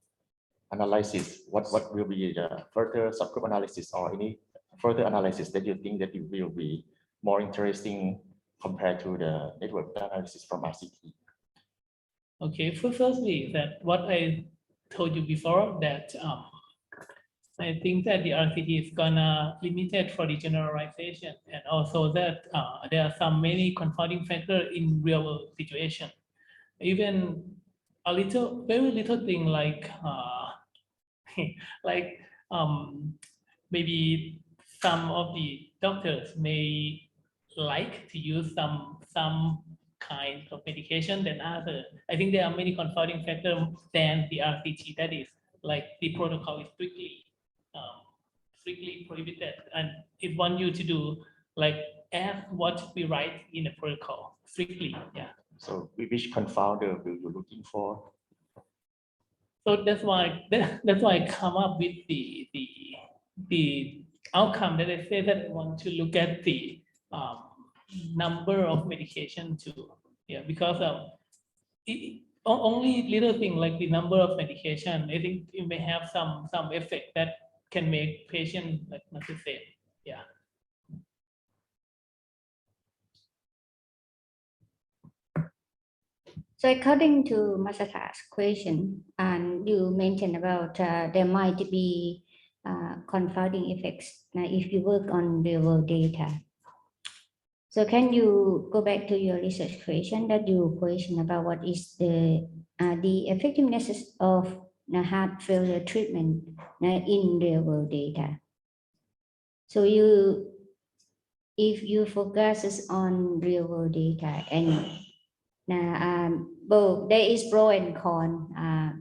analysis, what will be the further subgroup analysis or any further analysis that you think that it will be more interesting compared to the network analysis from RCT? Okay, firstly, that what I told you before, that I think that the RCT is gonna limited for the generalization, and also that there are many confounding factors in real world situation. Even a very little thing like maybe some of the doctors may like to use some kind of medication than other. I think there are many confounding factors than the RCT. That is, like the protocol is strictly prohibited, and it wants you to do like as what we write in the protocol strictly. Yeah. So which confounder will you looking for? So that's why I come up with the outcome that I say that I want to look at the number of medication too. Yeah, because only little thing like the number of medication, I think it may have some effect that can make patient like not the same. Yeah. So according to Masata's question, and you mentioned about there might be confounding effects if you work on real world data. So can you go back to your research question that you question about what is the effectiveness of heart failure treatment in real world data? So if you focus on real world data and both there is pro and con.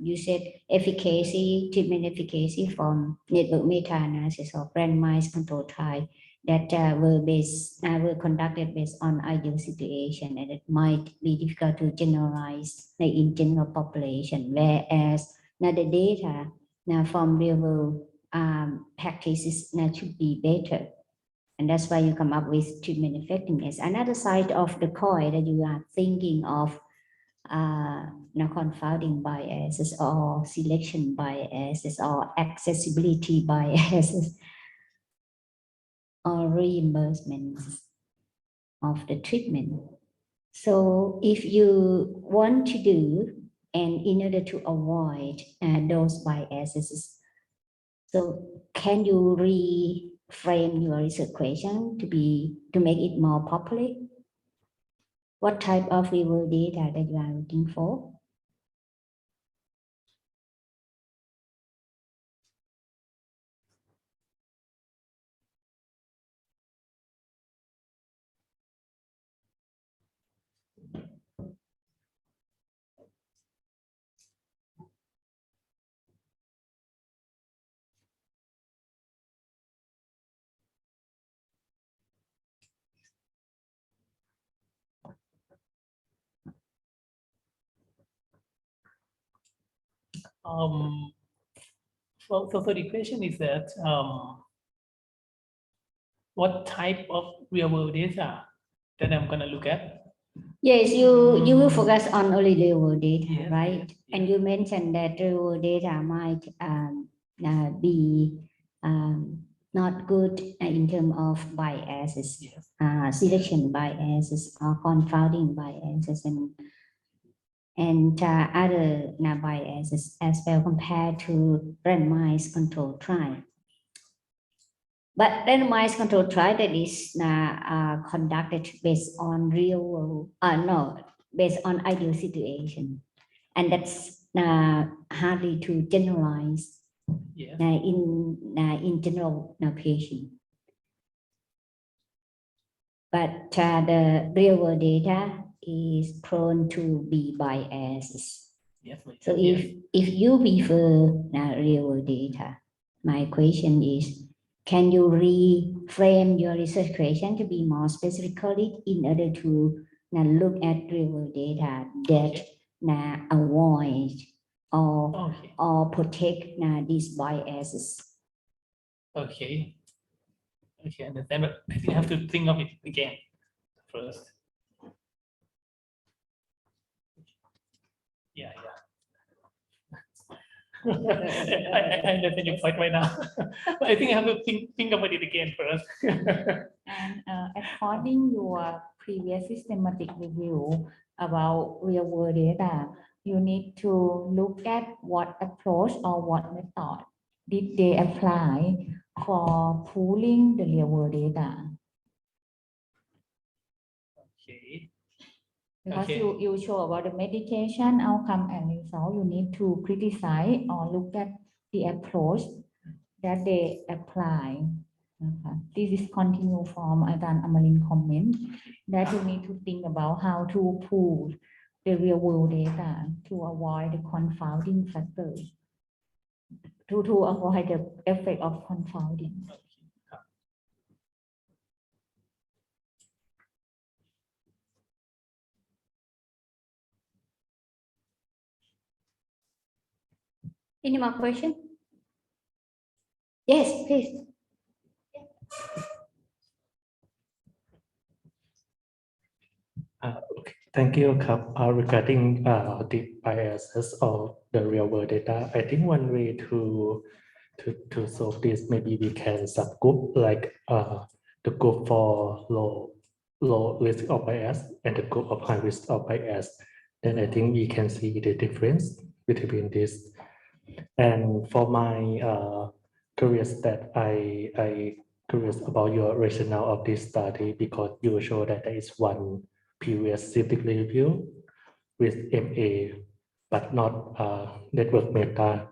You said efficacy, treatment efficacy from network meta-analysis of randomized control trial that were conducted based on ideal situation, and it might be difficult to generalize in general population, whereas the data from real world practices should be better. And that's why you come up with treatment effectiveness. Another side of the coin that you are thinking of confounding biases or selection biases or accessibility biases or reimbursements of the treatment. So if you want to do, and in order to avoid those biases, so can you reframe your research question to make it more popular? What type of real world data that you are looking for? So the question is that what type of real world data that I'm gonna look at? Yes, you will focus on only real world data, Yes, right? And you mentioned that real world data might be not good in terms of biases, selection biases or confounding biases and other biases as well compared to randomized control trial. But randomized control trial that is conducted based on real world, based on ideal situation, and that's hardly to generalize in general patient. But the real world data is prone to be biases. So if you prefer real world data, my question is, can you reframe your research question to be more specifically in order to look at real world data that avoid or protect these biases? Okay, understand, but I think I have to think of it again first. Yeah. I understand your point right now. But I think I have to think about it again first. And according to your previous systematic review about real world data, you need to look at what approach or what method did they apply for pooling the real world data. Okay. Because Okay. you show about the medication outcome and result, you need to criticize or look at the approach that they apply. This is continue from Ajahn Amarin comment that you need to think about how to pool the real world data to avoid the confounding factor, to avoid the effect of confounding. Any more questions? Yes, please. Okay, thank you, regarding the biases of the real world data. I think one way to solve this, maybe we can subgroup like the group for low risk of bias and the group of high risk of bias. Then I think we can see the difference between this. And for my curious that I curious about your rationale of this study, because you show that there is one previous scientific review with MA, but not network meta.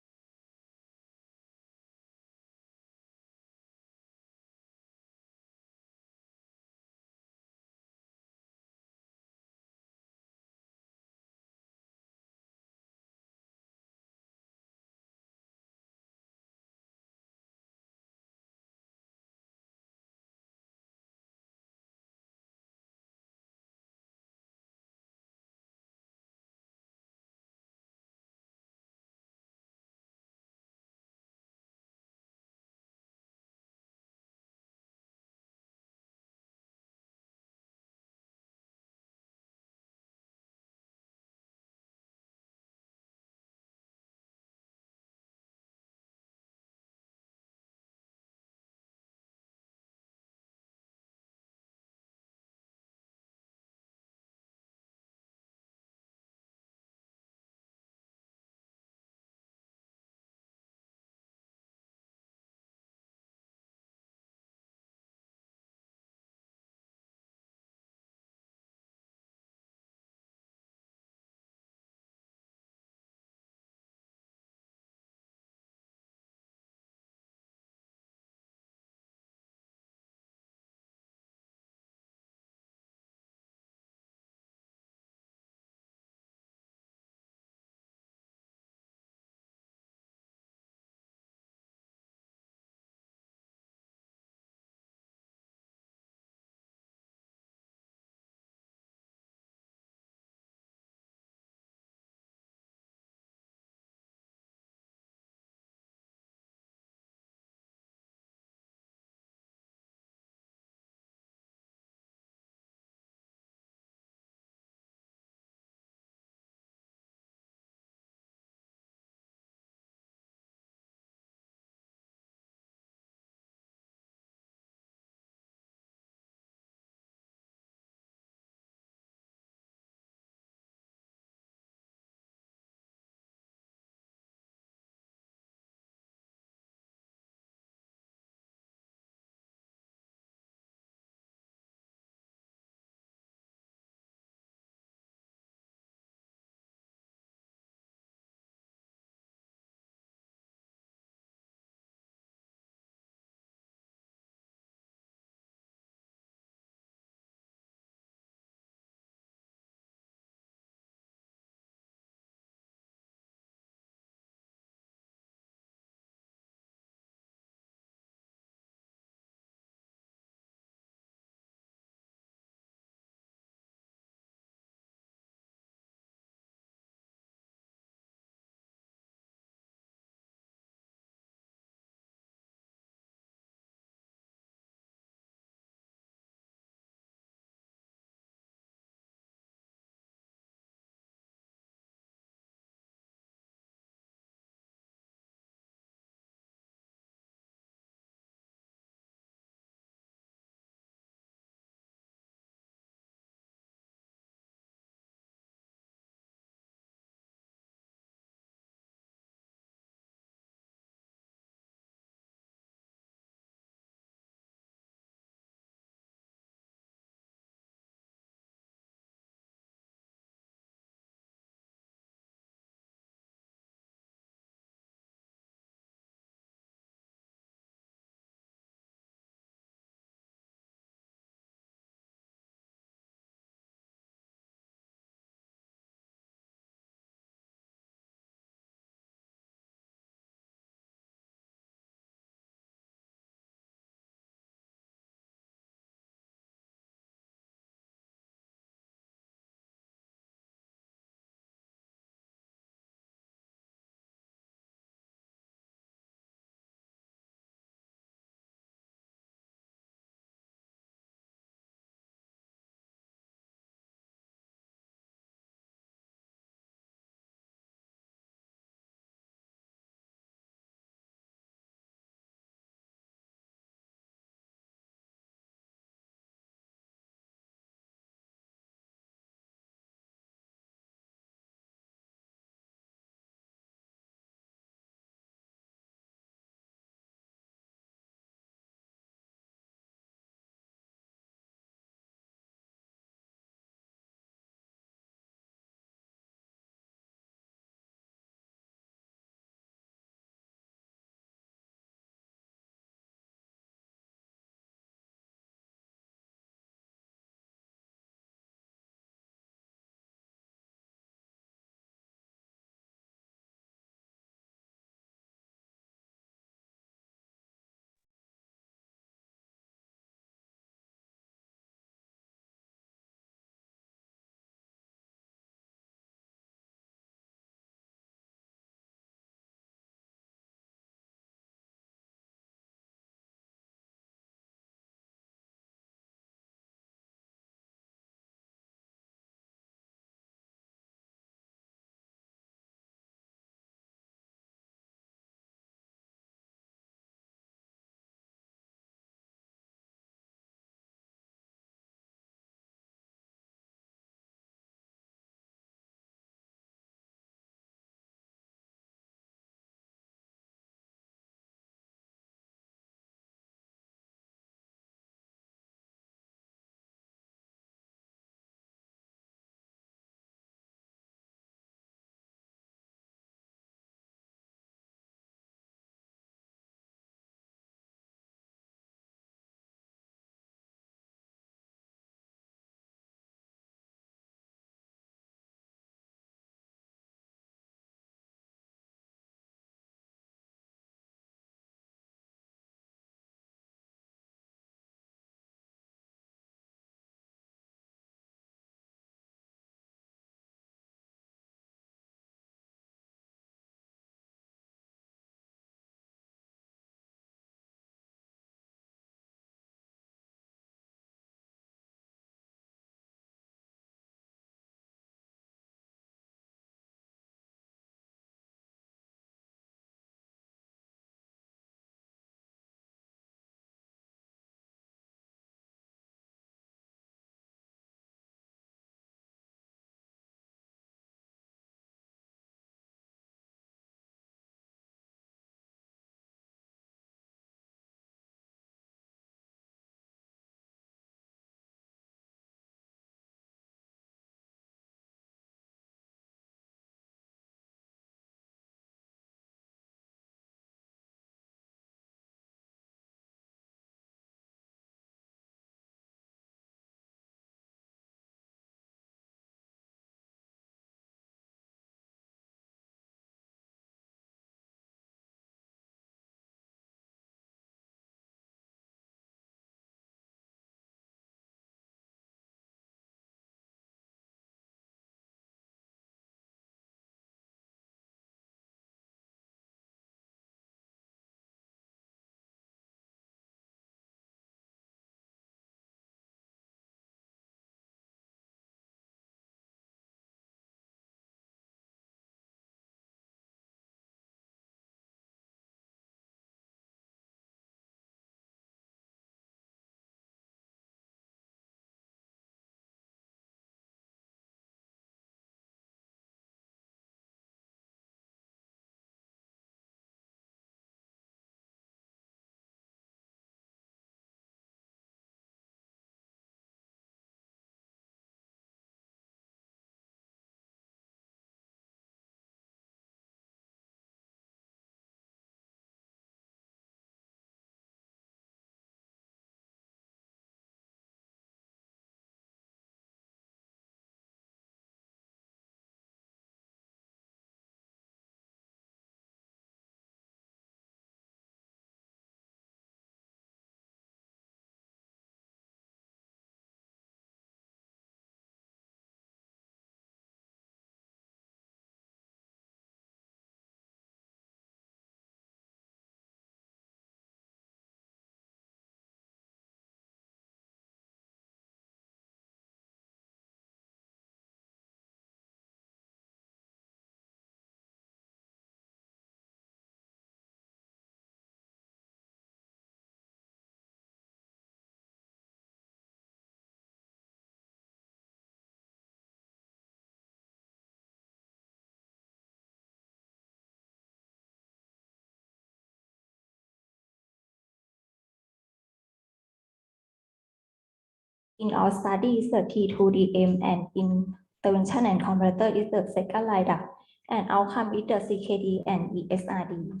In our studies, the T2DM and intervention and comparator is the second line up, and outcome is the CKD and ESRD.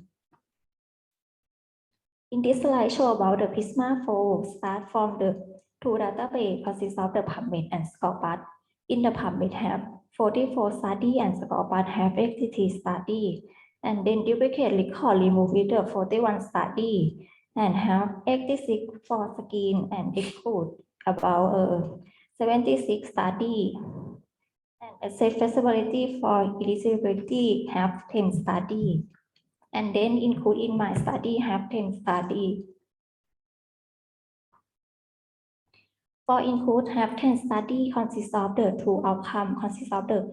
In this slide, show about the PRISMA flow. Start from the two database consists of the PubMed and Scorpus. In the PubMed have 44 study and Scorpus have 83 study, and then duplicate record remove with the 41 study and have 86 for screen and exclude about 76 study. And assess feasibility for eligibility have 10 study. And then include in my study have 10 study. For include have 10 study consists of the two outcome consists of the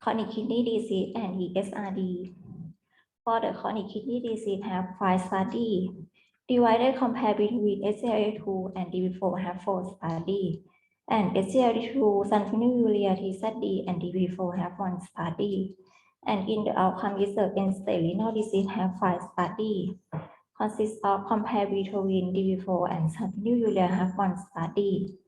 chronic kidney disease and ESRD. For the chronic kidney disease have 5 study. Divided compare between SGLT2 and DB4 have 4 study. And SGLT2 sulfonylurea TZD and DB4 have 1 study. And in the outcome is the end-stage renal disease have 5 study. Consists of compare between DB4 and sulfonylurea have 1 study.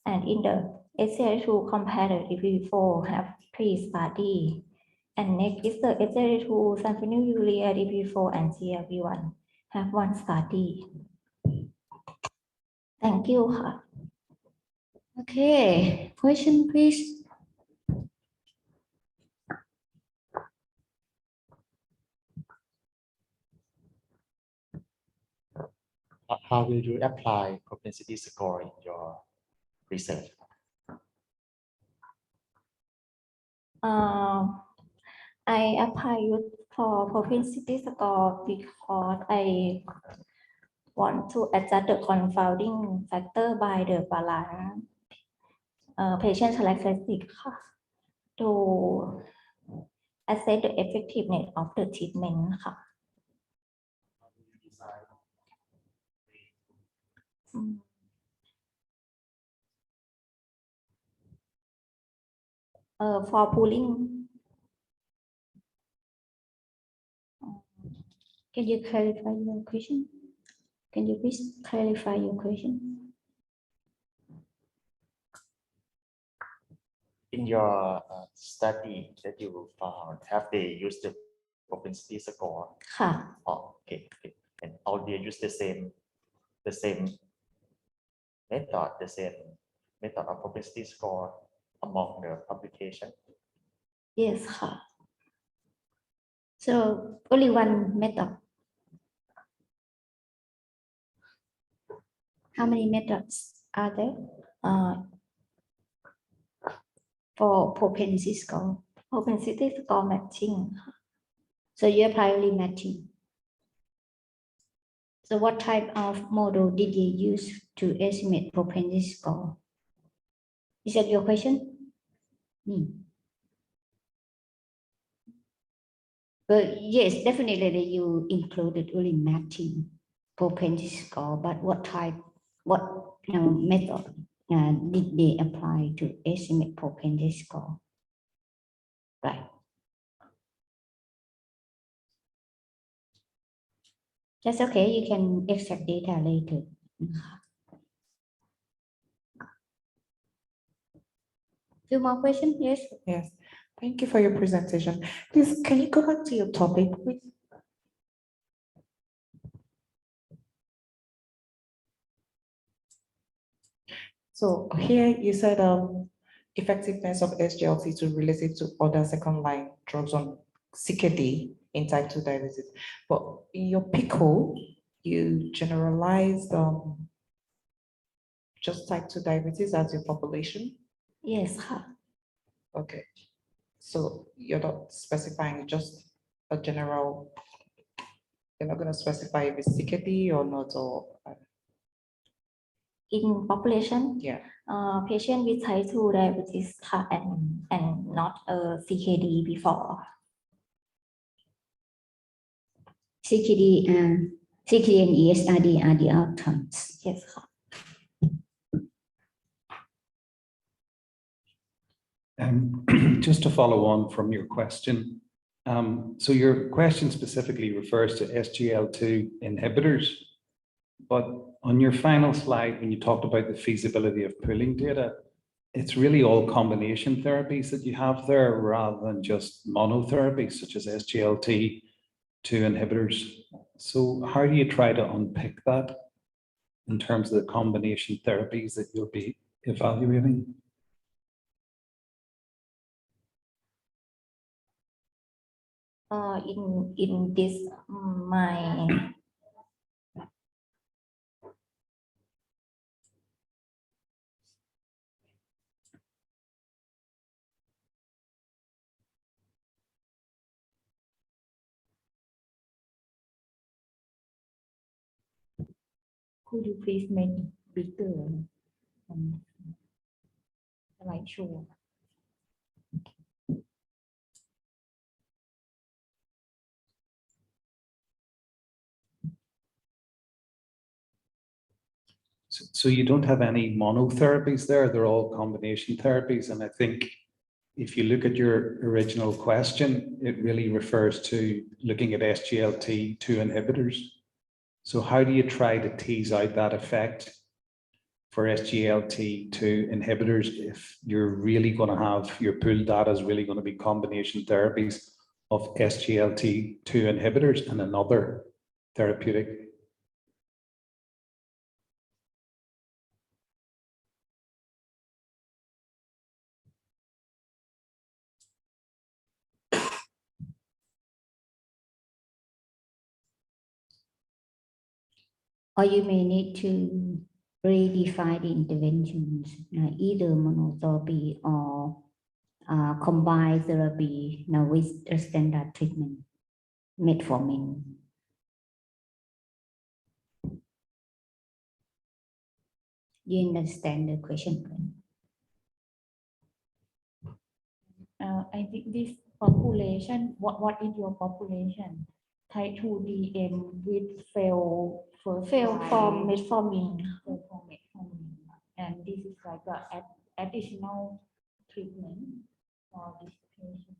And in the SGLT2 compare the DB4 have 3 study. And next is the SGLT2 sulfonylurea DB4 and GLP1 have 1 study. Thank you. Okay, question please. How will you apply propensity score in your research? I apply it for propensity score because I want to adjust the confounding factor by the balance patient characteristic to assess the effectiveness of the treatment. For pooling, can you clarify your question? Can you please clarify your question? In your study that you found, have they used the propensity score? Oh, okay. And all they use the same method, of propensity score among the publication? Yes. So only one method. How many methods are there for propensity score? Propensity score matching. So you apply only matching. So what type of model did you use to estimate propensity score? Is that your question? But yes, definitely you included only matching propensity score, but what method did they apply to estimate propensity score? Right. That's okay, you can extract data later. Few more questions, yes? Yes. Thank you for your presentation. Please, can you go back to your topic, please? So here you said effectiveness of SGLT2 related to other second-line drugs on CKD in type 2 diabetes. But in your PICO, you generalized just type 2 diabetes as your population? Yes. Okay. So you're not specifying just a general, you're not going to specify if it's CKD or not, or in population, yeah, patient with type 2 diabetes and not CKD before. CKD and ESRD are the outcomes. Yes. Just to follow on from your question, so your question specifically refers to SGLT2 inhibitors. But on your final slide, when you talked about the feasibility of pooling data, it's really all combination therapies that you have there rather than just monotherapies such as SGLT2 inhibitors. So how do you try to unpick that in terms of the combination therapies that you'll be evaluating? In this my Could you please make it bigger? Slideshow. So you don't have any monotherapies there, they're all combination therapies. And I think if you look at your original question, it really refers to looking at SGLT2 inhibitors. So how do you try to tease out that effect for SGLT2 inhibitors if you're really going to have your pooled data is really going to be combination therapies of SGLT2 inhibitors and another therapeutic? Or you may need to redefine the interventions, either monotherapy or combined therapy with the standard treatment, metformin. You understand the question? I think this population, what is your population? Type 2 DM with fail from metformin. And this is like an additional treatment for this patient.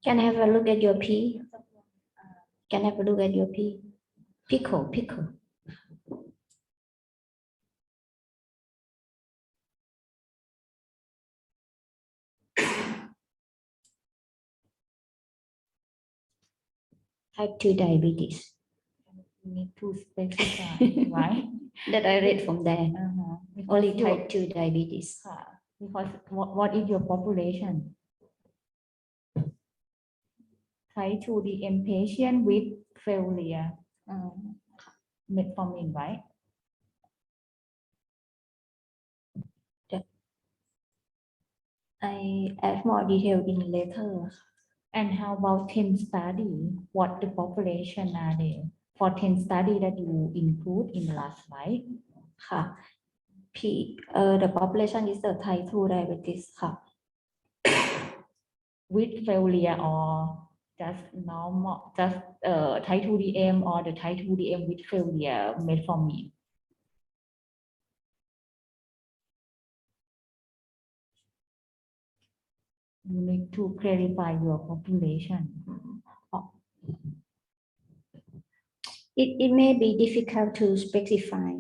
Can I have a look at your P? Can I have a look at your P? Pickle. Type 2 diabetes. You need to specify, right? That I read from there. Only type 2 diabetes. Because what is your population? Type 2 DM patient with failure. Metformin, right? I add more detail in later. And how about 10 study? What the population are there? For 10 study that you include in the last slide? The population is the type 2 diabetes. With failure or just normal, just type 2 DM or the type 2 DM with failure metformin? You need to clarify your population. It may be difficult to specify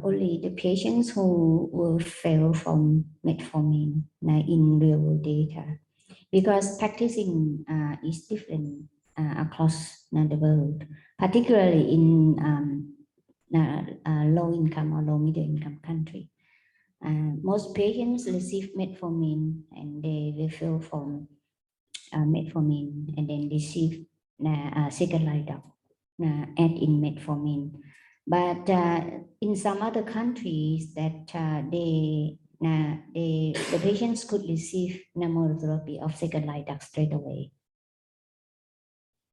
only the patients who will fail from metformin in real world data, because practicing is different across the world, particularly in low income or low middle income country. Most patients receive metformin and they will fail from metformin and then receive second line down. Add in metformin, but in some other countries that the patients could receive monotherapy of second line drug straight away.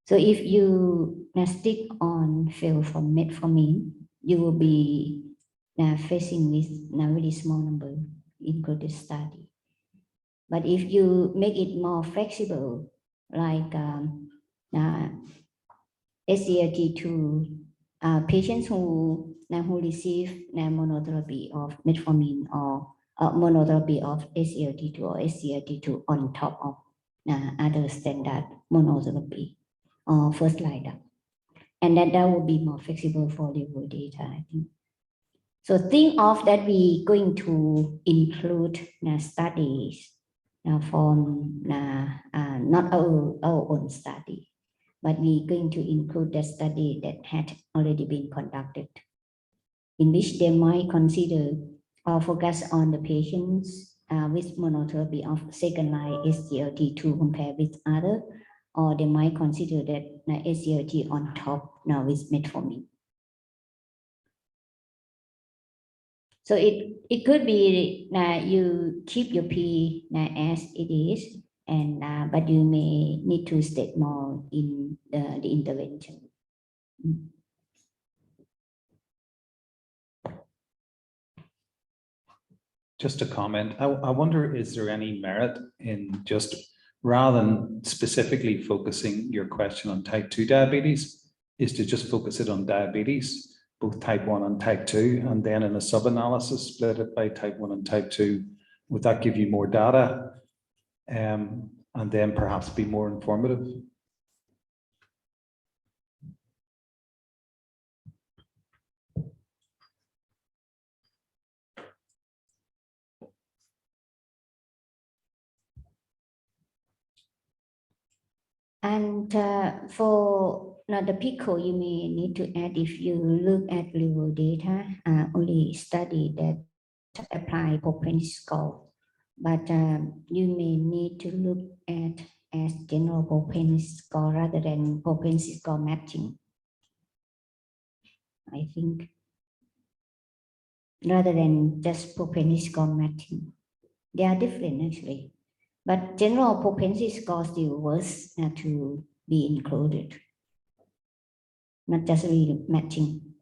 So if you stick on fail from metformin, you will be facing with a very small number included study. But if you make it more flexible, like SGLT2 patients who receive monotherapy of metformin or monotherapy of SGLT2 or SGLT2 on top of other standard monotherapy. or first line up. And that would be more flexible for real world data, I think. So think of that we going to include studies from not our own study, but we going to include the study that had already been conducted, in which they might consider or focus on the patients with monotherapy of second line SGLT2 compared with other, or they might consider that SGLT on top now with metformin. So it could be you keep your P as it is, and but you may need to state more in the intervention. Just a comment. I wonder, is there any merit in just, rather than specifically focusing your question on type 2 diabetes, is to just focus it on diabetes, both type 1 and type 2, and then in a sub-analysis split it by type 1 and type 2. Would that give you more data and then perhaps be more informative? And for the PICO, you may need to add, if you look at real data, only study that apply propensity score, but you may need to look at as general propensity score rather than propensity score matching, I think, rather than just propensity score matching. They are different actually. But general propensity score still was to be included, not just really matching.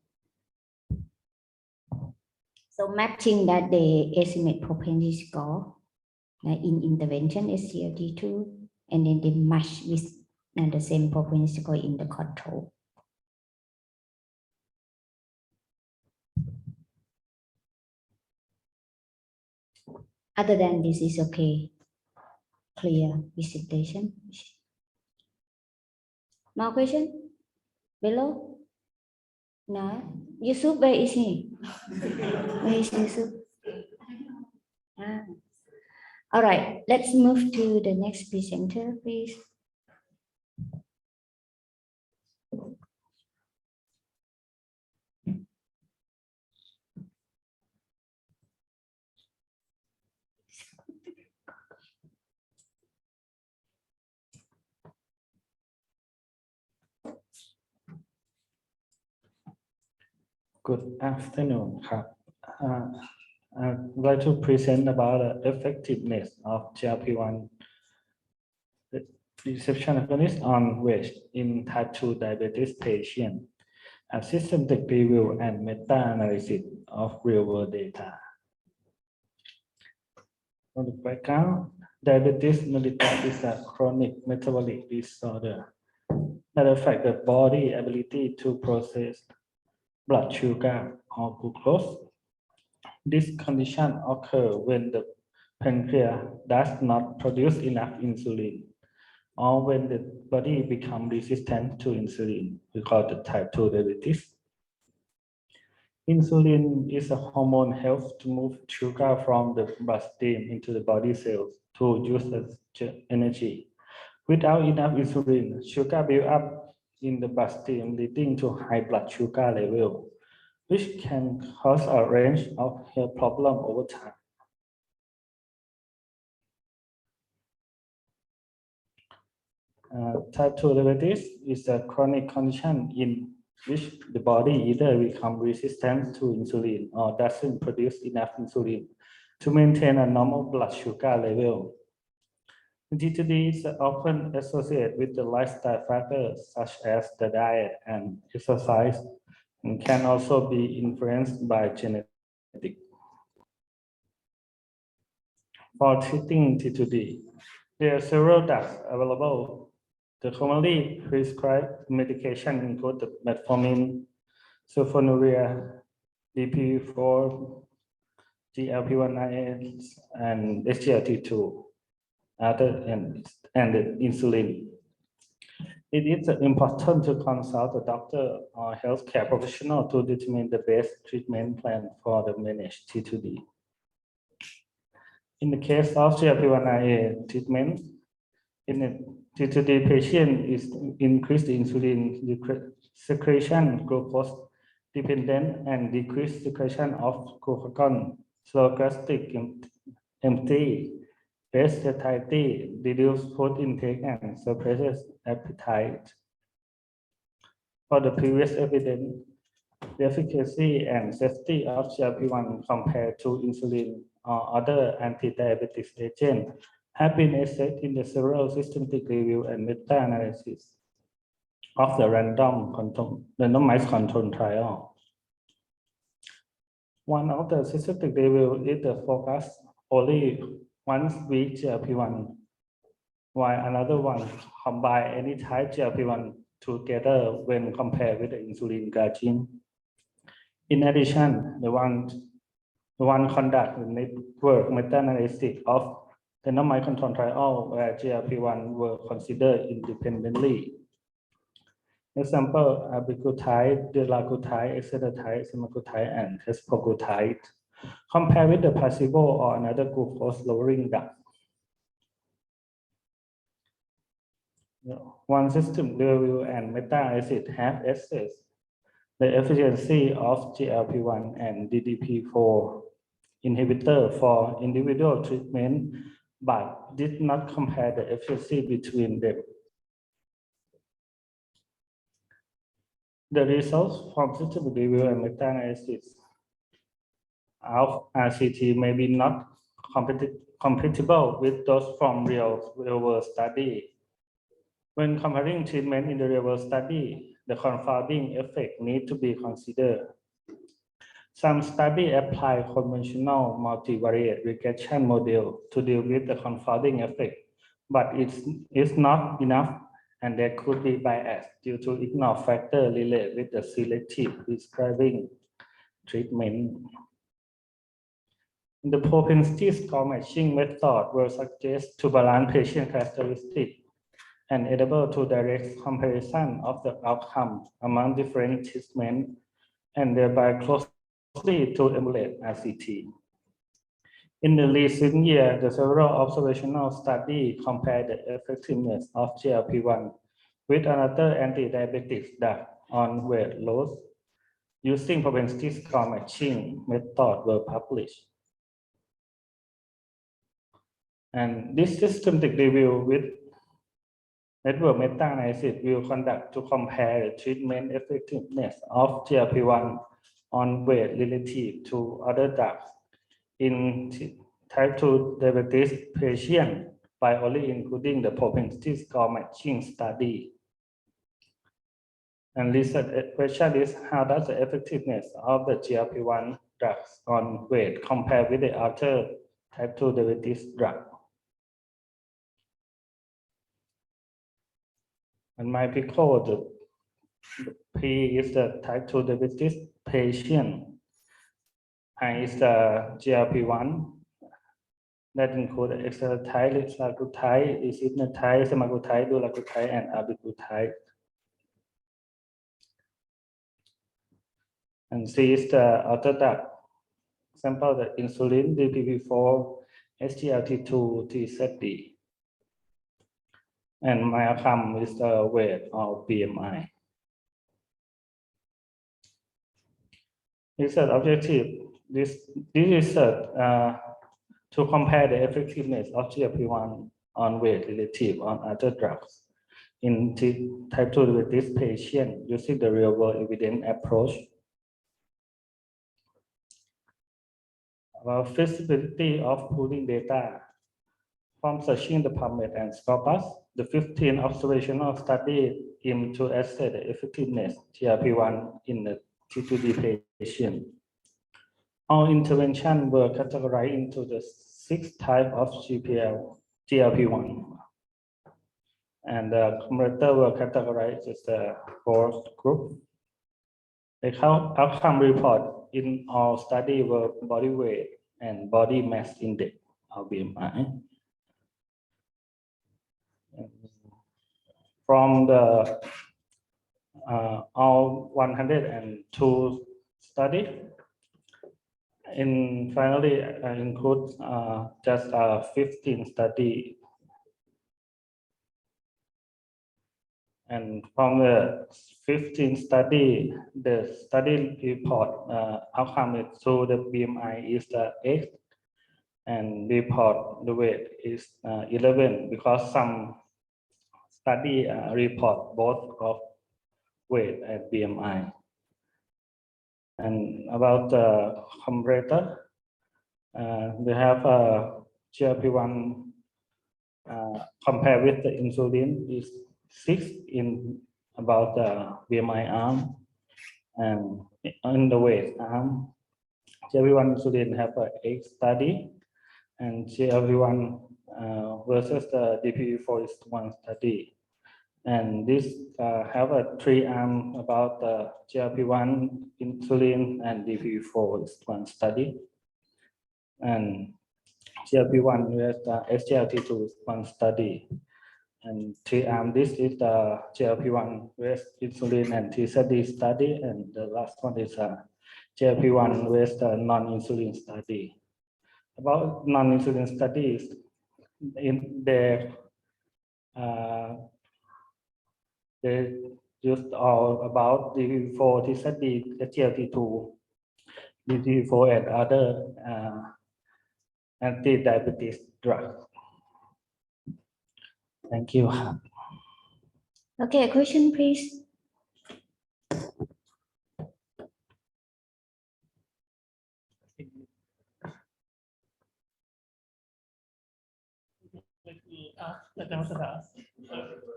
So matching that they estimate propensity score in intervention SGLT2, and then they match with the same propensity score in the control. Other than this is okay. Clear presentation. More question? Below? No? Yusuf, where is he? Where is Yusuf? All right, let's move to the next presenter, please. Good afternoon. I'd like to present about the effectiveness of GLP-1 reception agonist on weight in type 2 diabetes patients, a systematic review and meta-analysis of real-world data. On the background, diabetes mellitus is a chronic metabolic disorder that affects the body's ability to process blood sugar or glucose. This condition occurs when the pancreas does not produce enough insulin, or when the body becomes resistant to insulin. We call it type 2 diabetes. Insulin is a hormone helps to move sugar from the bloodstream into the body cells to use as energy. Without enough insulin, sugar builds up in the bloodstream, leading to high blood sugar level, which can cause a range of health problems over time. Type 2 diabetes is a chronic condition in which the body either becomes resistant to insulin or doesn't produce enough insulin to maintain a normal blood sugar level. DTD is often associated with the lifestyle factors such as the diet and exercise, and can also be influenced by genetics. For treating T2D, there are several drugs available. The commonly prescribed medication include the metformin, sulfonylurea, DPP-4, GLP-1 and SGLT2, and the insulin. It is important to consult a doctor or healthcare professional to determine the best treatment plan for the managed T2D. In the case of GLP-1 treatment, in a T2D patient is increased insulin secretion, glucose dependent, and decreased secretion of glucagon, slow gastric empty, less satiety, reduced food intake, and suppresses appetite. For the previous evidence, the efficacy and safety of GLP-1 compared to insulin or other anti-diabetic agents have been assessed in the several systematic review and meta-analysis of the randomized control trial. One of the systematic review is the focus only once week GLP-1, while another one combine any type GLP-1 together when compared with the insulin glargine. In addition, the one conduct the network meta-analysis of the randomized control trial where GLP-1 were considered independently. Example, abiglutide, dulaglutide, exenatide, semaglutide, and tirzepatide, compared with the placebo or another glucose-lowering drug. One system review and meta-analysis have assessed the efficacy of GLP-1 and DPP-4 inhibitor for individual treatment, but did not compare the efficacy between them. The results from system review and meta-analysis of RCT may be not compatible with those from real-world study. When comparing treatment in the real-world study, the confounding effect need to be considered. Some studies apply conventional multivariate regression model to deal with the confounding effect, but it's not enough, and there could be bias due to ignore factor related with the selective prescribing treatment. The propensity score matching method will suggest to balance patient characteristics and enable to direct comparison of the outcome among different treatments and thereby closely to emulate RCT. In the recent year, the several observational studies compared the effectiveness of GLP-1 with another anti-diabetic drug on weight loss using propensity score matching method were published. And this systematic review with network meta-analysis will conduct to compare the treatment effectiveness of GLP-1 on weight relative to other drugs in type 2 diabetes patients by only including the propensity score matching study. And research question is, how does the effectiveness of the GLP-1 drugs on weight compare with the other type 2 diabetes drug? And my pickle, the P is the type 2 diabetes patient. I is the GLP-1 that include exenatide, liraglutide, isotretinoin, semaglutide, dulaglutide, and abiglutide. And C is the other drug. Example, the insulin, DPP-4, SGLT2, TZD. And my outcome is the weight or BMI. Research objective. This research to compare the effectiveness of GLP-1 on weight relative on other drugs in type 2 diabetes patient using the real-world evidence approach. About feasibility of pooling data from searching the PubMed and Scopus, the 15 observational studies aim to assess the effectiveness of GLP-1 in the T2D patient. All interventions were categorized into the 6 types of GLP-1. And the comparator were categorized as the 4th group. The outcome report in all studies were body weight and body mass index, or BMI. from the all 102 study. In finally include just 15 study. And from the 15 study, the study report outcome is so the BMI is the X and report the weight is 11 because some study report both of weight and BMI. And about the comparator, they have GLP-1 compared with the insulin is 6 in about the BMI arm, and in the weight arm, GLP-1 insulin have a 8 study, and GLP-1 versus the DPP-4 is 1 study. And this have a 3 arm about the GLP-1 insulin and DPP-4 is 1 study. And GLP-1 with SGLT2 is 1 study. And 3 arm, this is the GLP-1 with insulin and TZD study. And the last one is GLP-1 with the non-insulin study. About non-insulin studies, in their they used all about DPP-4, TZD, SGLT2, DPP-4 and other anti-diabetes drugs. Thank you. Okay, question please.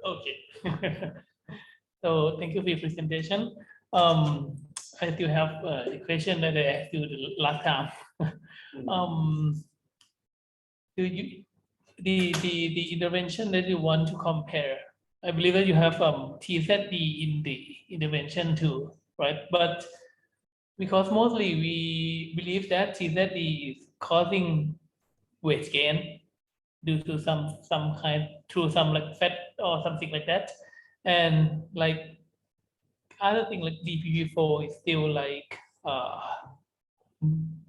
Okay. So thank you for your presentation. I still have a question that I asked you the last time. Do you the intervention that you want to compare? I believe that you have TZD in the intervention too, right? But because mostly we believe that TZD is causing weight gain due to some kind through some like fat or something like that, and like other thing like DPP-4 is still like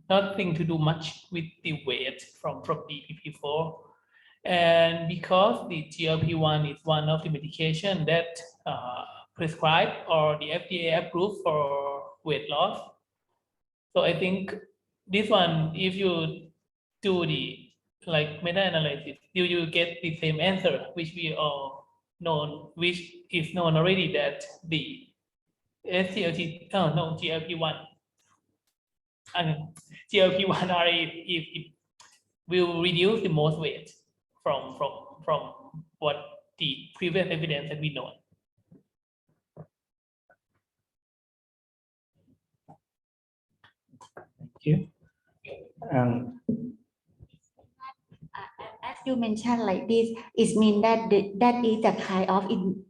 nothing to do much with the weight from DPP-4, and because the GLP-1 is one of the medication that prescribed or the FDA approved for weight loss. So I think this one, if you do the like meta-analysis, you get the same answer, which we all know, which is known already that the GLP-1 RA it will reduce the most weight from what the previous evidence that we know. Thank you. As you mentioned like this, it means that that is the kind of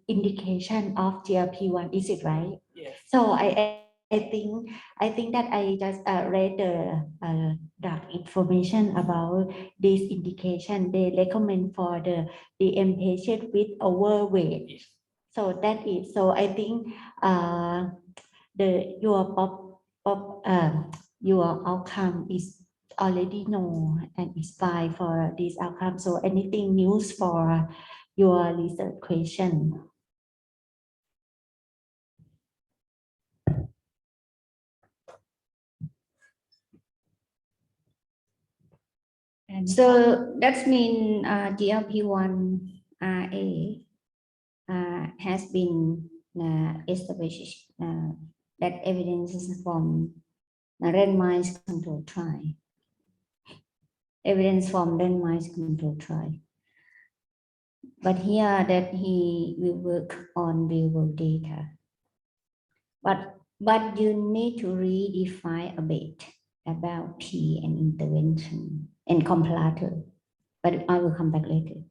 indication of GLP-1, is it right? Yes. So I think that I just read the dark information about this indication. They recommend for the DM patient with overweight. Yes. So that is, so I think your outcome is already know and is fine for this outcome. So anything news for your research question? And so that means GLP-1 RA has been established that evidence from randomized control trial. Evidence from randomized control trial. But here that he will work on real world data. But you need to redefine a bit about P and intervention and comparator. But I will come back later.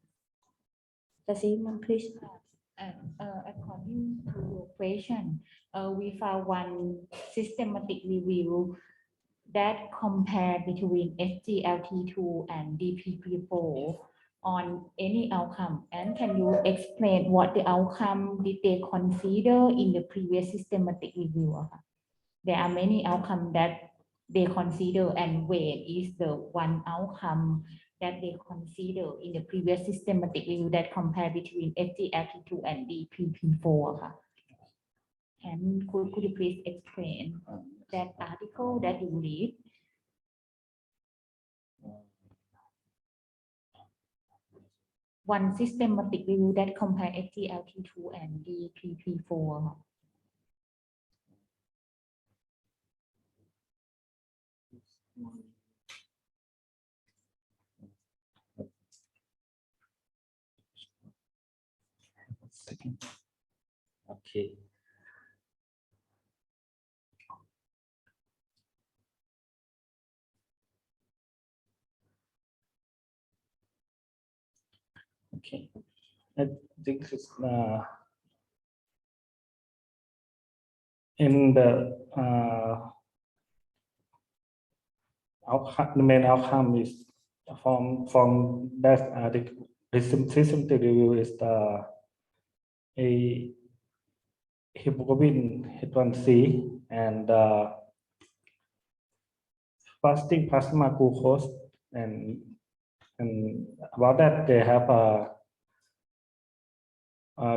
Please. According to your question, we found one systematic review that compared between SGLT2 and DPP-4 on any outcome? And can you explain what the outcome did they consider in the previous systematic review? There are many outcomes that they consider, and weight is the one outcome that they consider in the previous systematic review that compare between SGLT2 and DPP4. And could you please explain that article that you read? One systematic review that compare SGLT2 and DPP4. Okay. Okay. I think it's in the outcome, the main outcome is from that the systematic review is the a hemoglobin H1C and fasting plasma glucose, and about that they have a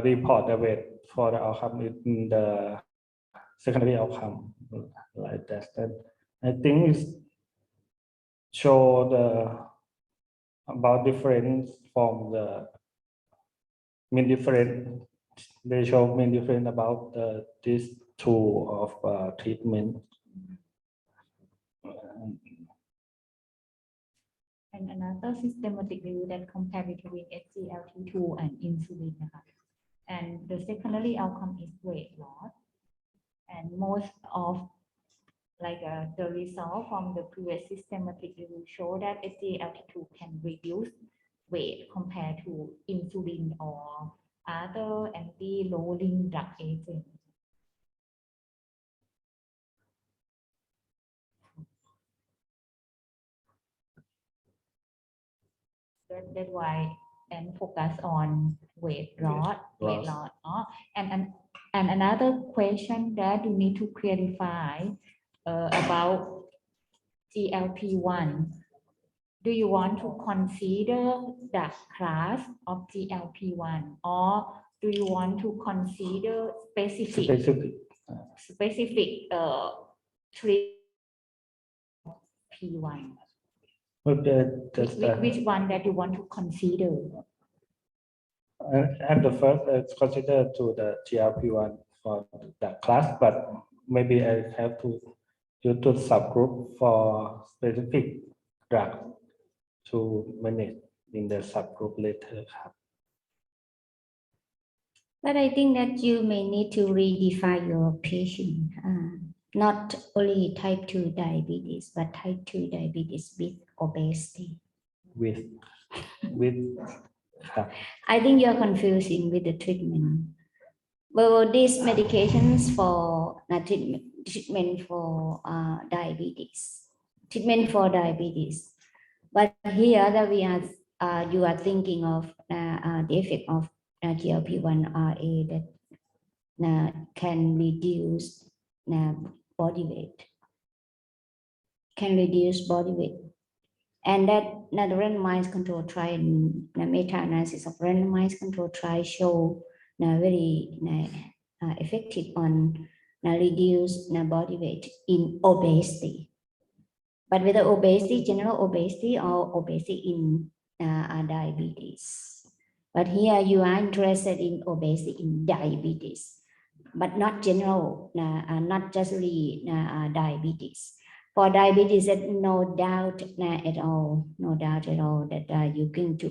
report the weight for the outcome in the secondary outcome like that. And I think it's show the about difference from the mean difference. They show main difference about these two of treatment. And another systematic review that compare between SGLT2 and insulin. And the secondary outcome is weight loss. And most of the result from the previous systematic review show that SGLT2 can reduce weight compared to insulin or other anti-lowering drug agents. That's why and focus on weight loss. And another question that you need to clarify about GLP-1. Do you want to consider the class of GLP-1, or do you want to consider specific treatment P1? Which one that you want to consider? At the first, it's considered to the GLP-1 for that class, but maybe I have to use to subgroup for specific drug to manage in the subgroup later. But I think that you may need to redefine your patient, not only type 2 diabetes, but type 2 diabetes with obesity. With I think you're confusing with the treatment. Well, these medications for treatment for diabetes, But here that we are, you are thinking of the effect of GLP-1 that can reduce body weight. And that the randomized control trial, the meta-analysis of randomized control trial show very effective on reduce body weight in obesity. But whether obesity, general obesity, or obesity in diabetes. But here you are interested in obesity in diabetes, but not general, not just really diabetes. For diabetes, no doubt at all that you're going to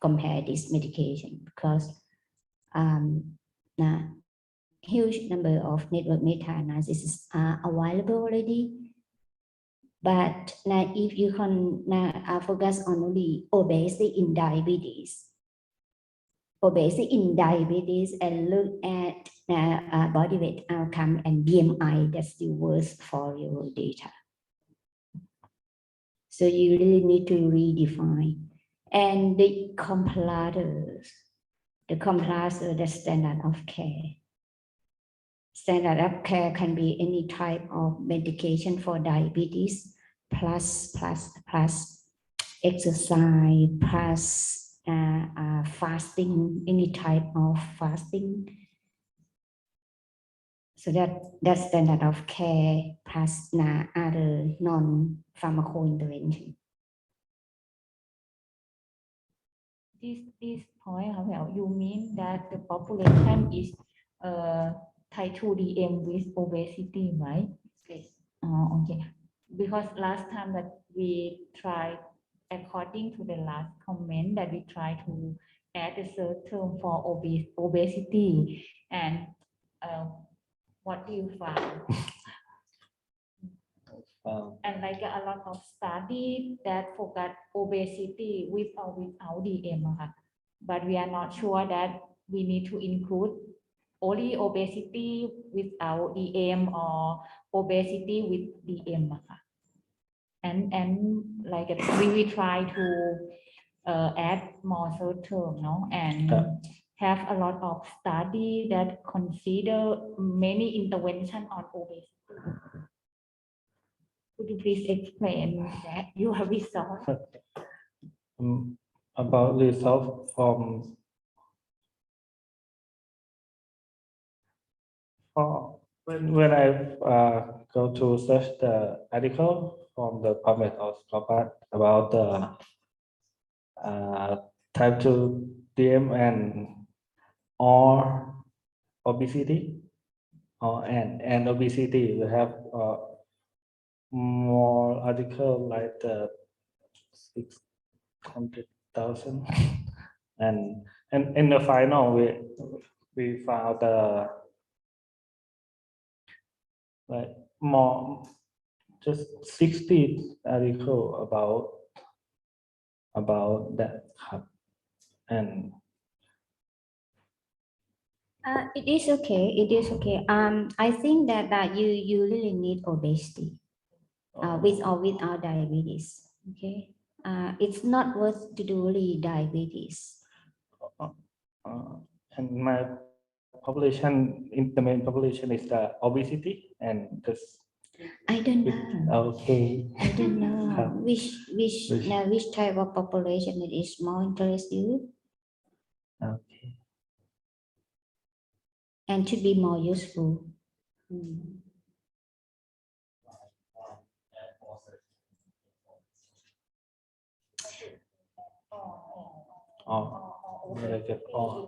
compare this medication, because huge number of network meta-analysis are available already. But if you can focus on only obesity in diabetes, and look at body weight outcome and BMI, that's still worse for your data. So you really need to redefine. and the comparators. The comparator, the standard of care. Standard of care can be any type of medication for diabetes, plus exercise, plus fasting, any type of fasting. So that's standard of care plus other non-pharmaco intervention. This point, you mean that the population is type 2 DM with obesity, right? Yes. Okay. Because last time that we tried, according to the last comment, that we try to add a search term for obesity, and what do you find? And like a lot of study that focus obesity with or without DM, but we are not sure that we need to include only obesity without DM or obesity with DM. And like we try to add more search term, no, and have a lot of study that consider many intervention on obesity. Could you please explain that you have result? About result from when I go to search the article from the PubMed or Scopus about the type 2 DM and or obesity and obesity, we have more article like the 600,000 and in the final we found like more just 60 article about that, and it is okay. It is okay. I think that you really need obesity with or without diabetes. Okay. It's not worth to do really diabetes. And my population, the main population is the obesity and this. I don't know. Okay. I don't know which type of population it is more interest you. Okay. And should be more useful.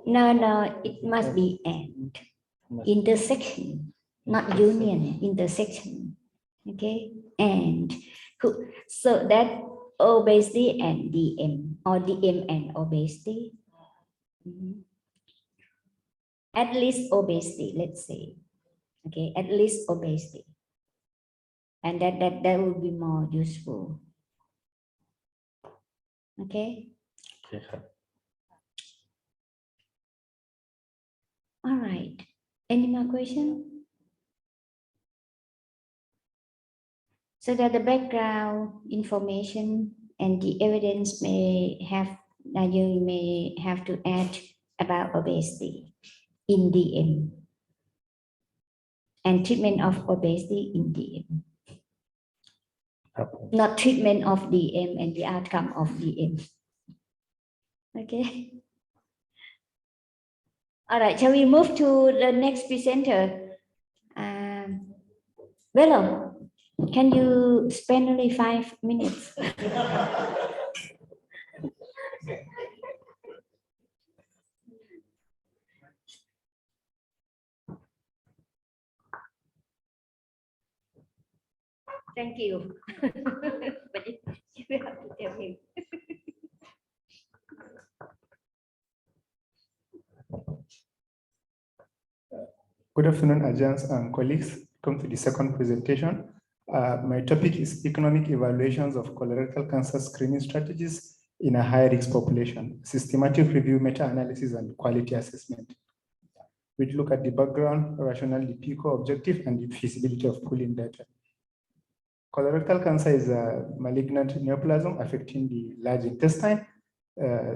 No, it must be and intersection, not union, intersection. Okay, and so that obesity and DM or DM and obesity. At least obesity, let's say. Okay, at least obesity. And that would be more useful. Okay. Okay. All right. Any more questions? So that the background information and the evidence may have that you may have to add about obesity in DM and treatment of obesity in DM. Not treatment of DM and the outcome of DM. Okay. All right, shall we move to the next presenter? Velo, can you spend only 5 minutes? Thank you. But you have to tell him. Good afternoon, agents and colleagues. Come to the second presentation. My topic is economic evaluations of colorectal cancer screening strategies in a high-risk population, systematic review, meta-analysis, and quality assessment. We look at the background, rationale, the PICO objective, and the feasibility of pooling data. Colorectal cancer is a malignant neoplasm affecting the large intestine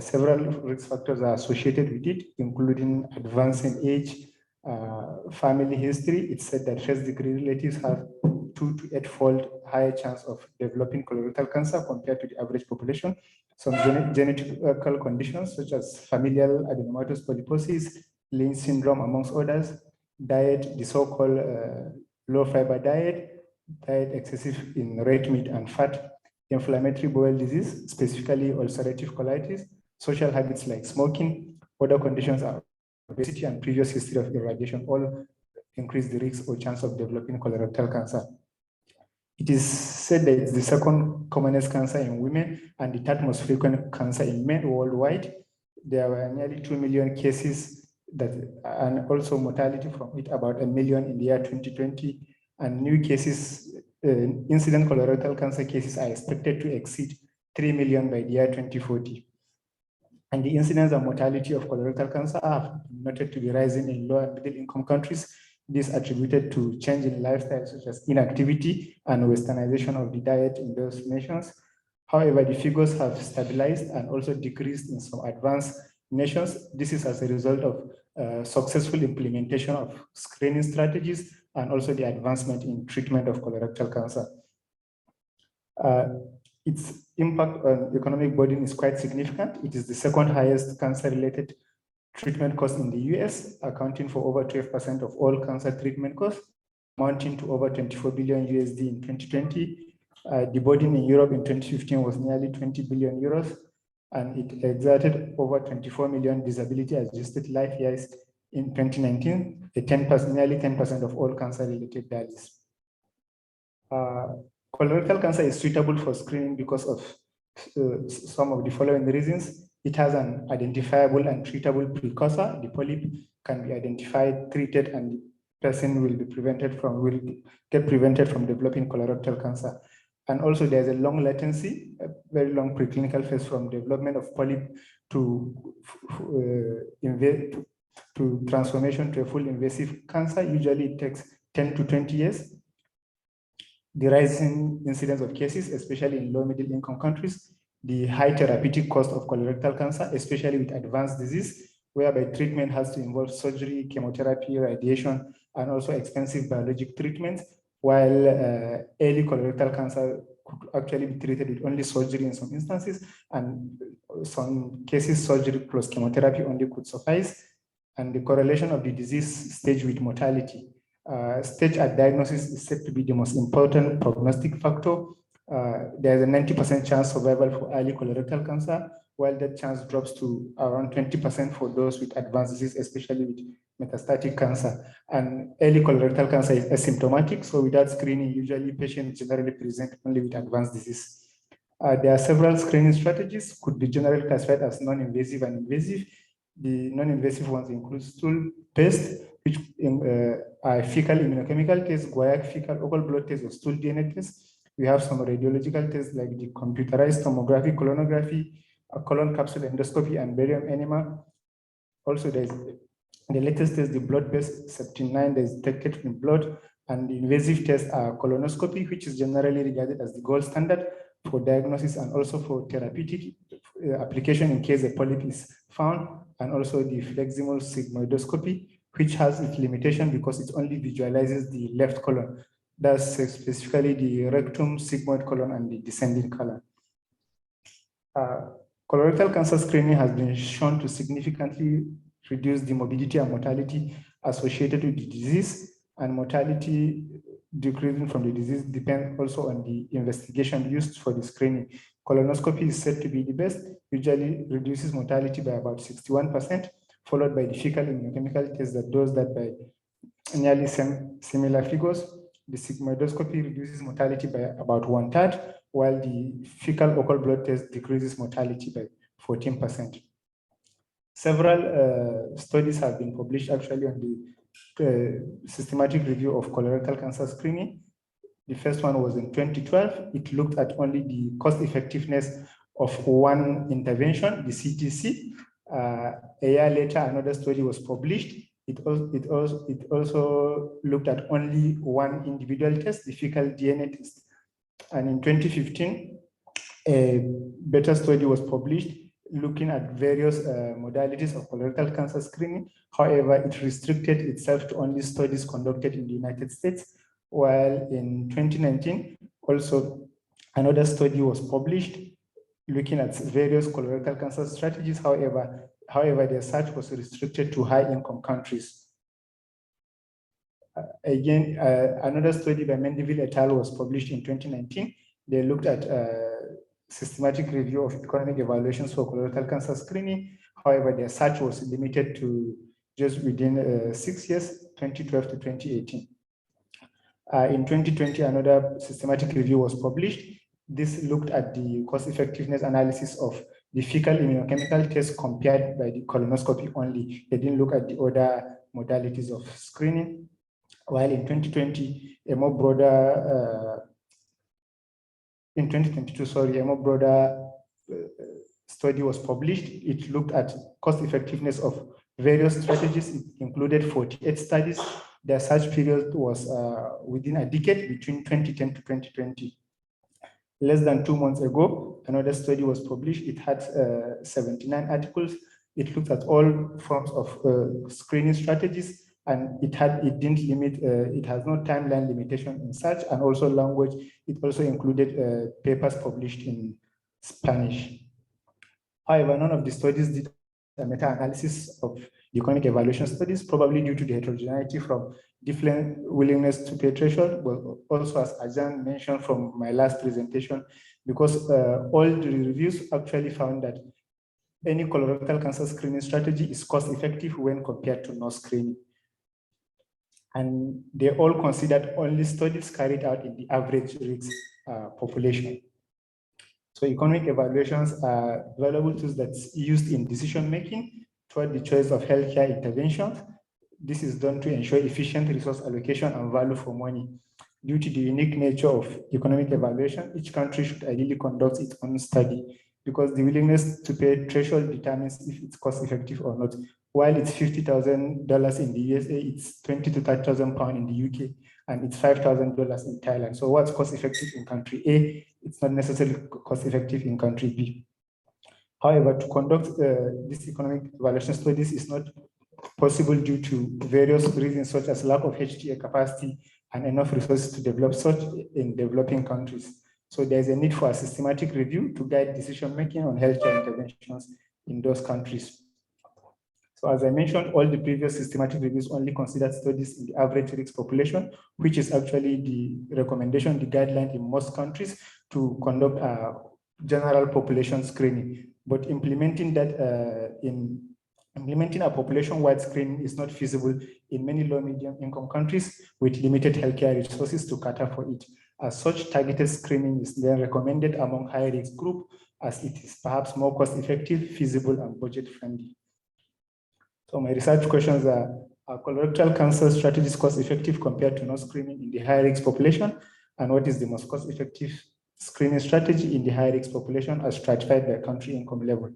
Several risk factors are associated with it, including advancing age, family history. It's said that first-degree relatives have 2 to 8-fold higher chance of developing colorectal cancer compared to the average population. Some genetical conditions such as familial adenomatous polyposis, Lynch syndrome, amongst others. Diet, the so-called low-fiber diet excessive in red meat and fat, inflammatory bowel disease, specifically ulcerative colitis, social habits like smoking, other conditions are obesity and previous history of irradiation all increase the risk or chance of developing colorectal cancer. It is said that it's the second commonest cancer in women and the third most frequent cancer in men worldwide. There were nearly 2 million cases and also mortality from it, about 1 million in the year 2020, and new cases, incident colorectal cancer cases are expected to exceed 3 million by the year 2040. And the incidence and mortality of colorectal cancer are noted to be rising in low and middle income countries. This attributed to change in lifestyle such as inactivity and westernization of the diet in those nations. However, the figures have stabilized and also decreased in some advanced nations. This is as a result of successful implementation of screening strategies and also the advancement in treatment of colorectal cancer. Its impact on economic burden is quite significant. It is the second highest cancer-related treatment cost in the US, accounting for over 12% of all cancer treatment costs, amounting to over 24 billion USD in 2020. The burden in Europe in 2015 was nearly 20 billion euros, and it exerted over 24 million disability-adjusted life years in 2019, nearly 10% of all cancer-related deaths. Colorectal cancer is suitable for screening because of some of the following reasons. It has an identifiable and treatable precursor. The polyp can be identified, treated, and the person will get prevented from developing colorectal cancer. And also there's a long latency, a very long preclinical phase from development of polyp to transformation to a full invasive cancer. Usually it takes 10 to 20 years. The rising incidence of cases, especially in low middle income countries, the high therapeutic cost of colorectal cancer, especially with advanced disease, whereby treatment has to involve surgery, chemotherapy, radiation, and also expensive biologic treatments, while early colorectal cancer could actually be treated with only surgery in some instances, and some cases surgery plus chemotherapy only could suffice, and the correlation of the disease stage with mortality. Stage at diagnosis is said to be the most important prognostic factor. There's a 90% chance survival for early colorectal cancer, while that chance drops to around 20% for those with advanced disease, especially with metastatic cancer. And early colorectal cancer is asymptomatic, so without screening, usually patients generally present only with advanced disease. There are several screening strategies, could be generally classified as non-invasive and invasive. The non-invasive ones include stool test, which are fecal immunochemical tests, guaiac fecal oral blood tests, or stool DNA tests. We have some radiological tests like the computerized tomography, colonography, colon capsule endoscopy, and barium enema. Also, there's the latest test, the blood-based septin-9 that is detected in blood, and the invasive tests are colonoscopy, which is generally regarded as the gold standard for diagnosis and also for therapeutic application in case a polyp is found, and also the flexible sigmoidoscopy, which has its limitation because it only visualizes the left colon. That's specifically the rectum, sigmoid colon, and the descending colon. Colorectal cancer screening has been shown to significantly reduce the morbidity and mortality associated with the disease, and mortality decreasing from the disease depends also on the investigation used for the screening. Colonoscopy is said to be the best, usually reduces mortality by about 61%, followed by the fecal immunochemical test that does that by nearly similar figures. The sigmoidoscopy reduces mortality by about 1/3, while the fecal occult blood test decreases mortality by 14%. Several studies have been published actually on the systematic review of colorectal cancer screening. The first one was in 2012. It looked at only the cost effectiveness of one intervention, the CTC. A year later, another study was published. It also looked at only one individual test, the fecal DNA test. And in 2015, a better study was published looking at various modalities of colorectal cancer screening. However, it restricted itself to only studies conducted in the United States, while in 2019, also another study was published looking at various colorectal cancer strategies. However, their search was restricted to high-income countries. Again, another study by Mendeville et al. Was published in 2019. They looked at systematic review of economic evaluations for colorectal cancer screening. However, their search was limited to just within 6 years, 2012 to 2018. In 2020, another systematic review was published. This looked at the cost-effectiveness analysis of the fecal immunochemical test compared by the colonoscopy only. They didn't look at the other modalities of screening. While in 2020, a more broader in 2022, sorry, a more broader study was published. It looked at cost effectiveness of various strategies. It included 48 studies. Their search period was within a decade between 2010 to 2020. Less than 2 months ago, another study was published. It had 79 articles. It looked at all forms of screening strategies, and it has no timeline limitation in search, and also language. It also included papers published in Spanish. However, none of the studies did a meta-analysis of the economic evaluation studies, probably due to the heterogeneity from different willingness to pay threshold, but also, as Ajahn mentioned from my last presentation, because all the reviews actually found that any colorectal cancer screening strategy is cost-effective when compared to no screening. And they all considered only studies carried out in the average risk population. So economic evaluations are valuable tools that's used in decision-making toward the choice of healthcare interventions. This is done to ensure efficient resource allocation and value for money. Due to the unique nature of economic evaluation, each country should ideally conduct its own study, because the willingness to pay threshold determines if it's cost-effective or not. While it's $50,000 in the USA, it's 20 to 30,000 pounds in the UK, and it's $5,000 in Thailand. So what's cost-effective in country A, it's not necessarily cost-effective in country B. However, to conduct these economic evaluation studies is not possible due to various reasons, such as lack of HTA capacity and enough resources to develop such in developing countries. So there's a need for a systematic review to guide decision-making on healthcare interventions in those countries. So as I mentioned, all the previous systematic reviews only considered studies in the average risk population, which is actually the recommendation, the guideline in most countries to conduct a general population screening. But implementing that implementing a population-wide screening is not feasible in many low-medium income countries with limited healthcare resources to cater for it. As such, targeted screening is then recommended among high-risk group, as it is perhaps more cost-effective, feasible, and budget-friendly. So my research questions are colorectal cancer strategies cost-effective compared to no screening in the high-risk population? And what is the most cost-effective screening strategy in the high-risk population as stratified by country income level?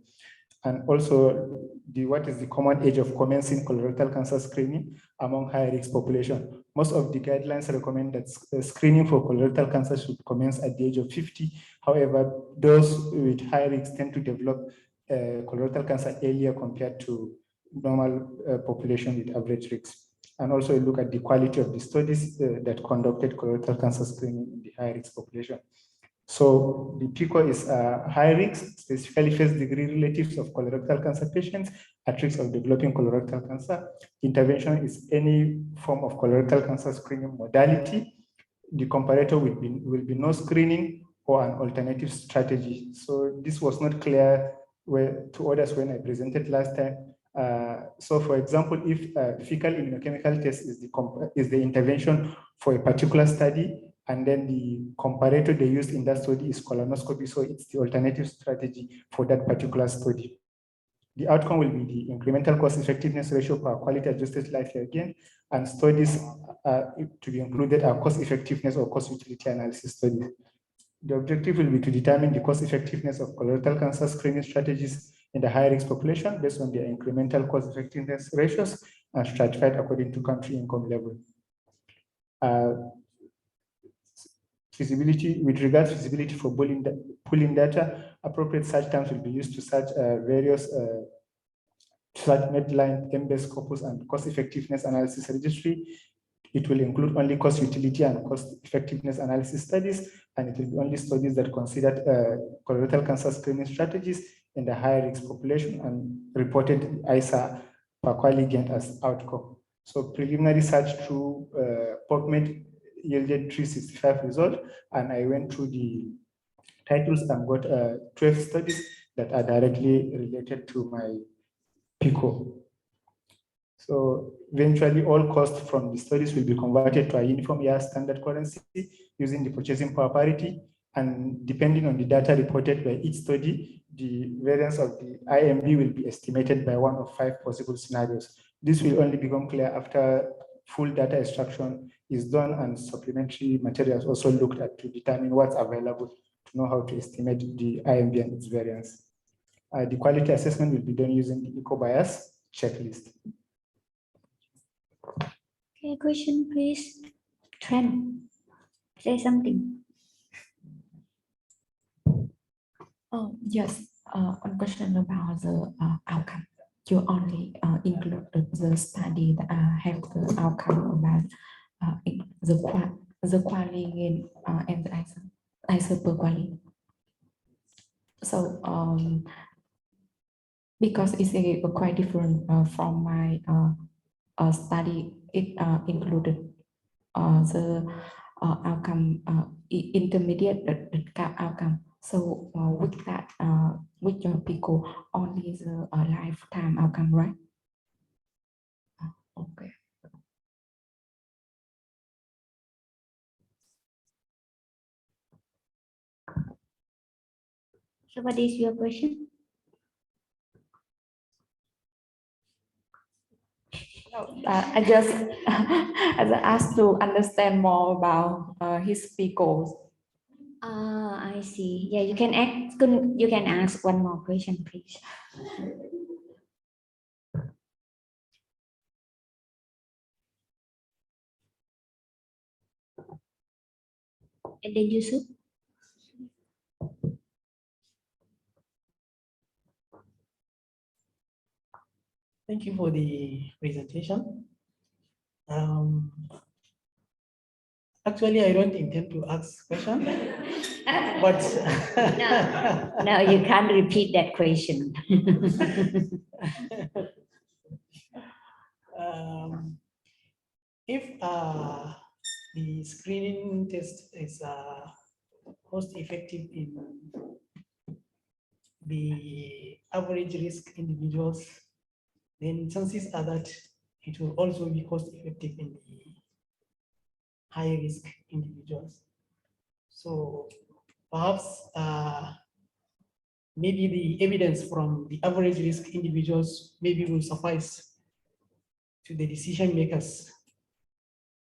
And also, what is the common age of commencing colorectal cancer screening among high-risk population? Most of the guidelines recommend that screening for colorectal cancer should commence at the age of 50. However, those with high risk tend to develop colorectal cancer earlier compared to normal population with average risks. And also look at the quality of the studies that conducted colorectal cancer screening in the high-risk population. So the PICO is high risk, specifically first-degree relatives of colorectal cancer patients at risk of developing colorectal cancer. Intervention is any form of colorectal cancer screening modality. The comparator will be no screening or an alternative strategy. So this was not clear to others when I presented last time. So for example, if fecal immunochemical test is the intervention for a particular study, and then the comparator they used in that study is colonoscopy, so it's the alternative strategy for that particular study. The outcome will be the incremental cost effectiveness ratio per quality adjusted life year gain, and studies to be included are cost effectiveness or cost utility analysis studies. The objective will be to determine the cost effectiveness of colorectal cancer screening strategies in the high-risk population based on their incremental cost effectiveness ratios and stratified according to country income level. Feasibility, with regards to feasibility for pooling data, Appropriate search terms will be used to search various Medline, M-based corpus, and cost effectiveness analysis registry. It will include only cost utility and cost effectiveness analysis studies, and it will be only studies that considered colorectal cancer screening strategies in the high risk population and reported ISA Pakwali gained as outcome. So preliminary search through PubMed yielded 365 results, and I went through the titles and got 12 studies that are directly related to my PICO. So eventually all costs from the studies will be converted to a uniform year standard currency using the purchasing power parity, and depending on the data reported by each study, the variance of the IMB will be estimated by one of 5 possible scenarios. This will only become clear after full data extraction is done and supplementary materials also looked at to determine what's available to know how to estimate the IMB and its variance. The quality assessment will be done using the eco-bias checklist. Okay, question please. Trent, say something. Oh, yes, one question about the outcome. You only include the study that have the outcome about the quality and the ISA per quality. So because it's quite different from my study, it included the outcome, intermediate outcome. So with that, with your PICO, only the lifetime outcome, right? Okay. So what is your question? I just asked to understand more about his PICOs. I see. Yeah, you can ask one more question, please. And then Yusuf. Thank you for the presentation. Actually, I don't intend to ask question, but no, you can't repeat that question. If the screening test is cost effective in the average risk individuals, then chances are that it will also be cost effective in the high risk individuals. So perhaps maybe the evidence from the average risk individuals maybe will suffice to the decision makers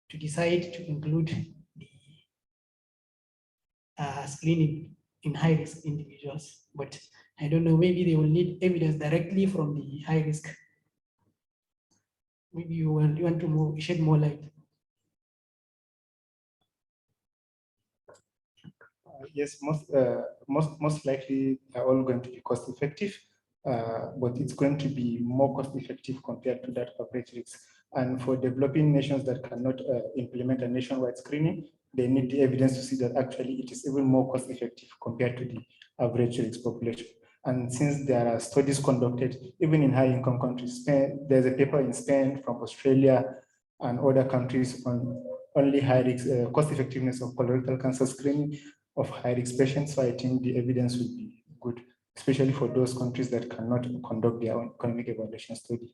to decide to include the screening in high risk individuals. But I don't know, maybe they will need evidence directly from the high risk. Maybe you want to shed more light. Yes, most likely are all going to be cost effective, but it's going to be more cost effective compared to that average risk. And for developing nations that cannot implement a nationwide screening, they need the evidence to see that actually it is even more cost effective compared to the average risk population. And since there are studies conducted, even in high income countries, there's a paper in Spain, from Australia and other countries on only high risk cost effectiveness of colorectal cancer screening of high risk patients. So I think the evidence will be good, especially for those countries that cannot conduct their own economic evaluation study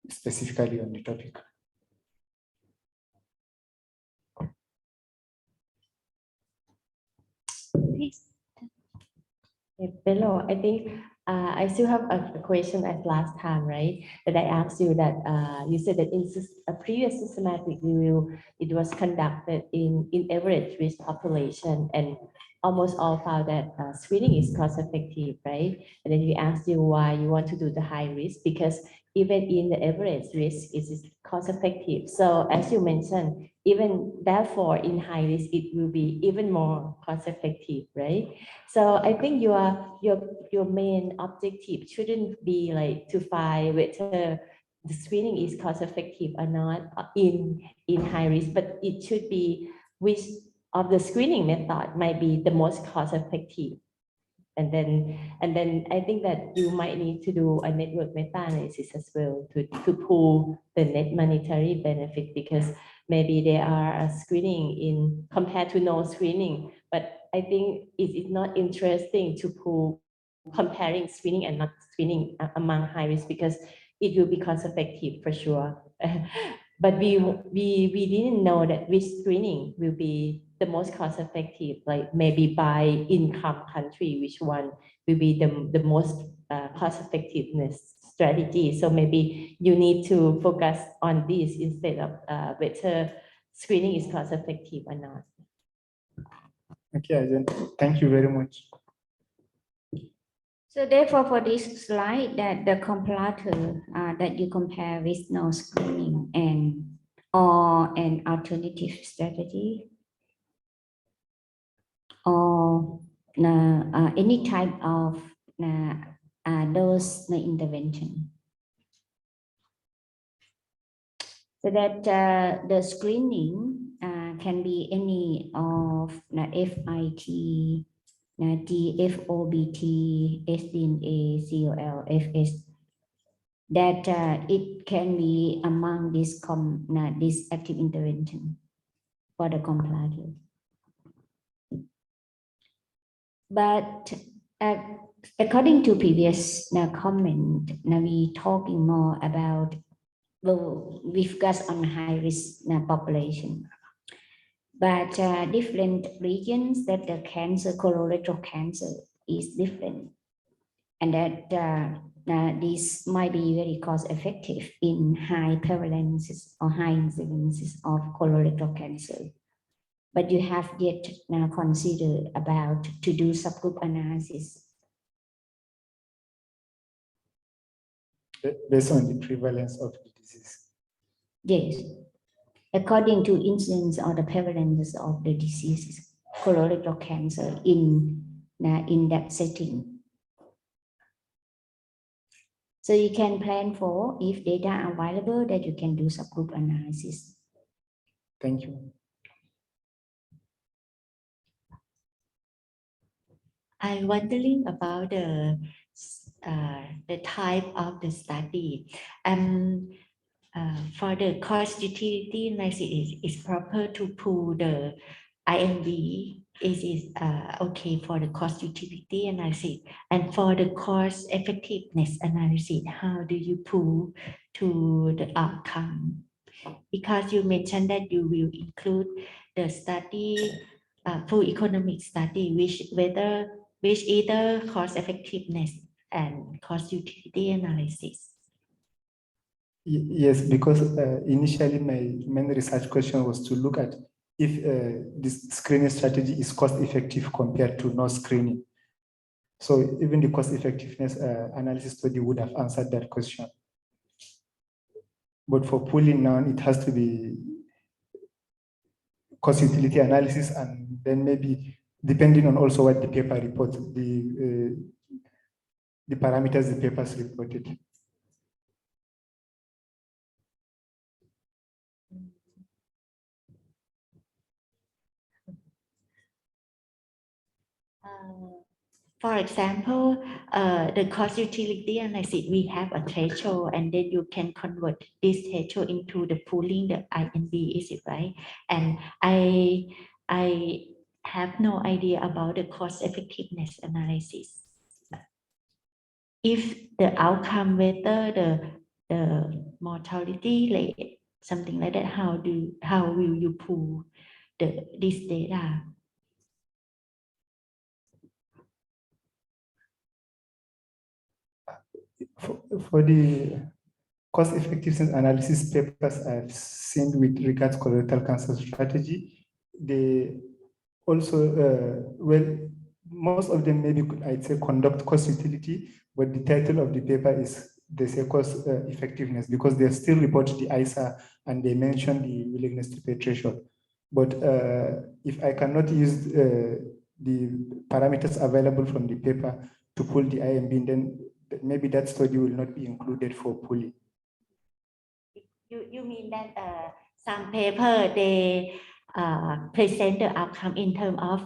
specifically on the topic. Bello, I think I still have a question as last time, right? That I asked you that you said that in a previous systematic review, it was conducted in average risk population, and almost all found that screening is cost effective, right? And then we asked you why you want to do the high risk, because even in the average risk, it is cost effective. So as you mentioned, even therefore in high risk, it will be even more cost effective, right? So I think your main objective shouldn't be like to find whether the screening is cost effective or not in high risk, but it should be which of the screening method might be the most cost effective. And then I think that you might need to do a network meta-analysis as well to pull the net monetary benefit, because maybe there are a screening in compared to no screening. But I think it is not interesting to pull comparing screening and not screening among high risk, because it will be cost effective for sure. But we didn't know that which screening will be the most cost effective, like maybe by income country, which one will be the most cost effectiveness strategy. So maybe you need to focus on this instead of whether screening is cost effective or not. Okay, Ajahn, thank you very much. So therefore, for this slide, that the comparator that you compare with no screening or an alternative strategy, or any type of dose intervention. So that the screening can be any of FIT, DFOBT, SDNA, COL, FS, that it can be among this active intervention for the comparator. But according to previous comment, we talking more about, we focus on high risk population. But different regions that the cancer, colorectal cancer is different. And that this might be very cost effective in high prevalences or high incidences of colorectal cancer. But you have yet now considered about to do subgroup analysis. Based on the prevalence of the disease. Yes. According to incidence or the prevalence of the diseases, colorectal cancer in that setting. So you can plan for, if data are available, that you can do subgroup analysis. Thank you. I'm wondering about the type of the study. For the cost utility analysis, it's proper to pull the IMV. Is it okay for the cost utility analysis? And for the cost effectiveness analysis, how do you pull to the outcome? Because you mentioned that you will include the study, full economic study, which either cost effectiveness and cost utility analysis. Yes, because initially my main research question was to look at if this screening strategy is cost effective compared to no screening. So even the cost effectiveness analysis study would have answered that question. But for pooling now, it has to be cost utility analysis, and then maybe depending on also what the paper reports, the parameters the papers reported. For example, the cost utility analysis, we have a threshold, and then you can convert this threshold into the pooling, the INB, is it right? And I have no idea about the cost effectiveness analysis. If the outcome, whether the mortality rate, something like that, how will you pool this data? For the cost effectiveness analysis papers I've seen with regards to colorectal cancer strategy, they also, well, most of them maybe I'd say conduct cost utility, but the title of the paper is they say cost effectiveness, because they still report the ISA and they mentioned the willingness to pay threshold. But if I cannot use the parameters available from the paper to pull the IMB, then maybe that study will not be included for pulling. You mean that some paper they present the outcome in terms of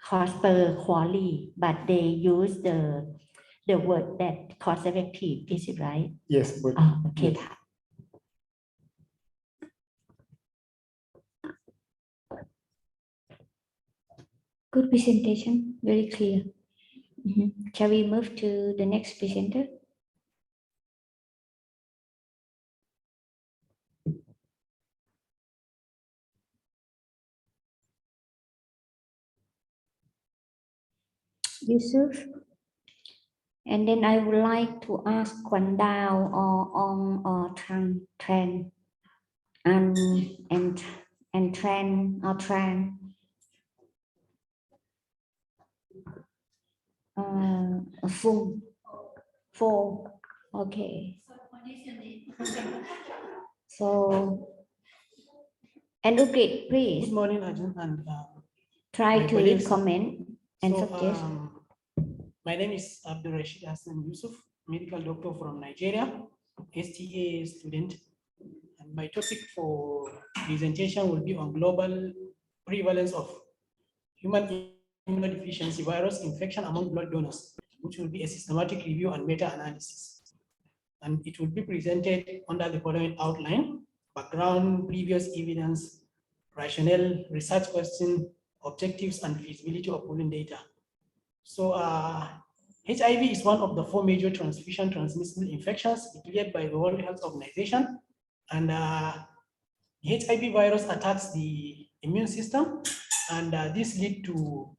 cost per quality, but they use the word that cost effective. Is it right? Yes, but okay. Yes. Good presentation, very clear. Shall we move to the next presenter? Yusuf. And then I would like to ask Kwan Dao or Tran and Tran or Tran. Four. Okay. So, and Ugrit, please. Good morning, Ajahn, and try my to colleagues. comment and So, suggest. My name is Abdul Rashid Hassan Yusuf, medical doctor from Nigeria, STA student. And my topic for presentation will be on global prevalence of human immunodeficiency virus infection among blood donors, which will be a systematic review and meta-analysis. And it will be presented under the following outline: background, previous evidence, rationale, research question, objectives, and feasibility of pooling data. So HIV is one of the 4 major transfusion transmissible infections declared by the World Health Organization. And the HIV virus attacks the immune system, and this leads to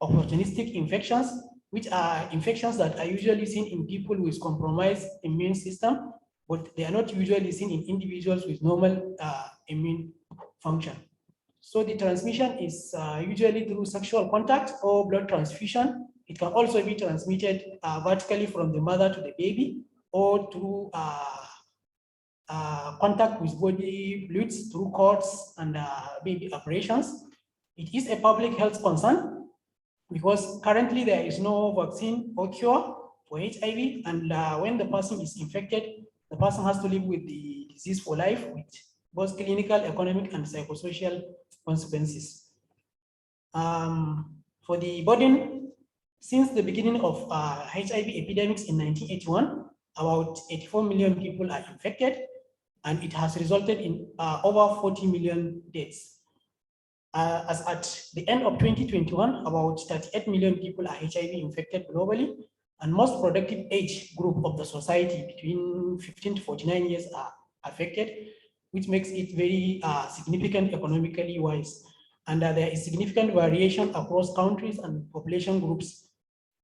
opportunistic infections, which are infections that are usually seen in people with compromised immune system, but they are not usually seen in individuals with normal immune function. So the transmission is usually through sexual contact or blood transfusion. It can also be transmitted vertically from the mother to the baby, or through contact with body fluids through cords and baby operations. It is a public health concern because currently there is no vaccine or cure for HIV, and when the person is infected, the person has to live with the disease for life, with both clinical, economic, and psychosocial consequences. For the burden, since the beginning of HIV epidemics in 1981, about 84 million people are infected, and it has resulted in over 40 million deaths. As at the end of 2021, about 38 million people are HIV infected globally, and most productive age group of the society between 15 to 49 years are affected, which makes it very significant economically wise. And there is significant variation across countries and population groups.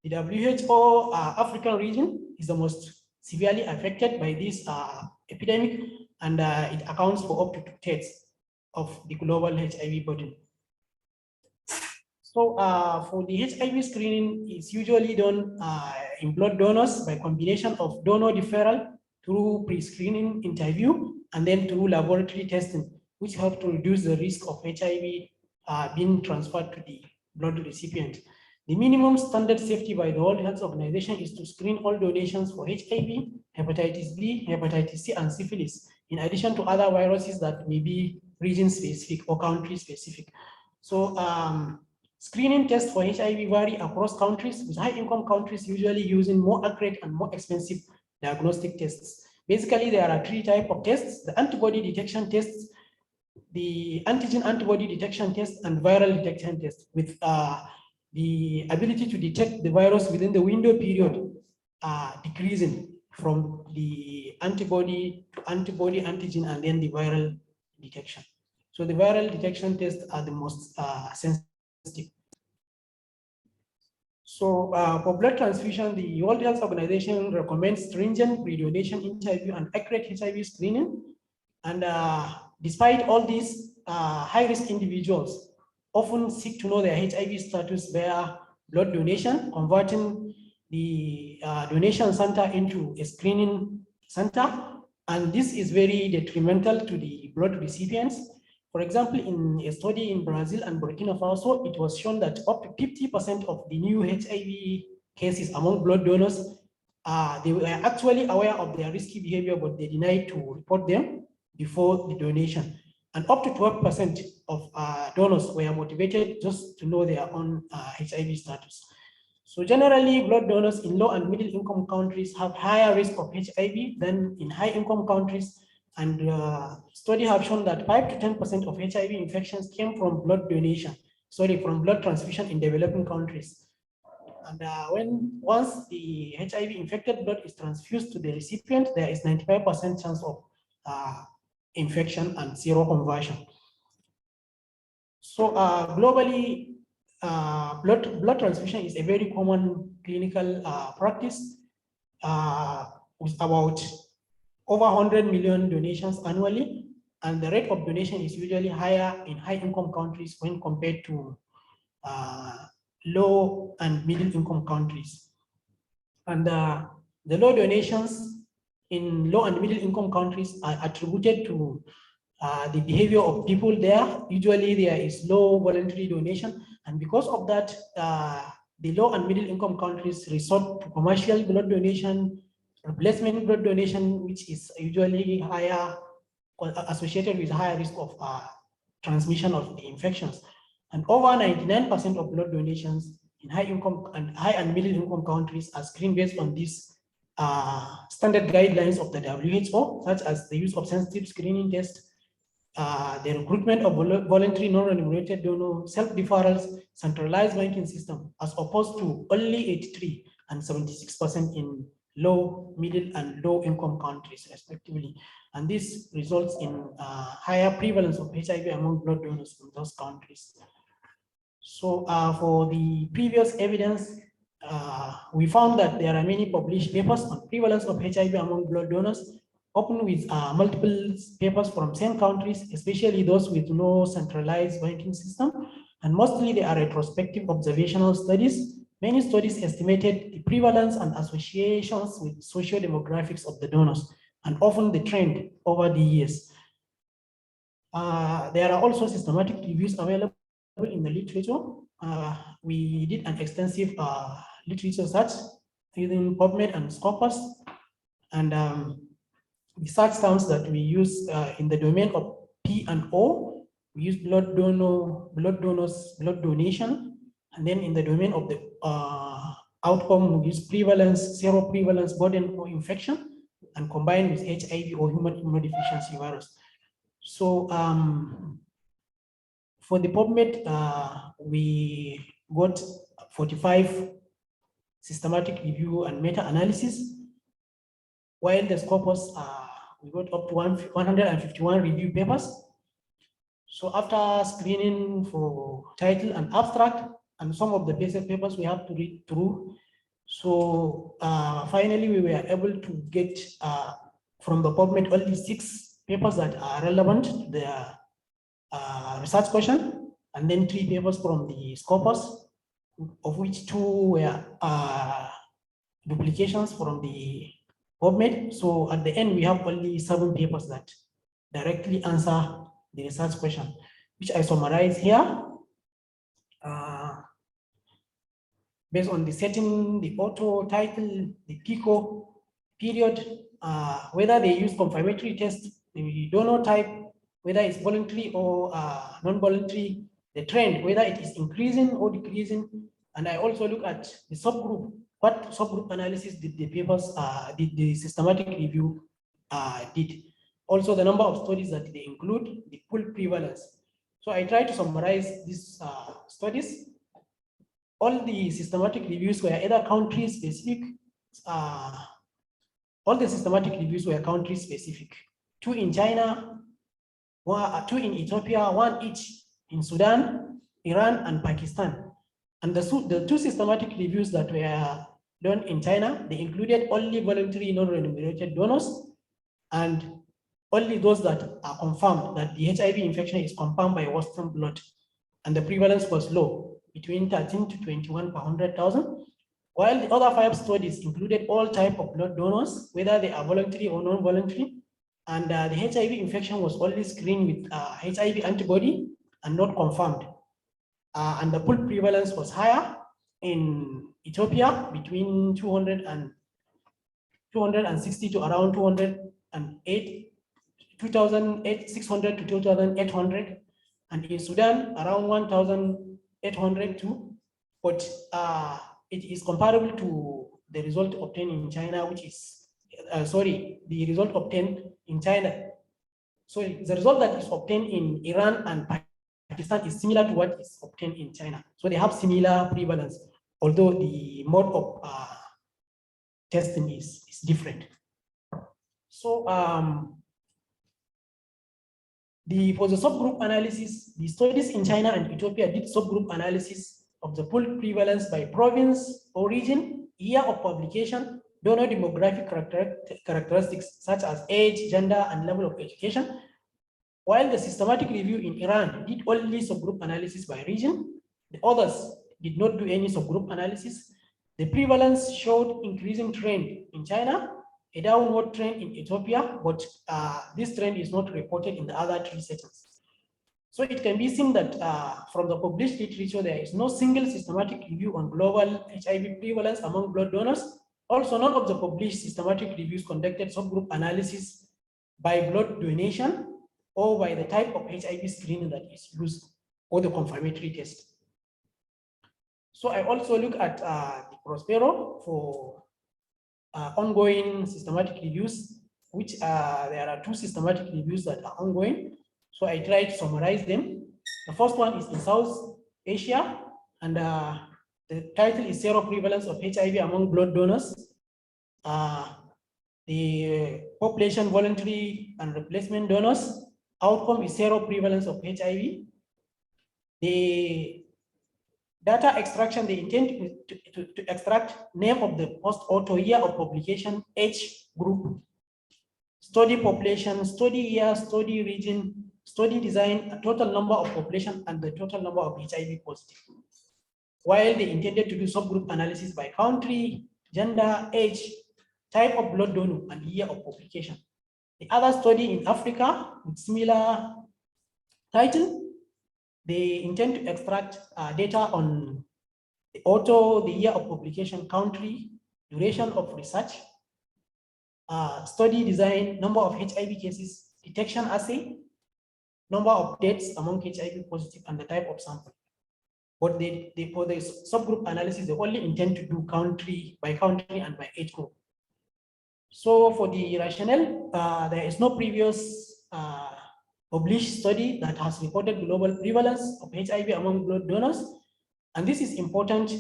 The WHO African region is the most severely affected by this epidemic, and it accounts for up to 2/3 of the global HIV burden. So for the HIV screening, is usually done in blood donors by combination of donor referral through pre-screening interview and then through laboratory testing, which help to reduce the risk of HIV being transferred to the blood recipient. The minimum standard safety by the World Health Organization is to screen all donations for HIV, hepatitis B, hepatitis C, and syphilis, in addition to other viruses that may be region-specific or country-specific. So screening tests for HIV vary across countries, with high-income countries usually using more accurate and more expensive diagnostic tests. Basically, there are 3 types of tests: the antibody detection tests, the antigen antibody detection test, and viral detection test, with the ability to detect the virus within the window period decreasing from the antibody to antibody antigen and then the viral detection. So the viral detection tests are the most sensitive. So for blood transfusion, the World Health Organization recommends stringent pre-donation interview and accurate HIV screening. And despite all these, high-risk individuals often seek to know their HIV status via blood donation, converting the donation center into a screening center. And this is very detrimental to the blood recipients. For example, in a study in Brazil and Burkina Faso, it was shown that up to 50% of the new HIV cases among blood donors, they were actually aware of their risky behavior, but they denied to report them before the donation. And up to 12% of donors were motivated just to know their own HIV status. So generally, blood donors in low and middle income countries have higher risk of HIV than in high income countries. And studies have shown that 5 to 10% of HIV infections came from blood donation, from blood transfusion in developing countries. And once the HIV infected blood is transfused to the recipient, there is 95% chance of infection and seroconversion. So globally, blood transfusion is a very common clinical practice with about over 100 million donations annually, and the rate of donation is usually higher in high-income countries when compared to low and middle-income countries. And the low donations in low and middle-income countries are attributed to the behavior of people there. Usually there is low voluntary donation, and because of that, the low and middle-income countries resort to commercial blood donation, replacement blood donation, which is usually higher, associated with higher risk of transmission of the infections. And over 99% of blood donations in high and middle income countries are screened based on these standard guidelines of the WHO, such as the use of sensitive screening tests, the recruitment of voluntary non-remunerated donor, self-deferrals, centralized banking system, as opposed to only 83 and 76% in low, middle, and low income countries, respectively. And this results in higher prevalence of HIV among blood donors in those countries. So for the previous evidence, we found that there are many published papers on prevalence of HIV among blood donors, often with multiple papers from same countries, especially those with no centralized banking system. And mostly they are retrospective observational studies. Many studies estimated the prevalence and associations with socio-demographics of the donors, and often the trend over the years. There are also systematic reviews available in the literature. We did an extensive literature search using PubMed and Scopus, and the search terms that we use in the domain of P and O, we use blood donors, blood donation. And then in the domain of the outcome, we use prevalence, seroprevalence, burden or infection, and combined with HIV or human immunodeficiency virus. So for the PubMed, we got 45 systematic review and meta-analysis, while the Scopus, we got up to 151 review papers. So after screening for title and abstract, and some of the basic papers we have to read through. So finally, we were able to get from the PubMed only 6 papers that are relevant to the research question, and then 3 papers from the Scopus, of which 2 were duplications from the PubMed. So at the end, we have only 7 papers that directly answer the research question, which I summarize here. Based on the setting, the auto, title, the PICO, period, whether they use confirmatory tests, the donor type, whether it's voluntary or non-voluntary, the trend, whether it is increasing or decreasing. And I also look at the subgroup, what subgroup analysis did the papers, did the systematic review did. Also the number of studies that they include, the pool prevalence. So I try to summarize these studies. All the systematic reviews were either country specific. All the systematic reviews were country specific. 2 in China, 2 in Ethiopia, 1 each in Sudan, Iran, and Pakistan. And the 2 systematic reviews that were done in China, they included only voluntary non-remunerated donors, and only those that are confirmed that the HIV infection is confirmed by Western blot, and the prevalence was low, between 13 to 21 per 100,000, while the other 5 studies included all types of blood donors, whether they are voluntary or non-voluntary, And the HIV infection was only screened with HIV antibody and not confirmed. And the full prevalence was higher in Ethiopia between 260 to around 2,600 to 2,800. And in Sudan, around 1,800 too. But it is comparable to the result obtained in China, which is, the result obtained in China. So the result that is obtained in Iran and Pakistan is similar to what is obtained in China. So they have similar prevalence, although the mode of testing is different. So for the subgroup analysis, the studies in China and Ethiopia did subgroup analysis of the full prevalence by province, origin, year of publication, donor demographic characteristics such as age, gender, and level of education. While the systematic review in Iran did only subgroup analysis by region, the others did not do any subgroup analysis. The prevalence showed increasing trend in China, a downward trend in Ethiopia, but this trend is not reported in the other three settings. So it can be seen that from the published literature, there is no single systematic review on global HIV prevalence among blood donors. Also, none of the published systematic reviews conducted subgroup analysis by blood donation or by the type of HIV screening that is used or the confirmatory test. So I also look at the Prospero for ongoing systematic reviews, which there are 2 systematic reviews that are ongoing. So I try to summarize them. The first one is in South Asia, and the title is Seroprevalence of HIV among blood donors. The population voluntary and replacement donors. Outcome is seroprevalence of HIV. The data extraction, they intend to extract name of the post-auto, year of publication, age group, study population, study year, study region, study design, a total number of population, and the total number of HIV positive. While they intended to do subgroup analysis by country, gender, age, type of blood donor, and year of publication. The other study in Africa with similar title, they intend to extract data on the auto, the year of publication, country, duration of research, study design, number of HIV cases, detection assay, number of deaths among HIV positive, and the type of sample. But for the subgroup analysis, they only intend to do country by country and by age group. So for the rationale, there is no previous published study that has reported global prevalence of HIV among blood donors. And this is important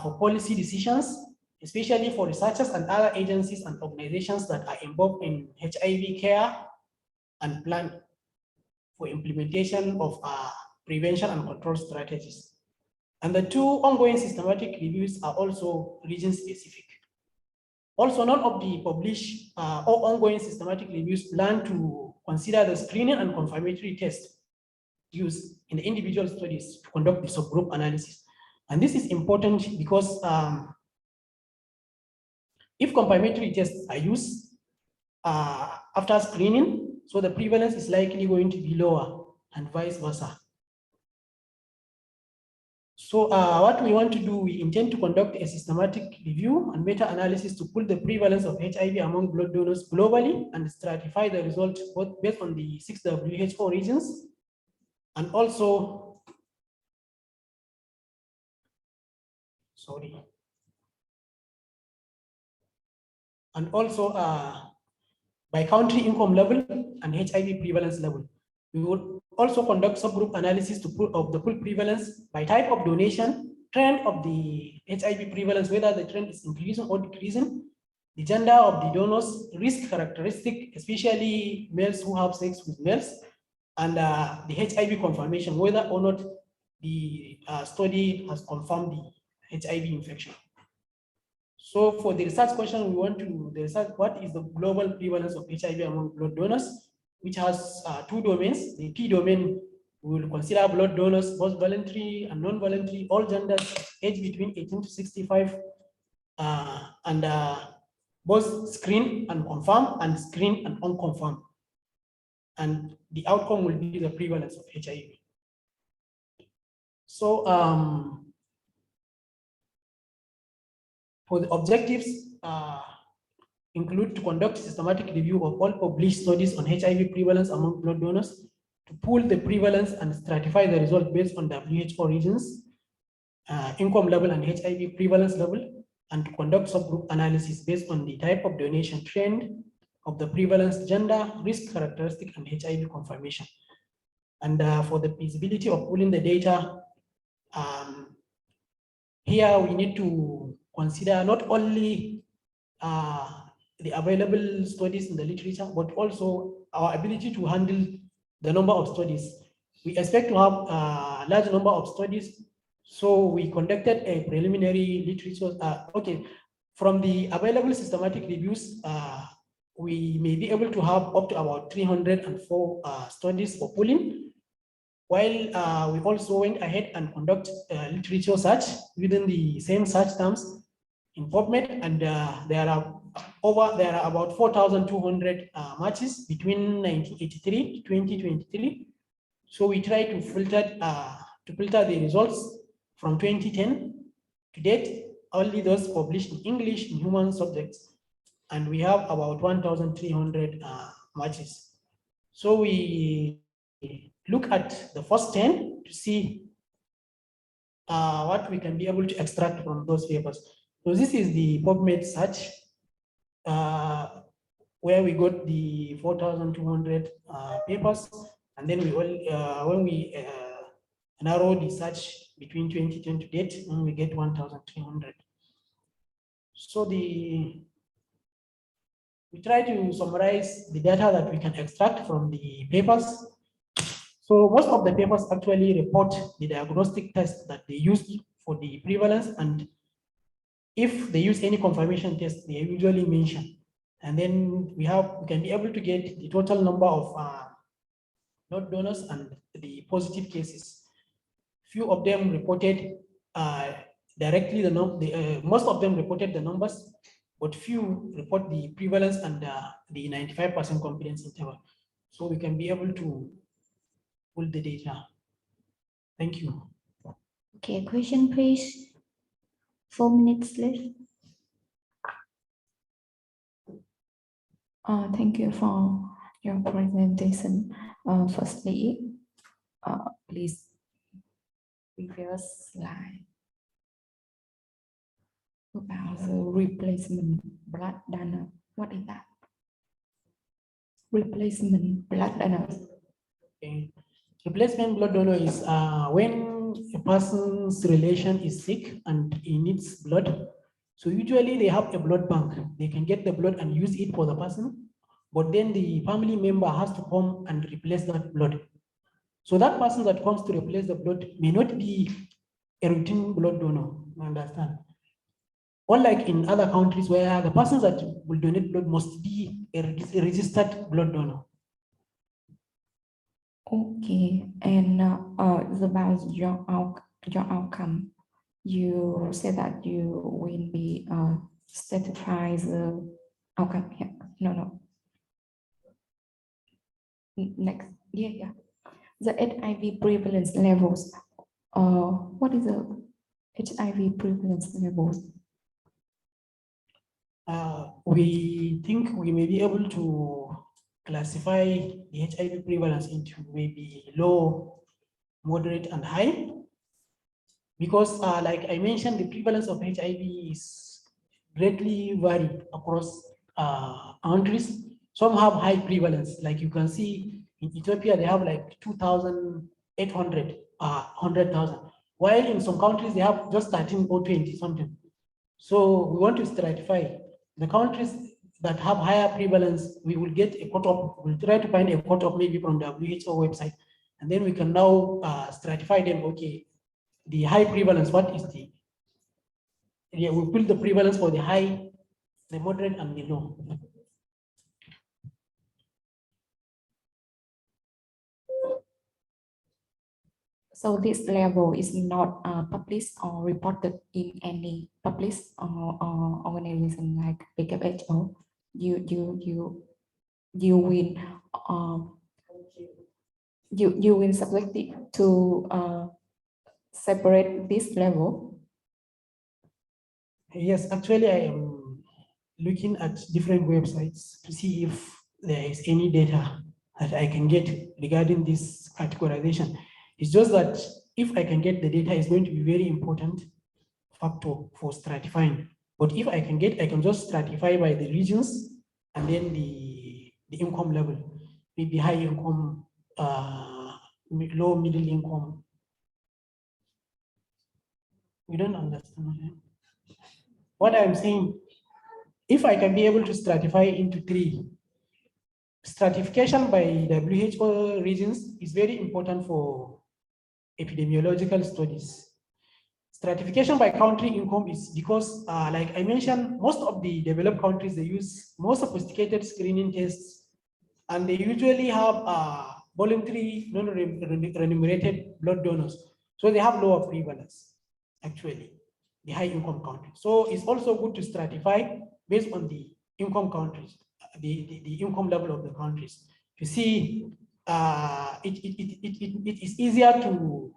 for policy decisions, especially for researchers and other agencies and organizations that are involved in HIV care and plan for implementation of prevention and control strategies. And the 2 ongoing systematic reviews are also region specific. Also, none of the published or ongoing systematic reviews plan to consider the screening and confirmatory tests used in the individual studies to conduct the subgroup analysis. And this is important because if confirmatory tests are used after screening, so the prevalence is likely going to be lower and vice versa. So what we want to do, we intend to conduct a systematic review and meta-analysis to pull the prevalence of HIV among blood donors globally and stratify the results both based on the 6 WHO regions and also, by country income level and HIV prevalence level. We will also conduct subgroup analysis of the full prevalence by type of donation, trend of the HIV prevalence, whether the trend is increasing or decreasing, the gender of the donors, risk characteristic, especially males who have sex with males, and the HIV confirmation, whether or not the study has confirmed the HIV infection. So for the research question, we want to research what is the global prevalence of HIV among blood donors, which has 2 domains. The P domain will consider blood donors, both voluntary and non-voluntary, all genders, age between 18 to 65, and both screen and confirm and screen and unconfirmed. and the outcome will be the prevalence of HIV. So for the objectives include to conduct systematic review of all published studies on HIV prevalence among blood donors, to pool the prevalence and stratify the result based on WHO regions, income level and HIV prevalence level, and to conduct subgroup analysis based on the type of donation trend of the prevalence, gender, risk characteristic, and HIV confirmation. And for the feasibility of pooling the data, here we need to consider not only the available studies in the literature, but also our ability to handle the number of studies. We expect to have a large number of studies, so we conducted a preliminary literature. From the available systematic reviews, we may be able to have up to about 304 studies for pooling, while we also went ahead and conduct literature search within the same search terms in PubMed, and there are about 4,200 matches between 1983 to 2023. So we try to filter the results from 2010 to date, only those published in English in human subjects, and we have about 1,300 matches. So we look at the first 10 to see what we can be able to extract from those papers. So this is the PubMed search, where we got the 4,200 papers, and then when we narrow the search between 2010 to date, when we get 1,300. So we try to summarize the data that we can extract from the papers. So most of the papers actually report the diagnostic test that they used for the prevalence, and if they use any confirmation test, they usually mention. And then we can be able to get the total number of blood donors and the positive cases. Few of them reported directly most of them reported the numbers, but few report the prevalence and the 95% confidence interval. So we can be able to pull the data. Thank you. Okay, question please. 4 minutes left. Thank you for your presentation. Firstly, please previous slide about the replacement blood donor. What is that? Replacement blood donor. Okay. Replacement blood donor is when a person's relation is sick and he needs blood. So usually they have a blood bank. They can get the blood and use it for the person, but then the family member has to come and replace that blood. So that person that comes to replace the blood may not be a routine blood donor, you understand? Unlike in other countries where the persons that will donate blood must be a registered blood donor. Okay, and it's about your outcome. You said that you will be certified the outcome. Yeah. No. Next, yeah. The HIV prevalence levels. What is the HIV prevalence levels? We think we may be able to classify the HIV prevalence into maybe low, moderate, and high. Because like I mentioned, the prevalence of HIV is greatly varied across countries. Some have high prevalence, like you can see in Ethiopia, they have like 2,800, 100,000. While in some countries, they have just 13 or 20 something. So we want to stratify the countries that have higher prevalence. We will get a cutoff. We'll try to find a cutoff maybe from the WHO website, and then we can now stratify them. Okay, the high prevalence, what is the? Yeah, we build the prevalence for the high, the moderate, and the low. So this level is not published or reported in any published organization like WHO. You will you will select it to separate this level? Yes, actually, I am looking at different websites to see if there is any data that I can get regarding this categorization. It's just that if I can get the data, it's going to be very important factor for stratifying. But if I can just stratify by the regions and then the income level, maybe high income, low, middle income. We don't understand. What I'm saying, if I can be able to stratify into 3, stratification by WHO regions is very important for epidemiological studies. Stratification by country income is because, like I mentioned, most of the developed countries, they use more sophisticated screening tests, and they usually have voluntary, non-remunerated blood donors. So they have lower prevalence, actually, the high income countries. So it's also good to stratify based on the income countries, the income level of the countries, to see it is easier to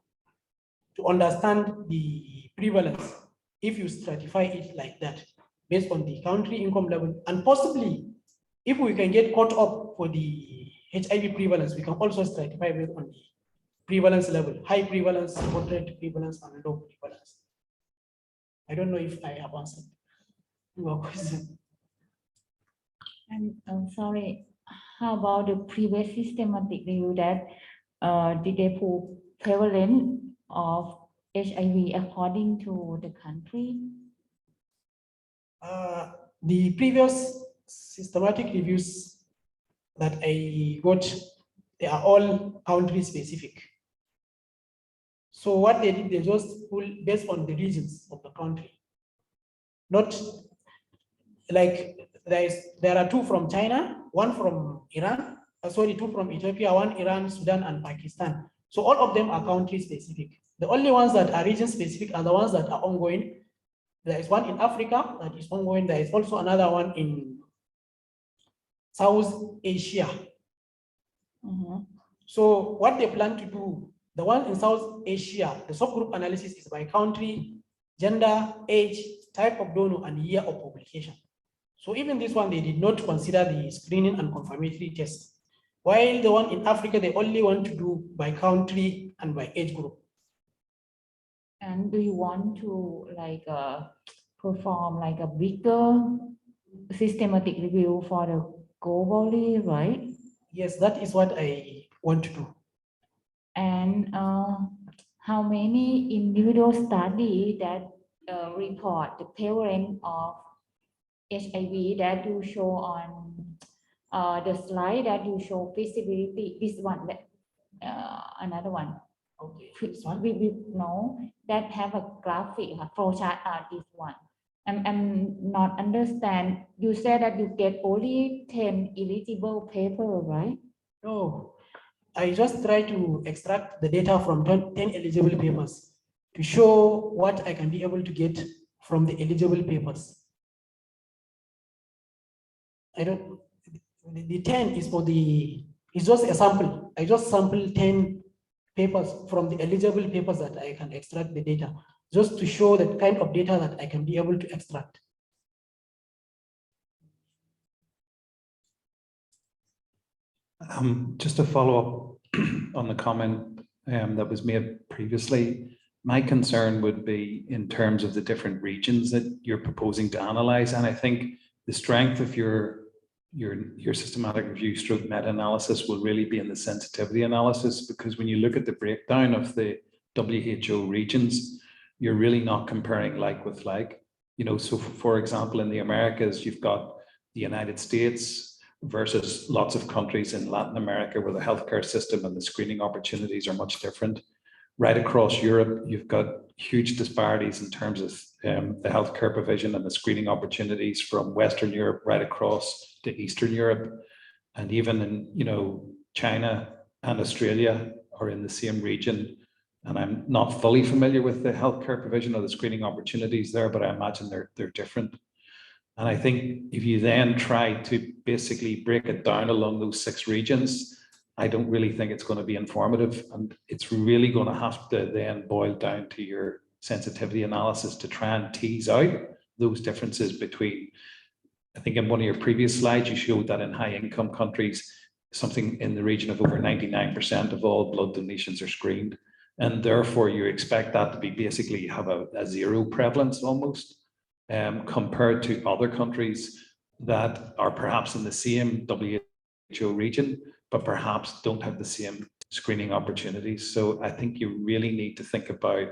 understand the prevalence if you stratify it like that, based on the country income level. And possibly, if we can get caught up for the HIV prevalence, we can also stratify based on the prevalence level, high prevalence, moderate prevalence, and low prevalence. I don't know if I have answered your question. And I'm sorry, how about the previous systematic review that did they prove prevalence of HIV according to the country? The previous systematic reviews that I got, they are all country specific. So what they did, they just pull based on the regions of the country. Not like there are 2 from China, 1 from Iran, 2 from Ethiopia, 1 Iran, Sudan, and Pakistan. So all of them are country specific. The only ones that are region specific are the ones that are ongoing. There is one in Africa that is ongoing. There is also another one in South Asia. So what they plan to do, the one in South Asia, the subgroup analysis is by country, gender, age, type of donor, and year of publication. So even this one, they did not consider the screening and confirmatory tests. While the one in Africa, they only want to do by country and by age group. And do you want to like perform like a bigger systematic review for the globally, right? Yes, that is what I want to do. And how many individual study that report the prevalence of HIV that you show on the slide that you show feasibility? This one, another one. Okay. We know that have a graphic, a flow chart. This one. I'm not understand. You said that you get only 10 eligible paper, right? No, I just try to extract the data from 10 eligible papers to show what I can be able to get from the eligible papers. I don't. The 10 is for the. It's just a sample. I just sample 10 papers from the eligible papers that I can extract the data, just to show the kind of data that I can be able to extract. Just to follow up on the comment that was made previously, my concern would be in terms of the different regions that you're proposing to analyze. And I think the strength of your systematic review stroke meta-analysis will really be in the sensitivity analysis, because when you look at the breakdown of the WHO regions, you're really not comparing like with like. You know, so for example, in the Americas, you've got the United States versus lots of countries in Latin America where the healthcare system and the screening opportunities are much different. Right across Europe, you've got huge disparities in terms of the healthcare provision and the screening opportunities from Western Europe right across to Eastern Europe. And even in, you know, China and Australia are in the same region. And I'm not fully familiar with the healthcare provision or the screening opportunities there, but I imagine they're different. And I think if you then try to basically break it down along those 6 regions, I don't really think it's going to be informative, and it's really going to have to then boil down to your sensitivity analysis to try and tease out those differences between, I think in one of your previous slides, you showed that in high income countries, something in the region of over 99% of all blood donations are screened. And therefore you expect that to be basically have a zero prevalence almost, compared to other countries that are perhaps in the same WHO region, but perhaps don't have the same screening opportunities. So I think you really need to think about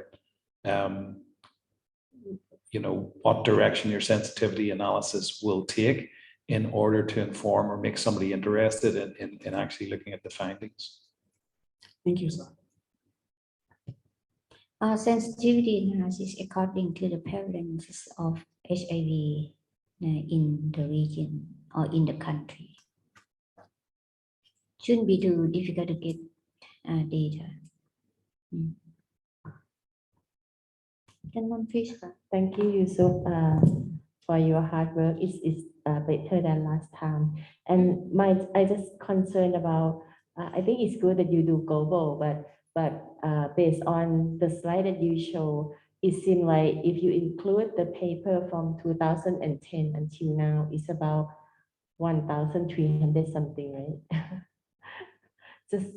what direction your sensitivity analysis will take in order to inform or make somebody interested in actually looking at the findings. Thank you, sir. Sensitivity analysis according to the prevalence of HIV in the region or in the country. Shouldn't be too difficult to get data. Thank you, Yusuf, for your hard work. It's better than last time. And I just concerned about, I think it's good that you do global, but based on the slide that you show, it seems like if you include the paper from 2010 until now, it's about 1,300 something, right? Just,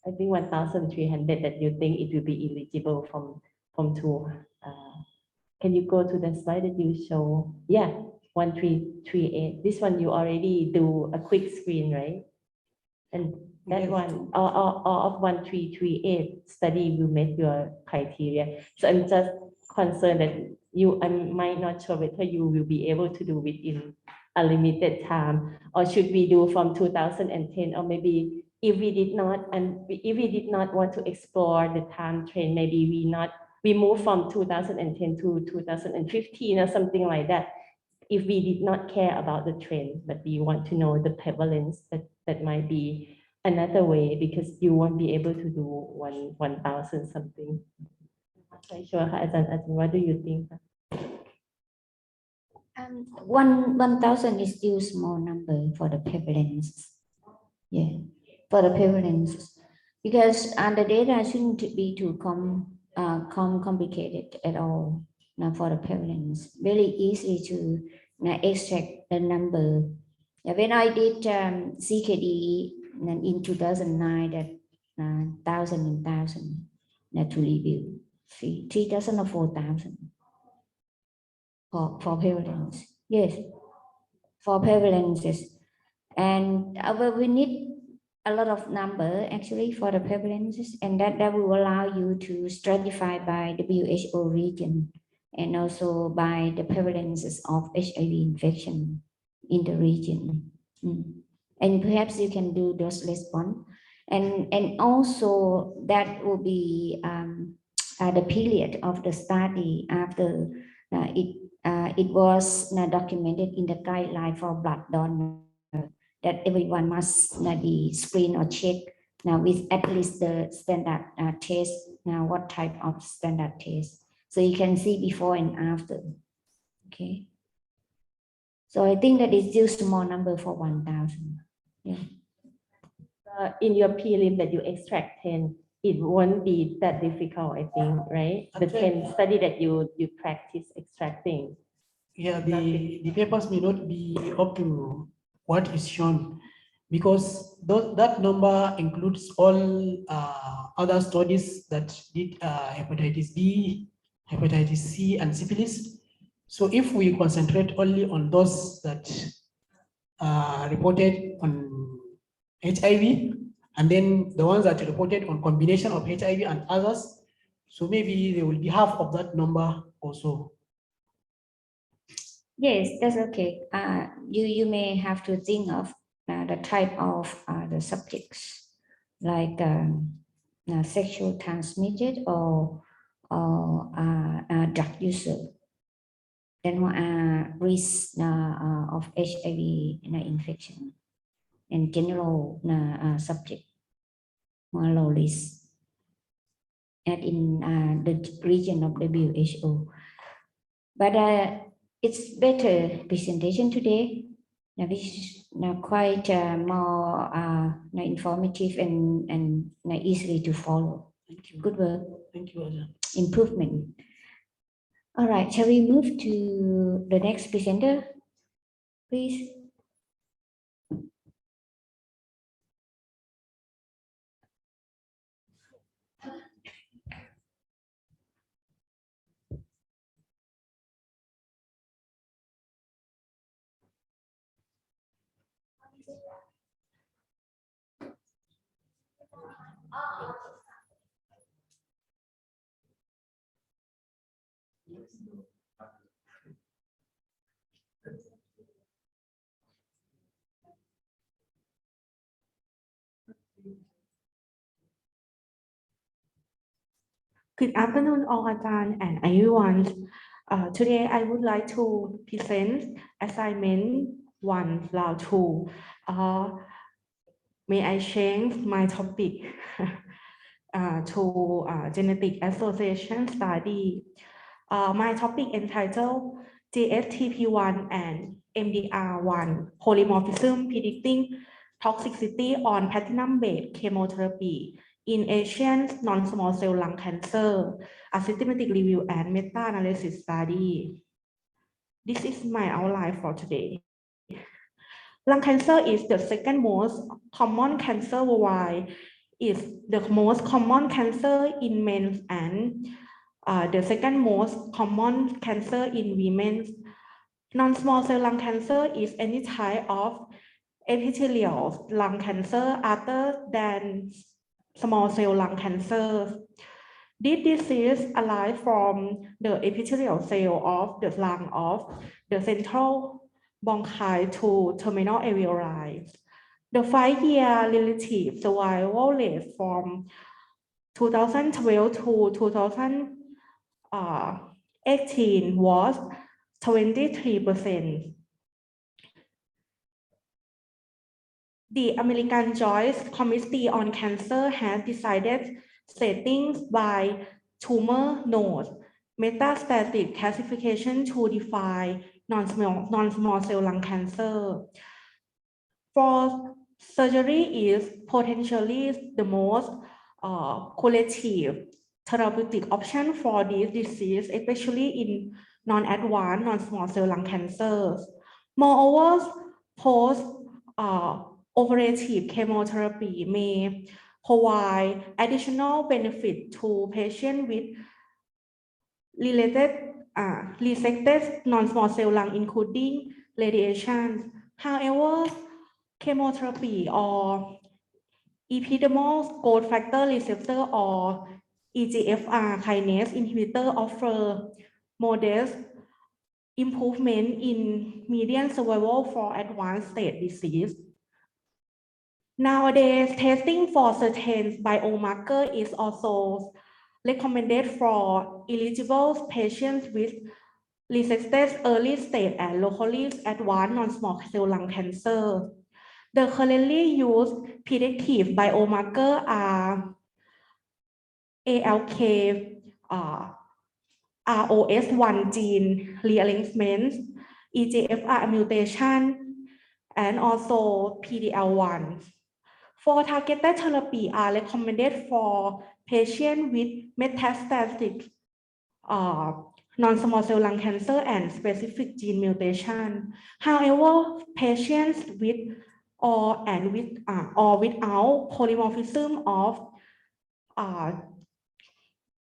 I think 1,300 that you think it will be eligible from two. Can you go to the slide that you show? Yeah, 1338. This one you already do a quick screen, right? And that one, or of 1338 study will make your criteria. So I'm just concerned that I might not sure whether you will be able to do within a limited time, or should we do from 2010, or maybe if we did not want to explore the time trend, maybe we move from 2010 to 2015 or something like that. If we did not care about the trend, but we want to know the prevalence, that might be another way, because you won't be able to do 1,000 something. I'm not sure, what do you think? 1,000 is still small number for the prevalence. Yeah, for the prevalence, because the data shouldn't be too complicated at all. Now for the prevalence, very easy to extract the number. When I did CKD in 2009, that 1,000 and 1,000 to review 3,000 or 4,000 for prevalence. Yes, for prevalences, and we need a lot of number actually for the prevalences, and that will allow you to stratify by WHO region and also by the prevalences of HIV infection in the region. And perhaps you can do those response, and also that will be the period of the study after it was documented in the guideline for blood donor that everyone must be screened or checked now with at least the standard test. Now, what type of standard test? So you can see before and after. Okay. So I think that is still small number for 1,000. Yeah. In your prelim that you extract 10, it won't be that difficult, I think, right? The 10 study that you practice extracting. Yeah, the papers may not be up to what is shown, because that number includes all other studies that did hepatitis B, hepatitis C, and syphilis. So if we concentrate only on those that reported on HIV, and then the ones that reported on combination of HIV and others, so maybe there will be half of that number also. Yes, that's okay. You may have to think of the type of the subjects, like sexual transmitted or drug user, then risk of HIV infection, and general subject, more low risk, and in the region of WHO. But it's better presentation today. Now this is now quite more informative and easily to follow. Thank you. Good work. Thank you, Ajahn. Improvement. All right, shall we move to the next presenter, please? Good afternoon, all Ajahn and everyone. Today I would like to present assignment 1 round 2. May I change my topic to genetic association study. My topic entitled GSTP1 and MDR1 polymorphism predicting toxicity on platinum-based chemotherapy in Asian non-small cell lung cancer, a systematic review and meta-analysis study. This is my outline for today. Lung cancer is the second most common cancer worldwide. It's the most common cancer in men and the second most common cancer in women. Non-small cell lung cancer is any type of epithelial lung cancer other than small cell lung cancer. This disease arises from the epithelial cell of the lung of the central bronchi to terminal alveoli. The 5-year relative survival rate from 2012 to 2018 was 23%. The American Joint Committee on Cancer has decided settings by tumor node metastatic classification to define non-small cell lung cancer. For surgery is potentially the most curative therapeutic option for this disease, especially in non-advanced non-small cell lung cancers. Moreover, post-operative chemotherapy may provide additional benefit to patients with resected non-small cell lung, including radiation. However, chemotherapy or epidermal growth factor receptor or EGFR kinase inhibitor offer modest improvement in median survival for advanced stage disease. Nowadays, testing for certain biomarker is also recommended for eligible patients with resected early stage and locally advanced non-small cell lung cancer. The currently used predictive biomarker are ALK, ROS1 gene rearrangement, EGFR mutation, and also PD-L1. For targeted therapy are recommended for patients with metastatic non-small cell lung cancer and specific gene mutation. However, patients with or without polymorphism of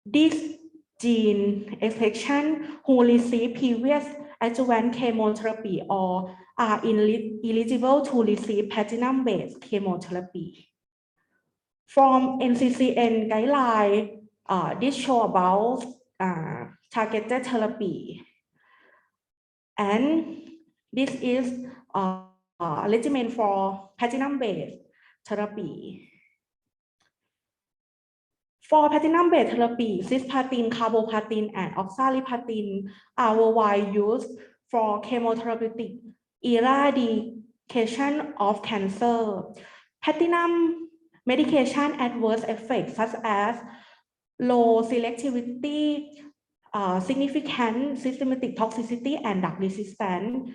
this gene expression who receive previous adjuvant chemotherapy or are eligible to receive platinum-based chemotherapy. From NCCN guideline, this show about targeted therapy, and this is regimen for platinum-based therapy. For platinum-based therapy, cisplatin, carboplatin, and oxaliplatin are worldwide used for chemotherapeutic eradication of cancer. Platinum medication adverse effects such as low selectivity, significant systematic toxicity, and drug resistance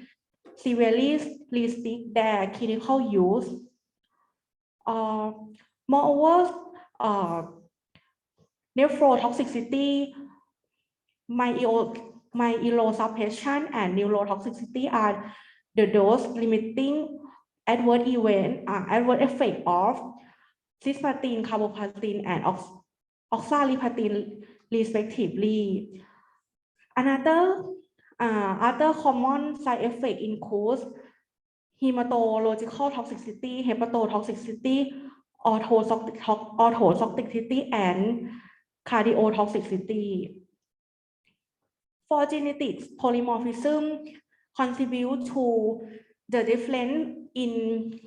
severely restrict their clinical use. Moreover, nephrotoxicity, myelosuppression, and neurotoxicity are the dose-limiting adverse effect of cisplatin, carboplatin, and oxaliplatin, respectively. Another other common side effect includes hematological toxicity, hepatotoxicity, autotoxicity, and cardiotoxicity. For genetics, polymorphism contribute to the difference in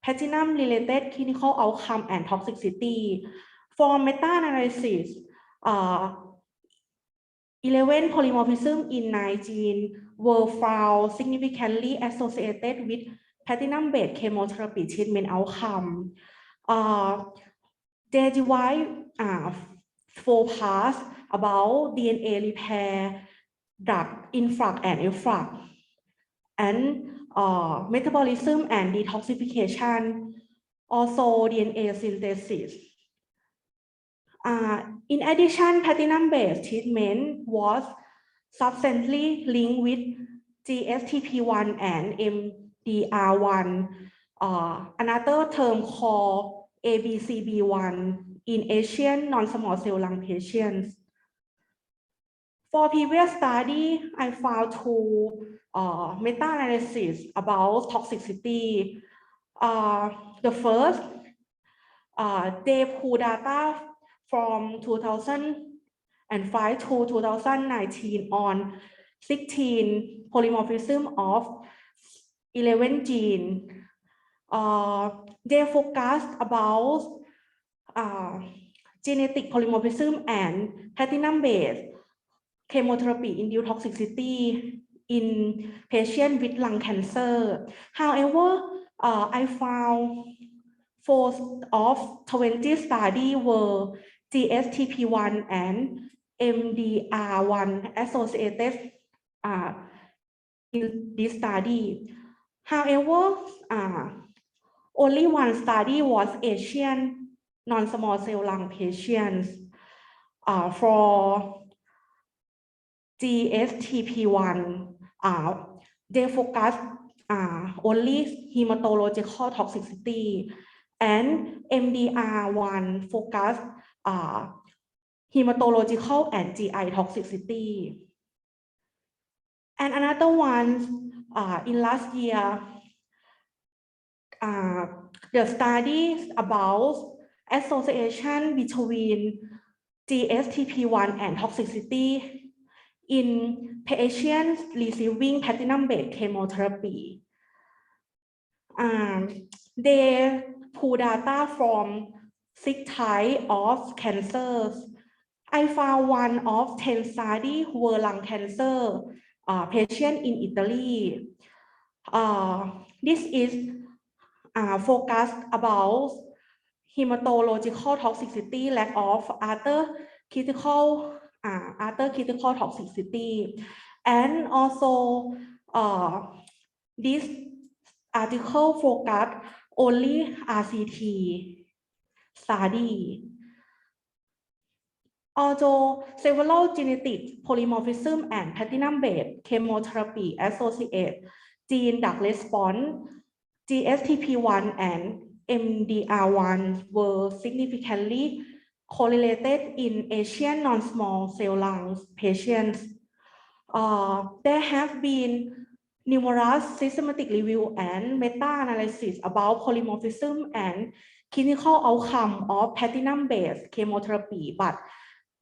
platinum-related clinical outcome and toxicity. For meta-analysis, 11 polymorphism in 9 genes were found significantly associated with platinum-based chemotherapy treatment outcome. They divide 4 parts about DNA repair, drug influx and efflux, and metabolism and detoxification, also DNA synthesis. In addition, platinum-based treatment was substantially linked with GSTP1 and MDR1, another term called ABCB1 in Asian non-small cell lung patients. For previous study, I found 2 meta-analysis about toxicity. The first, they pulled data from 2005 to 2019 on 16 polymorphism of 11 genes. They focused about genetic polymorphism and platinum-based chemotherapy-induced toxicity in patients with lung cancer. However, I found 4 of 20 studies were GSTP1 and MDR1 associated in this study. However, only 1 study was Asian non-small cell lung patients. For GSTP1, they focused only hematological toxicity, and MDR1 focused hematological and GI toxicity. And another one, in last year, the studies about association between GSTP1 and toxicity in patients receiving platinum-based chemotherapy. They pull data from 6 types of cancers. I found 1 of 10 studies were lung cancer patient in Italy. This is focused about hematological toxicity, lack of other critical toxicity, and also this article focused only RCT study. Although several genetic polymorphism and platinum-based chemotherapy associate gene drug response, GSTP1 and MDR1 were significantly correlated in Asian non-small cell lung patients. There have been numerous systematic review and meta-analysis about polymorphism and clinical outcome of platinum-based chemotherapy, but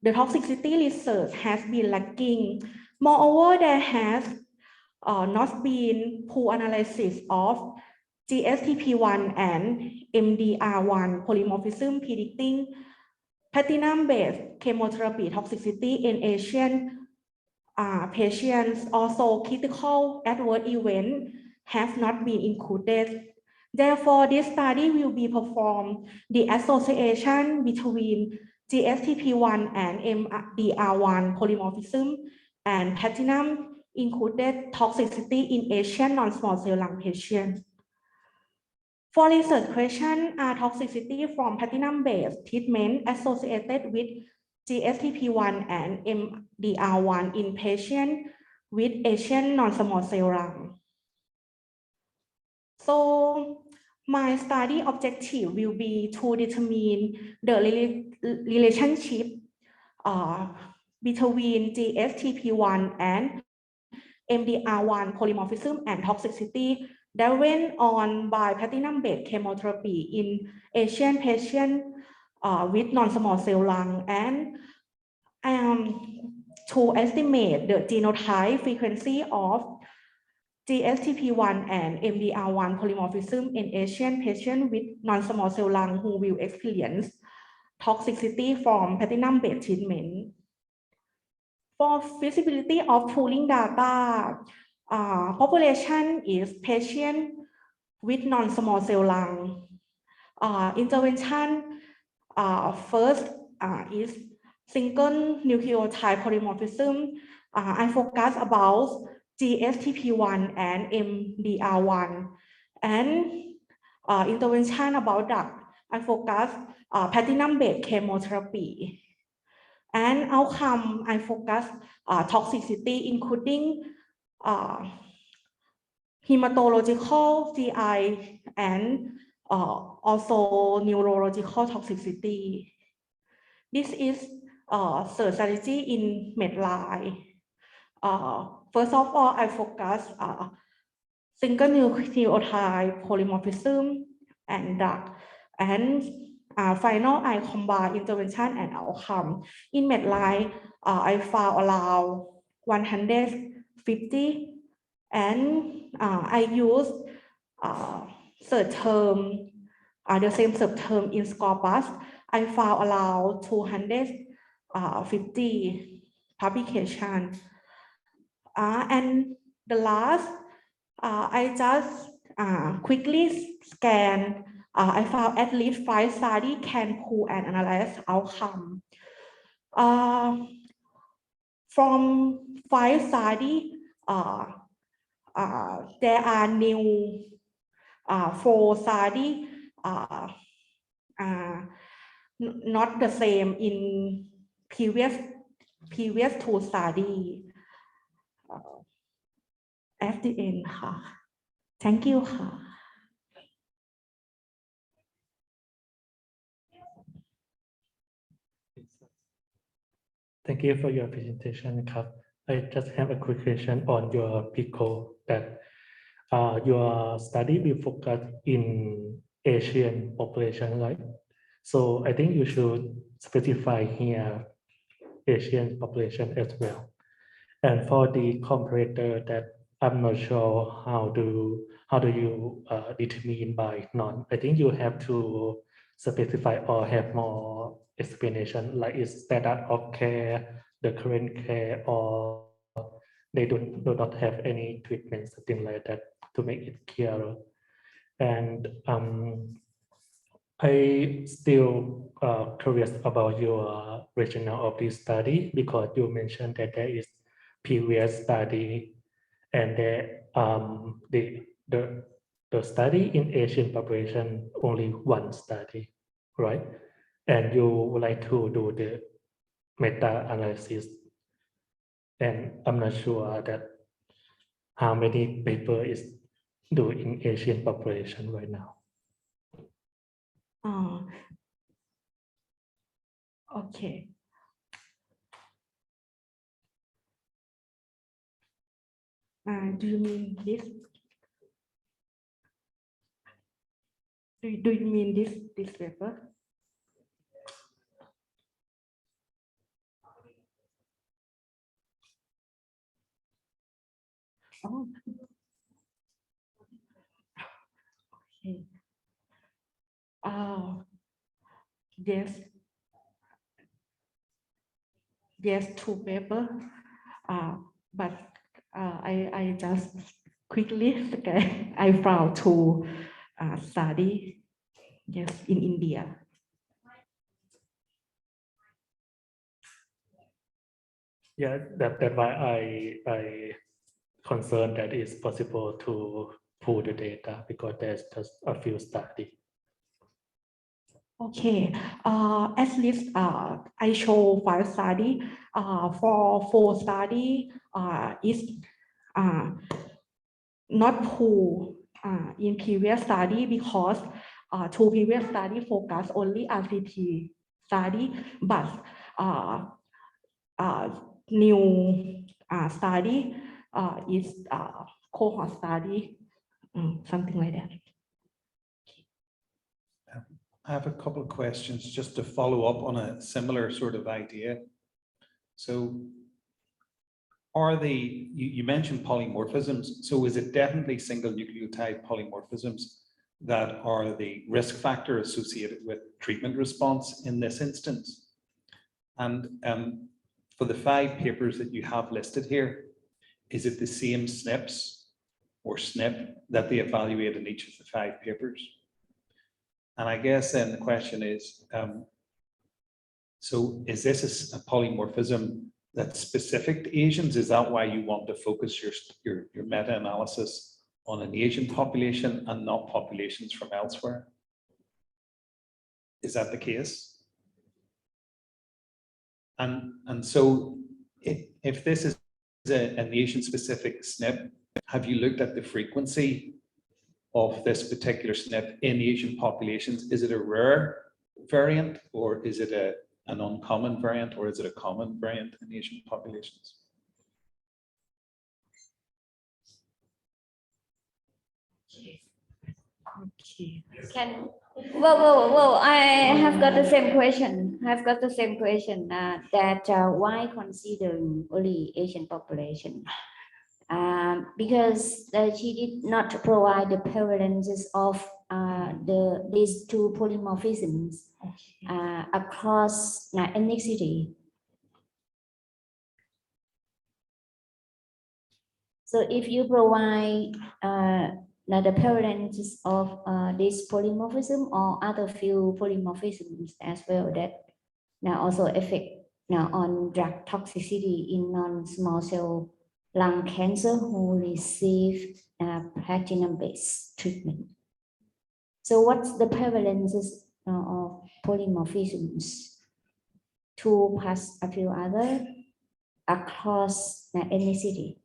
the toxicity research has been lacking. Moreover, there has not been pool analysis of GSTP1 and MDR1 polymorphism predicting platinum-based chemotherapy toxicity in Asian patients. Also, critical adverse events have not been included. Therefore, this study will be performed the association between GSTP1 and MDR1 polymorphism and platinum included toxicity in Asian non-small cell lung patients. For research question, are toxicity from platinum-based treatment associated with GSPP1 and MDR1 in patients with Asian non-small cell lung? So my study objective will be to determine the relationship between GSPP1 and MDR1 polymorphism and toxicity that went on by platinum-based chemotherapy in Asian patients with non-small cell lung, and to estimate the genotype frequency of GSPP1 and MDR1 polymorphism in Asian patients with non-small cell lung who will experience toxicity from platinum-based treatment. For feasibility of pooling data, population is patient with non-small cell lung. Intervention first is single nucleotide polymorphism. I focus about GSPP1 and MDR1, and intervention about that I focus platinum-based chemotherapy. And outcome, I focus toxicity, including hematological, GI, and also neurological toxicity. This is search strategy in medline. First of all, I focus single nucleotide polymorphism and that, and final, I combine intervention and outcome. In medline, I found around 150, and I use search term, the same search term in Scopus. I found around 250 publications. And the last, I just quickly scan. I found at least 5 studies can pool and analyze outcome. From 5 studies, there are new 4 studies, not the same in previous 2 studies. At the end, thank you. Thank you for your presentation. I just have a quick question on your PICO that your study will focus in Asian population, right? So I think you should specify here Asian population as well. And for the comparator, that I'm not sure how do you determine by none. I think you have to specify or have more explanation, like is standard of care, the current care, or they do not have any treatment, something like that, to make it clearer. And I still curious about your rationale of this study, because you mentioned that there is previous study and the study in Asian population only one study, right? And you would like to do the meta-analysis, and I'm not sure that how many paper is do in Asian population right now. Okay. Do you mean this? Do you mean this paper? Oh. Okay. Yes, 2 papers. But I just quickly I found 2 study, yes, in India. Yeah, that's why I concerned that it's possible to pull the data because there's just a few studies. Okay, at least I show 5 study. For 4 study is not pool in previous study because 2 previous study focus only RCT study, but new study is cohort study, something like that. I have a couple of questions just to follow up on a similar sort of idea. So you mentioned polymorphisms. So is it definitely single nucleotide polymorphisms that are the risk factor associated with treatment response in this instance? And for the 5 papers that you have listed here, is it the same SNPs or SNP that they evaluate in each of the 5 papers? And I guess then the question is, so is this a polymorphism that's specific to Asians? Is that why you want to focus your meta-analysis on an Asian population and not populations from elsewhere? Is that the case? And so if this is an Asian-specific SNP, have you looked at the frequency of this particular SNP in Asian populations? Is it a rare variant, or is it an uncommon variant, or is it a common variant in Asian populations? Okay. Well, I have got the same question. That why considering only Asian population? Because she did not provide the prevalences of these 2 polymorphisms across ethnicity. So if you provide the prevalences of this polymorphism or other few polymorphisms as well, that now also affect on drug toxicity in non-small cell lung cancer who receive platinum-based treatment. So what's the prevalences of polymorphisms? 2 plus a few other across ethnicity.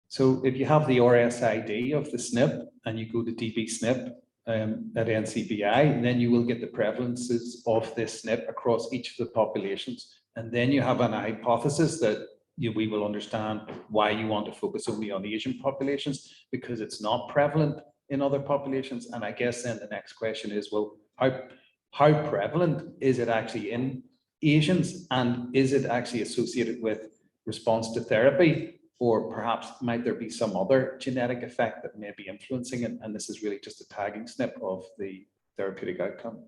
So if you have the RSID of the SNP and you go to DB-SNP at NCBI, then you will get the prevalences of this SNP across each of the populations. And then you have an hypothesis that we will understand why you want to focus only on Asian populations, because it's not prevalent in other populations. And I guess then the next question is, well, how prevalent is it actually in Asians? And is it actually associated with response to therapy? Or perhaps might there be some other genetic effect that may be influencing it? And this is really just a tagging SNP of the therapeutic outcome.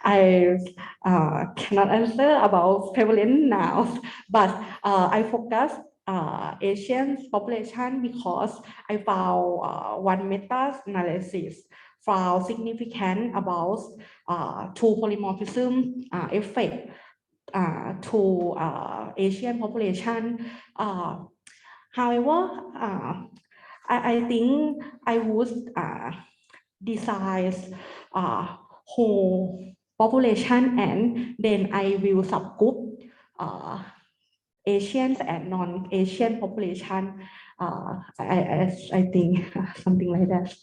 I cannot answer about prevalence now, but I focus Asian population because I found one meta-analysis found significant about 2 polymorphism effect to Asian population. However, I think I would design whole population and then I will subgroup Asians and non-Asian population. I think something like that.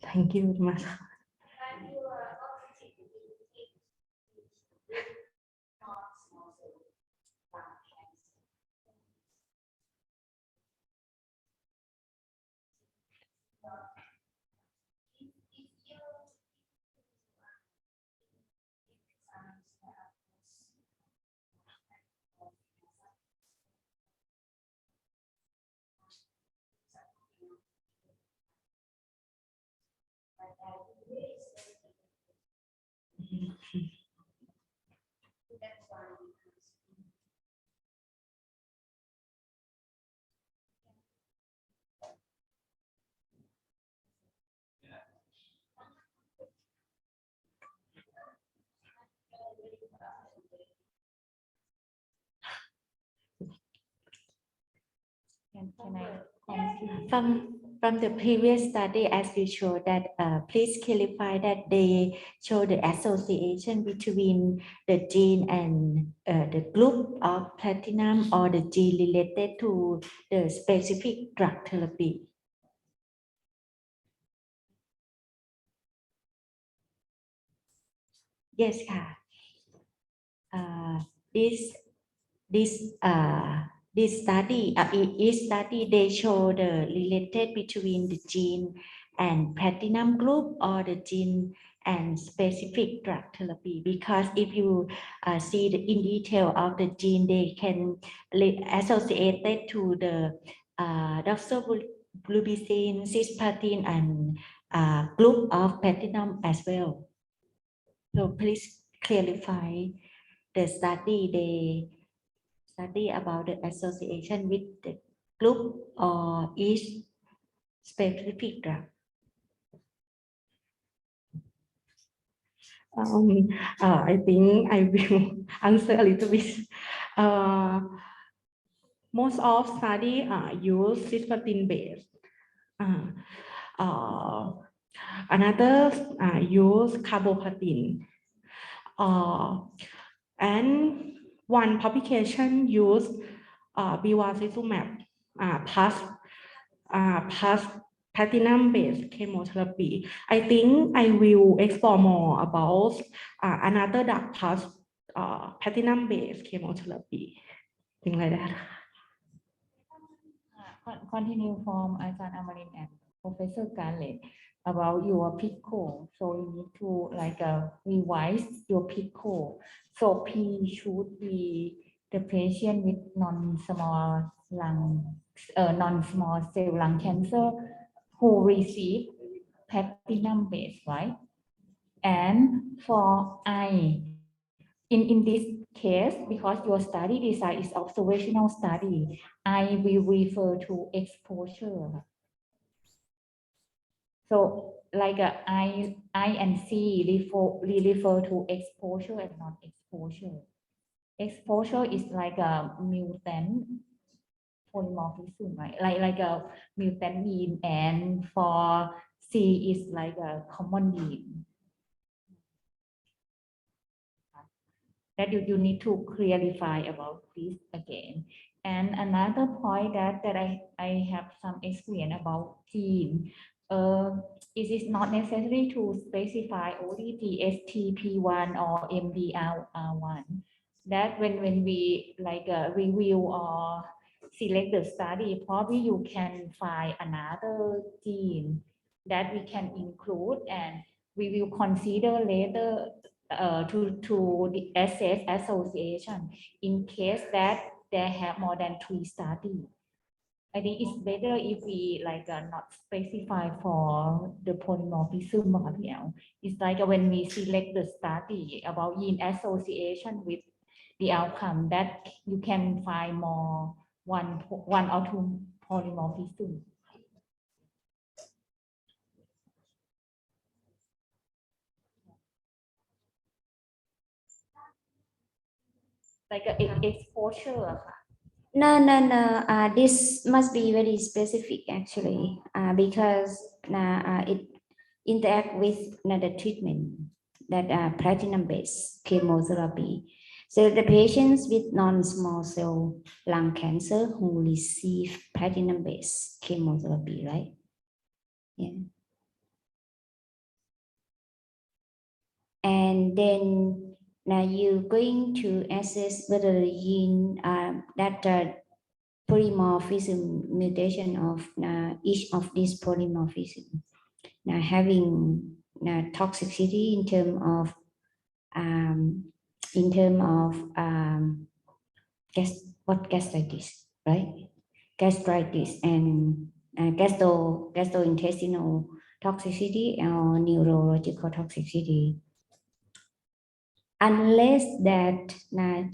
Thank you very much. From the previous study, as you showed that, please clarify that they show the association between the gene and the group of platinum or the gene related to the specific drug therapy. Yes, this study, each study they show the related between the gene and platinum group or the gene and specific drug therapy, because if you see in detail of the gene, they can associate it to the doxorubicin, cisplatin, and group of platinum as well. So please clarify the study they study about the association with the group or each specific drug. I think I will answer a little bit. Most of study use cisplatin base. Another use carboplatin. And one publication used bevacizumab plus platinum-based chemotherapy. I think I will explore more about another drug plus platinum-based chemotherapy, things like that. Continue from Ajahn Amarin and Professor Garrett about your PICO. So you need to revise your PICO. So P should be the patient with non-small cell lung cancer who receive platinum-based, right? And for I, in this case, because your study design is observational study, I will refer to exposure. So I and C refer to exposure and not exposure. Exposure is like a mutant polymorphism, right? Like a mutant gene, and for C is like a common gene. That you need to clarify about this again. And another point that I have some experience about gene. It is not necessary to specify only TSTP1 or MDR1. That when we review or select the study, probably you can find another gene that we can include, and we will consider later to assess association in case that they have more than 3 studies. I think it's better if we not specify for the polymorphism. It's like when we select the study about gene association with the outcome, that you can find more one or two polymorphism. Like an exposure. No. This must be very specific actually, because it interact with the treatment that platinum-based chemotherapy. So the patients with non-small cell lung cancer who receive platinum-based chemotherapy, right? Yeah. And then now you're going to assess whether the gene that polymorphism mutation of each of these polymorphism now having toxicity in terms of gastritis, right? Gastritis and gastrointestinal toxicity or neurological toxicity. Unless that now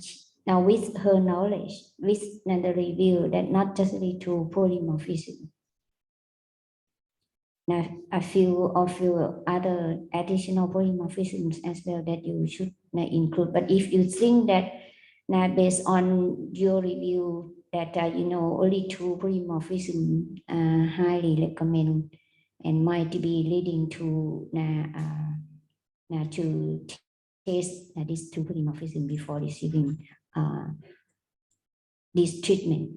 with her knowledge, with the review that not just the two polymorphism. Now a few other additional polymorphisms as well that you should include. But if you think that now based on your review that only two polymorphism are highly recommended and might be leading to test these two polymorphism before receiving this treatment.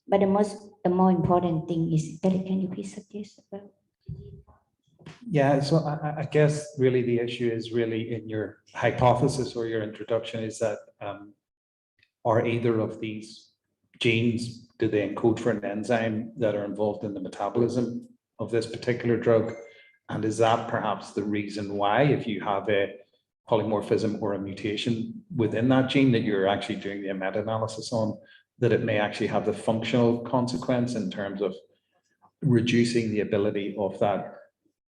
But the more important thing is that, can you please suggest about? Yeah, so I guess really the issue is really in your hypothesis or your introduction is that are either of these genes, do they encode for an enzyme that are involved in the metabolism of this particular drug? And is that perhaps the reason why, if you have a polymorphism or a mutation within that gene that you're actually doing the meta-analysis on, that it may actually have the functional consequence in terms of reducing the ability of that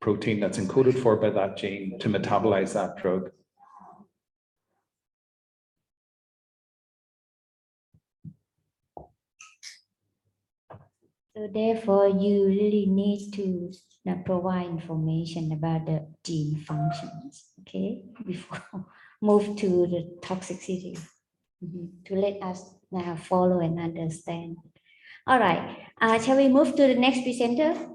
protein that's encoded for by that gene to metabolize that drug? So therefore, you really need to provide information about the gene functions, okay, before move to the toxicity, to let us now follow and understand. All right, shall we move to the next presenter?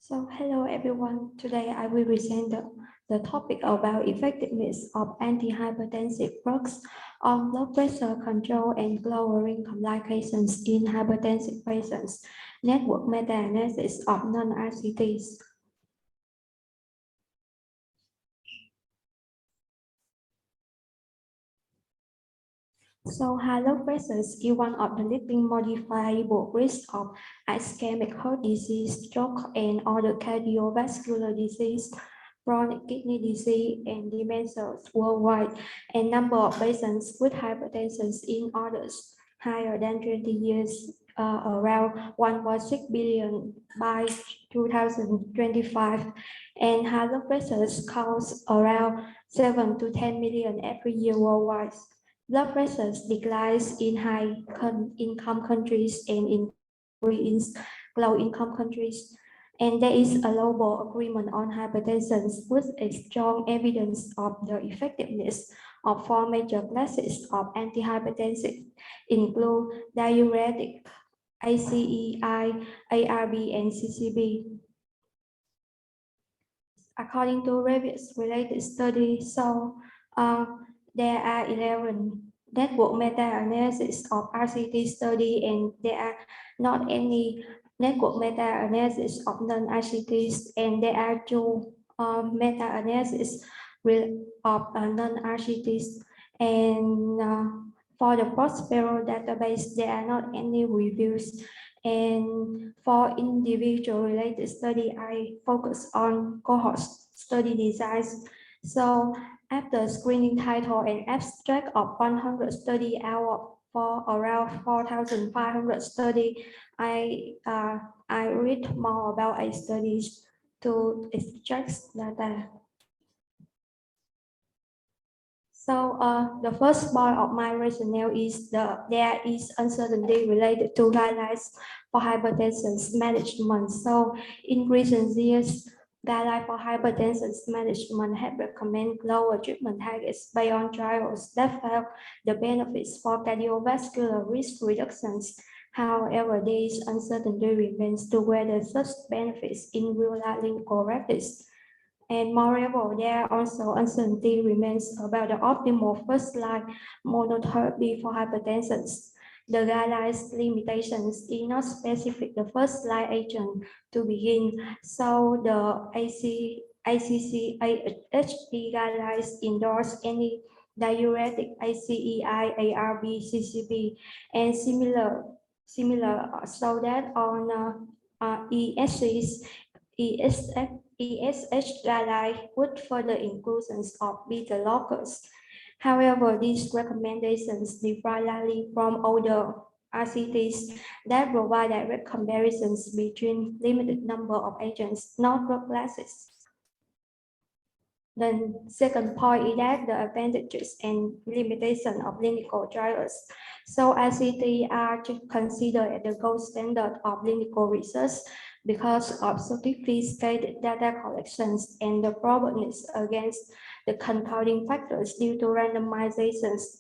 So hello everyone. Today I will present the topic about effectiveness of antihypertensive drugs on blood pressure control and lowering complications in hypertensive patients. Network meta-analysis of non-RCTs. So high blood pressure is one of the leading modifiable risks of ischemic heart disease, stroke, and other cardiovascular disease, chronic kidney disease, and dementia worldwide. And number of patients with hypertension in others higher than 20 years, around 1.6 billion by 2025. And high blood pressure causes around 7 to 10 million every year worldwide. Blood pressure declines in high-income countries and in low-income countries. And there is a global agreement on hypertension with a strong evidence of the effectiveness of four major classes of antihypertensive, include diuretic, ACE, ARB, and CCB. According to previous related studies, there are 11 network meta-analysis of RCT study, and there are not any network meta-analysis of non-RCTs, and there are 2 meta-analysis of non-RCTs. And for the Prospero database, there are not any reviews. And for individual related study, I focus on cohort study designs. So after screening title and abstract of 100 study hour for around 4,500 study, I read more about a studies to extract data. So the first part of my rationale is there is uncertainty related to guidelines for hypertension management. So in recent years, guidelines for hypertension management have recommended lower treatment targets based on trials that found the benefits for cardiovascular risk reductions. However, there is uncertainty remains to whether such benefits in real-life clinical practice. And moreover, there also uncertainty remains about the optimal first-line monotherapy for hypertension. The guidelines limitations is not specific the first-line agent to begin. So the ICC IHP guidelines endorse any diuretic ICEI, ARB, CCB, and similar so that on ESH guideline would further inclusions of beta blockers. However, these recommendations differ largely from other RCTs that provide direct comparisons between limited number of agents, not drug classes. The second point is that the advantages and limitation of clinical trials. So RCT are considered the gold standard of clinical research because of sophisticated data collections and the probableness against the confounding factors due to randomizations.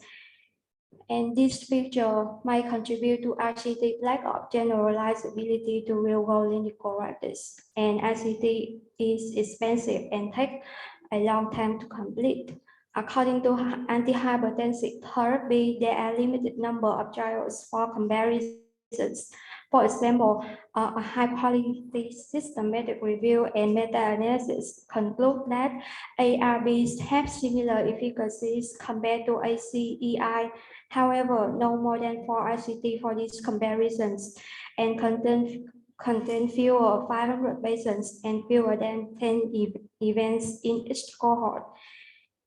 And this feature might contribute to RCT lack of generalizability to real-world clinical practice. And RCT is expensive and takes a long time to complete. According to antihypertensive therapy, there are limited number of trials for comparisons. For example, a high-quality systematic review and meta-analysis conclude that ARBs have similar efficacies compared to ACEI. However, no more than 4 RCT for these comparisons and contain fewer 500 patients and fewer than 10 events in each cohort.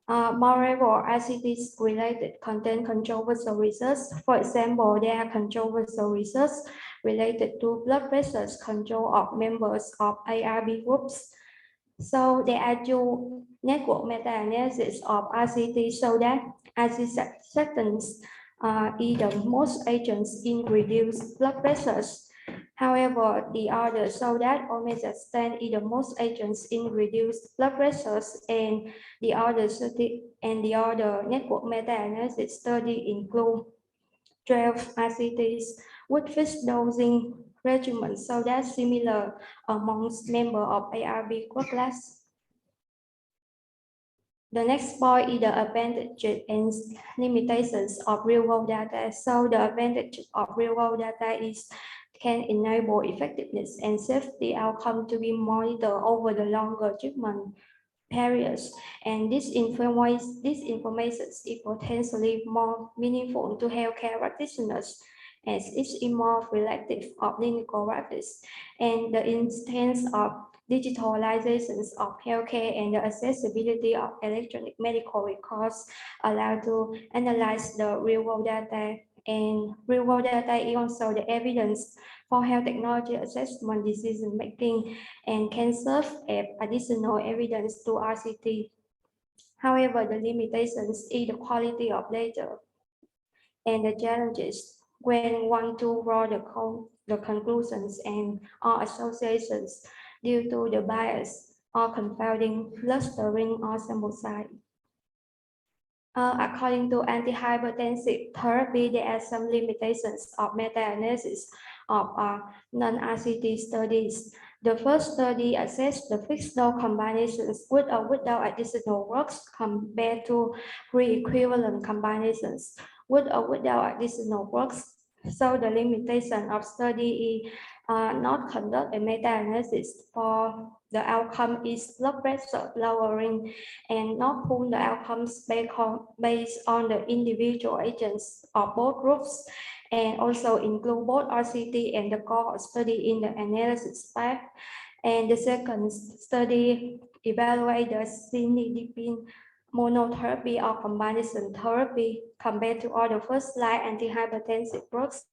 Moreover, RCTs related contain controversial research. For example, there are controversial research related to blood pressure control of members of ARB groups. So there are two network meta-analysis of RCT so that acetaminophen is the most agents in reduced blood pressures. However, the other so that omeprazole is the most agents in reduced blood pressures, and the other network meta-analysis study include 12 RCTs with fixed dosing regimens so that similar amongst members of ARB class. The next point is the advantages and limitations of real-world data. So the advantage of real-world data is can enable effectiveness and safety outcome to be monitored over the longer treatment periods. And this information is potentially more meaningful to healthcare practitioners as it's more reflective of clinical practice and the instance of digitalizations of healthcare and the accessibility of electronic medical records allow to analyze the real-world data. And real-world data is also the evidence for health technology assessment decision making and can serve as additional evidence to RCT. However, the limitations is the quality of data and the challenges when one to draw the conclusions and or associations due to the bias or confounding clustering or sample size. According to antihypertensive therapy, there are some limitations of meta-analysis of non-RCT studies. The first study assessed the fixed dose combinations with or without additional drugs compared to pre-equivalent combinations with or without additional drugs. So the limitation of study is not conduct a meta-analysis for the outcome is blood pressure lowering and not pull the outcomes based on the individual agents of both groups and also include both RCT and the cohort study in the analysis part. And the second study evaluate the sinidipine monotherapy or combination therapy compared to other first-line antihypertensive drugs.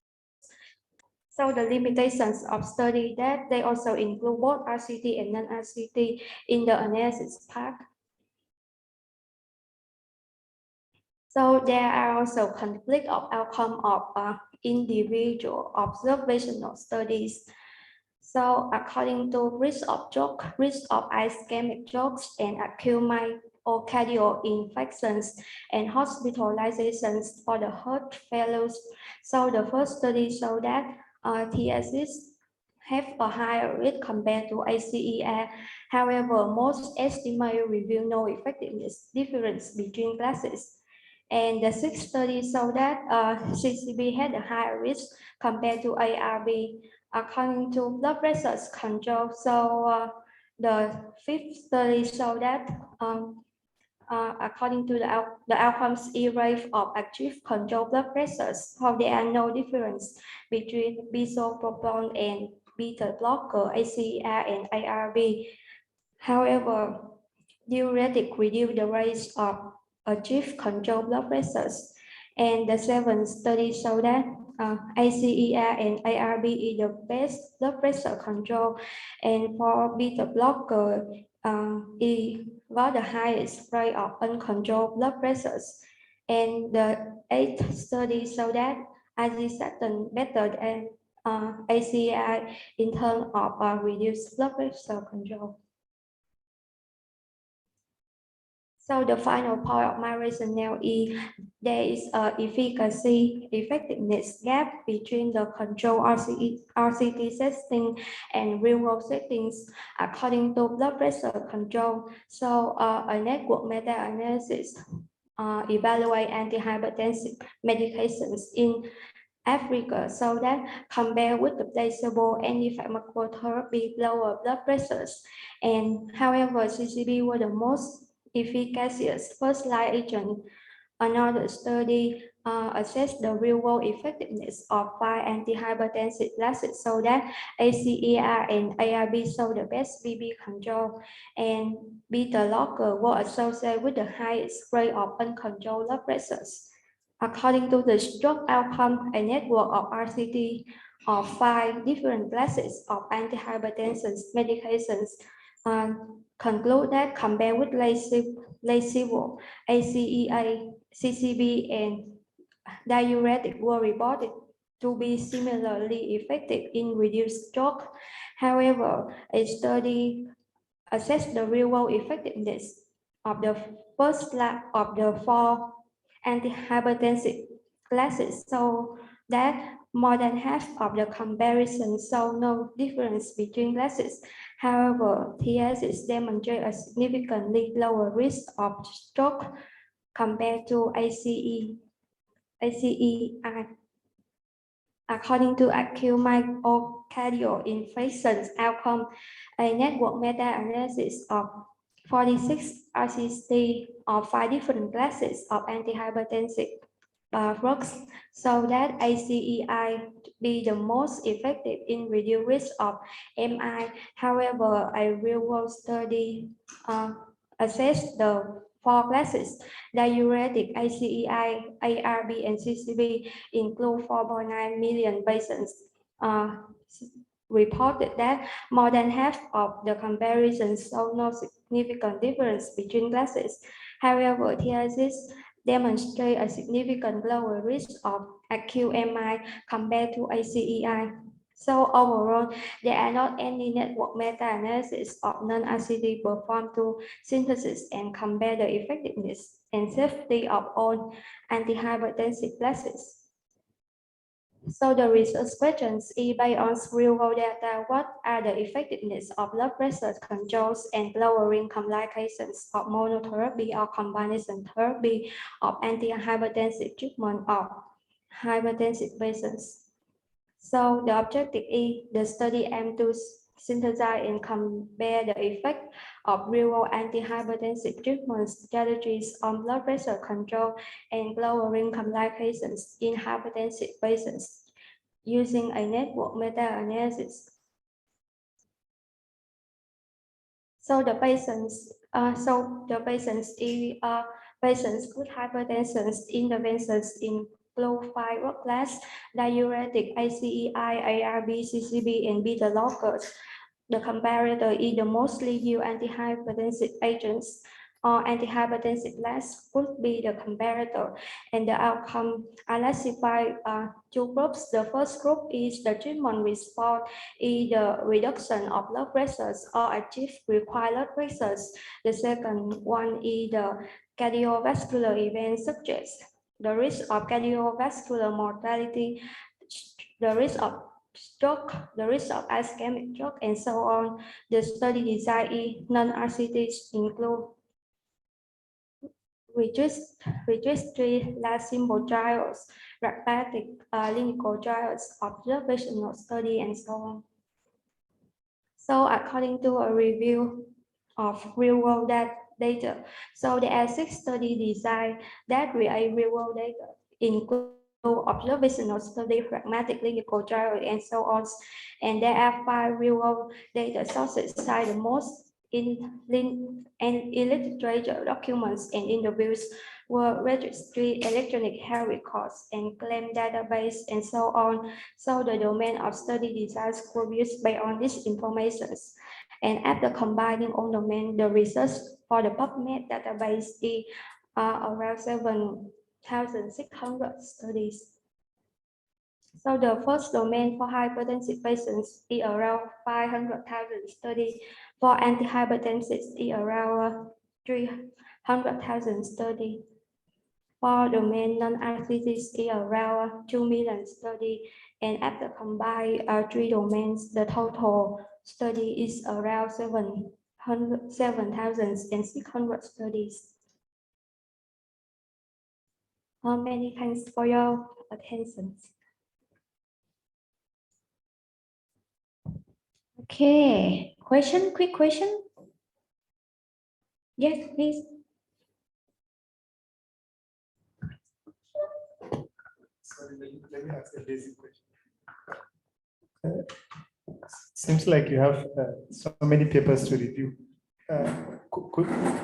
So the limitations of study that they also include both RCT and non-RCT in the analysis part. So there are also conflict of outcome of individual observational studies. So according to risk of stroke, risk of ischemic strokes and acute myocardial infections and hospitalizations for the heart failures. So the first study showed that TSS have a higher risk compared to ACEI. However, most estimates reveal no effectiveness difference between classes. And the sixth study showed that CCB had a higher risk compared to ARB according to blood pressure control. So the fifth study showed that according to the outcomes E-rate of achieved control blood pressures, how there are no difference between bisoprolol and beta blocker, ACER and ARB. However, diuretic reduce the rate of achieved control blood pressures, and the seventh study showed that ACER and ARB is the best blood pressure control, and for beta blocker, it got the highest rate of uncontrolled blood pressures. And the eighth study showed that azistatin better than ACER in terms of reduced blood pressure control. So the final point of my rationale is there is a efficacy effectiveness gap between the control RCT setting and real world settings according to blood pressure control. So a network meta-analysis evaluate antihypertensive medications in Africa so that compared with the placebo anti-pharmacotherapy lower blood pressures. And however, CCB were the most efficacious first-line agent. Another study assessed the real-world effectiveness of 5 antihypertensive classes so that ACER and ARB show the best BB control, and beta blocker were associated with the highest rate of uncontrolled blood pressures. According to the stroke outcome, a network of RCT of 5 different classes of antihypertensive medications conclude that compared with placebo, ACER, CCB, and diuretic were reported to be similarly effective in reduced stroke. However, a study assessed the real-world effectiveness of the first of the 4 antihypertensive classes, so that more than half of the comparisons saw no difference between classes. However, TSS demonstrate a significantly lower risk of stroke compared to ACEI. According to acute myocardial infarction outcome, a network meta-analysis of 46 RCT of 5 different classes of antihypertensive drugs, so that ACEI be the most effective in reduced risk of MI. However, a real-world study assessed the 4 classes, diuretic, ACEI, ARB, and CCB, include 4.9 million patients. Reported that more than half of the comparisons saw no significant difference between classes. However, TSS demonstrate a significant lower risk of acute MI compared to ACEI. So overall, there are not any network meta-analysis of non-RCT performed to synthesis and compare the effectiveness and safety of all antihypertensive classes. So the research questions is based on real-world data. What are the effectiveness of blood pressure controls and lowering complications of monotherapy or combination therapy of antihypertensive treatment of hypertensive patients? So the objective is the study aims to synthesize and compare the effect of real-world antihypertensive treatment strategies on blood pressure control and lowering complications in hypertensive patients using a network meta-analysis. So the patients with hypertension interventions in include 5 work class, diuretic, ACEI, ARB, CCB, and beta blockers. The comparator is the mostly used antihypertensive agents or antihypertensive class would be the comparator, and the outcome are classified 2 groups. The first group is the treatment response, is the reduction of blood pressures or achieve required blood pressures. The second one is the cardiovascular event subjects, the risk of cardiovascular mortality, the risk of stroke, the risk of ischemic stroke, and so on. The study design is non-RCTs include registry large symbol trials, pragmatic clinical trials, observational study, and so on. So according to a review of real-world data, so there are 6 study design that relate real-world data, include observational study, pragmatic clinical trial, and so on. And there are 5 real-world data sources cited the most in literature documents and interviews were registry, electronic health records, and claim database, and so on. So the domain of study designs could be used based on these informations. And after combining all domain, the research for the PubMed database is around 7,600 studies. So the first domain for hypertensive patients is around 500,000 studies. For antihypertensive is around 300,000 studies. For domain non-arthritis is around 2 million studies. And after combine 3 domains, the total study is around 7,600 studies. Many thanks for your attention. Okay, question, quick question. Yes, please. Sorry, let me ask a basic question. Seems like you have so many papers to review.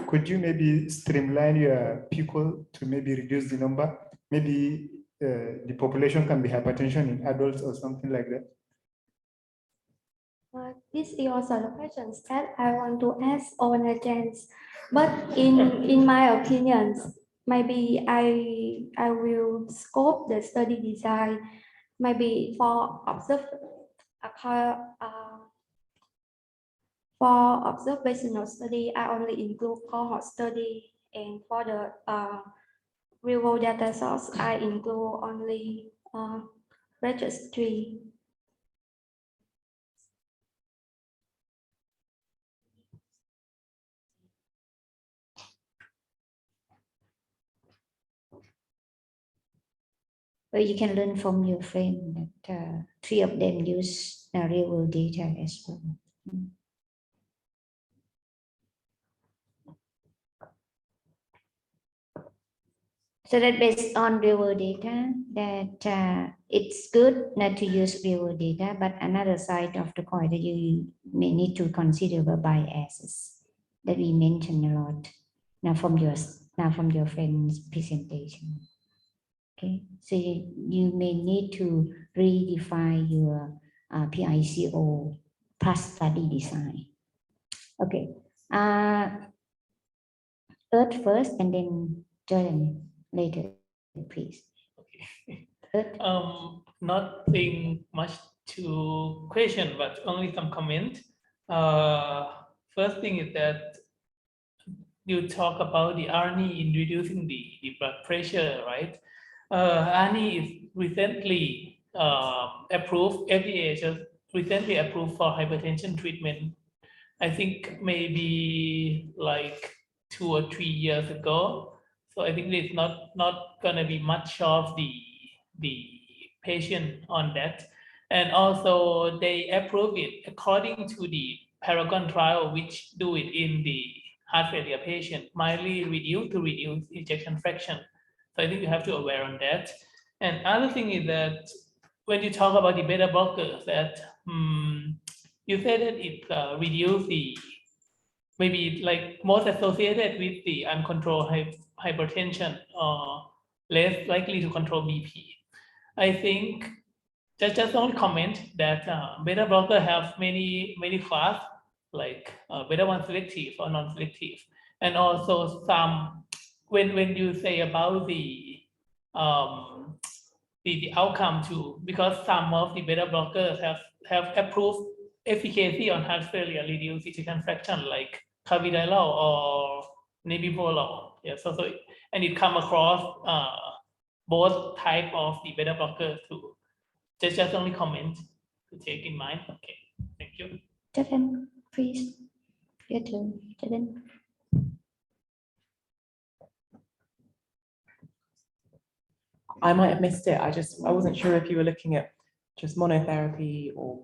Could you maybe streamline your people to maybe reduce the number? Maybe the population can be hypertension in adults or something like that. This is also the questions that I want to ask on agents. But in my opinions, maybe I will scope the study design. Maybe for observational study, I only include cohort study, and for the real world data source, I include only registry. Well, you can learn from your friend that 3 of them use real world data as well. So that based on real world data, that it's good not to use real world data, but another side of the coin that you may need to consider the biases that we mentioned a lot now from your friend's presentation. Okay, so you may need to redefine your PICO plus study design. Okay, Earth first and then Jordan later, please. Okay. Nothing much to question, but only some comment. First thing is that you talk about the ARNI in reducing the blood pressure, right? ARNI is recently approved, FDA just recently approved for hypertension treatment. I think maybe like 2 or 3 years ago. So I think it's not gonna be much of the patient on that. And also they approve it according to the Paragon trial, which do it in the heart failure patient, mildly reduce ejection fraction. So I think you have to aware on that. And other thing is that when you talk about the beta blockers, that you said that it reduce the maybe like most associated with the uncontrolled hypertension or less likely to control BP. I think just only comment that beta blocker have many class like beta 1 selective or non-selective, and also some when you say about the outcome too, because some of the beta blockers have approved efficacy on heart failure, reduced ejection fraction like carvedilol or nebivolol. Yeah, so and it come across both type of the beta blockers too. Just only comment to take in mind. Okay, thank you. Jordan, please. Your turn, Jordan. I might have missed it. I wasn't sure if you were looking at just monotherapy or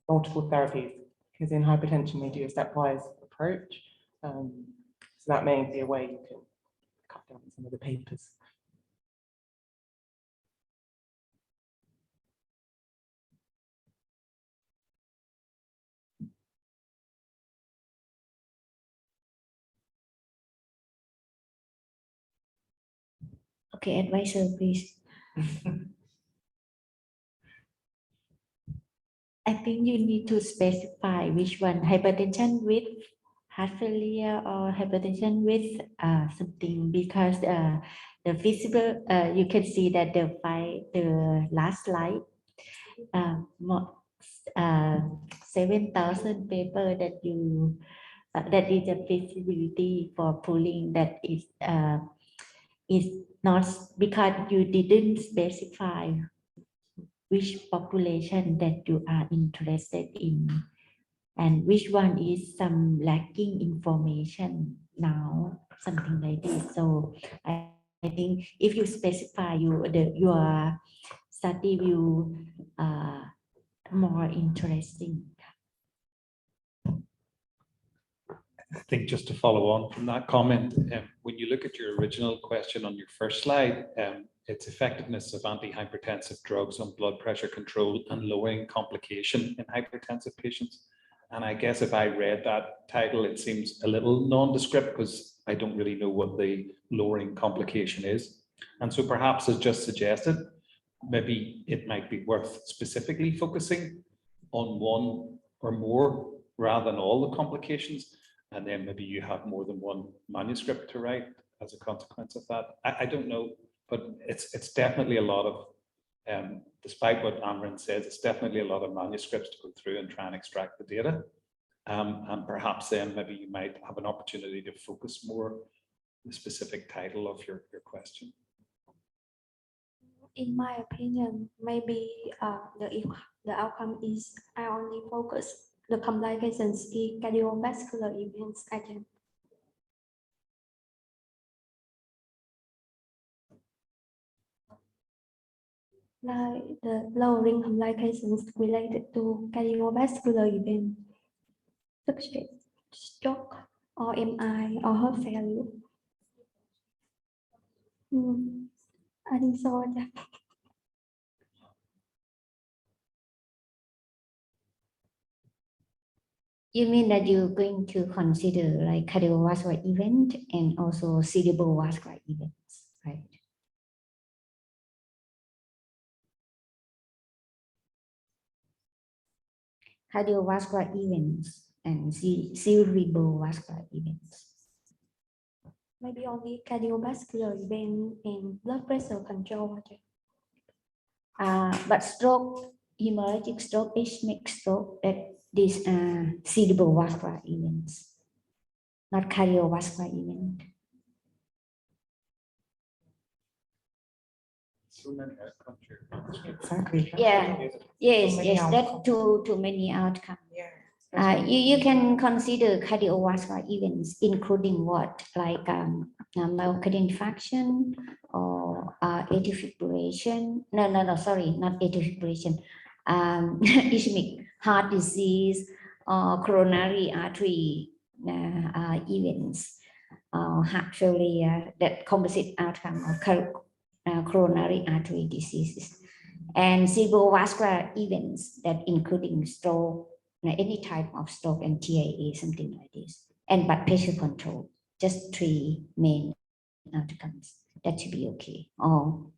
multiple therapies. because in hypertension they do a stepwise approach. So that may be a way you can cut down some of the papers. Okay, advisor, please. I think you need to specify which one, hypertension with heart failure or hypertension with something, because the visible, you can see that the last slide, 7,000 paper that you, that is a feasibility for pooling, that is not because you didn't specify which population that you are interested in, and which one is some lacking information now, something like this. So I think if you specify your study will more interesting. I think just to follow on from that comment, when you look at your original question on your first slide, it's effectiveness of antihypertensive drugs on blood pressure control and lowering complication in hypertensive patients. And I guess if I read that title, it seems a little nondescript because I don't really know what the lowering complication is. And so perhaps as just suggested, maybe it might be worth specifically focusing on one or more rather than all the complications. And then maybe you have more than one manuscript to write as a consequence of that. I don't know, but it's definitely a lot of, despite what Amran says, it's definitely a lot of manuscripts to go through and try and extract the data. And perhaps then maybe you might have an opportunity to focus more on the specific title of your question. In my opinion, maybe the outcome is I only focus the complications in cardiovascular events again. Like the lowering complications related to cardiovascular events, such as stroke or MI or heart failure. I think so. Yeah. You mean that you're going to consider like cardiovascular event and also cerebrovascular events, right? Cardiovascular events and cerebrovascular events. Maybe only cardiovascular event and blood pressure control. But stroke, hemorrhagic stroke, ischemic stroke, that these are cerebrovascular events, not cardiovascular event. Exactly. Yeah. Yes. That too many outcomes. You can consider cardiovascular events, including what, like myocardial infarction or atrial fibrillation. No, sorry, not atrial fibrillation. Ischemic heart disease or coronary artery events, heart failure, that composite outcome of coronary artery diseases, and cerebrovascular events that including stroke, any type of stroke and TIA, something like this, and blood pressure control. Just 3 main outcomes. That should be okay. Or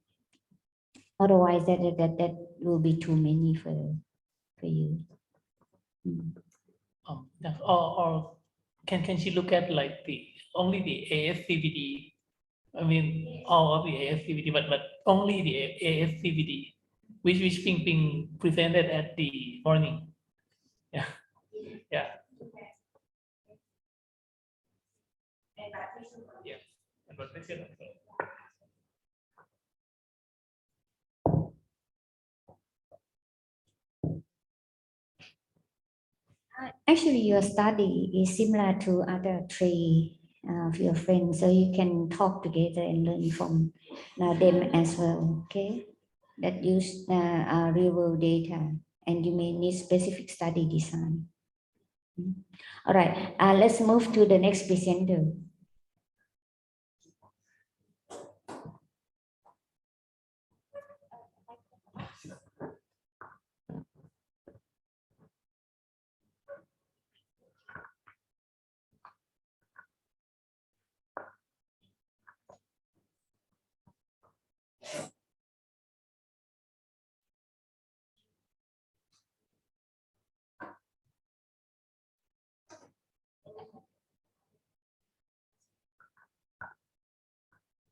otherwise, that will be too many for you. Or can she look at like only the ASCVD? I mean, all of the ASCVD, but only the ASCVD, which Ping presented at the morning. Yeah. Yeah. Yeah. And blood pressure control. Actually, your study is similar to other 3 of your friends, so you can talk together and learn from them as well. Okay, that use real world data, and you may need specific study design. All right, let's move to the next presenter.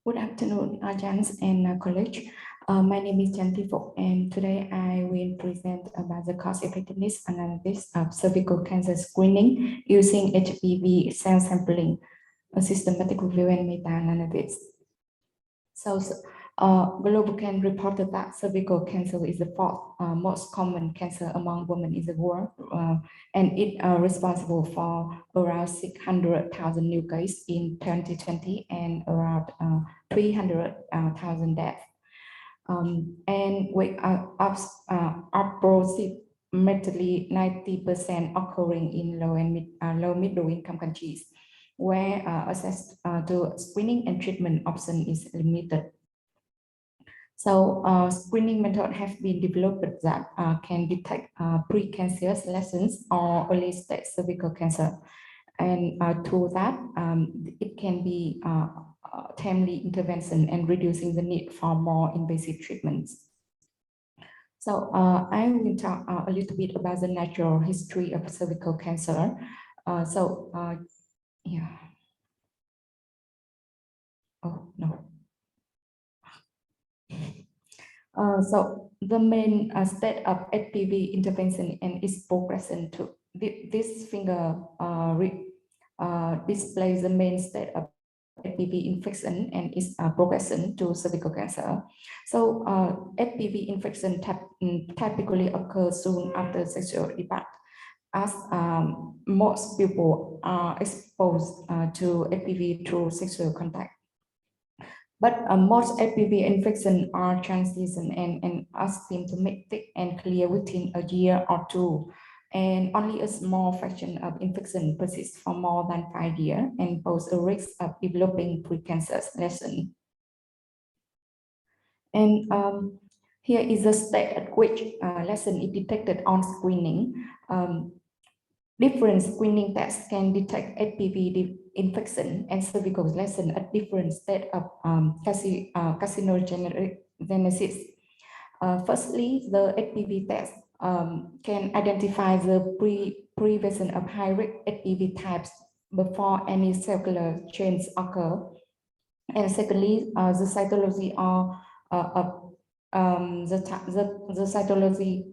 Good afternoon, agents and colleagues. My name is Chanti Phok, and today I will present about the cost-effectiveness analysis of cervical cancer screening using HPV cell sampling, a systematic review and meta-analysis. So, GlobalCan reported that cervical cancer is the fourth most common cancer among women in the world, and it responsible for around 600,000 new cases in 2020 and around 300,000 deaths. And with approximately 90% occurring in low and middle income countries, where access to screening and treatment option is limited. So screening method have been developed that can detect precancerous lesions or early stage cervical cancer. And through that, it can be timely intervention and reducing the need for more invasive treatments. So I will talk a little bit about the natural history of cervical cancer. Yeah. Oh, no. So the main state of HPV intervention and its progression to this figure displays the main state of HPV infection and its progression to cervical cancer. So HPV infection typically occurs soon after sexual debut, as most people are exposed to HPV through sexual contact. But most HPV infections are transient and asymptomatic and clear within a year or two. And only a small fraction of infection persists for more than 5 years and pose a risk of developing precancerous lesion. And here is the state at which lesion is detected on screening. Different screening tests can detect HPV infection and cervical lesion at different states of carcinogenesis. Firstly, the HPV test can identify the prevention of high-risk HPV types before any cellular change occur. And secondly, the cytology or the cytology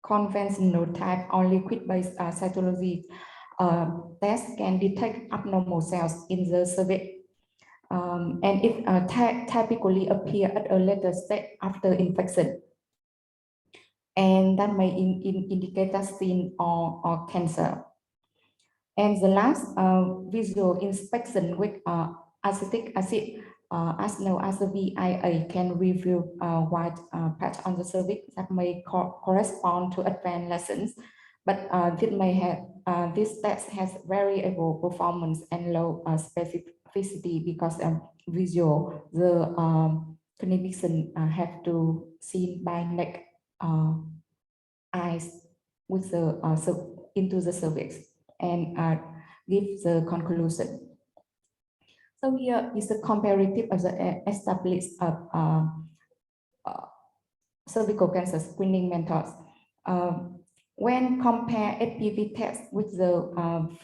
conventional type or liquid-based cytology test can detect abnormal cells in the cervix. And it typically appear at a later stage after infection. And that may indicate a sin or cancer. And the last visual inspection with acetic acid, as known as the VIA, can reveal white patch on the cervix that may correspond to advanced lesions. But this test has variable performance and low specificity because visual, the clinician have to see by neck eyes with the into the cervix and give the conclusion. So here is the comparative of the established cervical cancer screening methods. When compare HPV tests with the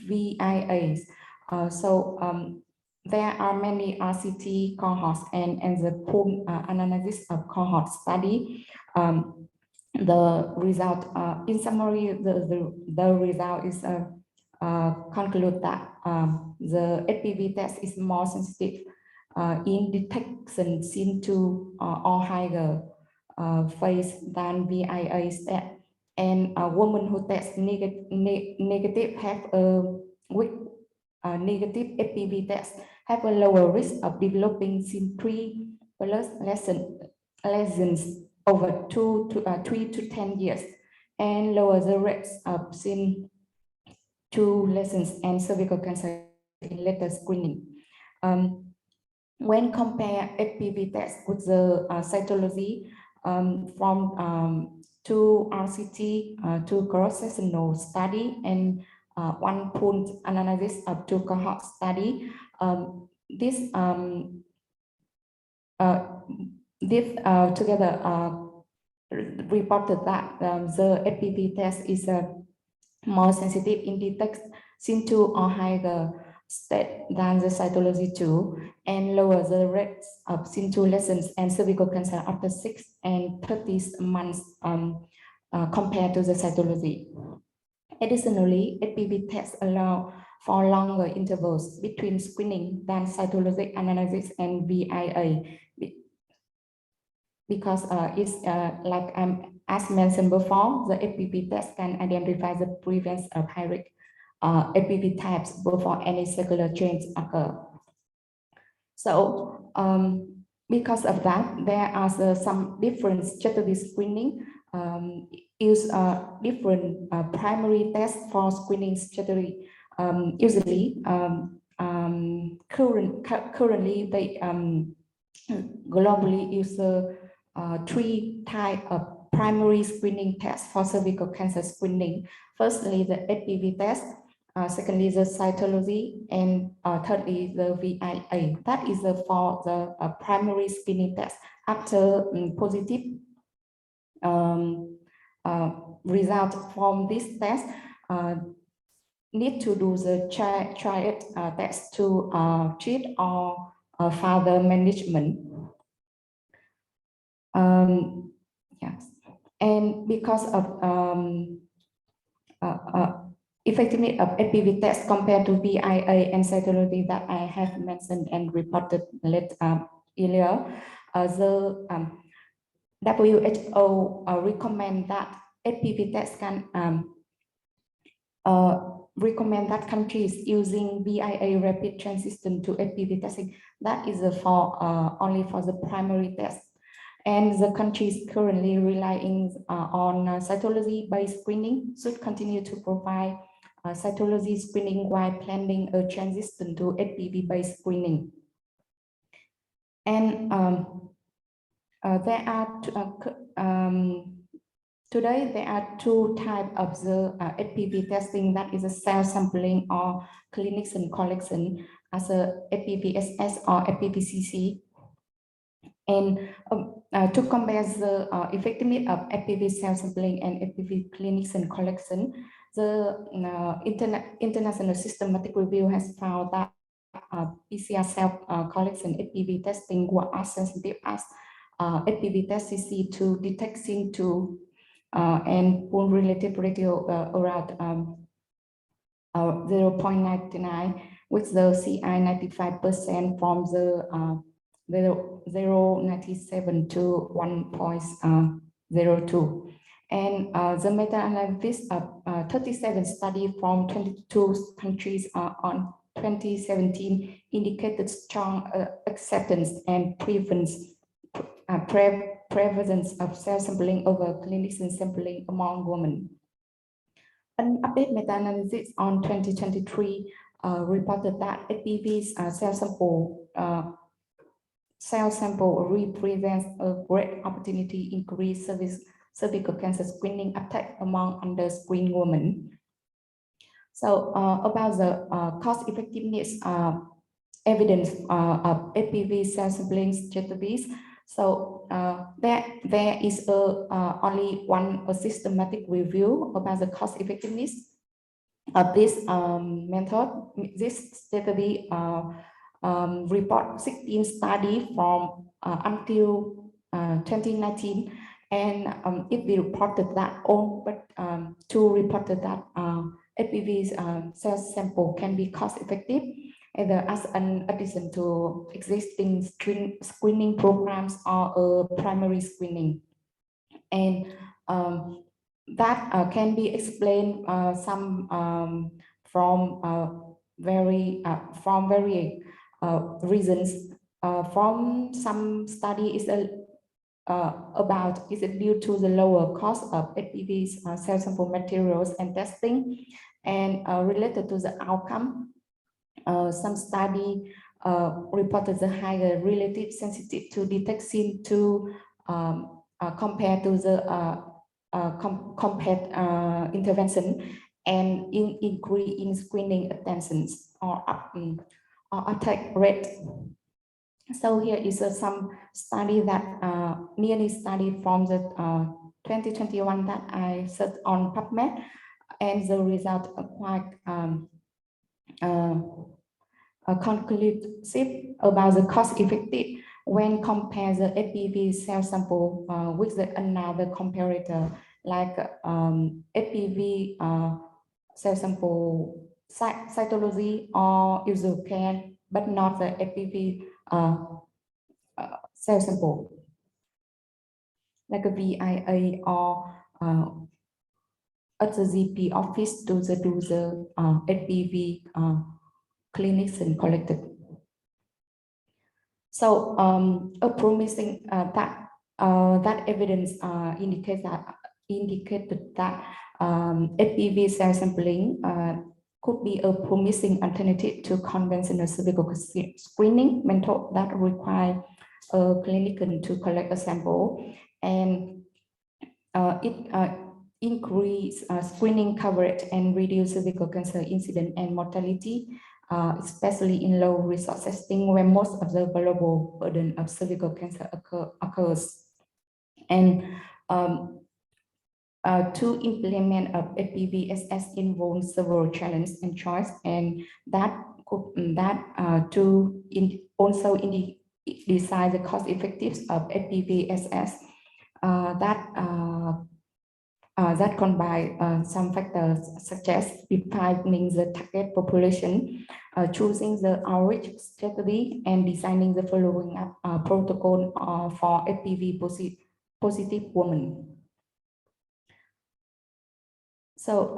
VIAs, there are many RCT cohorts and the pool analysis of cohort study. The result, in summary, the result is conclude that the HPV test is more sensitive in detection seen to or higher phase than VIA test. And a woman who tests negative have a weak negative HPV test have a lower risk of developing SIM3 plus lesions over 3 to 10 years and lower the rates of SIM 2 lessons and cervical cancer in later screening. When compare HPV test with the cytology from 2 RCT, 2 cross-sectional study, and 1 pooled analysis of 2 cohort study, this together reported that the HPV test is more sensitive in detect SIN2 or higher state than the cytology 2, and lower the rates of SIN2 lessons and cervical cancer after 6 and 30 months compared to the cytology. Additionally, HPV tests allow for longer intervals between screening than cytologic analysis and VIA, because it's like as mentioned before, the HPV test can identify the prevalence of high-risk HPV types before any cellular change occur. So because of that, there are some different strategy screening, use different primary tests for screening strategy. Usually, currently they globally use 3 types of primary screening tests for cervical cancer screening. Firstly, the HPV test, secondly, the cytology, and thirdly, the VIA. That is for the primary screening test. After positive result from this test, need to do the triad test to treat or further management. Yes, and because of effectiveness of HPV test compared to VIA and cytology that I have mentioned and reported earlier, the WHO recommend that HPV test can recommend that countries using VIA rapid transition to HPV testing. That is for only for the primary test. And the countries currently relying on cytology-based screening should continue to provide cytology screening while planning a transition to HPV-based screening. And there are today there are 2 types of the HPV testing, that is a self-sampling or clinician collection as a HPV-SS or HPV-CC. And to compare the effectiveness of HPV self-sampling and HPV clinician collection, the international systematic review has found that PCR self-collection HPV testing were as sensitive as HPV test CC to detect SIN2 and pool-related ratio around 0.99, with the CI 95% from the 0.97 to 1.02. And the meta-analysis of 37 studies from 22 countries on 2017 indicated strong acceptance and prevalence of self-sampling over clinician sampling among women. An updated meta-analysis on 2023 reported that HPV's self-sample represents a great opportunity to increase cervical cancer screening attack among under-screened women. So about the cost-effectiveness evidence of HPV self-sampling strategies. So there is only one systematic review about the cost-effectiveness of this method. This strategy report 16 studies from until 2019, and it reported that but 2 reported that HPV self-sample can be cost-effective, either as an addition to existing screening programs or primary screening. And that can be explained from very reasons. From some study is about is it due to the lower cost of HPV cell sample materials and testing, and related to the outcome, some study reported the higher relative sensitivity to detection compared to the compared intervention, and increase in screening attentions or attack rate. So here is some study that nearly study from the 2021 that I searched on PubMed, and the result are quite conclusive about the cost effective when compare the HPV cell sample with another comparator like HPV cell sample cytology or user-care, but not the HPV cell sample like a VIA or at the GP office to the HPV clinics and collected. So a promising that evidence indicated that HPV cell sampling could be a promising alternative to conventional cervical screening method that require a clinician to collect a sample, and it increase screening coverage and reduce cervical cancer incidence and mortality, especially in low resource setting where most of the global burden of cervical cancer occurs. And to implement HPV-SS involves several challenges and choice, and also decide the cost effectiveness of HPV-SS that combine some factors such as defining the target population, choosing the outreach strategy, and designing the following up protocol for HPV positive women. So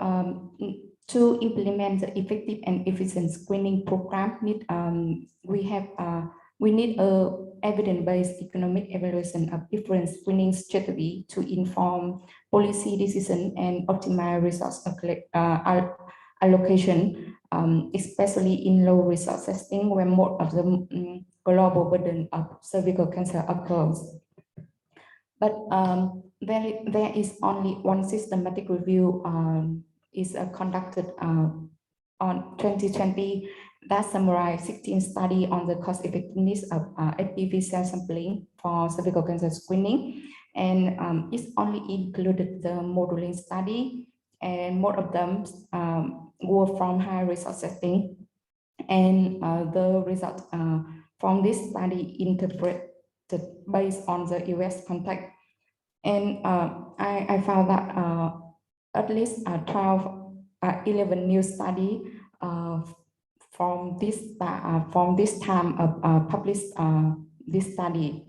to implement the effective and efficient screening program, we need a evidence-based economic evaluation of different screening strategy to inform policy decision and optimize resource allocation, especially in low resource setting where more of the global burden of cervical cancer occurs. But there is only one systematic review is conducted on 2020 that summarized 16 studies on the cost effectiveness of HPV cell sampling for cervical cancer screening, and it's only included the modeling study, and most of them were from high resource setting, and the results from this study interpreted based on the US context. And I found that at least 11 new studies from this time published this study.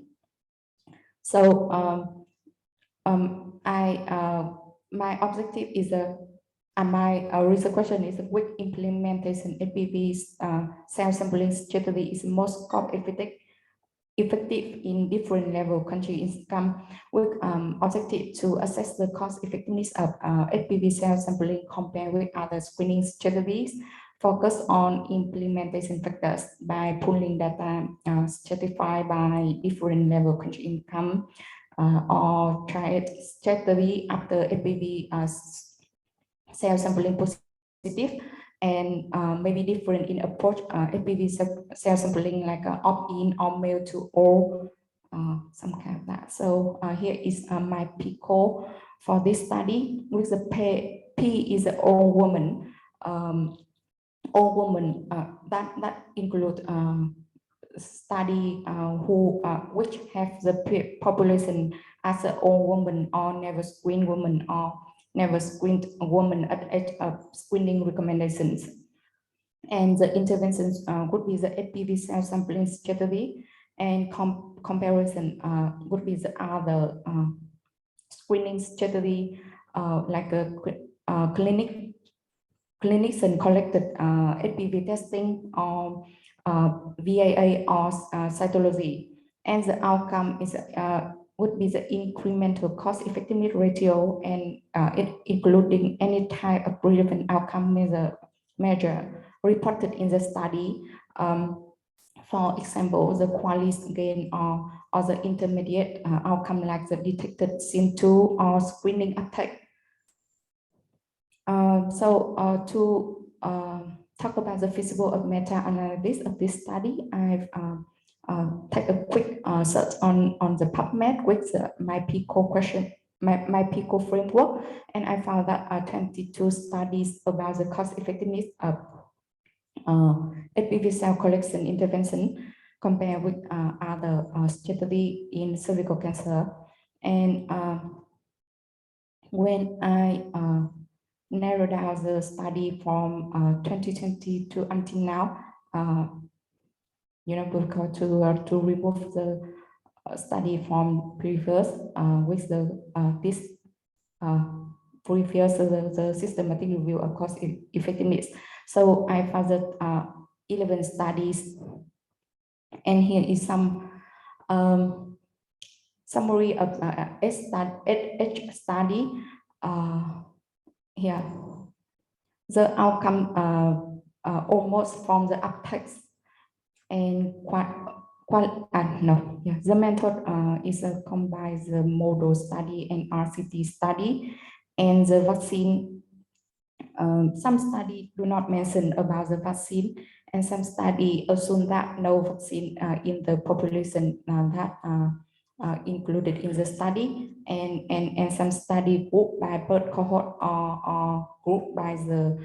So my objective is my research question is which implementation HPV cell sampling strategy is most cost effective in different level country income, with objective to assess the cost effectiveness of HPV cell sampling compared with other screening strategies, focus on implementation factors by pooling data stratified by different level country income, or try strategy after HPV cell sampling positive, and maybe different in approach HPV cell sampling like opt-in or mail to all, some kind of that. So here is my P code for this study, with the P is an old woman. That include study which have the population as an old woman or never screened woman or never screened a woman at age of screening recommendations. And the interventions would be the HPV cell sampling strategy, and comparison would be the other screening strategy like a clinics and collected HPV testing or VIA or cytology. And the outcome is would be the incremental cost effectiveness ratio and including any type of relevant outcome measure reported in the study. For example, the quality gain or the intermediate outcome like the detected SIN2 or screening attack. To talk about the feasible of meta-analysis of this study, I've take a quick search on the PubMed with my PICO question, my PICO framework, and I found that 22 studies about the cost effectiveness of HPV cell collection intervention compared with other strategy in cervical cancer. And when I narrow down the study from 2020 to until now, because to remove the study from previous with the this previous the systematic review of cost effectiveness. So I found that 11 studies, and here is some summary of each study. Here, the outcome almost from the uptext and the method is combines the model study and RCT study, and the vaccine. Some study do not mention about the vaccine, and some study assume that no vaccine in the population that included in the study, and some study group by birth cohort or group by the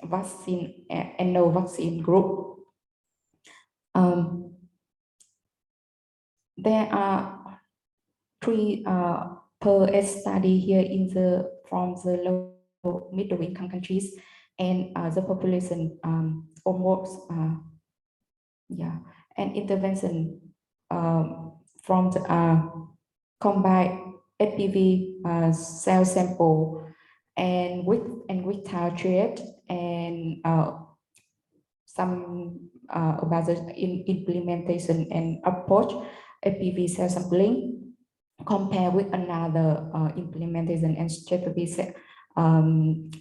vaccine and no vaccine group. There are 3 per study here in from the low middle income countries, and the population almost and intervention from the combined HPV cell sample and without treat, and some about the implementation and approach HPV cell sampling compared with another implementation and strategy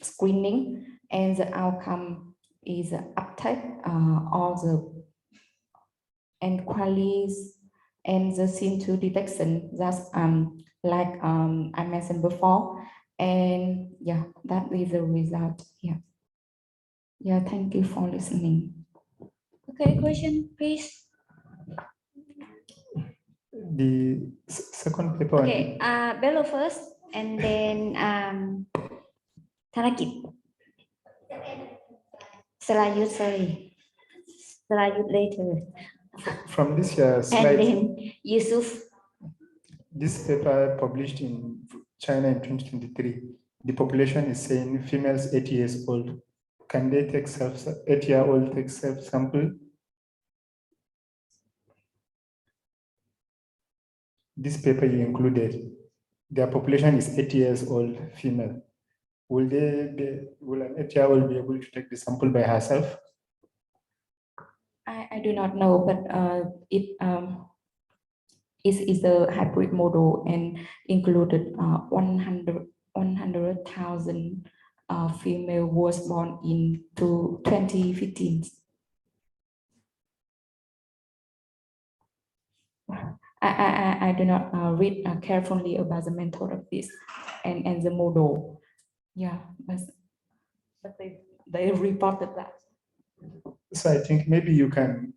screening, and the outcome is uptake all the and qualities and the SIN2 detection. That's like I mentioned before, and that is the result. Thank you for listening. Okay, question please. The second paper. Okay, Bello first, and then Tharakit. Salayut, sorry. Salayut later. From this slide. And then Yusuf. This paper published in China in 2023. The population is saying females 80 years old. Can they take 8-year-old take self-sample? This paper you included, their population is 80 years old female. Will an 8-year-old be able to take the sample by herself? I do not know, but it is a hybrid model and included 100,000 female was born in 2015. I do not read carefully about the method of this and the model. But they reported that. So I think maybe you can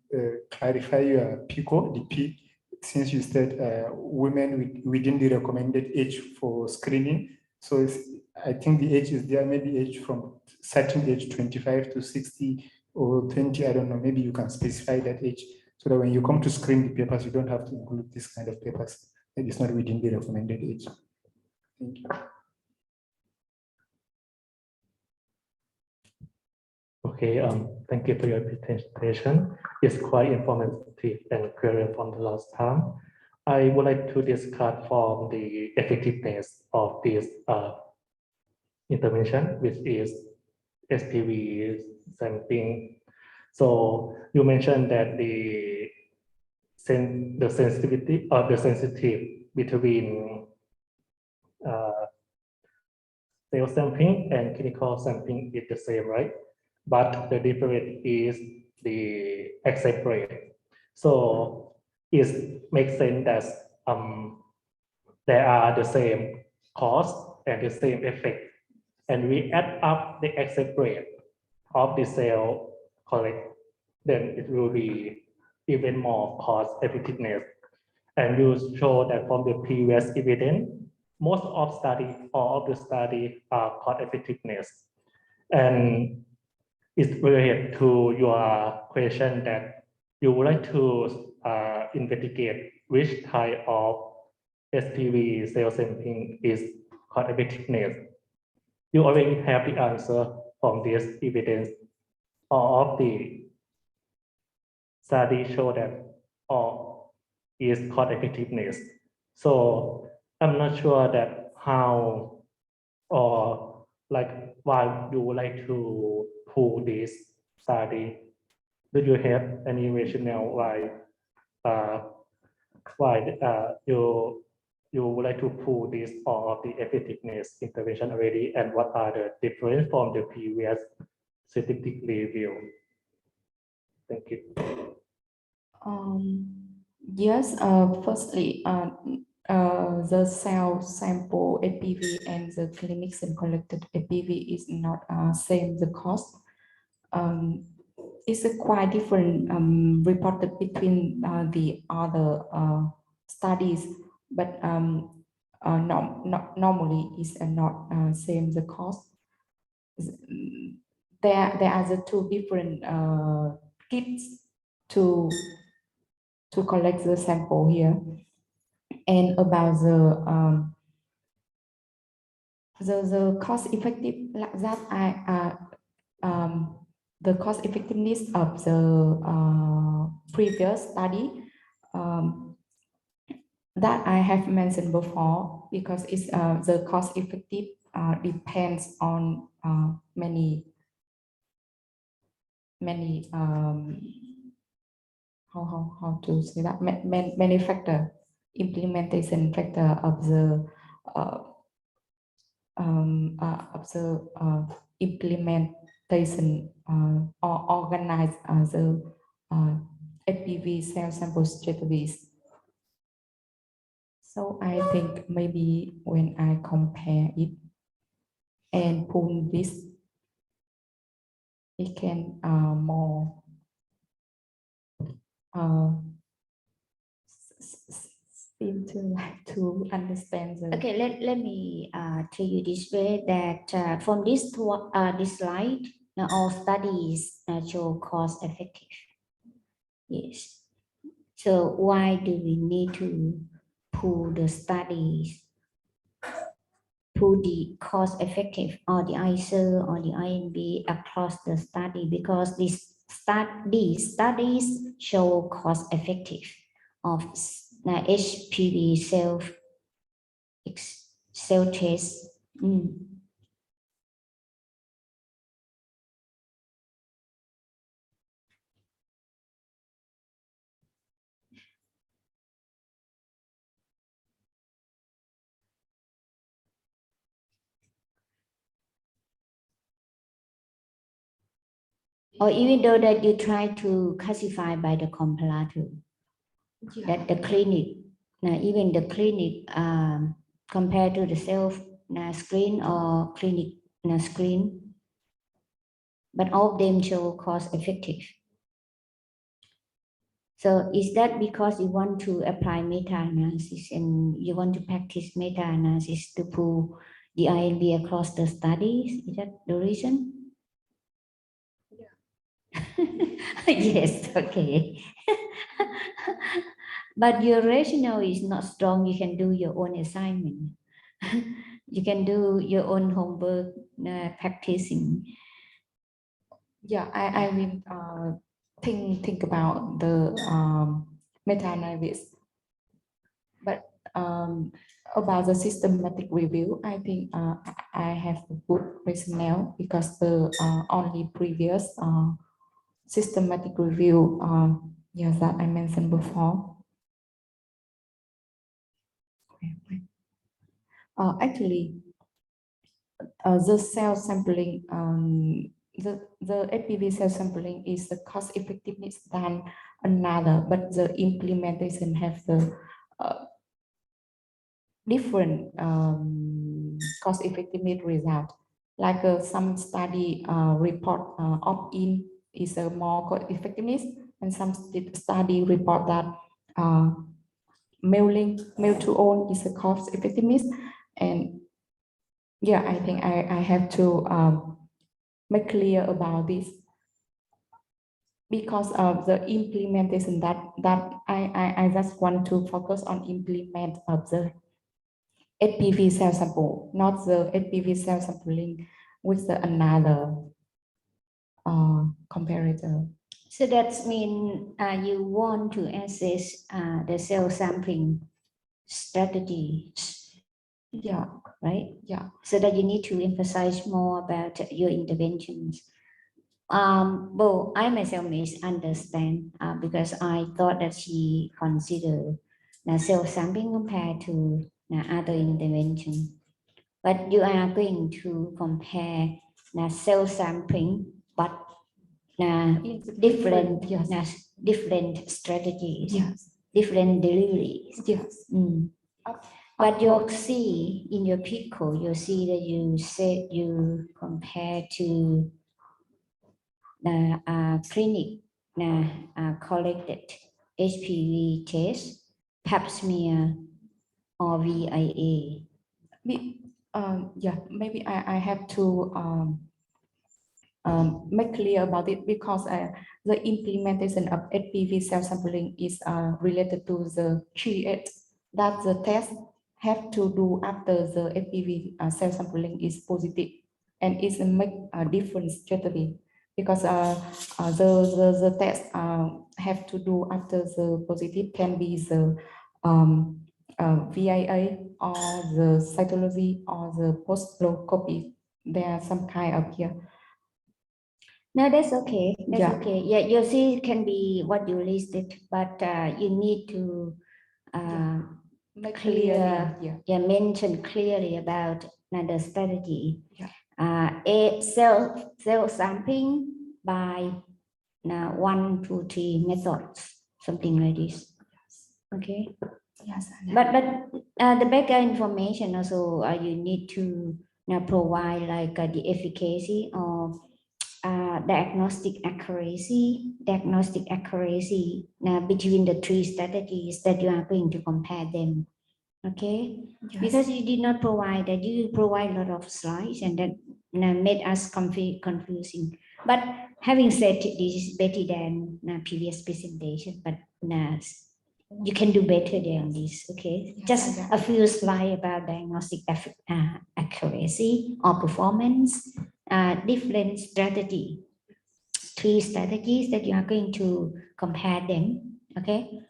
clarify your PICO, the P, since you said women within the recommended age for screening. So I think the age is there, maybe age from certain age 25 to 60 or 20, I don't know, maybe you can specify that age so that when you come to screen the papers, you don't have to include this kind of papers that is not within the recommended age. Thank you. Okay, thank you for your presentation. It's quite informative and clear from the last time. I would like to discuss from the effectiveness of this intervention, which is SPV sampling. So you mentioned that the the sensitivity or the sensitive between cell sampling and clinical sampling is the same, right? But the difference is the accept rate. So it makes sense that there are the same cost and the same effect, and we add up the accept rate of the cell collect, then it will be even more cost effectiveness. And you show that from the previous evidence, most of study, all of the study are cost effectiveness. And it's related to your question that you would like to investigate which type of SPV cell sampling is cost effectiveness. You already have the answer from this evidence. All of the study show that all is cost effectiveness. So I'm not sure that how or like why you would like to pull this study. Do you have any rationale why you would like to pull this all of the effectiveness intervention already, and what are the difference from the previous scientific review? Thank you. Yes, firstly, the cell sample APV and the clinics and collected APV is not same the cost. It's a quite different reported between the other studies, but normally is not same the cost. There are the two different kits to collect the sample here. And about the cost effective that the cost effectiveness of the previous study that I have mentioned before, because it's the cost effective depends on many how to say that many factor, implementation factor of the implementation or organize the FPV cell sample strategies. So I think maybe when I compare it and pull this, it can more seem to like to understand the. Okay, let me tell you this way that from this slide, all studies show cost effective. Yes. So why do we need to pull the studies, pull the cost effective or the ISO or the INB across the study? Because these studies show cost effective of HPV cell test. Or even though that you try to classify by the comparator, that the clinic, even the clinic compared to the self screen or clinic screen, but all of them show cost effective. So is that because you want to apply meta-analysis and you want to practice meta-analysis to pull the INB across the studies? Is that the reason? Yes, okay. But your rationale is not strong. You can do your own assignment. You can do your own homework practicing. Yeah, I will think about the meta-analysis. But about the systematic review, I think I have a good rationale because the only previous systematic review, yes, that I mentioned before. Actually, the cell sampling, the HPV cell sampling is the cost effectiveness than another, but the implementation have the different cost effectiveness result. Like some study report opt-in is a more cost effectiveness, and some study report that mail to own is a cost effectiveness. And yeah, I think I have to make clear about this because of the implementation that I just want to focus on implement of the HPV cell sample, not the HPV cell sampling with the another comparator. So that means you want to assess the cell sampling strategy. Yeah. Right? Yeah. So that you need to emphasize more about your interventions. Well, I myself misunderstand because I thought that she considered the cell sampling compared to other intervention. But you are going to compare the cell sampling, but different, yes. different strategies, yes. different deliveries. Yes. But you'll see in your PICO, you'll see that you said you compare to the clinic collected HPV test, pap smear, or VIA. Yeah, maybe I have to make clear about it because the implementation of HPV cell sampling is related to the triage that the test have to do after the HPV cell sampling is positive, and it's make a different strategy because the test have to do after the positive can be the VIA or the cytology or the post-copy. There are some kind of here. No, that's okay. That's Yeah. okay. Yeah, you see, it can be what you listed, but you need to Make clear, yeah. mention clearly about the strategy. Yeah. A cell sampling by 1, 2, 3 methods, something like this. Okay. Yes. But the background information also you need to provide like the efficacy or diagnostic accuracy between the 3 strategies that you are going to compare them. Okay, Yes. because you did not provide that, you provide a lot of slides and that made us confusing. But having said this is better than previous presentation, but you can do better than this. Okay, Yes, just yeah. a few slides about diagnostic accuracy or performance, different strategy, 3 strategies that you are going to compare them. Okay.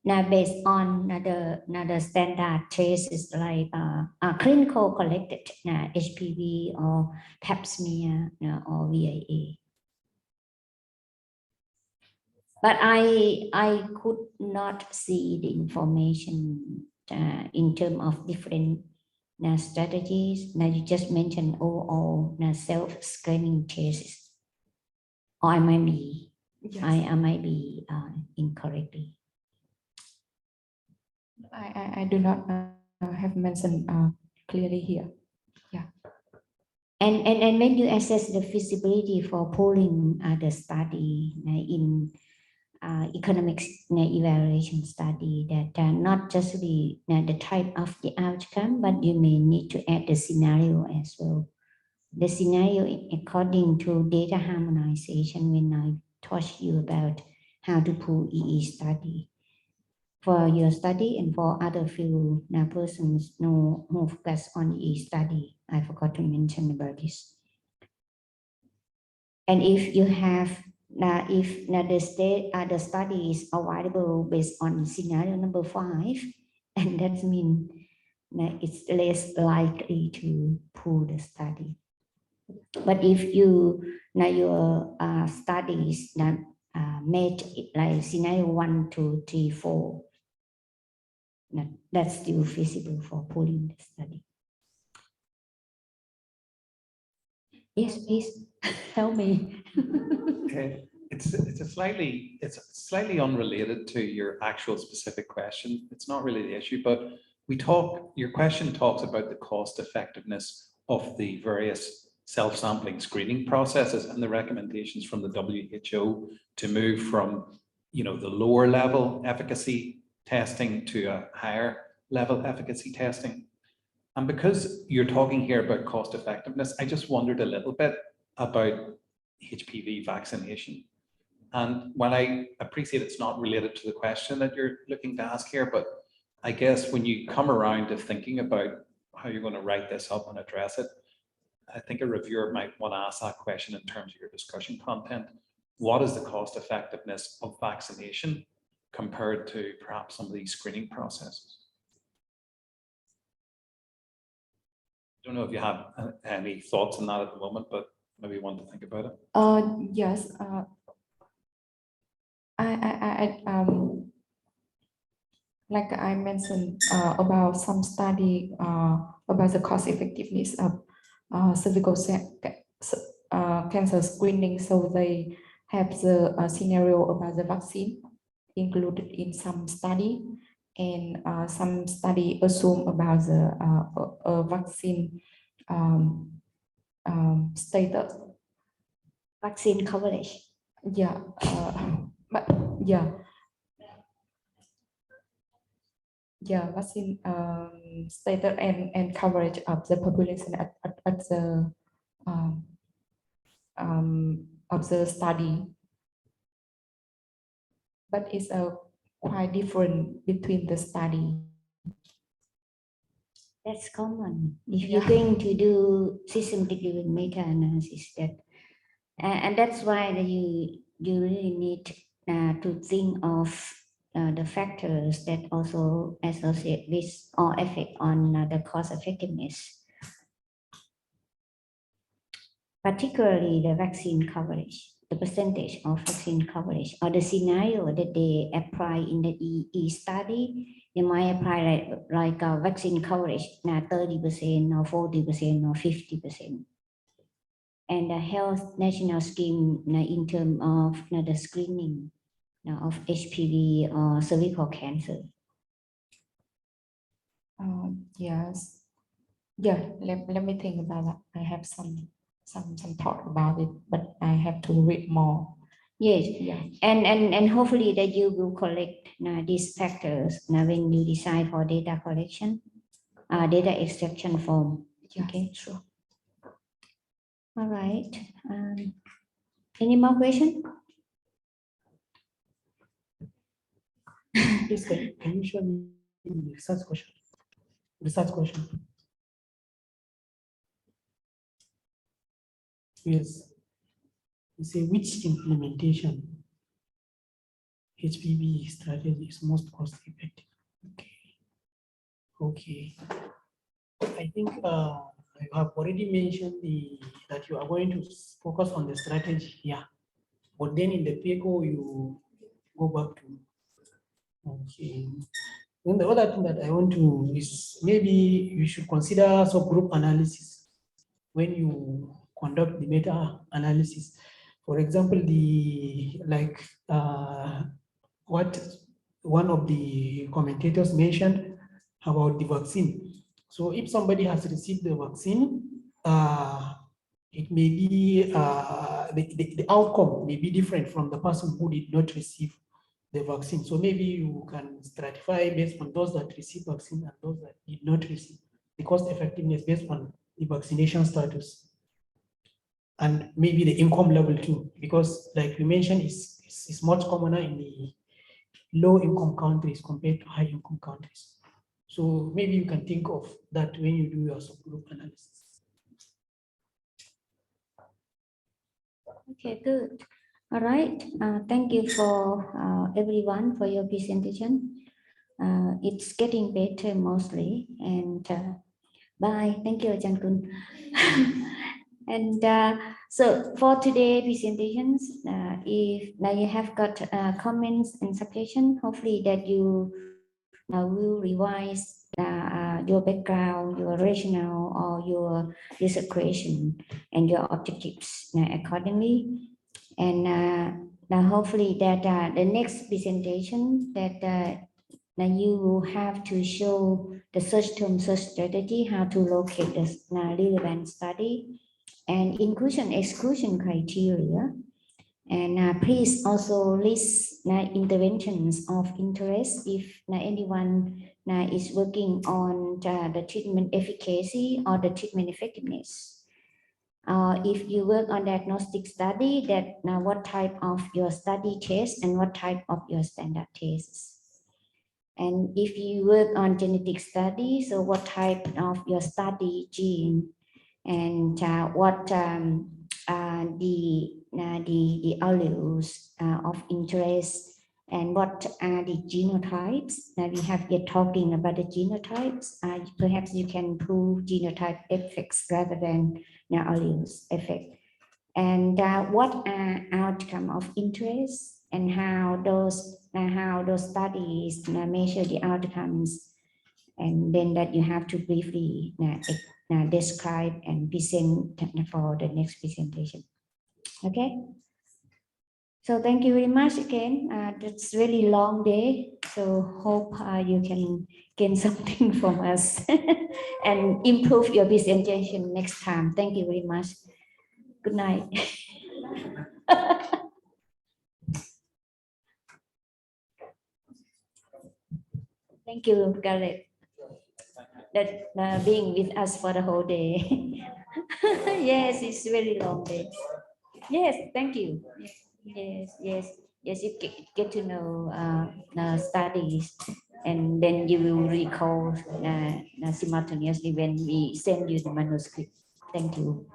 Now, based on the standard traces like clinical collected HPV or pap smear or VIA. But I could not see the information in terms of different strategies. Now you just mentioned all self-screening tests. Or I might be, Yes. I might be incorrectly. I do not have mentioned clearly here. Yeah. And when you assess the feasibility for pulling the study in economics evaluation study, that not just the type of the outcome, but you may need to add the scenario as well. The scenario according to data harmonization, when I taught you about how to pull EE study. For your study and for other few persons who focus on EE study, I forgot to mention about this. And if you have, if the study is available based on scenario number 5, and that means it's less likely to pull the study. But if you your studies that made it like scenario 1, 2, 3, 4, that's still feasible for pooling the study. Yes, please tell me. Okay, it's slightly unrelated to your actual specific question. It's not really the issue, but your question talks about the cost effectiveness of the various self-sampling screening processes and the recommendations from the WHO to move from, the lower level efficacy testing to a higher level efficacy testing. And because you're talking here about cost effectiveness, I just wondered a little bit about HPV vaccination. And while I appreciate it's not related to the question that you're looking to ask here, but I guess when you come around to thinking about how you're going to write this up and address it, I think a reviewer might want to ask that question in terms of your discussion content. What is the cost effectiveness of vaccination compared to perhaps some of these screening processes? I don't know if you have any thoughts on that at the moment, but maybe you want to think about it. Yes. Like I mentioned about some study about the cost effectiveness of cervical cancer screening. So they have the scenario about the vaccine included in some study, and some study assume about the vaccine status, vaccine coverage. Yeah, but yeah. Yeah, vaccine status and coverage of the population at the study, but it's quite different between the study. That's common. If you're going to do systematic meta-analysis, and that's why you really need to think of the factors that also associate with or affect on the cost effectiveness, particularly the vaccine coverage, the percentage of vaccine coverage, or the scenario that they apply in the EE study. They might apply like a vaccine coverage, 30% or 40% or 50%. And the health national scheme in terms of the screening of HPV or cervical cancer. Yes. Yeah, let me think about that. I have some thought about it, but I have to read more. Yes, yeah. And hopefully that you will collect these factors when you decide for data collection, data extraction form. Yes, okay, sure. All right. Any more questions? Please, can you show me the research question? Research question. Yes. You say which implementation HPV strategy is most cost effective? Okay. I think you have already mentioned that you are going to focus on the strategy here, but then in the PECO you go back to. Okay. Then the other thing that I want to is maybe you should consider subgroup analysis when you conduct the meta analysis. For example, what one of the commentators mentioned about the vaccine. So if somebody has received the vaccine, it may be the outcome may be different from the person who did not receive the vaccine. So maybe you can stratify based on those that receive vaccine and those that did not receive, the cost effectiveness based on the vaccination status. And maybe the income level too, because like we mentioned, is much commoner in the low income countries compared to high income countries. So maybe you can think of that when you do your subgroup analysis. Okay, good. All right. Thank you for everyone for your presentation. It's getting better mostly. And bye. Thank you, Ajahn Kun. And so for today presentations, if now you have got comments and suggestions, hopefully that you now will revise your background, your rationale, or your research question and your objectives accordingly. And now hopefully that the next presentation that now you will have to show the search term search strategy, how to locate the relevant study and inclusion exclusion criteria. And please also list interventions of interest if anyone is working on the treatment efficacy or the treatment effectiveness. If you work on diagnostic study, that what type of your study test and what type of your standard tests. And if you work on genetic study, so what type of your study gene and what the alleles of interest and what are the genotypes. Now we have yet talking about the genotypes. Perhaps you can prove genotype effects rather than alleles effect. And what are outcome of interest and how those studies measure the outcomes, and then that you have to briefly describe and present for the next presentation. Okay. So thank you very much again. It's really long day, so hope you can gain something from us and improve your presentation next time. Thank you very much. Good night. Thank you, Garrett, that being with us for the whole day. Yes, it's very long day. Yes, thank you. Yes. You get to know studies, and then you will recall simultaneously when we send you the manuscript. Thank you.